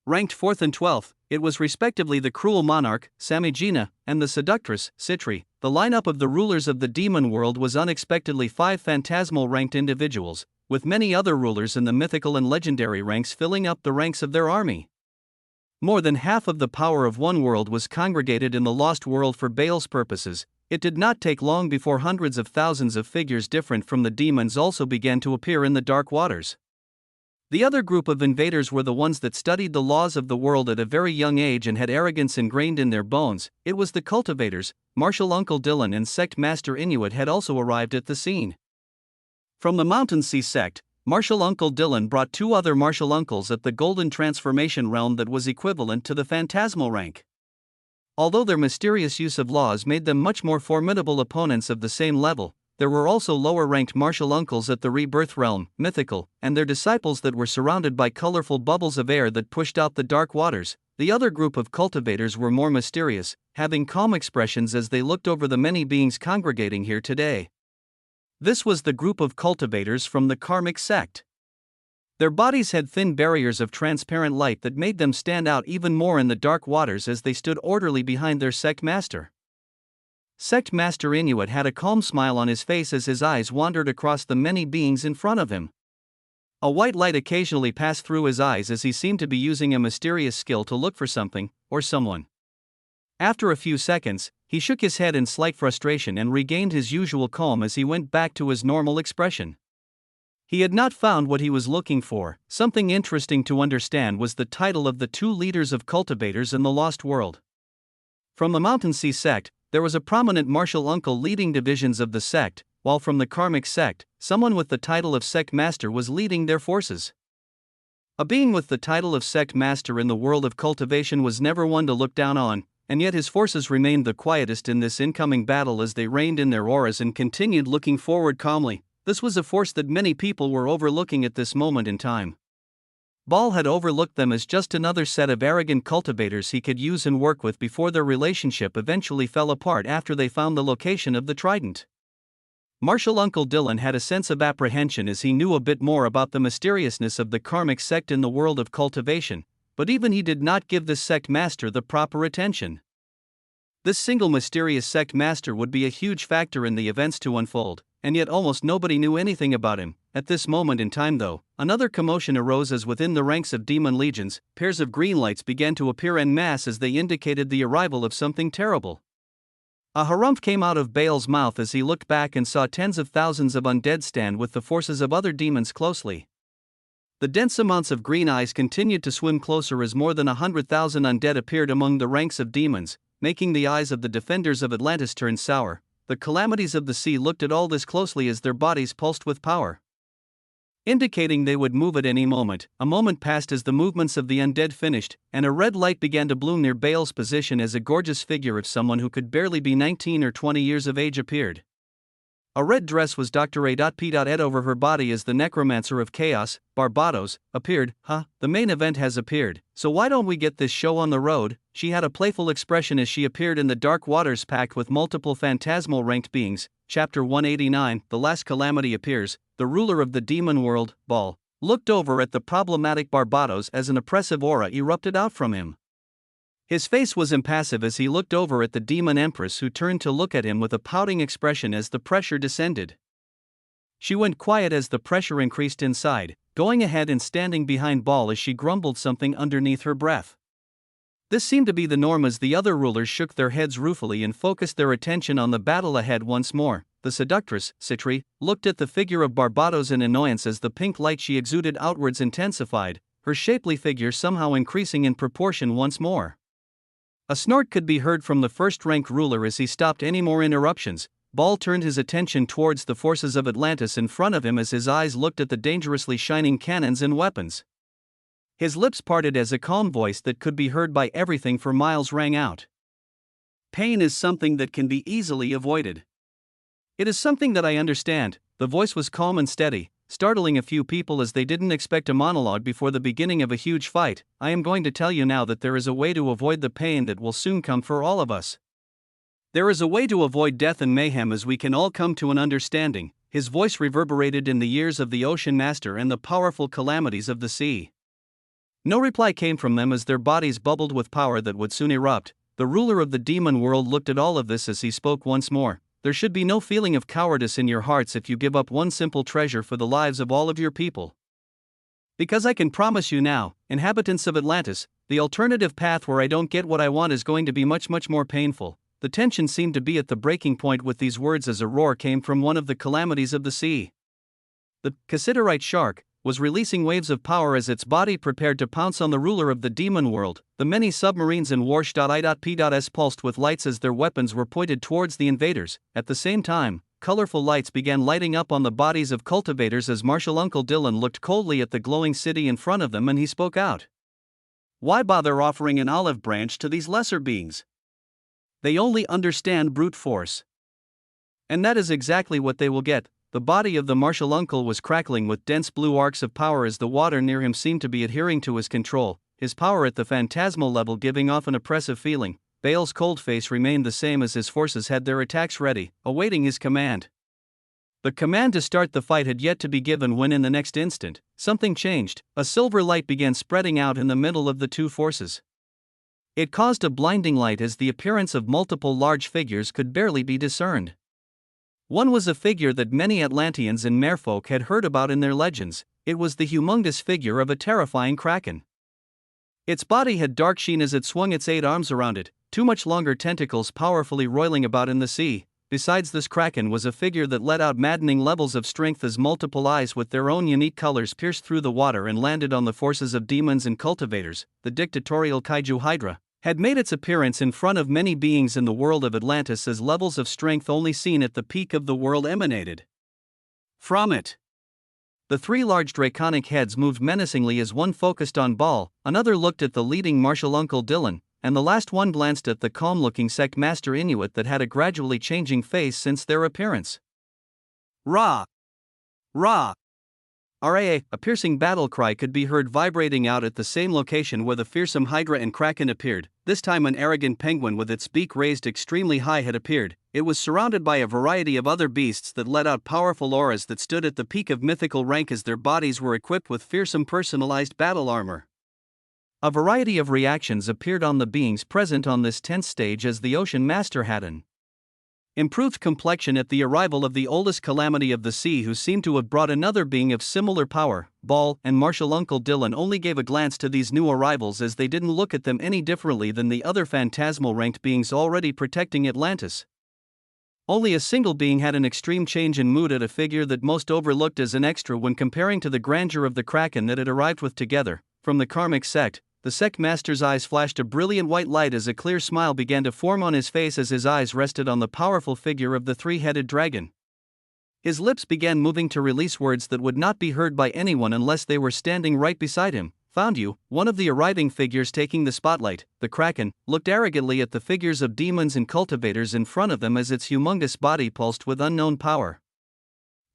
Ranked 4th and 12th, it was respectively the cruel monarch, Samigina, and the seductress, Citri. The lineup of the rulers of the demon world was unexpectedly 5 phantasmal ranked individuals, with many other rulers in the mythical and legendary ranks filling up the ranks of their army. More than half of the power of one world was congregated in the lost world for Baal's purposes. It did not take long before hundreds of thousands of figures different from the demons also began to appear in the dark waters. The other group of invaders were the ones that studied the laws of the world at a very young age and had arrogance ingrained in their bones. It was the cultivators. Martial Uncle Dylan and Sect Master Inuit had also arrived at the scene. From the Mountain Sea Sect, Martial Uncle Dylan brought 2 other martial uncles at the Golden Transformation realm that was equivalent to the phantasmal rank. Although their mysterious use of laws made them much more formidable opponents of the same level, there were also lower-ranked martial uncles at the Rebirth realm, mythical, and their disciples that were surrounded by colorful bubbles of air that pushed out the dark waters. The other group of cultivators were more mysterious, having calm expressions as they looked over the many beings congregating here today. This was the group of cultivators from the Karmic sect. Their bodies had thin barriers of transparent light that made them stand out even more in the dark waters as they stood orderly behind their sect master. Sect Master Inuit had a calm smile on his face as his eyes wandered across the many beings in front of him. A white light occasionally passed through his eyes as he seemed to be using a mysterious skill to look for something, or someone. After a few seconds, he shook his head in slight frustration and regained his usual calm as he went back to his normal expression. He had not found what he was looking for. Something interesting to understand was the title of the 2 leaders of cultivators in the Lost World. From the Mountain Sea Sect, there was a prominent martial uncle leading divisions of the sect, while from the Karmic sect, someone with the title of Sect Master was leading their forces. A being with the title of Sect Master in the world of cultivation was never one to look down on, and yet his forces remained the quietest in this incoming battle as they reined in their auras and continued looking forward calmly. This was a force that many people were overlooking at this moment in time. Baal had overlooked them as just another set of arrogant cultivators he could use and work with before their relationship eventually fell apart after they found the location of the trident. Martial Uncle Dylan had a sense of apprehension as he knew a bit more about the mysteriousness of the karmic sect in the world of cultivation, but even he did not give this sect master the proper attention. This single mysterious sect master would be a huge factor in the events to unfold, and yet almost nobody knew anything about him. At this moment in time, though, another commotion arose as within the ranks of demon legions, pairs of green lights began to appear en masse as they indicated the arrival of something terrible. A harumph came out of Baal's mouth as he looked back and saw tens of thousands of undead stand with the forces of other demons closely. The dense amounts of green eyes continued to swim closer as more than 100,000 undead appeared among the ranks of demons, making the eyes of the defenders of Atlantis turn sour. The calamities of the sea looked at all this closely as their bodies pulsed with power, indicating they would move at any moment. A moment passed as the movements of the undead finished, and a red light began to bloom near Baal's position as a gorgeous figure of someone who could barely be 19 or 20 years of age appeared. A red dress was Dr. A.P. Ed over her body as the necromancer of chaos, Barbados, appeared. The main event has appeared, so why don't we get this show on the road? She had a playful expression as she appeared in the dark waters packed with multiple phantasmal ranked beings. Chapter 189, The Last Calamity Appears. The ruler of the demon world, Baal, looked over at the problematic Barbados as an oppressive aura erupted out from him. His face was impassive as he looked over at the demon empress, who turned to look at him with a pouting expression as the pressure descended. She went quiet as the pressure increased inside, going ahead and standing behind Baal as she grumbled something underneath her breath. This seemed to be the norm as the other rulers shook their heads ruefully and focused their attention on the battle ahead once more. The seductress, Citri, looked at the figure of Barbados in annoyance as the pink light she exuded outwards intensified, her shapely figure somehow increasing in proportion once more. A snort could be heard from the first-rank ruler as he stopped any more interruptions. Baal turned his attention towards the forces of Atlantis in front of him as his eyes looked at the dangerously shining cannons and weapons. His lips parted as a calm voice that could be heard by everything for miles rang out. Pain is something that can be easily avoided. It is something that I understand. The voice was calm and steady, startling a few people as they didn't expect a monologue before the beginning of a huge fight. I am going to tell you now that there is a way to avoid the pain that will soon come for all of us. There is a way to avoid death and mayhem as we can all come to an understanding. His voice reverberated in the ears of the ocean master and the powerful calamities of the sea. No reply came from them as their bodies bubbled with power that would soon erupt. The ruler of the demon world looked at all of this as he spoke once more. There should be no feeling of cowardice in your hearts if you give up one simple treasure for the lives of all of your people. Because I can promise you now, inhabitants of Atlantis, the alternative path where I don't get what I want is going to be much more painful. The tension seemed to be at the breaking point with these words as a roar came from one of the calamities of the sea. The Cassitarite shark was releasing waves of power as its body prepared to pounce on the ruler of the demon world. The many submarines and warships pulsed with lights as their weapons were pointed towards the invaders. At the same time, colorful lights began lighting up on the bodies of cultivators as Martial Uncle Dylan looked coldly at the glowing city in front of them and he spoke out. Why bother offering an olive branch to these lesser beings? They only understand brute force. And that is exactly what they will get. The body of the Martial Uncle was crackling with dense blue arcs of power as the water near him seemed to be adhering to his control, his power at the phantasmal level giving off an oppressive feeling. Baal's cold face remained the same as his forces had their attacks ready, awaiting his command. The command to start the fight had yet to be given when in the next instant, something changed. A silver light began spreading out in the middle of the two forces. It caused a blinding light as the appearance of multiple large figures could barely be discerned. One was a figure that many Atlanteans and merfolk had heard about in their legends. It was the humongous figure of a terrifying kraken. Its body had dark sheen as it swung its 8 arms around it, 2 much longer tentacles powerfully roiling about in the sea. Besides this kraken was a figure that let out maddening levels of strength as multiple eyes with their own unique colors pierced through the water and landed on the forces of demons and cultivators. The dictatorial kaiju Hydra had made its appearance in front of many beings in the world of Atlantis as levels of strength only seen at the peak of the world emanated from it. The 3 large draconic heads moved menacingly as one focused on Baal, another looked at the leading Martial Uncle Dylan, and the last one glanced at the calm-looking sect master Inuit that had a gradually changing face since their appearance. Ra! Ra! RAA, a piercing battle cry could be heard vibrating out at the same location where the fearsome Hydra and Kraken appeared. This time an arrogant penguin with its beak raised extremely high had appeared. It was surrounded by a variety of other beasts that let out powerful auras that stood at the peak of mythical rank as their bodies were equipped with fearsome personalized battle armor. A variety of reactions appeared on the beings present on this tenth stage as the Ocean Master had an improved complexion at the arrival of the oldest calamity of the sea, who seemed to have brought another being of similar power. Ball and Martial Uncle Dylan only gave a glance to these new arrivals, as they didn't look at them any differently than the other phantasmal ranked beings already protecting Atlantis. Only a single being had an extreme change in mood at a figure that most overlooked as an extra when comparing to the grandeur of the Kraken that had arrived with together. From the Karmic sect, the sect master's eyes flashed a brilliant white light as a clear smile began to form on his face as his eyes rested on the powerful figure of the three-headed dragon. His lips began moving to release words that would not be heard by anyone unless they were standing right beside him. Found you. One of the arriving figures taking the spotlight, the Kraken, looked arrogantly at the figures of demons and cultivators in front of them as its humongous body pulsed with unknown power.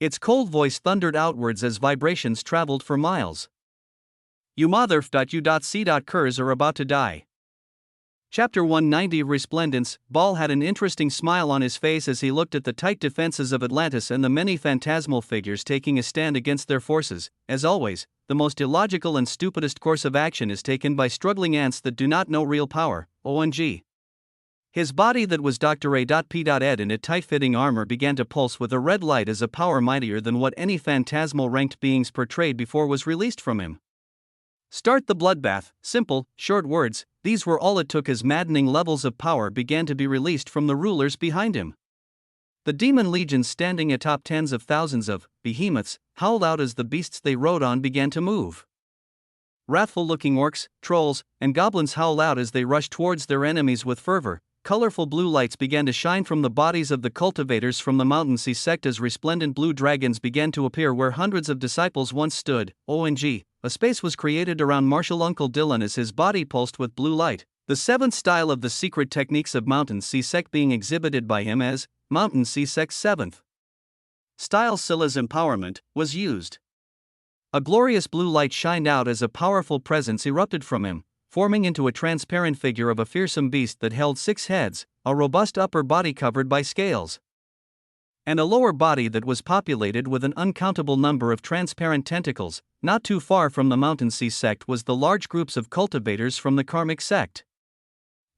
Its cold voice thundered outwards as vibrations traveled for miles. You motherf.u.c.curs are about to die. Chapter 190 Resplendence. Ball had an interesting smile on his face as he looked at the tight defenses of Atlantis and the many phantasmal figures taking a stand against their forces. As always, the most illogical and stupidest course of action is taken by struggling ants that do not know real power. OMG. His body that was Dr. A.P.Ed in a tight-fitting armor began to pulse with a red light as a power mightier than what any phantasmal ranked beings portrayed before was released from him. Start the bloodbath. Simple, short words, these were all it took as maddening levels of power began to be released from the rulers behind him. The demon legions standing atop tens of thousands of behemoths howled out as the beasts they rode on began to move. Wrathful-looking orcs, trolls, and goblins howled out as they rushed towards their enemies with fervor. Colorful blue lights began to shine from the bodies of the cultivators from the Mountain Sea sect as resplendent blue dragons began to appear where hundreds of disciples once stood. OMG. A space was created around Martial Uncle Dylan as his body pulsed with blue light. The seventh style of the secret techniques of Mountain Sea sect being exhibited by him as Mountain Sea sect's seventh style, Scylla's empowerment, was used. A glorious blue light shined out as a powerful presence erupted from him, forming into a transparent figure of a fearsome beast that held 6 heads, a robust upper body covered by scales, and a lower body that was populated with an uncountable number of transparent tentacles. Not too far from the Mountain Sea sect was the large groups of cultivators from the Karmic sect.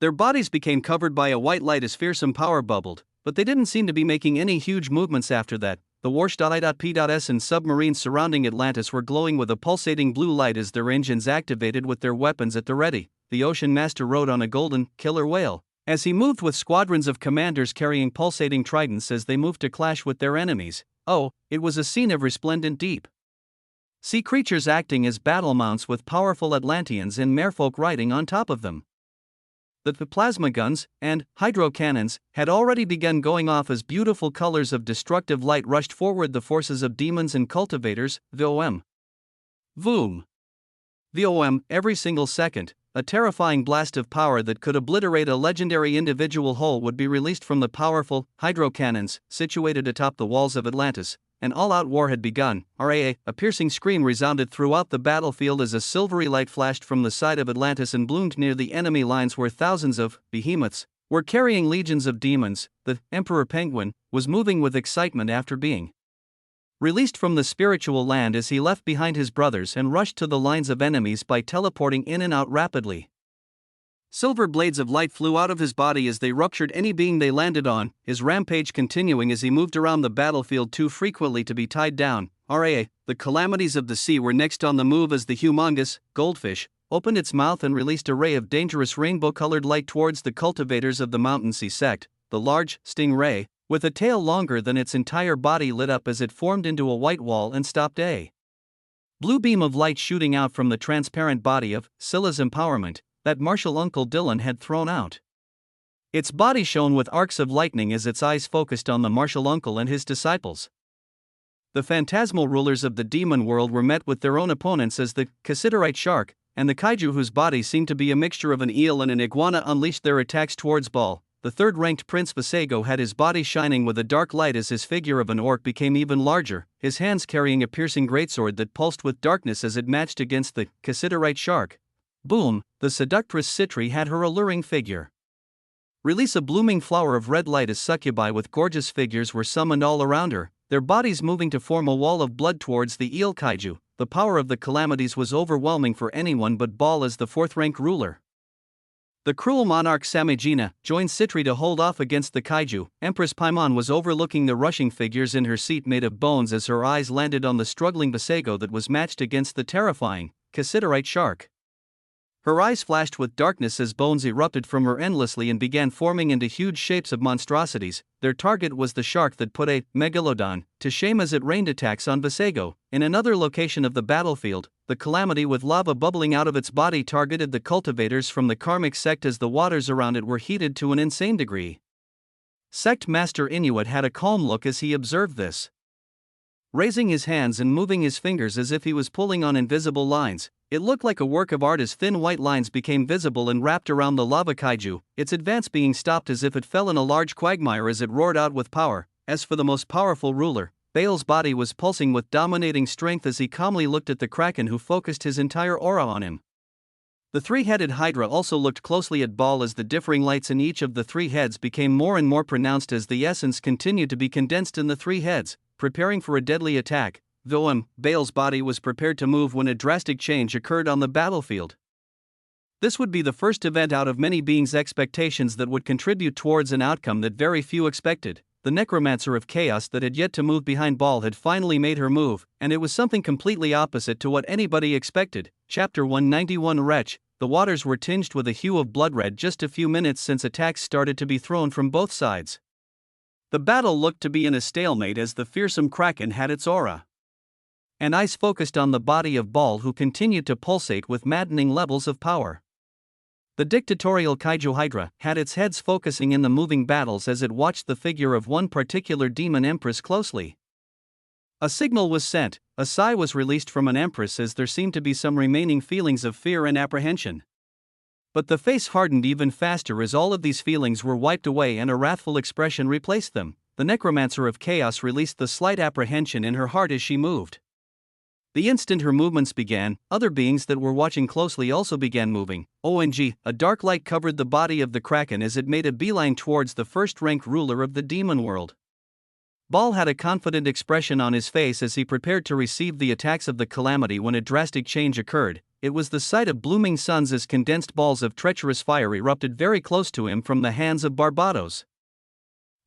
Their bodies became covered by a white light as fearsome power bubbled, but they didn't seem to be making any huge movements after that. The Warsh.I.P.S and submarines surrounding Atlantis were glowing with a pulsating blue light as their engines activated with their weapons at the ready. The Ocean Master rode on a golden, killer whale, as he moved with squadrons of commanders carrying pulsating tridents as they moved to clash with their enemies. Oh, it was a scene of resplendent deep sea creatures acting as battle mounts with powerful Atlanteans and merfolk riding on top of them. The plasma guns and hydro cannons had already begun going off as beautiful colors of destructive light rushed forward the forces of demons and cultivators. VOM. Voom. VOM. Every single second, a terrifying blast of power that could obliterate a legendary individual whole would be released from the powerful hydro cannons situated atop the walls of Atlantis. An all-out war had begun. RAA, a piercing scream resounded throughout the battlefield as a silvery light flashed from the side of Atlantis and bloomed near the enemy lines where thousands of behemoths were carrying legions of demons. The Emperor Penguin was moving with excitement after being released from the spiritual land as he left behind his brothers and rushed to the lines of enemies by teleporting in and out rapidly. Silver blades of light flew out of his body as they ruptured any being they landed on, his rampage continuing as he moved around the battlefield too frequently to be tied down. RAA, the calamities of the sea were next on the move as the humongous goldfish opened its mouth and released a ray of dangerous rainbow-colored light towards the cultivators of the Mountain Sea sect. The large stingray, with a tail longer than its entire body, lit up as it formed into a white wall and stopped a blue beam of light shooting out from the transparent body of Scylla's empowerment that Martial Uncle Dylan had thrown out. Its body shone with arcs of lightning as its eyes focused on the Martial Uncle and his disciples. The phantasmal rulers of the demon world were met with their own opponents as the Cassiderite shark and the kaiju, whose body seemed to be a mixture of an eel and an iguana, unleashed their attacks towards Ball. the third-ranked Prince Visago had his body shining with a dark light as his figure of an orc became even larger, his hands carrying a piercing greatsword that pulsed with darkness as it matched against the cassiterite shark. Boom, the seductress Citri had her alluring figure. Release a blooming flower of red light as succubi with gorgeous figures were summoned all around her, their bodies moving to form a wall of blood towards the eel kaiju. The power of the calamities was overwhelming for anyone but Baal as the fourth-rank ruler. The cruel monarch Samegina joined Citri to hold off against the kaiju. Empress Paimon was overlooking the rushing figures in her seat made of bones as her eyes landed on the struggling Visago that was matched against the terrifying cassiterite shark. Her eyes flashed with darkness as bones erupted from her endlessly and began forming into huge shapes of monstrosities. Their target was the shark that put a megalodon to shame as it rained attacks on Visago. In another location of the battlefield, the calamity with lava bubbling out of its body targeted the cultivators from the karmic sect as the waters around it were heated to an insane degree. Sect Master Inuit had a calm look as he observed this. Raising his hands and moving his fingers as if he was pulling on invisible lines, it looked like a work of art as thin white lines became visible and wrapped around the lava kaiju, its advance being stopped as if it fell in a large quagmire as it roared out with power. As for the most powerful ruler, Baal's body was pulsing with dominating strength as he calmly looked at the kraken who focused his entire aura on him. The three-headed hydra also looked closely at Baal as the differing lights in each of the three heads became more and more pronounced as the essence continued to be condensed in the three heads, preparing for a deadly attack. Though Baal's body was prepared to move when a drastic change occurred on the battlefield. This would be the first event out of many beings' expectations that would contribute towards an outcome that very few expected. The necromancer of chaos that had yet to move behind Baal had finally made her move, and it was something completely opposite to what anybody expected. Chapter 191 Wretch. The waters were tinged with a hue of blood red just a few minutes since attacks started to be thrown from both sides. The battle looked to be in a stalemate as the fearsome kraken had its aura and eyes focused on the body of Baal, who continued to pulsate with maddening levels of power. The dictatorial kaiju hydra had its heads focusing in the moving battles as it watched the figure of one particular demon empress closely. A signal was sent, a sigh was released from an empress as there seemed to be some remaining feelings of fear and apprehension. But the face hardened even faster as all of these feelings were wiped away and a wrathful expression replaced them. The necromancer of chaos released the slight apprehension in her heart as she moved. The instant her movements began, other beings that were watching closely also began moving. OMG, a dark light covered the body of the kraken as it made a beeline towards the first-ranked ruler of the demon world. Baal had a confident expression on his face as he prepared to receive the attacks of the calamity when a drastic change occurred. It was the sight of blooming suns as condensed balls of treacherous fire erupted very close to him from the hands of Barbados.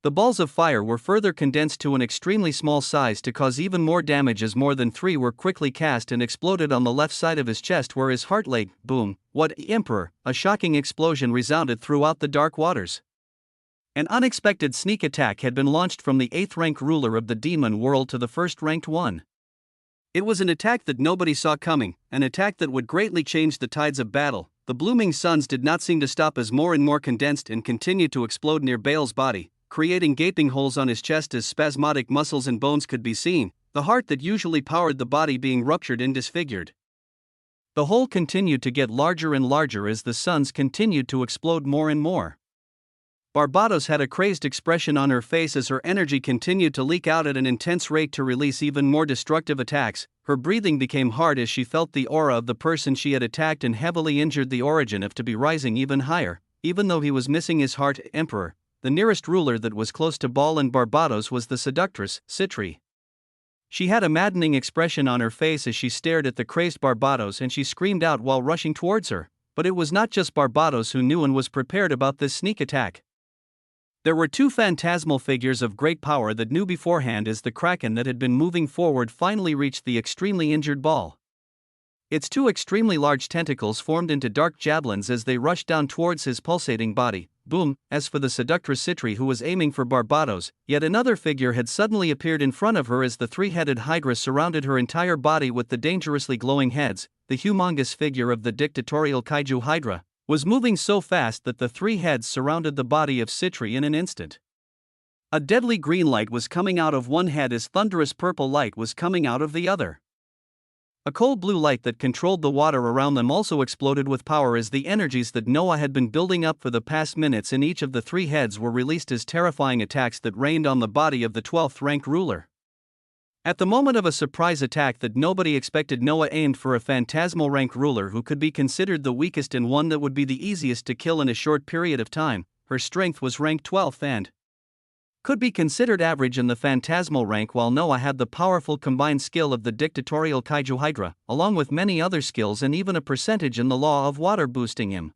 The balls of fire were further condensed to an extremely small size to cause even more damage as more than three were quickly cast and exploded on the left side of his chest where his heart lay. Boom! What emperor! A shocking explosion resounded throughout the dark waters. An unexpected sneak attack had been launched from the 8th-rank ruler of the demon world to the first-ranked one. It was an attack that nobody saw coming, an attack that would greatly change the tides of battle. The blooming suns did not seem to stop as more and more condensed and continued to explode near Baal's body, creating gaping holes on his chest as spasmodic muscles and bones could be seen, the heart that usually powered the body being ruptured and disfigured. The hole continued to get larger and larger as the suns continued to explode more and more. Barbados had a crazed expression on her face as her energy continued to leak out at an intense rate to release even more destructive attacks. Her breathing became hard as she felt the aura of the person she had attacked and heavily injured the origin of to be rising even higher, even though he was missing his heart. Emperor. The nearest ruler that was close to Baal and Barbados was the seductress, Citri. She had a maddening expression on her face as she stared at the crazed Barbados and she screamed out while rushing towards her. But it was not just Barbados who knew and was prepared about this sneak attack. There were two phantasmal figures of great power that knew beforehand as the kraken that had been moving forward finally reached the extremely injured Baal. Its two extremely large tentacles formed into dark javelins as they rushed down towards his pulsating body. Boom! As for the seductress Citri who was aiming for Barbados, yet another figure had suddenly appeared in front of her as the three-headed hydra surrounded her entire body with the dangerously glowing heads. The humongous figure of the dictatorial kaiju hydra was moving so fast that the three heads surrounded the body of Citri in an instant. A deadly green light was coming out of one head as thunderous purple light was coming out of the other. A cold blue light that controlled the water around them also exploded with power as the energies that Noah had been building up for the past minutes in each of the three heads were released as terrifying attacks that rained on the body of the 12th rank ruler. At the moment of a surprise attack that nobody expected, Noah aimed for a phantasmal rank ruler who could be considered the weakest and one that would be the easiest to kill in a short period of time. Her strength was rank 12th and could be considered average in the phantasmal rank, while Noah had the powerful combined skill of the dictatorial Kaiju Hydra, along with many other skills and even a percentage in the law of water boosting him.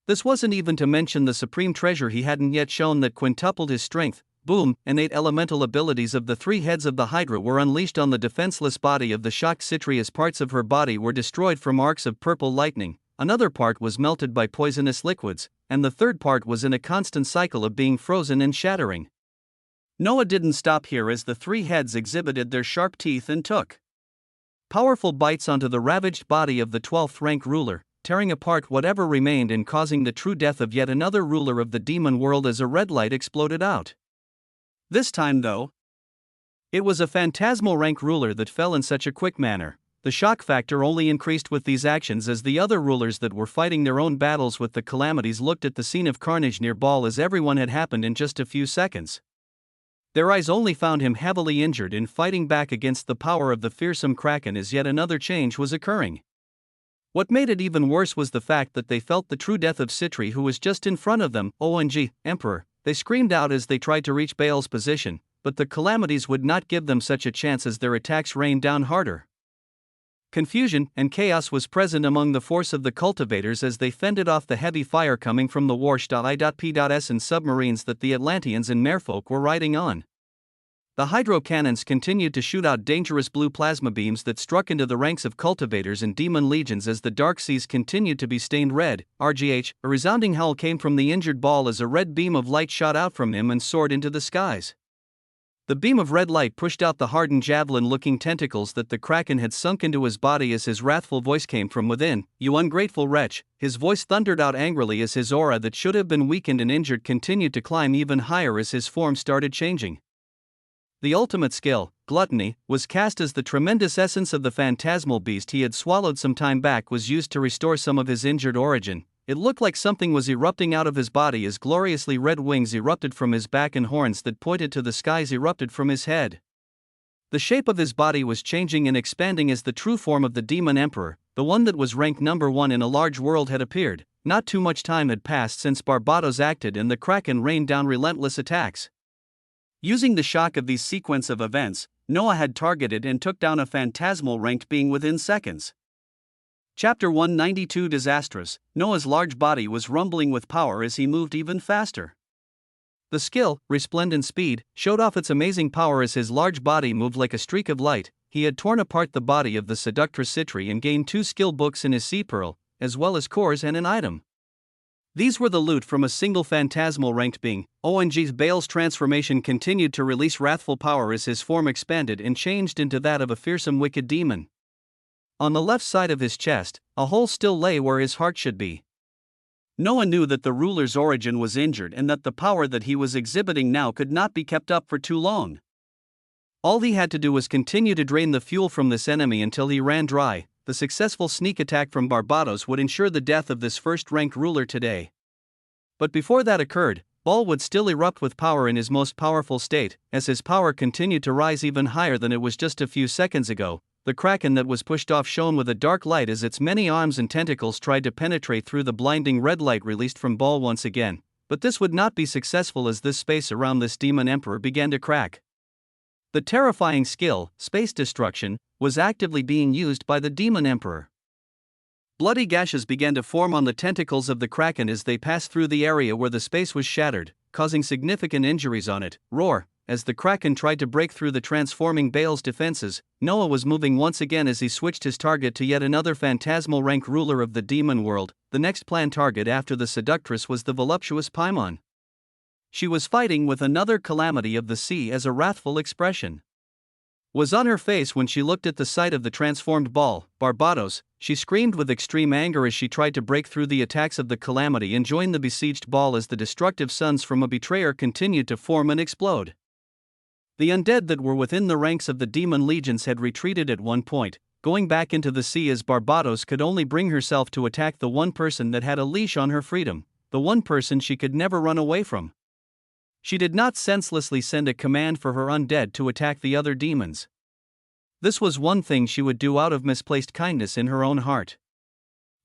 This wasn't even to mention the supreme treasure he hadn't yet shown that quintupled his strength. Boom! Innate elemental abilities of the three heads of the Hydra were unleashed on the defenseless body of the shocked Citri as parts of her body were destroyed from arcs of purple lightning, another part was melted by poisonous liquids, and the third part was in a constant cycle of being frozen and shattering. Noah didn't stop here as the three heads exhibited their sharp teeth and took powerful bites onto the ravaged body of the 12th rank ruler, tearing apart whatever remained and causing the true death of yet another ruler of the demon world as a red light exploded out. This time, though, it was a phantasmal rank ruler that fell in such a quick manner. The shock factor only increased with these actions as the other rulers that were fighting their own battles with the calamities looked at the scene of carnage near Baal as everyone had happened in just a few seconds. Their eyes only found him heavily injured in fighting back against the power of the fearsome Kraken as yet another change was occurring. What made it even worse was the fact that they felt the true death of Citri, who was just in front of them. OMG, Emperor! They screamed out as they tried to reach Baal's position, but the calamities would not give them such a chance as their attacks rained down harder. Confusion and chaos was present among the force of the cultivators as they fended off the heavy fire coming from the Warsh.I.P.S and submarines that the Atlanteans and Merfolk were riding on. The hydro cannons continued to shoot out dangerous blue plasma beams that struck into the ranks of cultivators and demon legions as the dark seas continued to be stained red. RGH, a resounding howl came from the injured Baal as a red beam of light shot out from him and soared into the skies. The beam of red light pushed out the hardened javelin-looking tentacles that the Kraken had sunk into his body as his wrathful voice came from within. "You ungrateful wretch!" His voice thundered out angrily as his aura that should have been weakened and injured continued to climb even higher as his form started changing. The ultimate skill, gluttony, was cast as the tremendous essence of the phantasmal beast he had swallowed some time back was used to restore some of his injured origin. It looked like something was erupting out of his body as gloriously red wings erupted from his back and horns that pointed to the skies erupted from his head. The shape of his body was changing and expanding as the true form of the Demon Emperor, the one that was ranked number 1 in a large world, had appeared. Not too much time had passed since Barbados acted and the Kraken rained down relentless attacks. Using the shock of these sequence of events, Noah had targeted and took down a phantasmal ranked being within seconds. Chapter 192 Disastrous. Noah's large body was rumbling with power as he moved even faster. The skill, resplendent speed, showed off its amazing power as his large body moved like a streak of light. He had torn apart the body of the seductress Citri and gained 2 skill books in his sea pearl, as well as cores and an item. These were the loot from a single phantasmal ranked being. ONG's Baal's transformation continued to release wrathful power as his form expanded and changed into that of a fearsome wicked demon. On the left side of his chest, a hole still lay where his heart should be. Noah knew that the ruler's origin was injured and that the power that he was exhibiting now could not be kept up for too long. All he had to do was continue to drain the fuel from this enemy until he ran dry. The successful sneak attack from Barbados would ensure the death of this first-ranked ruler today. But before that occurred, Baal would still erupt with power in his most powerful state. As his power continued to rise even higher than it was just a few seconds ago, the Kraken that was pushed off shone with a dark light as its many arms and tentacles tried to penetrate through the blinding red light released from Baal once again. But this would not be successful as this space around this demon emperor began to crack. The terrifying skill, space destruction, was actively being used by the demon emperor. Bloody gashes began to form on the tentacles of the Kraken as they passed through the area where the space was shattered, causing significant injuries on it. Roar! As the Kraken tried to break through the transforming Baal's defenses, Noah was moving once again as he switched his target to yet another phantasmal rank ruler of the demon world. The next planned target after the seductress was the voluptuous Paimon. She was fighting with another calamity of the sea as a wrathful expression was on her face when she looked at the sight of the transformed Baal, Barbados. She screamed with extreme anger as she tried to break through the attacks of the calamity and join the besieged Baal as the destructive suns from a betrayer continued to form and explode. The undead that were within the ranks of the demon legions had retreated at one point, going back into the sea as Barbados could only bring herself to attack the one person that had a leash on her freedom, the one person she could never run away from. She did not senselessly send a command for her undead to attack the other demons. This was one thing she would do out of misplaced kindness in her own heart.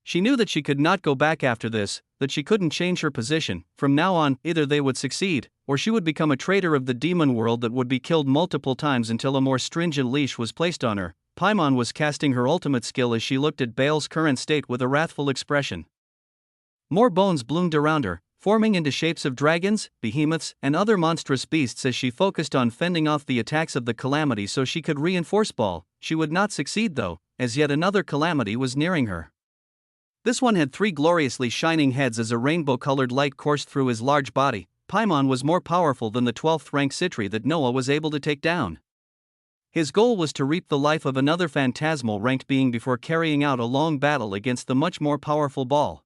She knew that she could not go back after this, that she couldn't change her position. From now on, either they would succeed, or she would become a traitor of the demon world that would be killed multiple times until a more stringent leash was placed on her. Paimon was casting her ultimate skill as she looked at Baal's current state with a wrathful expression. More bones bloomed around her, forming into shapes of dragons, behemoths, and other monstrous beasts as she focused on fending off the attacks of the calamity so she could reinforce Baal. She would not succeed though, as yet another calamity was nearing her. This one had 3 gloriously shining heads as a rainbow-colored light coursed through his large body. Paimon was more powerful than the 12th rank Citri that Noah was able to take down. His goal was to reap the life of another phantasmal ranked being before carrying out a long battle against the much more powerful Baal.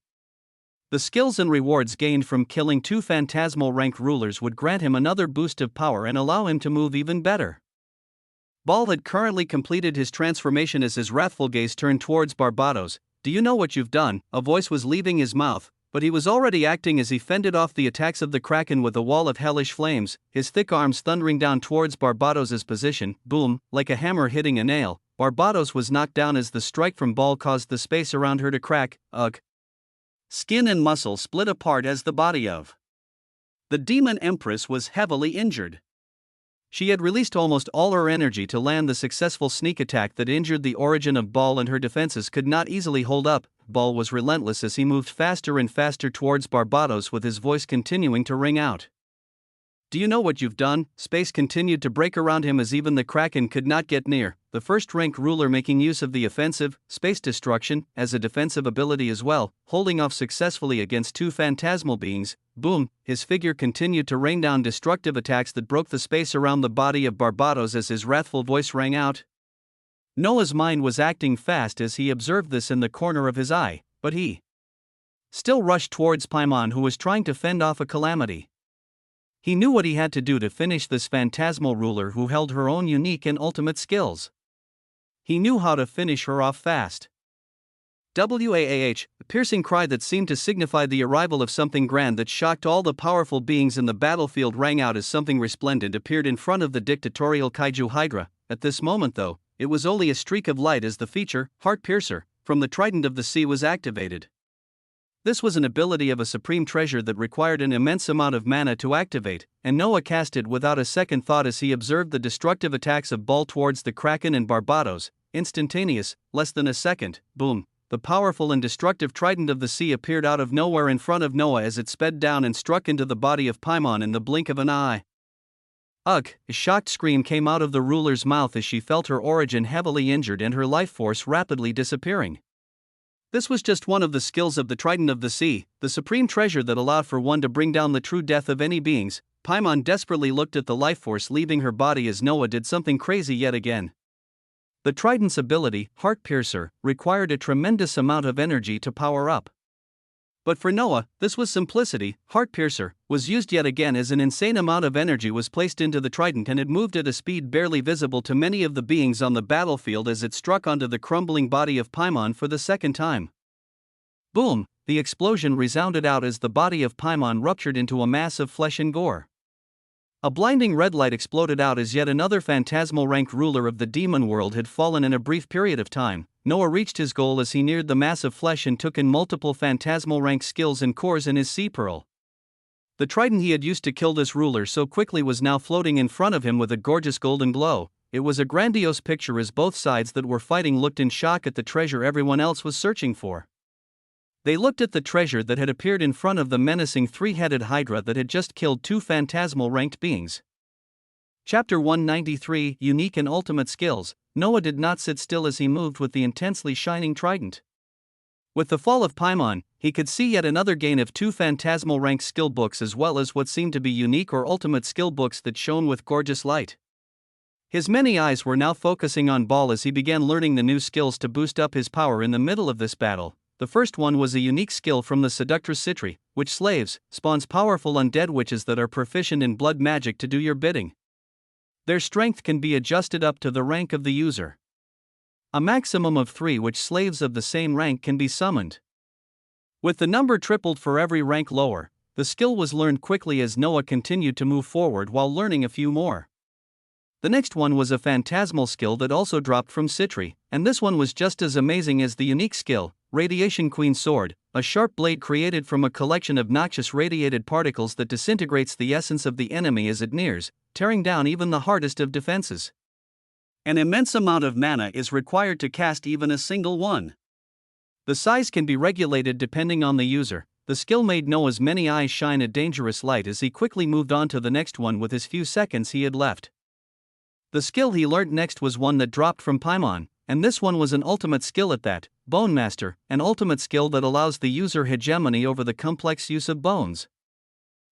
The skills and rewards gained from killing 2 phantasmal ranked rulers would grant him another boost of power and allow him to move even better. Baal had currently completed his transformation as his wrathful gaze turned towards Barbados. "Do you know what you've done?" A voice was leaving his mouth, but he was already acting as he fended off the attacks of the Kraken with a wall of hellish flames, his thick arms thundering down towards Barbados's position. Boom, like a hammer hitting a nail, Barbados was knocked down as the strike from Baal caused the space around her to crack. Ugh. Skin and muscle split apart as the body of the demon empress was heavily injured. She had released almost all her energy to land the successful sneak attack that injured the origin of Baal, and her defenses could not easily hold up. Baal was relentless as he moved faster and faster towards Barbados, with his voice continuing to ring out. "Do you know what you've done?" Space continued to break around him as even the Kraken could not get near, the first-rank ruler making use of the offensive, space destruction, as a defensive ability as well, holding off successfully against 2 phantasmal beings. Boom, his figure continued to rain down destructive attacks that broke the space around the body of Barbados as his wrathful voice rang out. Noah's mind was acting fast as he observed this in the corner of his eye, but he still rushed towards Paimon, who was trying to fend off a calamity. He knew what he had to do to finish this phantasmal ruler who held her own unique and ultimate skills. He knew how to finish her off fast. "Waah!" A piercing cry that seemed to signify the arrival of something grand that shocked all the powerful beings in the battlefield rang out as something resplendent appeared in front of the dictatorial kaiju Hydra. At this moment though, it was only a streak of light as the feature, Heart Piercer, from the Trident of the Sea was activated. This was an ability of a supreme treasure that required an immense amount of mana to activate, and Noah cast it without a second thought as he observed the destructive attacks of Baal towards the Kraken and Barbados. Instantaneous, less than a second, boom, the powerful and destructive Trident of the Sea appeared out of nowhere in front of Noah as it sped down and struck into the body of Paimon in the blink of an eye. Ugh! A shocked scream came out of the ruler's mouth as she felt her origin heavily injured and her life force rapidly disappearing. This was just one of the skills of the Trident of the Sea, the supreme treasure that allowed for one to bring down the true death of any beings. Paimon desperately looked at the life force leaving her body as Noah did something crazy yet again. The Trident's ability, Heart Piercer, required a tremendous amount of energy to power up. But for Noah, this was simplicity. Heart Piercer was used yet again as an insane amount of energy was placed into the Trident, and it moved at a speed barely visible to many of the beings on the battlefield as it struck onto the crumbling body of Paimon for the second time. Boom! The explosion resounded out as the body of Paimon ruptured into a mass of flesh and gore. A blinding red light exploded out as yet another phantasmal ranked ruler of the demon world had fallen in a brief period of time. Noah reached his goal as he neared the mass of flesh and took in multiple phantasmal ranked skills and cores in his sea pearl. The trident he had used to kill this ruler so quickly was now floating in front of him with a gorgeous golden glow. It was a grandiose picture as both sides that were fighting looked in shock at the treasure everyone else was searching for. They looked at the treasure that had appeared in front of the menacing three-headed Hydra that had just killed two phantasmal ranked beings. Chapter 193 Unique and Ultimate Skills. Noah did not sit still as he moved with the intensely shining trident. With the fall of Paimon, he could see yet another gain of two phantasmal ranked skill books as well as what seemed to be unique or ultimate skill books that shone with gorgeous light. His many eyes were now focusing on Baal as he began learning the new skills to boost up his power in the middle of this battle. The first one was a unique skill from the seductress Citri, which slaves, spawns powerful undead witches that are proficient in blood magic to do your bidding. Their strength can be adjusted up to the rank of the user. A maximum of 3 which slaves of the same rank can be summoned. With the number tripled for every rank lower, the skill was learned quickly as Noah continued to move forward while learning a few more. The next one was a phantasmal skill that also dropped from Citri, and this one was just as amazing as the unique skill, Radiation Queen Sword, a sharp blade created from a collection of noxious radiated particles that disintegrates the essence of the enemy as it nears, tearing down even the hardest of defenses. An immense amount of mana is required to cast even a single one. The size can be regulated depending on the user. The skill made Noah's many eyes shine a dangerous light as he quickly moved on to the next one with his few seconds he had left. The skill he learnt next was one that dropped from Paimon, and this one was an ultimate skill at that, Bone Master, an ultimate skill that allows the user hegemony over the complex use of bones.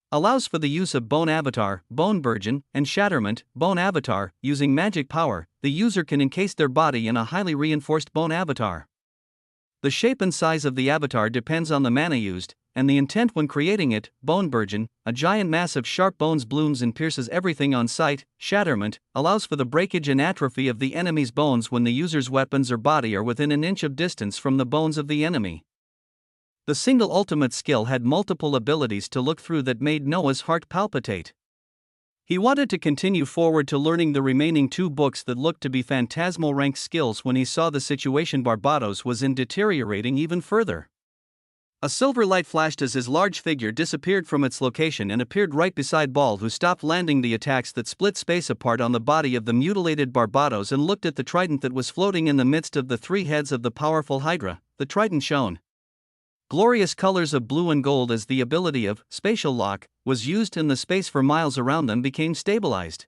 Allows for the use of Bone Avatar, Bone Burgeon, and Shatterment, Bone Avatar. Using magic power, the user can encase their body in a highly reinforced Bone Avatar. The shape and size of the avatar depends on the mana used, and the intent when creating it. Bone Burgeon, a giant mass of sharp bones blooms and pierces everything on sight. Shatterment, allows for the breakage and atrophy of the enemy's bones when the user's weapons or body are within an inch of distance from the bones of the enemy. The single ultimate skill had multiple abilities to look through that made Noah's heart palpitate. He wanted to continue forward to learning the remaining 2 books that looked to be phantasmal rank skills when he saw the situation Barbados was in deteriorating even further. A silver light flashed as his large figure disappeared from its location and appeared right beside Ball, who stopped landing the attacks that split space apart on the body of the mutilated Barbados and looked at the trident that was floating in the midst of the 3 heads of the powerful Hydra. The trident shone glorious colors of blue and gold as the ability of spatial lock was used and the space for miles around them became stabilized.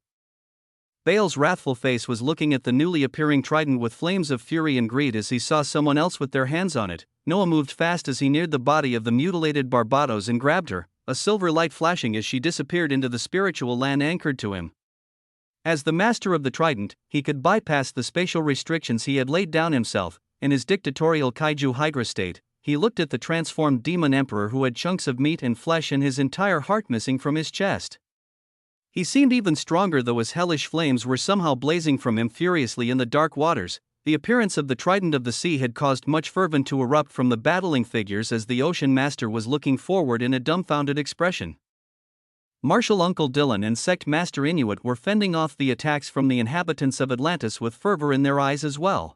Baal's wrathful face was looking at the newly appearing trident with flames of fury and greed as he saw someone else with their hands on it. Noah moved fast as he neared the body of the mutilated Barbados and grabbed her, a silver light flashing as she disappeared into the spiritual land anchored to him. As the master of the trident, he could bypass the spatial restrictions he had laid down himself. In his dictatorial kaiju Hydra state, he looked at the transformed demon emperor who had chunks of meat and flesh and his entire heart missing from his chest. He seemed even stronger, though his hellish flames were somehow blazing from him furiously in the dark waters. The appearance of the Trident of the Sea had caused much fervor to erupt from the battling figures as the Ocean Master was looking forward in a dumbfounded expression. Martial Uncle Dylan and Sect Master Inuit were fending off the attacks from the inhabitants of Atlantis with fervor in their eyes as well.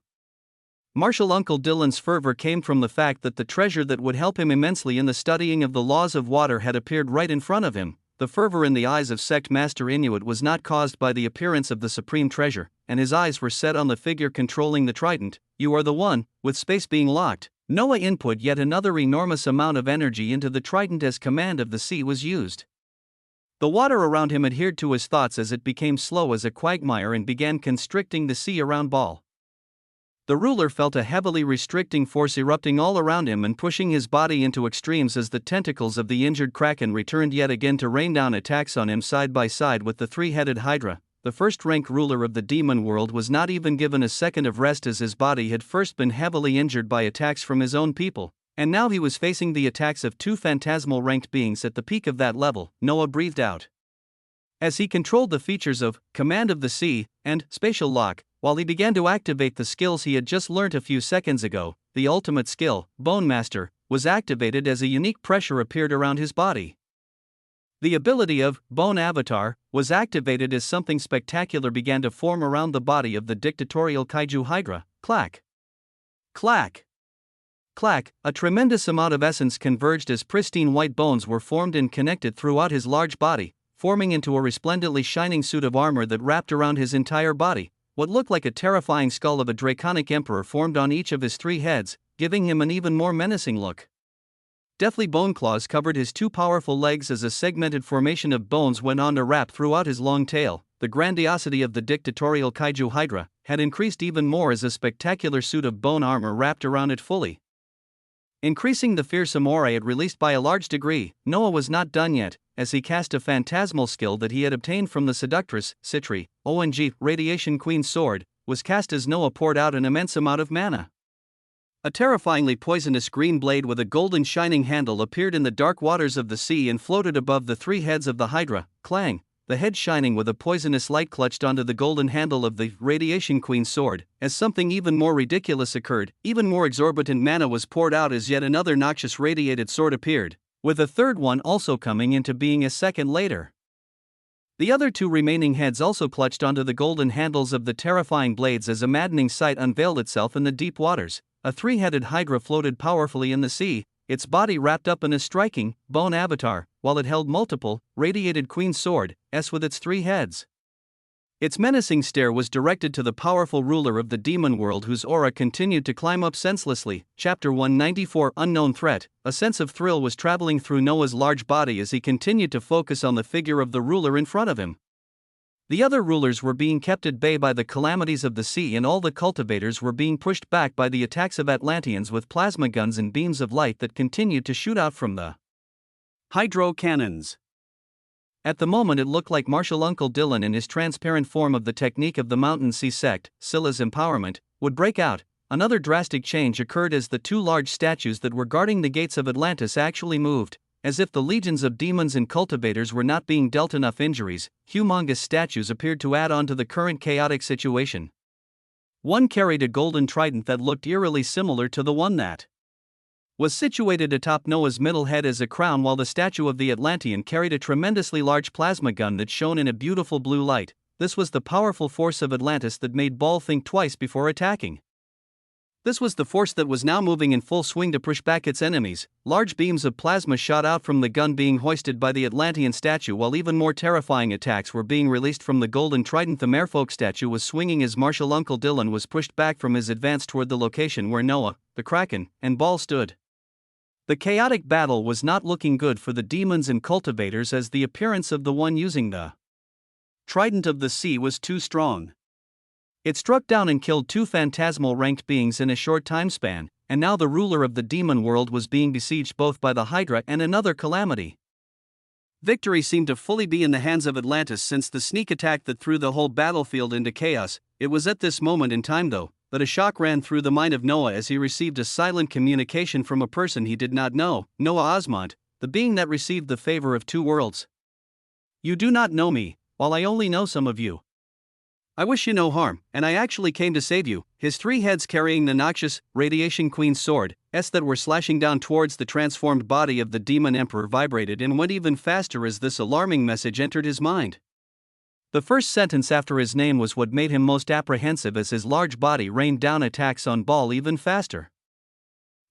Martial Uncle Dylan's fervor came from the fact that the treasure that would help him immensely in the studying of the laws of water had appeared right in front of him. The fervor in the eyes of Sect Master Inuit was not caused by the appearance of the supreme treasure, and his eyes were set on the figure controlling the trident. You are the one. With space being locked, Noah input yet another enormous amount of energy into the trident as command of the sea was used. The water around him adhered to his thoughts as it became slow as a quagmire and began constricting the sea around Ball. The ruler felt a heavily restricting force erupting all around him and pushing his body into extremes as the tentacles of the injured Kraken returned yet again to rain down attacks on him side by side with the 3-headed Hydra. The first-rank ruler of the demon world was not even given a second of rest as his body had first been heavily injured by attacks from his own people, and now he was facing the attacks of 2 phantasmal-ranked beings at the peak of that level. Noah breathed out as he controlled the features of Command of the Sea and Spatial Lock. While he began to activate the skills he had just learnt a few seconds ago, the ultimate skill, Bone Master, was activated as a unique pressure appeared around his body. The ability of Bone Avatar was activated as something spectacular began to form around the body of the dictatorial kaiju Hydra. Clack! Clack! Clack! A tremendous amount of essence converged as pristine white bones were formed and connected throughout his large body, forming into a resplendently shining suit of armor that wrapped around his entire body. What looked like a terrifying skull of a draconic emperor formed on each of his 3 heads, giving him an even more menacing look. Deathly bone claws covered his 2 powerful legs as a segmented formation of bones went on to wrap throughout his long tail. The grandiosity of the dictatorial kaiju Hydra had increased even more as a spectacular suit of bone armor wrapped around it fully, increasing the fearsome aura it released by a large degree. Noah was not done yet, as he cast a phantasmal skill that he had obtained from the seductress, Citri. ONG, Radiation Queen Sword, was cast as Noah poured out an immense amount of mana. A terrifyingly poisonous green blade with a golden shining handle appeared in the dark waters of the sea and floated above the 3 heads of the Hydra. Clang! the head shining with a poisonous light clutched onto the golden handle of the Radiation Queen's sword, as something even more ridiculous occurred. Even more exorbitant mana was poured out as yet another noxious radiated sword appeared, with a third one also coming into being a second later. The other two remaining heads also clutched onto the golden handles of the terrifying blades as a maddening sight unveiled itself in the deep waters. A three-headed hydra floated powerfully in the sea, its body wrapped up in a striking, bone avatar, while it held multiple, radiated queen swords with its three heads. Its menacing stare was directed to the powerful ruler of the demon world, whose aura continued to climb up senselessly. Chapter 194 Unknown Threat. A sense of thrill was traveling through Noah's large body as he continued to focus on the figure of the ruler in front of him. The other rulers were being kept at bay by the calamities of the sea, and all the cultivators were being pushed back by the attacks of Atlanteans with plasma guns and beams of light that continued to shoot out from the hydro cannons. At the moment it looked like Martial Uncle Dylan in his transparent form of the technique of the Mountain Sea sect, Scylla's empowerment, would break out. Another drastic change occurred as the two large statues that were guarding the gates of Atlantis actually moved. As if the legions of demons and cultivators were not being dealt enough injuries, humongous statues appeared to add on to the current chaotic situation. One carried a golden trident that looked eerily similar to the one that was situated atop Noah's middle head as a crown, while the statue of the Atlantean carried a tremendously large plasma gun that shone in a beautiful blue light. This was the powerful force of Atlantis that made Baal think twice before attacking. This was the force that was now moving in full swing to push back its enemies. Large beams of plasma shot out from the gun being hoisted by the Atlantean statue, while even more terrifying attacks were being released from the golden trident the merfolk statue was swinging as Martial Uncle Dylan was pushed back from his advance toward the location where Noah, the Kraken, and Baal stood. The chaotic battle was not looking good for the demons and cultivators, as the appearance of the one using the Trident of the Sea was too strong. It struck down and killed two phantasmal ranked beings in a short time span, and now the ruler of the demon world was being besieged both by the Hydra and another calamity. Victory seemed to fully be in the hands of Atlantis since the sneak attack that threw the whole battlefield into chaos. It was at this moment in time, though, that a shock ran through the mind of Noah as he received a silent communication from a person he did not know. Noah Osmond, the being that received the favor of two worlds. You do not know me, while I only know some of you. I wish you no harm, and I actually came to save you. His three heads carrying the noxious Radiation Queen's sword that were slashing down towards the transformed body of the demon emperor vibrated and went even faster as this alarming message entered his mind. The first sentence after his name was what made him most apprehensive, as his large body rained down attacks on Baal even faster.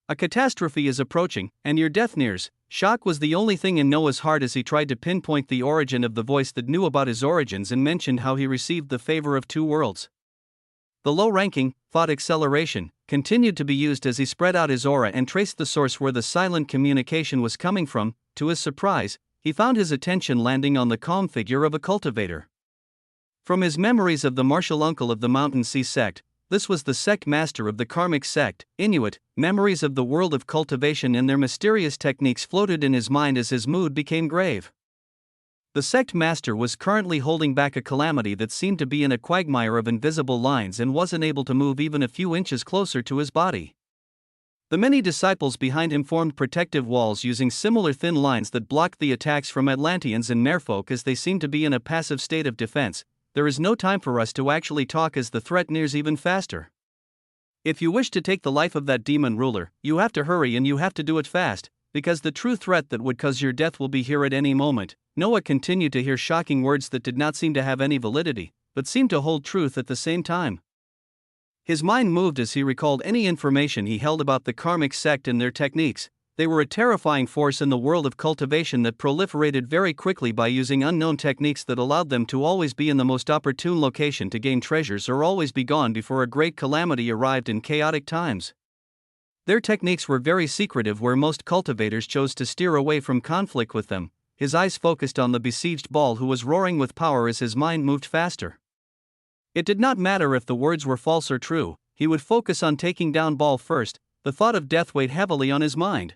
A catastrophe is approaching, and your death nears. Shock was the only thing in Noah's heart as he tried to pinpoint the origin of the voice that knew about his origins and mentioned how he received the favor of two worlds. The low-ranking, thought acceleration, continued to be used as he spread out his aura and traced the source where the silent communication was coming from. To his surprise, he found his attention landing on the calm figure of a cultivator. From his memories of the martial uncle of the Mountain Sea sect, this was the sect master of the Karmic sect, Inuit. Memories of the world of cultivation and their mysterious techniques floated in his mind as his mood became grave. The sect master was currently holding back a calamity that seemed to be in a quagmire of invisible lines and wasn't able to move even a few inches closer to his body. The many disciples behind him formed protective walls using similar thin lines that blocked the attacks from Atlanteans and merfolk as they seemed to be in a passive state of defense. There is no time for us to actually talk as the threat nears even faster. If you wish to take the life of that demon ruler, you have to hurry, and you have to do it fast, because the true threat that would cause your death will be here at any moment. Noah continued to hear shocking words that did not seem to have any validity, but seemed to hold truth at the same time. His mind moved as he recalled any information he held about the Karmic sect and their techniques. They were a terrifying force in the world of cultivation that proliferated very quickly by using unknown techniques that allowed them to always be in the most opportune location to gain treasures or always be gone before a great calamity arrived in chaotic times. Their techniques were very secretive, where most cultivators chose to steer away from conflict with them. His eyes focused on the besieged Baal, who was roaring with power as his mind moved faster. It did not matter if the words were false or true, he would focus on taking down Baal first. The thought of death weighed heavily on his mind.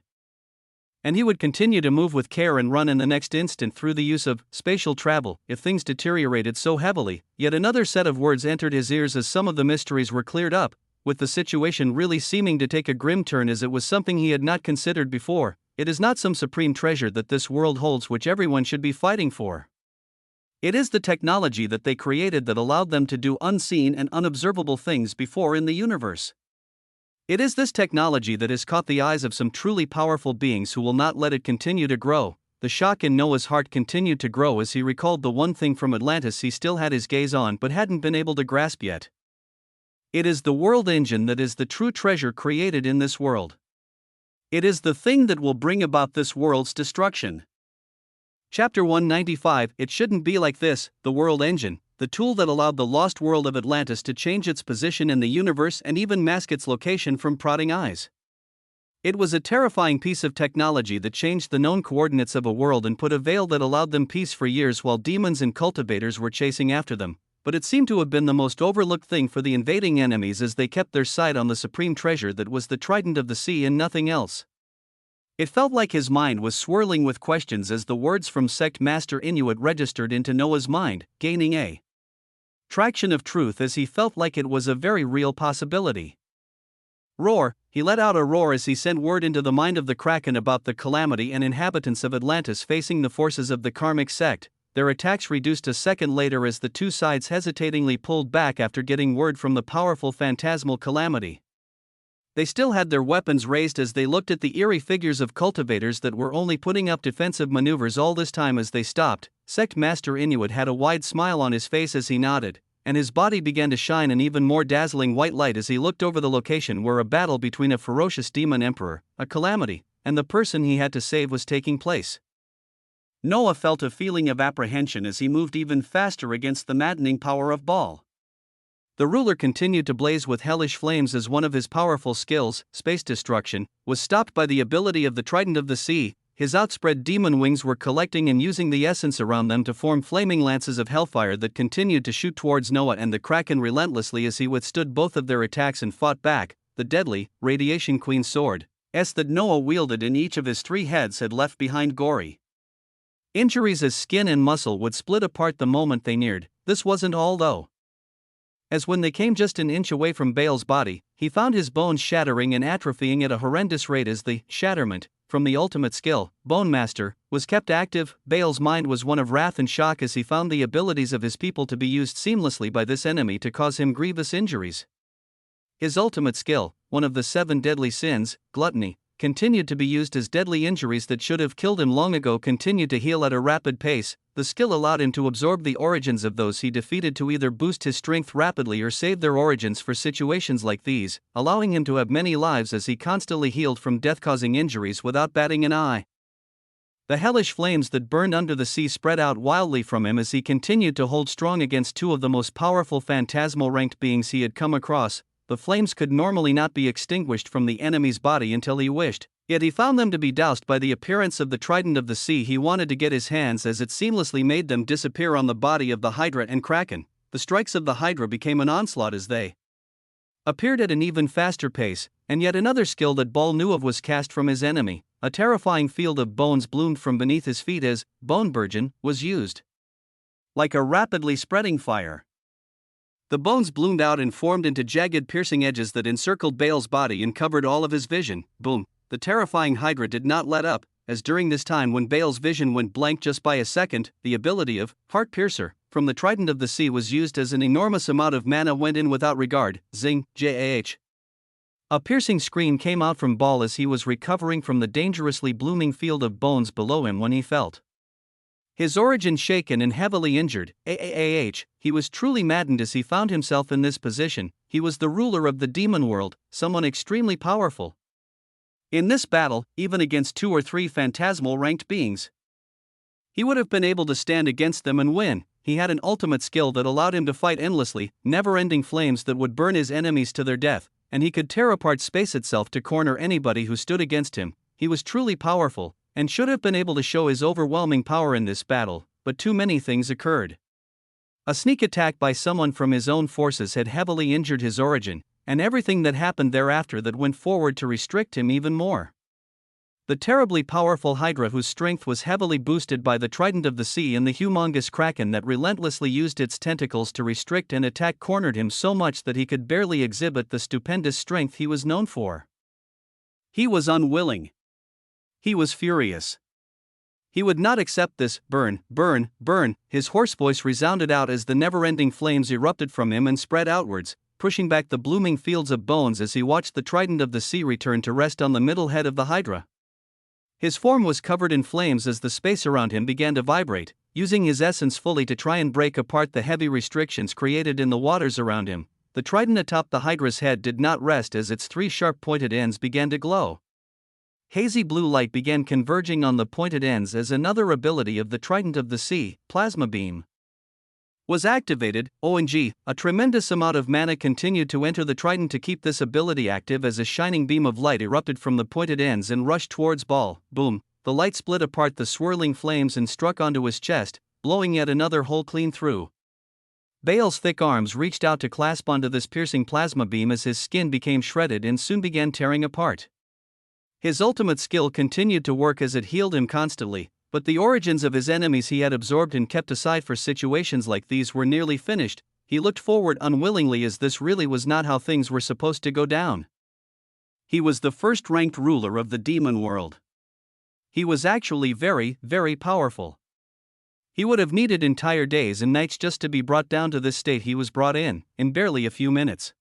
And he would continue to move with care and run in the next instant through the use of spatial travel if things deteriorated so heavily. Yet another set of words entered his ears as some of the mysteries were cleared up, with the situation really seeming to take a grim turn, as it was something he had not considered before. It is not some supreme treasure that this world holds which everyone should be fighting for. It is the technology that they created that allowed them to do unseen and unobservable things before in the universe. It is this technology that has caught the eyes of some truly powerful beings who will not let it continue to grow. The shock in Noah's heart continued to grow as he recalled the one thing from Atlantis he still had his gaze on but hadn't been able to grasp yet. It is the world engine that is the true treasure created in this world. It is the thing that will bring about this world's destruction. Chapter 195. It shouldn't be like this. The world engine, the tool that allowed the lost world of Atlantis to change its position in the universe and even mask its location from prying eyes. It was a terrifying piece of technology that changed the known coordinates of a world and put a veil that allowed them peace for years while demons and cultivators were chasing after them. But it seemed to have been the most overlooked thing for the invading enemies as they kept their sight on the supreme treasure that was the trident of the sea and nothing else. It felt like his mind was swirling with questions as the words from Sect Master Inuit registered into Noah's mind, gaining a traction of truth as he felt like it was a very real possibility. Roar! He let out a roar as he sent word into the mind of the Kraken about the calamity and inhabitants of Atlantis facing the forces of the Karmic sect. Their attacks reduced a second later as the two sides hesitatingly pulled back after getting word from the powerful phantasmal calamity. They still had their weapons raised as they looked at the eerie figures of cultivators that were only putting up defensive maneuvers all this time. As they stopped, Sect Master Inuit had a wide smile on his face as he nodded, and his body began to shine an even more dazzling white light as he looked over the location where a battle between a ferocious demon emperor, a calamity, and the person he had to save was taking place. Noah felt a feeling of apprehension as he moved even faster against the maddening power of Baal. The ruler continued to blaze with hellish flames as one of his powerful skills, space destruction, was stopped by the ability of the trident of the sea. His outspread demon wings were collecting and using the essence around them to form flaming lances of hellfire that continued to shoot towards Noah and the Kraken relentlessly as he withstood both of their attacks and fought back. The deadly, Radiation Queen sword that Noah wielded in each of his three heads had left behind gory injuries as skin and muscle would split apart the moment they neared. This wasn't all though. As when they came just an inch away from Baal's body, he found his bones shattering and atrophying at a horrendous rate as the shatterment from the ultimate skill, Bone Master, was kept active. Baal's mind was one of wrath and shock as he found the abilities of his people to be used seamlessly by this enemy to cause him grievous injuries. His ultimate skill, one of the 7 deadly sins, gluttony, continued to be used as deadly injuries that should have killed him long ago continued to heal at a rapid pace. The skill allowed him to absorb the origins of those he defeated to either boost his strength rapidly or save their origins for situations like these, allowing him to have many lives as he constantly healed from death-causing injuries without batting an eye. The hellish flames that burned under the sea spread out wildly from him as he continued to hold strong against 2 of the most powerful phantasmal ranked beings he had come across. The flames could normally not be extinguished from the enemy's body until he wished, yet he found them to be doused by the appearance of the trident of the sea. He wanted to get his hands as it seamlessly made them disappear on the body of the Hydra and Kraken. The strikes of the Hydra became an onslaught as they appeared at an even faster pace, and yet another skill that Baal knew of was cast from his enemy. A terrifying field of bones bloomed from beneath his feet as Bone Burgeon was used. Like a rapidly spreading fire, the bones bloomed out and formed into jagged piercing edges that encircled Baal's body and covered all of his vision. Boom! The terrifying Hydra did not let up, as during this time when Baal's vision went blank just by a second, the ability of Heart Piercer from the Trident of the Sea was used as an enormous amount of mana went in without regard. Zing! JAH! A piercing scream came out from Baal as he was recovering from the dangerously blooming field of bones below him when he felt his origin shaken and heavily injured. AAAH, he was truly maddened as he found himself in this position. He was the ruler of the demon world, someone extremely powerful. In this battle, even against 2 or 3 phantasmal ranked beings, he would have been able to stand against them and win. He had an ultimate skill that allowed him to fight endlessly, never-ending flames that would burn his enemies to their death, and he could tear apart space itself to corner anybody who stood against him. He was truly powerful, and should have been able to show his overwhelming power in this battle, but too many things occurred. A sneak attack by someone from his own forces had heavily injured his origin, and everything that happened thereafter that went forward to restrict him even more. The terribly powerful Hydra, whose strength was heavily boosted by the Trident of the Sea, and the humongous Kraken that relentlessly used its tentacles to restrict and attack, cornered him so much that he could barely exhibit the stupendous strength he was known for. He was unwilling. He was furious. He would not accept this. Burn, burn, burn. His hoarse voice resounded out as the never-ending flames erupted from him and spread outwards, pushing back the blooming fields of bones as he watched the trident of the sea return to rest on the middle head of the hydra. His form was covered in flames as the space around him began to vibrate, using his essence fully to try and break apart the heavy restrictions created in the waters around him. The trident atop the hydra's head did not rest as its three sharp pointed ends began to glow. Hazy blue light began converging on the pointed ends as another ability of the trident of the sea, plasma beam, was activated. ONG, a tremendous amount of mana continued to enter the trident to keep this ability active as a shining beam of light erupted from the pointed ends and rushed towards Ball. Boom, the light split apart the swirling flames and struck onto his chest, blowing yet another hole clean through. Bale's thick arms reached out to clasp onto this piercing plasma beam as his skin became shredded and soon began tearing apart. His ultimate skill continued to work as it healed him constantly, but the origins of his enemies he had absorbed and kept aside for situations like these were nearly finished. He looked forward unwillingly as this really was not how things were supposed to go down. He was the first-ranked ruler of the demon world. He was actually very, very powerful. He would have needed entire days and nights just to be brought down to this state he was brought in barely a few minutes.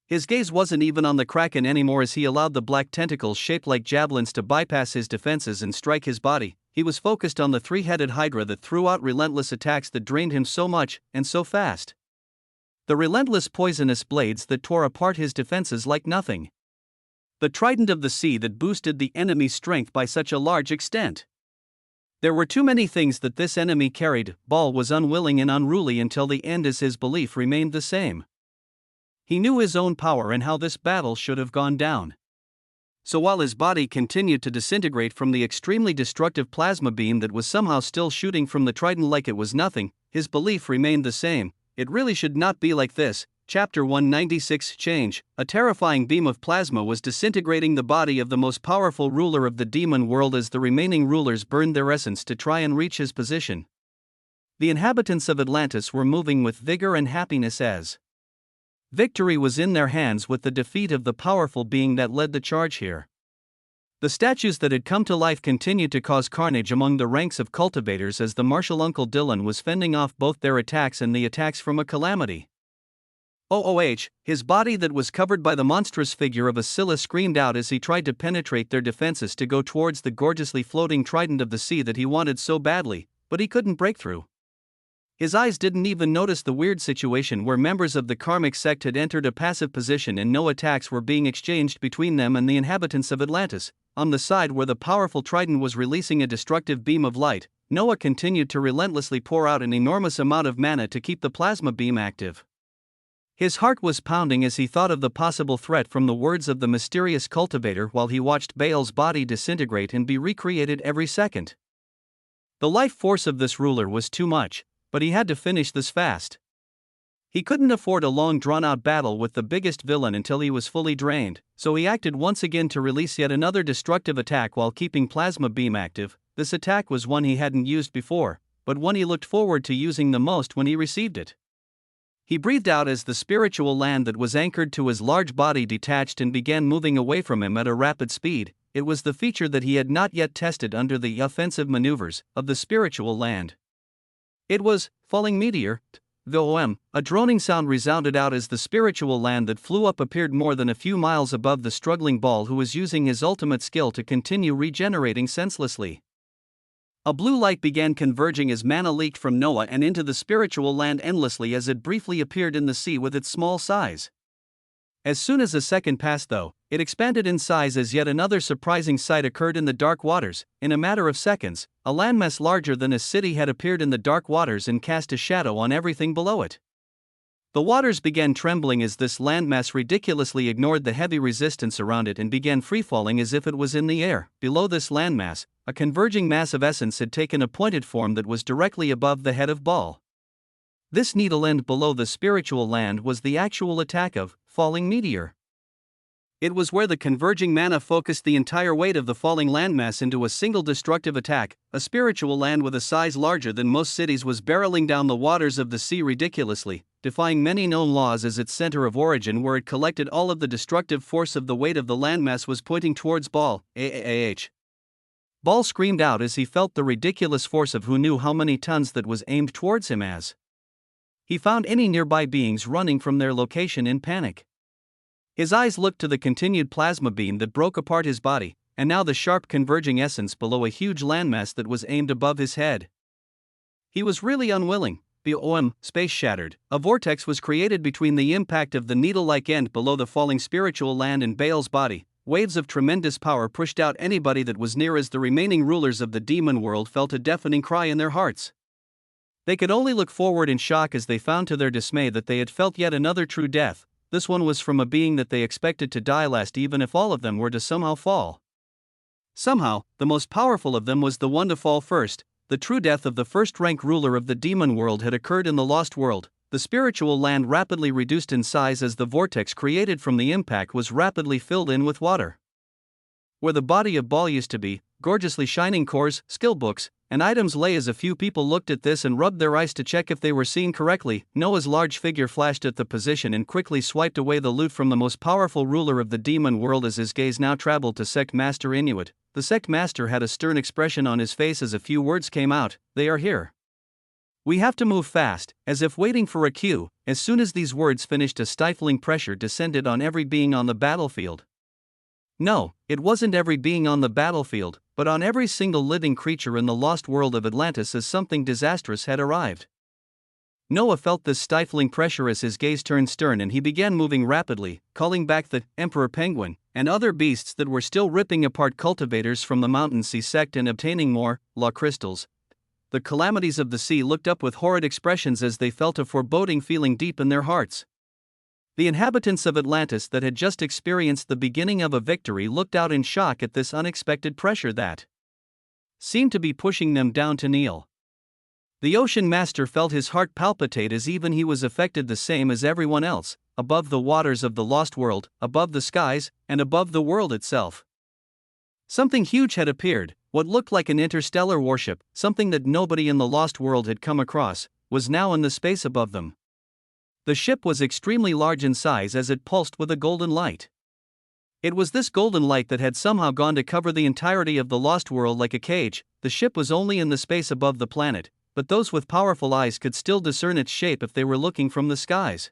His gaze wasn't even on the Kraken anymore as he allowed the black tentacles shaped like javelins to bypass his defenses and strike his body. He was focused on the three-headed hydra that threw out relentless attacks that drained him so much, and so fast. The relentless poisonous blades that tore apart his defenses like nothing. The trident of the sea that boosted the enemy's strength by such a large extent. There were too many things that this enemy carried. Ball was unwilling and unruly until the end as his belief remained the same. He knew his own power and how this battle should have gone down. So while his body continued to disintegrate from the extremely destructive plasma beam that was somehow still shooting from the trident like it was nothing, his belief remained the same. It really should not be like this. Chapter 196 Change. A terrifying beam of plasma was disintegrating the body of the most powerful ruler of the demon world as the remaining rulers burned their essence to try and reach his position. The inhabitants of Atlantis were moving with vigor and happiness as victory was in their hands with the defeat of the powerful being that led the charge here. The statues that had come to life continued to cause carnage among the ranks of cultivators as the martial Uncle Dylan was fending off both their attacks and the attacks from a calamity. His body that was covered by the monstrous figure of a Scylla screamed out as he tried to penetrate their defenses to go towards the gorgeously floating trident of the sea that he wanted so badly, but he couldn't break through. His eyes didn't even notice the weird situation where members of the karmic sect had entered a passive position and no attacks were being exchanged between them and the inhabitants of Atlantis. On the side where the powerful trident was releasing a destructive beam of light, Noah continued to relentlessly pour out an enormous amount of mana to keep the plasma beam active. His heart was pounding as he thought of the possible threat from the words of the mysterious cultivator while he watched Bale's body disintegrate and be recreated every second. The life force of this ruler was too much, but he had to finish this fast. He couldn't afford a long drawn-out battle with the biggest villain until he was fully drained, so he acted once again to release yet another destructive attack while keeping plasma beam active. This attack was one he hadn't used before, but one he looked forward to using the most when he received it. He breathed out as the spiritual land that was anchored to his large body detached and began moving away from him at a rapid speed. It was the feature that he had not yet tested under the offensive maneuvers of the spiritual land. It was falling meteor. A droning sound resounded out as the spiritual land that flew up appeared more than a few miles above the struggling Ball, who was using his ultimate skill to continue regenerating senselessly. A blue light began converging as mana leaked from Noah and into the spiritual land endlessly as it briefly appeared in the sea with its small size. As soon as a second passed though, it expanded in size as yet another surprising sight occurred in the dark waters. In a matter of seconds, a landmass larger than a city had appeared in the dark waters and cast a shadow on everything below it. The waters began trembling as this landmass ridiculously ignored the heavy resistance around it and began freefalling as if it was in the air. Below this landmass, a converging mass of essence had taken a pointed form that was directly above the head of Ball. This needle end below the spiritual land was the actual attack of falling meteor. It was where the converging mana focused the entire weight of the falling landmass into a single destructive attack. A spiritual land with a size larger than most cities was barreling down the waters of the sea ridiculously, defying many known laws as its center of origin, where it collected all of the destructive force of the weight of the landmass was pointing towards Ball. Ball screamed out as he felt the ridiculous force of who knew how many tons that was aimed towards him as he found any nearby beings running from their location in panic. His eyes looked to the continued plasma beam that broke apart his body, and now the sharp converging essence below a huge landmass that was aimed above his head. He was really unwilling. Space shattered. A vortex was created between the impact of the needle-like end below the falling spiritual land and Baal's body. Waves of tremendous power pushed out anybody that was near as the remaining rulers of the demon world felt a deafening cry in their hearts. They could only look forward in shock as they found to their dismay that they had felt yet another true death. This one was from a being that they expected to die last, even if all of them were to somehow fall. Somehow, the most powerful of them was the one to fall first. The true death of the first-rank ruler of the demon world had occurred in the lost world. The spiritual land rapidly reduced in size as the vortex created from the impact was rapidly filled in with water. Where the body of Baal used to be, gorgeously shining cores, skill books, and items lay as a few people looked at this and rubbed their eyes to check if they were seeing correctly. Noah's large figure flashed at the position and quickly swiped away the loot from the most powerful ruler of the demon world as his gaze now traveled to Sect Master Inuit. The Sect Master had a stern expression on his face as a few words came out. "They are here. We have to move fast," as if waiting for a cue. As soon as these words finished, a stifling pressure descended on every being on the battlefield. No, it wasn't every being on the battlefield, but on every single living creature in the lost world of Atlantis, as something disastrous had arrived. Noah felt this stifling pressure as his gaze turned stern and he began moving rapidly, calling back the Emperor Penguin and other beasts that were still ripping apart cultivators from the Mountain Sea sect and obtaining more law crystals. The calamities of the sea looked up with horrid expressions as they felt a foreboding feeling deep in their hearts. The inhabitants of Atlantis that had just experienced the beginning of a victory looked out in shock at this unexpected pressure that seemed to be pushing them down to kneel. The Ocean Master felt his heart palpitate as even he was affected the same as everyone else, above the waters of the lost world, above the skies, and above the world itself. Something huge had appeared, what looked like an interstellar warship, something that nobody in the lost world had come across, was now in the space above them. The ship was extremely large in size as it pulsed with a golden light. It was this golden light that had somehow gone to cover the entirety of the lost world like a cage. The ship was only in the space above the planet, but those with powerful eyes could still discern its shape if they were looking from the skies.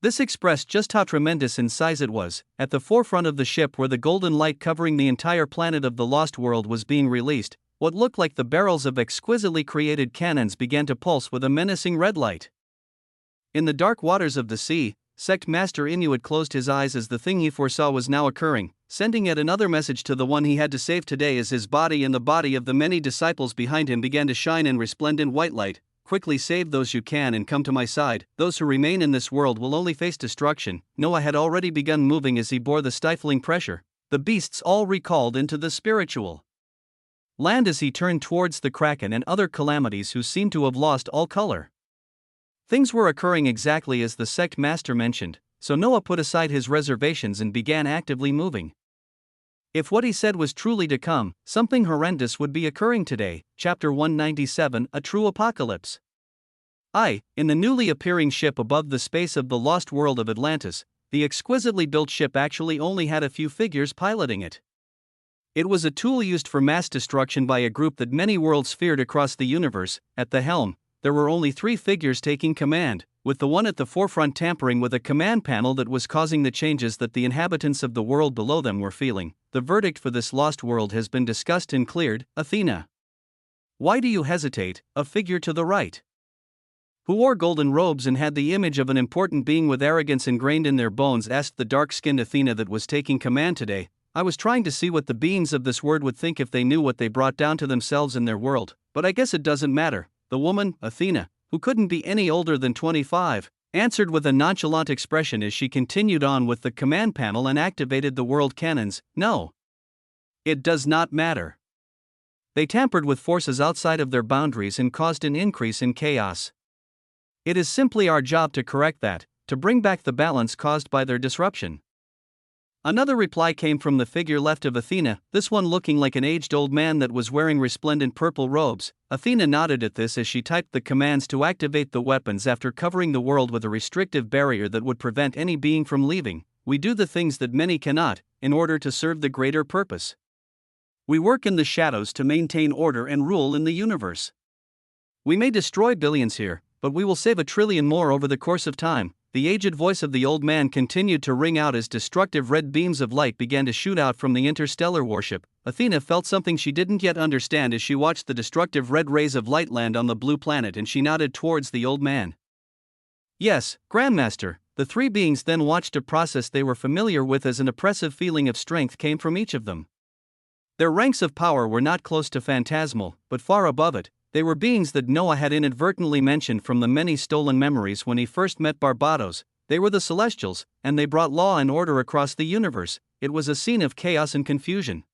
This expressed just how tremendous in size it was. At the forefront of the ship, where the golden light covering the entire planet of the lost world was being released, what looked like the barrels of exquisitely created cannons began to pulse with a menacing red light. In the dark waters of the sea, Sect Master Inuit closed his eyes as the thing he foresaw was now occurring, sending yet another message to the one he had to save today as his body and the body of the many disciples behind him began to shine in resplendent white light. "Quickly save those you can and come to my side. Those who remain in this world will only face destruction." Noah had already begun moving as he bore the stifling pressure. The beasts all recalled into the spiritual land as he turned towards the Kraken and other calamities who seemed to have lost all color. Things were occurring exactly as the Sect Master mentioned, so Noah put aside his reservations and began actively moving. If what he said was truly to come, something horrendous would be occurring today. Chapter 197, A True Apocalypse. In the newly appearing ship above the space of the lost world of Atlantis, the exquisitely built ship actually only had a few figures piloting it. It was a tool used for mass destruction by a group that many worlds feared across the universe. At the helm, there were only 3 figures taking command, with the one at the forefront tampering with a command panel that was causing the changes that the inhabitants of the world below them were feeling. The verdict for this lost world has been discussed and cleared. Athena. Why do you hesitate? A figure to the right, who wore golden robes and had the image of an important being with arrogance ingrained in their bones, asked the dark-skinned Athena that was taking command today. "I was trying to see what the beings of this world would think if they knew what they brought down to themselves in their world, but I guess it doesn't matter." The woman, Athena, who couldn't be any older than 25, answered with a nonchalant expression as she continued on with the command panel and activated the world cannons. "No. It does not matter. They tampered with forces outside of their boundaries and caused an increase in chaos. It is simply our job to correct that, to bring back the balance caused by their disruption." Another reply came from the figure left of Athena, this one looking like an aged old man that was wearing resplendent purple robes. Athena nodded at this as she typed the commands to activate the weapons after covering the world with a restrictive barrier that would prevent any being from leaving. "We do the things that many cannot, in order to serve the greater purpose." We work in the shadows to maintain order and rule in the universe. We may destroy billions here, but we will save a trillion more over the course of time. The aged voice of the old man continued to ring out as destructive red beams of light began to shoot out from the interstellar warship. Athena felt something she didn't yet understand as she watched the destructive red rays of light land on the blue planet, and she nodded towards the old man. Yes, Grandmaster. The three beings then watched a process they were familiar with as an oppressive feeling of strength came from each of them. Their ranks of power were not close to phantasmal, but far above it. They were beings that Noah had inadvertently mentioned from the many stolen memories when he first met Barbados. They were the Celestials, and they brought law and order across the universe. It was a scene of chaos and confusion.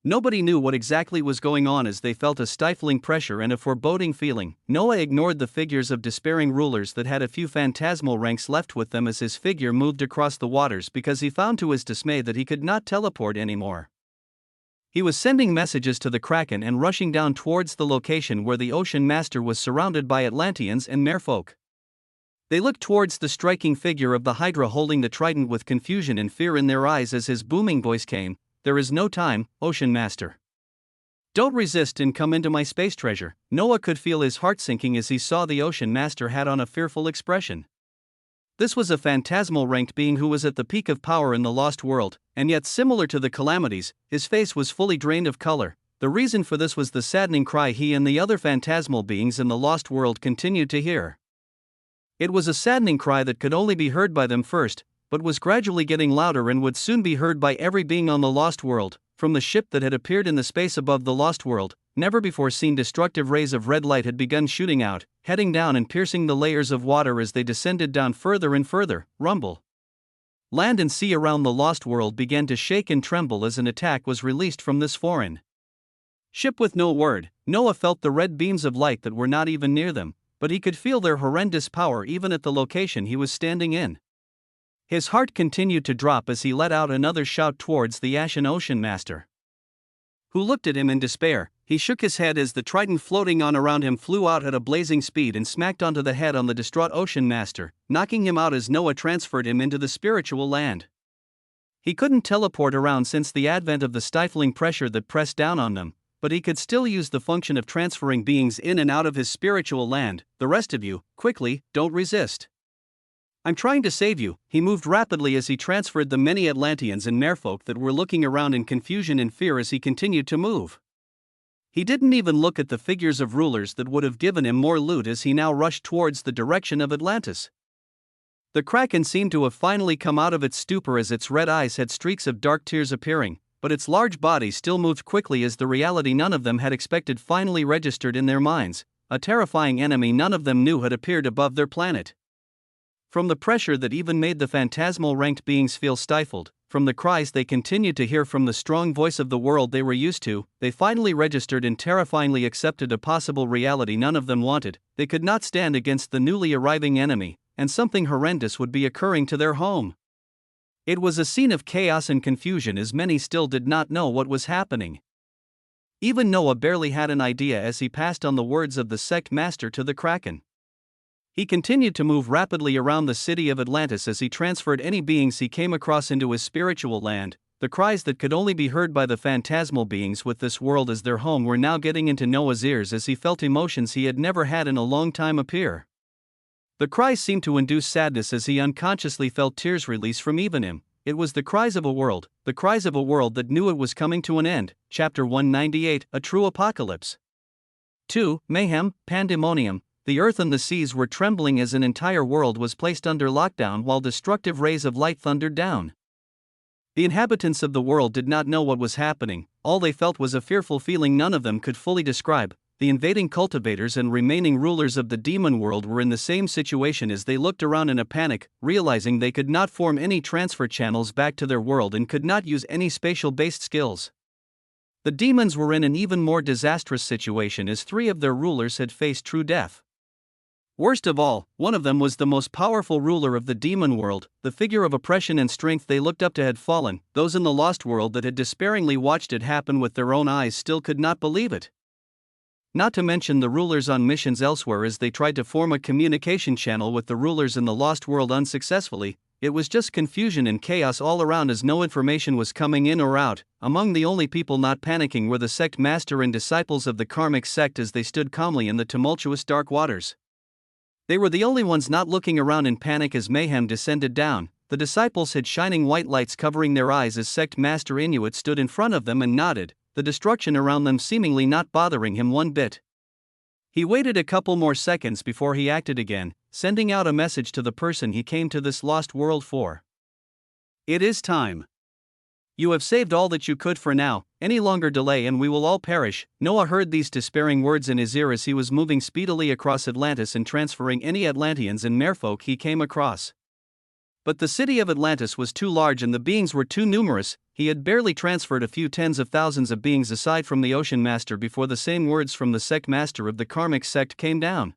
Nobody knew what exactly was going on as they felt a stifling pressure and a foreboding feeling. Noah ignored the figures of despairing rulers that had a few phantasmal ranks left with them as his figure moved across the waters because he found to his dismay that he could not teleport anymore. He was sending messages to the Kraken and rushing down towards the location where the Ocean Master was surrounded by Atlanteans and merfolk. They looked towards the striking figure of the Hydra holding the trident with confusion and fear in their eyes as his booming voice came. There is no time, Ocean Master. Don't resist and come into my space treasure. Noah could feel his heart sinking as he saw the Ocean Master had on a fearful expression. This was a phantasmal ranked being who was at the peak of power in the lost world, and yet similar to the Calamities, his face was fully drained of color. The reason for this was the saddening cry he and the other phantasmal beings in the lost world continued to hear. It was a saddening cry that could only be heard by them first, but was gradually getting louder and would soon be heard by every being on the lost world. From the ship that had appeared in the space above the lost world, never before seen destructive rays of red light had begun shooting out, heading down and piercing the layers of water as they descended down further and further. Rumble. Land and sea around the lost world began to shake and tremble as an attack was released from this foreign ship. With no word, Noah felt the red beams of light that were not even near them, but he could feel their horrendous power even at the location he was standing in. His heart continued to drop as he let out another shout towards the Ashen Ocean Master, who looked at him in despair. He shook his head as the trident floating on around him flew out at a blazing speed and smacked onto the head on the distraught Ocean Master, knocking him out as Noah transferred him into the spiritual land. He couldn't teleport around since the advent of the stifling pressure that pressed down on them, but he could still use the function of transferring beings in and out of his spiritual land. The rest of you, quickly, don't resist. I'm trying to save you. He moved rapidly as he transferred the many Atlanteans and merfolk that were looking around in confusion and fear as he continued to move. He didn't even look at the figures of rulers that would have given him more loot as he now rushed towards the direction of Atlantis. The Kraken seemed to have finally come out of its stupor as its red eyes had streaks of dark tears appearing, but its large body still moved quickly as the reality none of them had expected finally registered in their minds. A terrifying enemy none of them knew had appeared above their planet. From the pressure that even made the phantasmal ranked beings feel stifled, from the cries they continued to hear from the strong voice of the world they were used to, they finally registered and terrifyingly accepted a possible reality none of them wanted. They could not stand against the newly arriving enemy, and something horrendous would be occurring to their home. It was a scene of chaos and confusion as many still did not know what was happening. Even Noah barely had an idea as he passed on the words of the sect master to the Kraken. He continued to move rapidly around the city of Atlantis as he transferred any beings he came across into his spiritual land. The cries that could only be heard by the phantasmal beings with this world as their home were now getting into Noah's ears as he felt emotions he had never had in a long time appear. The cries seemed to induce sadness as he unconsciously felt tears release from even him. It was the cries of a world, the cries of a world that knew it was coming to an end. Chapter 198, A True Apocalypse. 2. Mayhem, Pandemonium. The earth and the seas were trembling as an entire world was placed under lockdown while destructive rays of light thundered down. The inhabitants of the world did not know what was happening. All they felt was a fearful feeling none of them could fully describe. The invading cultivators and remaining rulers of the demon world were in the same situation as they looked around in a panic, realizing they could not form any transfer channels back to their world and could not use any spatial-based skills. The demons were in an even more disastrous situation as 3 of their rulers had faced true death. Worst of all, one of them was the most powerful ruler of the demon world. The figure of oppression and strength they looked up to had fallen. Those in the lost world that had despairingly watched it happen with their own eyes still could not believe it. Not to mention the rulers on missions elsewhere as they tried to form a communication channel with the rulers in the lost world unsuccessfully. it was just confusion and chaos all around as no information was coming in or out. Among the only people not panicking were the sect master and disciples of the karmic sect as they stood calmly in the tumultuous dark waters. They were the only ones not looking around in panic as mayhem descended down. The disciples had shining white lights covering their eyes as sect master Inuit stood in front of them and nodded, the destruction around them seemingly not bothering him one bit. He waited a couple more seconds before he acted again, sending out a message to the person he came to this lost world for. It is time. You have saved all that you could for now, any longer delay and we will all perish. Noah heard these despairing words in his ear as he was moving speedily across Atlantis and transferring any Atlanteans and merfolk he came across. But the city of Atlantis was too large and the beings were too numerous. He had barely transferred a few tens of thousands of beings aside from the Ocean Master before the same words from the sect master of the karmic sect came down.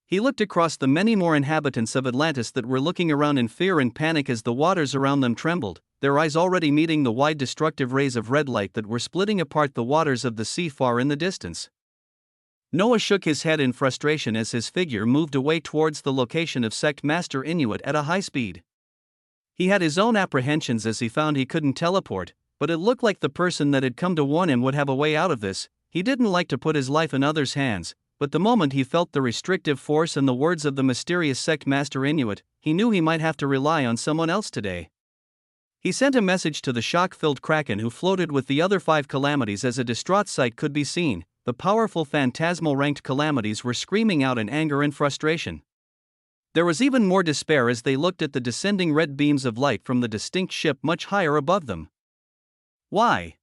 He looked across the many more inhabitants of Atlantis that were looking around in fear and panic as the waters around them trembled, their eyes already meeting the wide destructive rays of red light that were splitting apart the waters of the sea far in the distance. Noah shook his head in frustration as his figure moved away towards the location of sect master Inuit at a high speed. He had his own apprehensions as he found he couldn't teleport, but it looked like the person that had come to warn him would have a way out of this. He didn't like to put his life in others' hands, but the moment he felt the restrictive force and the words of the mysterious sect master Inuit, he knew he might have to rely on someone else today. He sent a message to the shock-filled Kraken who floated with the other 5 calamities as a distraught sight could be seen. The powerful phantasmal ranked calamities were screaming out in anger and frustration. There was even more despair as they looked at the descending red beams of light from the distinct ship much higher above them. Why?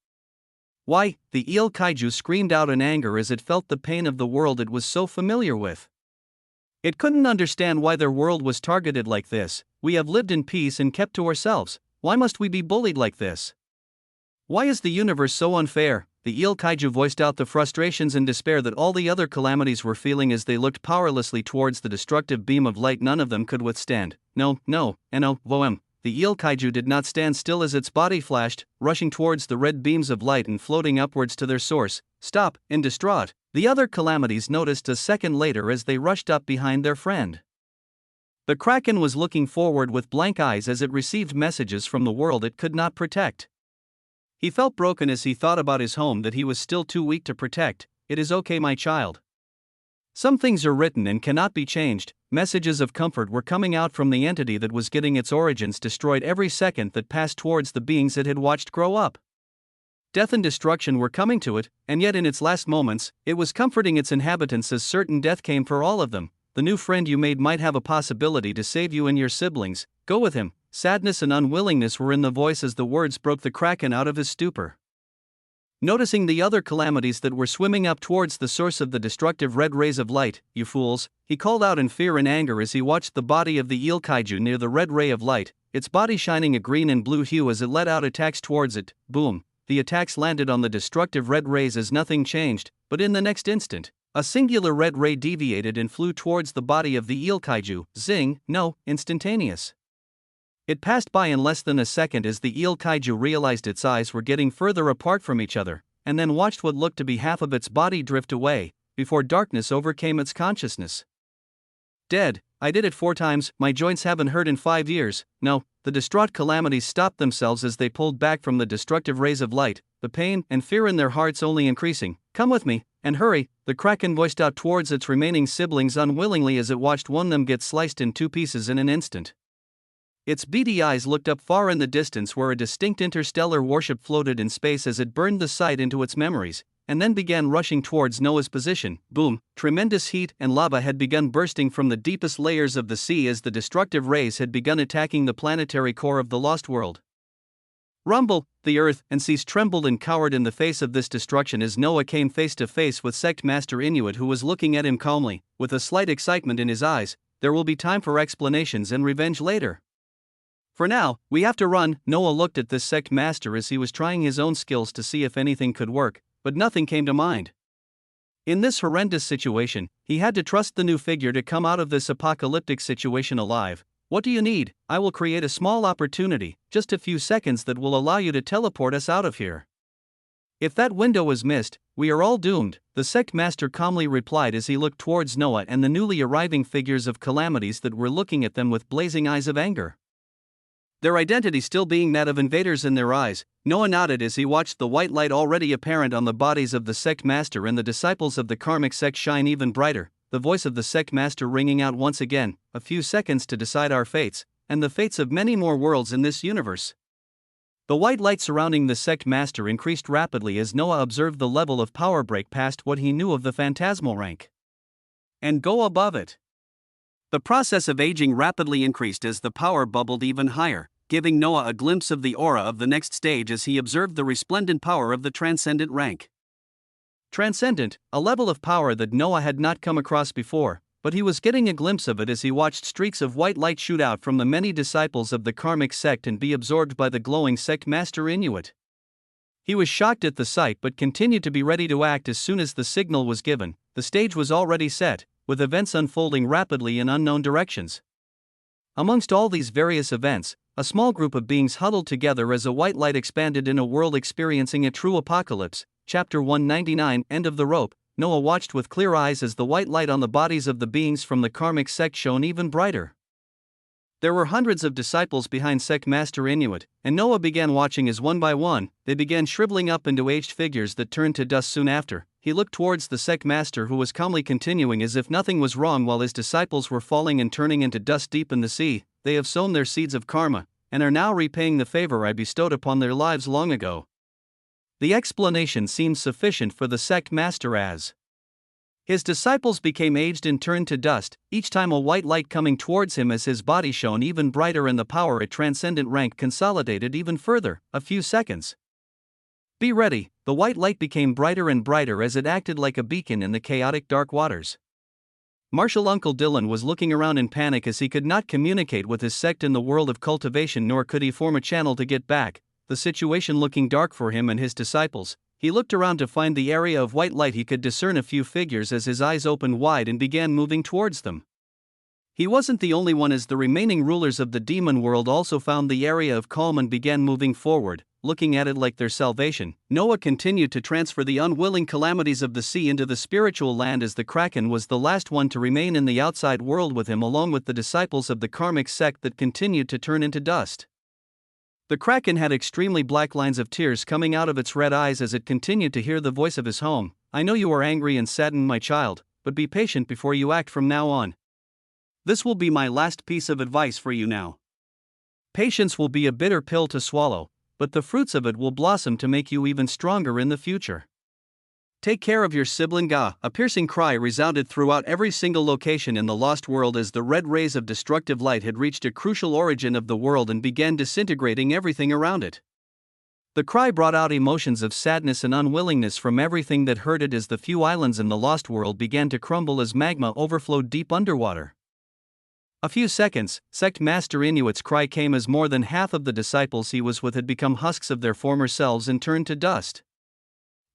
Why? The eel kaiju screamed out in anger as it felt the pain of the world it was so familiar with. It couldn't understand why their world was targeted like this. We have lived in peace and kept to ourselves. Why must we be bullied like this? Why is the universe so unfair? The eel kaiju voiced out the frustrations and despair that all the other calamities were feeling as they looked powerlessly towards the destructive beam of light none of them could withstand. No, voem. The eel kaiju did not stand still as its body flashed, rushing towards the red beams of light and floating upwards to their source. Stop, in distraught. The other calamities noticed a second later as they rushed up behind their friend. The Kraken was looking forward with blank eyes as it received messages from the world it could not protect. He felt broken as he thought about his home that he was still too weak to protect. It is okay, my child. Some things are written and cannot be changed. Messages of comfort were coming out from the entity that was getting its origins destroyed every second that passed towards the beings it had watched grow up. Death and destruction were coming to it, and yet in its last moments, it was comforting its inhabitants as certain death came for all of them. The new friend you made might have a possibility to save you and your siblings. Go with him. Sadness and unwillingness were in the voice as the words broke the Kraken out of his stupor. Noticing the other calamities that were swimming up towards the source of the destructive red rays of light, you fools, he called out in fear and anger as he watched the body of the eel kaiju near the red ray of light, its body shining a green and blue hue as it let out attacks towards it. Boom. The attacks landed on the destructive red rays as nothing changed, but in the next instant, a singular red ray deviated and flew towards the body of the eel kaiju. Zing, no, instantaneous. It passed by in less than a second as the eel kaiju realized its eyes were getting further apart from each other, and then watched what looked to be half of its body drift away, before darkness overcame its consciousness. Dead. I did it 4 times, my joints haven't hurt in 5 years. No, the distraught calamities stopped themselves as they pulled back from the destructive rays of light, the pain and fear in their hearts only increasing. Come with me, and hurry, the Kraken voiced out towards its remaining siblings unwillingly as it watched one of them get sliced in 2 pieces in an instant. Its beady eyes looked up far in the distance where a distinct interstellar warship floated in space as it burned the sight into its memories, and then began rushing towards Noah's position. Boom! Tremendous heat and lava had begun bursting from the deepest layers of the sea as the destructive rays had begun attacking the planetary core of the lost world. Rumble! The earth and seas trembled and cowered in the face of this destruction as Noah came face to face with Sect Master Inuit, who was looking at him calmly, with a slight excitement in his eyes. There will be time for explanations and revenge later. For now, we have to run. Noah looked at this sect master as he was trying his own skills to see if anything could work, but nothing came to mind. In this horrendous situation, he had to trust the new figure to come out of this apocalyptic situation alive. What do you need? I will create a small opportunity, just a few seconds, that will allow you to teleport us out of here. If that window is missed, we are all doomed, the sect master calmly replied as he looked towards Noah and the newly arriving figures of calamities that were looking at them with blazing eyes of anger. Their identity still being that of invaders in their eyes, Noah nodded as he watched the white light already apparent on the bodies of the sect master and the disciples of the karmic sect shine even brighter, the voice of the sect master ringing out once again, a few seconds to decide our fates, and the fates of many more worlds in this universe. The white light surrounding the sect master increased rapidly as Noah observed the level of power break past what he knew of the phantasmal rank, and go above it. The process of aging rapidly increased as the power bubbled even higher, giving Noah a glimpse of the aura of the next stage as he observed the resplendent power of the transcendent rank. Transcendent, a level of power that Noah had not come across before, but he was getting a glimpse of it as he watched streaks of white light shoot out from the many disciples of the karmic sect and be absorbed by the glowing sect master Inuit. He was shocked at the sight but continued to be ready to act as soon as the signal was given. The stage was already set, with events unfolding rapidly in unknown directions. Amongst all these various events, a small group of beings huddled together as a white light expanded in a world experiencing a true apocalypse. Chapter 199, End of the Rope. Noah watched with clear eyes as the white light on the bodies of the beings from the karmic sect shone even brighter. There were hundreds of disciples behind sect master Inuit, and Noah began watching as one by one, they began shriveling up into aged figures that turned to dust soon after. He looked towards the sect master who was calmly continuing as if nothing was wrong while his disciples were falling and turning into dust deep in the sea. They have sown their seeds of karma, and are now repaying the favor I bestowed upon their lives long ago. The explanation seemed sufficient for the sect master as his disciples became aged and turned to dust, each time a white light coming towards him as his body shone even brighter and the power at transcendent rank consolidated even further. A few seconds. Be ready, the white light became brighter and brighter as it acted like a beacon in the chaotic dark waters. Marshal Uncle Dylan was looking around in panic as he could not communicate with his sect in the world of cultivation nor could he form a channel to get back, the situation looking dark for him and his disciples. He looked around to find the area of white light. He could discern a few figures as his eyes opened wide and began moving towards them. He wasn't the only one as the remaining rulers of the demon world also found the area of calm and began moving forward, looking at it like their salvation. Noah continued to transfer the unwilling calamities of the sea into the spiritual land as the Kraken was the last one to remain in the outside world with him along with the disciples of the karmic sect that continued to turn into dust. The Kraken had extremely black lines of tears coming out of its red eyes as it continued to hear the voice of his home. I know you are angry and saddened, my child, but be patient before you act from now on. This will be my last piece of advice for you now. Patience will be a bitter pill to swallow, but the fruits of it will blossom to make you even stronger in the future. Take care of your sibling. Gah! A piercing cry resounded throughout every single location in the lost world as the red rays of destructive light had reached a crucial origin of the world and began disintegrating everything around it. The cry brought out emotions of sadness and unwillingness from everything that heard it as the few islands in the lost world began to crumble as magma overflowed deep underwater. A few seconds, sect master Inuit's cry came as more than half of the disciples he was with had become husks of their former selves and turned to dust.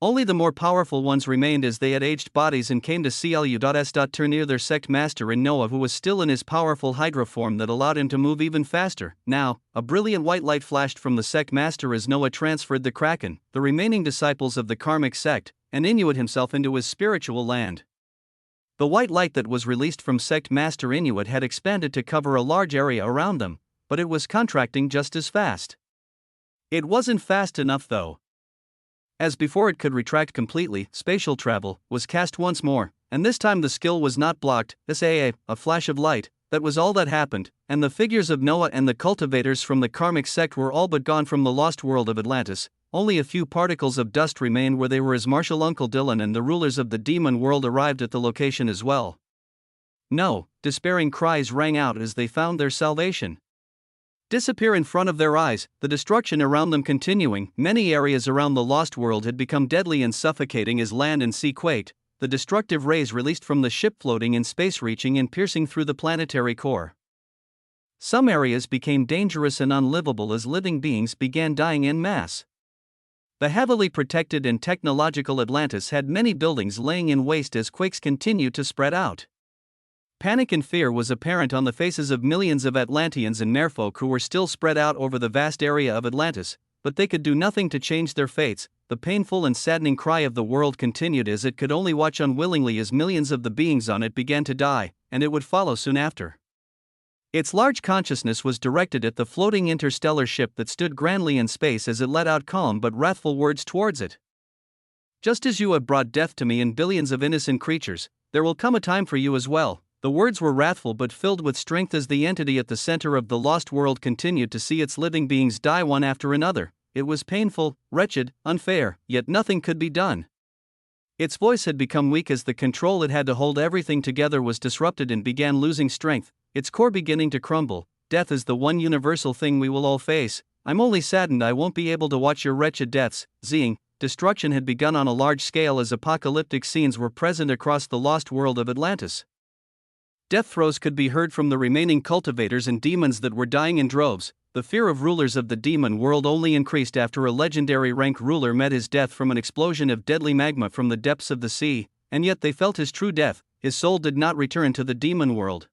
Only the more powerful ones remained as they had aged bodies and came to CLU.S. turn near their sect master in Noah, who was still in his powerful hydra form that allowed him to move even faster. Now, a brilliant white light flashed from the sect master as Noah transferred the Kraken, the remaining disciples of the karmic sect, and Inuit himself into his spiritual land. The white light that was released from sect master Inuit had expanded to cover a large area around them, but it was contracting just as fast. It wasn't fast enough though. As before it could retract completely, spatial travel was cast once more, and this time the skill was not blocked. A flash of light, that was all that happened, and the figures of Noah and the cultivators from the karmic sect were all but gone from the lost world of Atlantis. Only a few particles of dust remained where they were as Marshal Uncle Dylan and the rulers of the demon world arrived at the location as well. No, despairing cries rang out as they found their salvation disappear in front of their eyes, the destruction around them continuing. Many areas around the lost world had become deadly and suffocating as land and sea quaked, the destructive rays released from the ship floating in space reaching and piercing through the planetary core. Some areas became dangerous and unlivable as living beings began dying en masse. The heavily protected and technological Atlantis had many buildings laying in waste as quakes continued to spread out. Panic and fear was apparent on the faces of millions of Atlanteans and merfolk who were still spread out over the vast area of Atlantis, but they could do nothing to change their fates. The painful and saddening cry of the world continued as it could only watch unwillingly as millions of the beings on it began to die, and it would follow soon after. Its large consciousness was directed at the floating interstellar ship that stood grandly in space as it let out calm but wrathful words towards it. Just as you have brought death to me and billions of innocent creatures, there will come a time for you as well. The words were wrathful but filled with strength as the entity at the center of the lost world continued to see its living beings die one after another. It was painful, wretched, unfair, yet nothing could be done. Its voice had become weak as the control it had to hold everything together was disrupted and began losing strength, its core beginning to crumble. Death is the one universal thing we will all face. I'm only saddened I won't be able to watch your wretched deaths. Zing. Destruction had begun on a large scale as apocalyptic scenes were present across the lost world of Atlantis. Death throes could be heard from the remaining cultivators and demons that were dying in droves. The fear of rulers of the demon world only increased after a legendary rank ruler met his death from an explosion of deadly magma from the depths of the sea, and yet they felt his true death. His soul did not return to the demon world.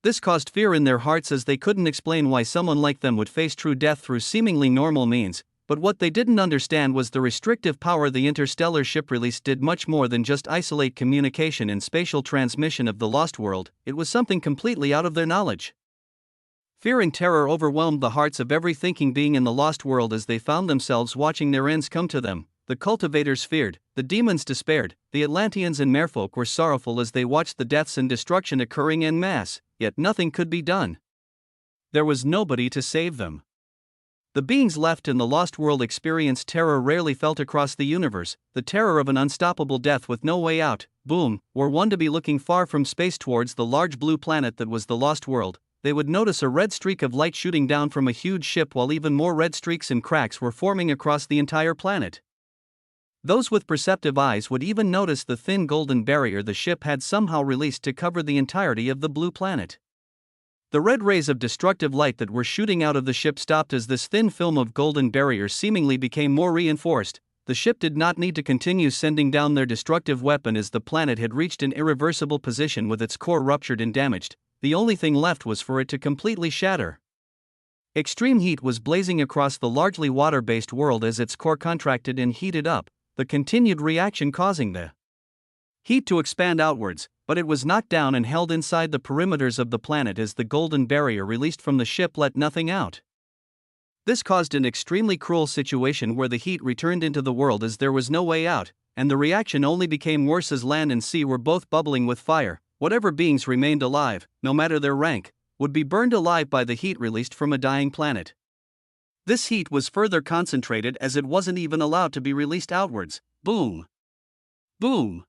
This caused fear in their hearts as they couldn't explain why someone like them would face true death through seemingly normal means. But what they didn't understand was the restrictive power the interstellar ship released did much more than just isolate communication and spatial transmission of the lost world. It was something completely out of their knowledge. Fear and terror overwhelmed the hearts of every thinking being in the lost world as they found themselves watching their ends come to them. The cultivators feared, the demons despaired, the Atlanteans and merfolk were sorrowful as they watched the deaths and destruction occurring en masse, yet nothing could be done. There was nobody to save them. The beings left in the lost world experienced terror rarely felt across the universe, the terror of an unstoppable death with no way out. Boom, were one to be looking far from space towards the large blue planet that was the lost world, they would notice a red streak of light shooting down from a huge ship while even more red streaks and cracks were forming across the entire planet. Those with perceptive eyes would even notice the thin golden barrier the ship had somehow released to cover the entirety of the blue planet. The red rays of destructive light that were shooting out of the ship stopped as this thin film of golden barrier seemingly became more reinforced. The ship did not need to continue sending down their destructive weapon as the planet had reached an irreversible position with its core ruptured and damaged. The only thing left was for it to completely shatter. Extreme heat was blazing across the largely water-based world as its core contracted and heated up, the continued reaction causing the heat to expand outwards, but it was knocked down and held inside the perimeters of the planet as the golden barrier released from the ship let nothing out. This caused an extremely cruel situation where the heat returned into the world as there was no way out, and the reaction only became worse as land and sea were both bubbling with fire. Whatever beings remained alive, no matter their rank, would be burned alive by the heat released from a dying planet. This heat was further concentrated as it wasn't even allowed to be released outwards. Boom! Boom!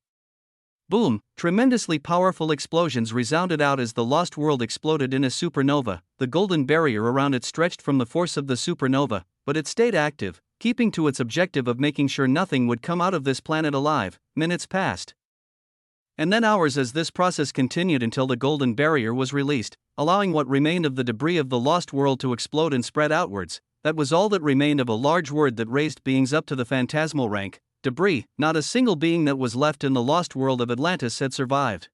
Boom! Tremendously powerful explosions resounded out as the lost world exploded in a supernova. The golden barrier around it stretched from the force of the supernova, but it stayed active, keeping to its objective of making sure nothing would come out of this planet alive. Minutes passed. And then hours as this process continued until the golden barrier was released, allowing what remained of the debris of the lost world to explode and spread outwards. That was all that remained of a large word that raised beings up to the phantasmal rank. Debris. Not a single being that was left in the lost world of Atlantis had survived.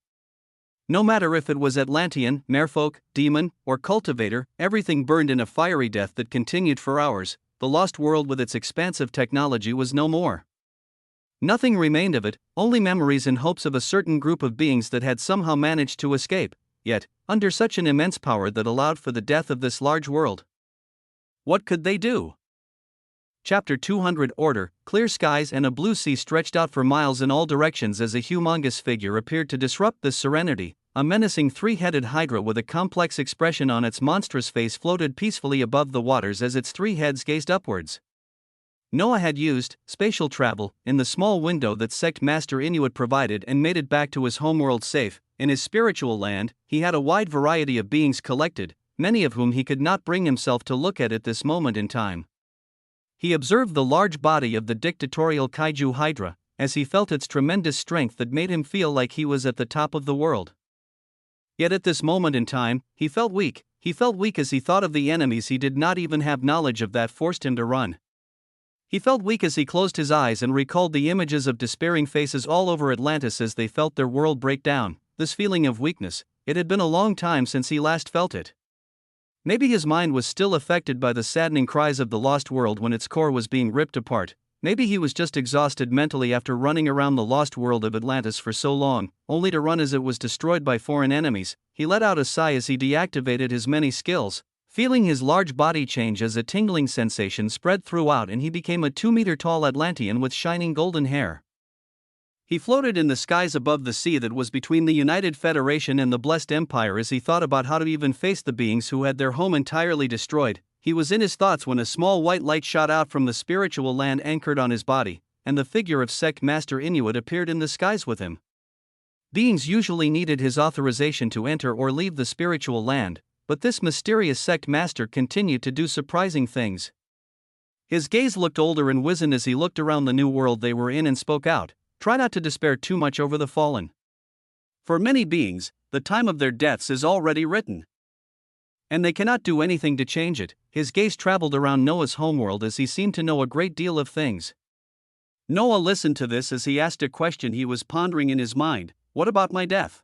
No matter if it was Atlantean, merfolk, demon, or cultivator, everything burned in a fiery death that continued for hours. The lost world with its expansive technology was no more. Nothing remained of it, only memories and hopes of a certain group of beings that had somehow managed to escape, yet, under such an immense power that allowed for the death of this large world. What could they do? Chapter 200 Order. Clear skies and a blue sea stretched out for miles in all directions as a humongous figure appeared to disrupt this serenity. A menacing three-headed hydra with a complex expression on its monstrous face floated peacefully above the waters as its three heads gazed upwards. Noah had used spatial travel in the small window that sect master Inuit provided and made it back to his homeworld safe. In his spiritual land, he had a wide variety of beings collected, many of whom he could not bring himself to look at this moment in time. He observed the large body of the dictatorial kaiju hydra, as he felt its tremendous strength that made him feel like he was at the top of the world. Yet at this moment in time, he felt weak. He felt weak as he thought of the enemies he did not even have knowledge of that forced him to run. He felt weak as he closed his eyes and recalled the images of despairing faces all over Atlantis as they felt their world break down. This feeling of weakness, it had been a long time since he last felt it. Maybe his mind was still affected by the saddening cries of the lost world when its core was being ripped apart. Maybe he was just exhausted mentally after running around the lost world of Atlantis for so long, only to run as it was destroyed by foreign enemies. He let out a sigh as he deactivated his many skills, feeling his large body change as a tingling sensation spread throughout, and he became a 2-meter-tall Atlantean with shining golden hair. He floated in the skies above the sea that was between the United Federation and the Blessed Empire as he thought about how to even face the beings who had their home entirely destroyed. He was in his thoughts when a small white light shot out from the spiritual land anchored on his body, and the figure of Sect Master Inuit appeared in the skies with him. Beings usually needed his authorization to enter or leave the spiritual land, but this mysterious Sect Master continued to do surprising things. His gaze looked older and wizened as he looked around the new world they were in and spoke out, "Try not to despair too much over the fallen. For many beings, the time of their deaths is already written, and they cannot do anything to change it." His gaze traveled around Noah's homeworld as he seemed to know a great deal of things. Noah listened to this as he asked a question he was pondering in his mind: "What about my death?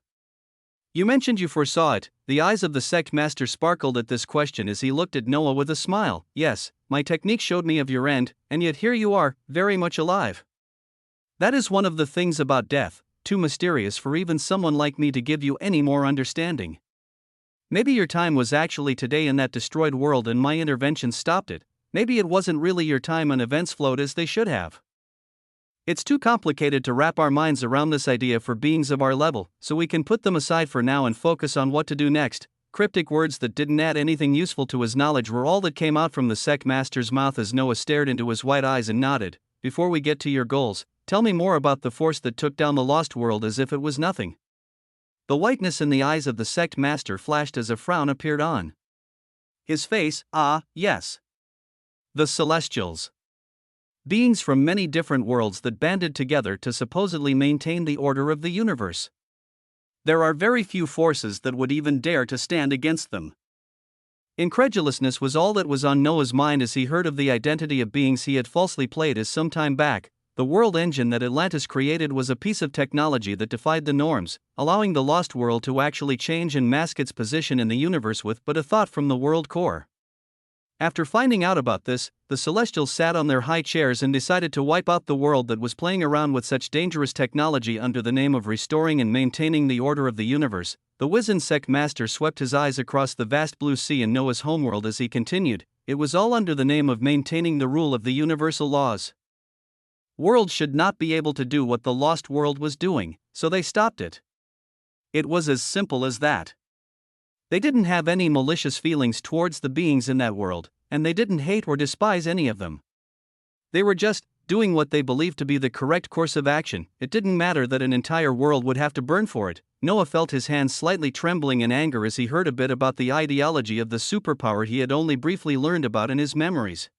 You mentioned you foresaw it." The eyes of the Sect Master sparkled at this question as he looked at Noah with a smile. "Yes, my technique showed me of your end, and yet here you are, very much alive. That is one of the things about death, too mysterious for even someone like me to give you any more understanding. Maybe your time was actually today in that destroyed world and my intervention stopped it. Maybe it wasn't really your time and events flowed as they should have. It's too complicated to wrap our minds around this idea for beings of our level, so we can put them aside for now and focus on what to do next." Cryptic words that didn't add anything useful to his knowledge were all that came out from the Sect Master's mouth as Noah stared into his white eyes and nodded. "Before we get to your goals, tell me more about the force that took down the lost world as if it was nothing." The whiteness in the eyes of the Sect Master flashed as a frown appeared on his face. Yes. The Celestials. Beings from many different worlds that banded together to supposedly maintain the order of the universe. There are very few forces that would even dare to stand against them. Incredulousness was all that was on Noah's mind as he heard of the identity of beings he had falsely played as some time back. The world engine that Atlantis created was a piece of technology that defied the norms, allowing the lost world to actually change and mask its position in the universe with but a thought from the world core. After finding out about this, the Celestials sat on their high chairs and decided to wipe out the world that was playing around with such dangerous technology under the name of restoring and maintaining the order of the universe. The wizened Sect Master swept his eyes across the vast blue sea in Noah's homeworld as he continued. It was all under the name of maintaining the rule of the universal laws. Worlds should not be able to do what the lost world was doing, so they stopped it. It was as simple as that. They didn't have any malicious feelings towards the beings in that world, and they didn't hate or despise any of them. They were just doing what they believed to be the correct course of action. It didn't matter that an entire world would have to burn for it. Noah felt his hands slightly trembling in anger as he heard a bit about the ideology of the superpower he had only briefly learned about in his memories.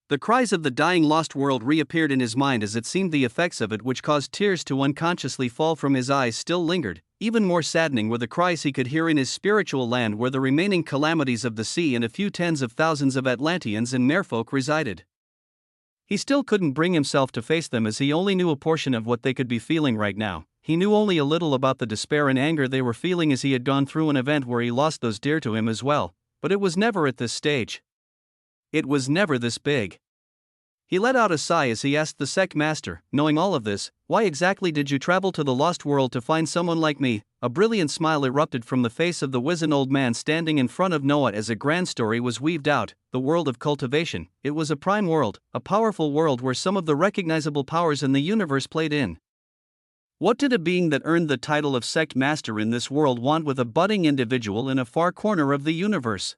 The cries of the dying lost world reappeared in his mind as it seemed the effects of it, which caused tears to unconsciously fall from his eyes, still lingered. Even more saddening were the cries he could hear in his spiritual land where the remaining calamities of the sea and a few tens of thousands of Atlanteans and merfolk resided. He still couldn't bring himself to face them as he only knew a portion of what they could be feeling right now. He knew only a little about the despair and anger they were feeling as he had gone through an event where he lost those dear to him as well, but it was never at this stage. It was never this big. He let out a sigh as he asked the Sect Master, "Knowing all of this, why exactly did you travel to the lost world to find someone like me?" A brilliant smile erupted from the face of the wizened old man standing in front of Noah as a grand story was weaved out. The world of cultivation. It was a prime world, a powerful world where some of the recognizable powers in the universe played in. What did a being that earned the title of Sect Master in this world want with a budding individual in a far corner of the universe?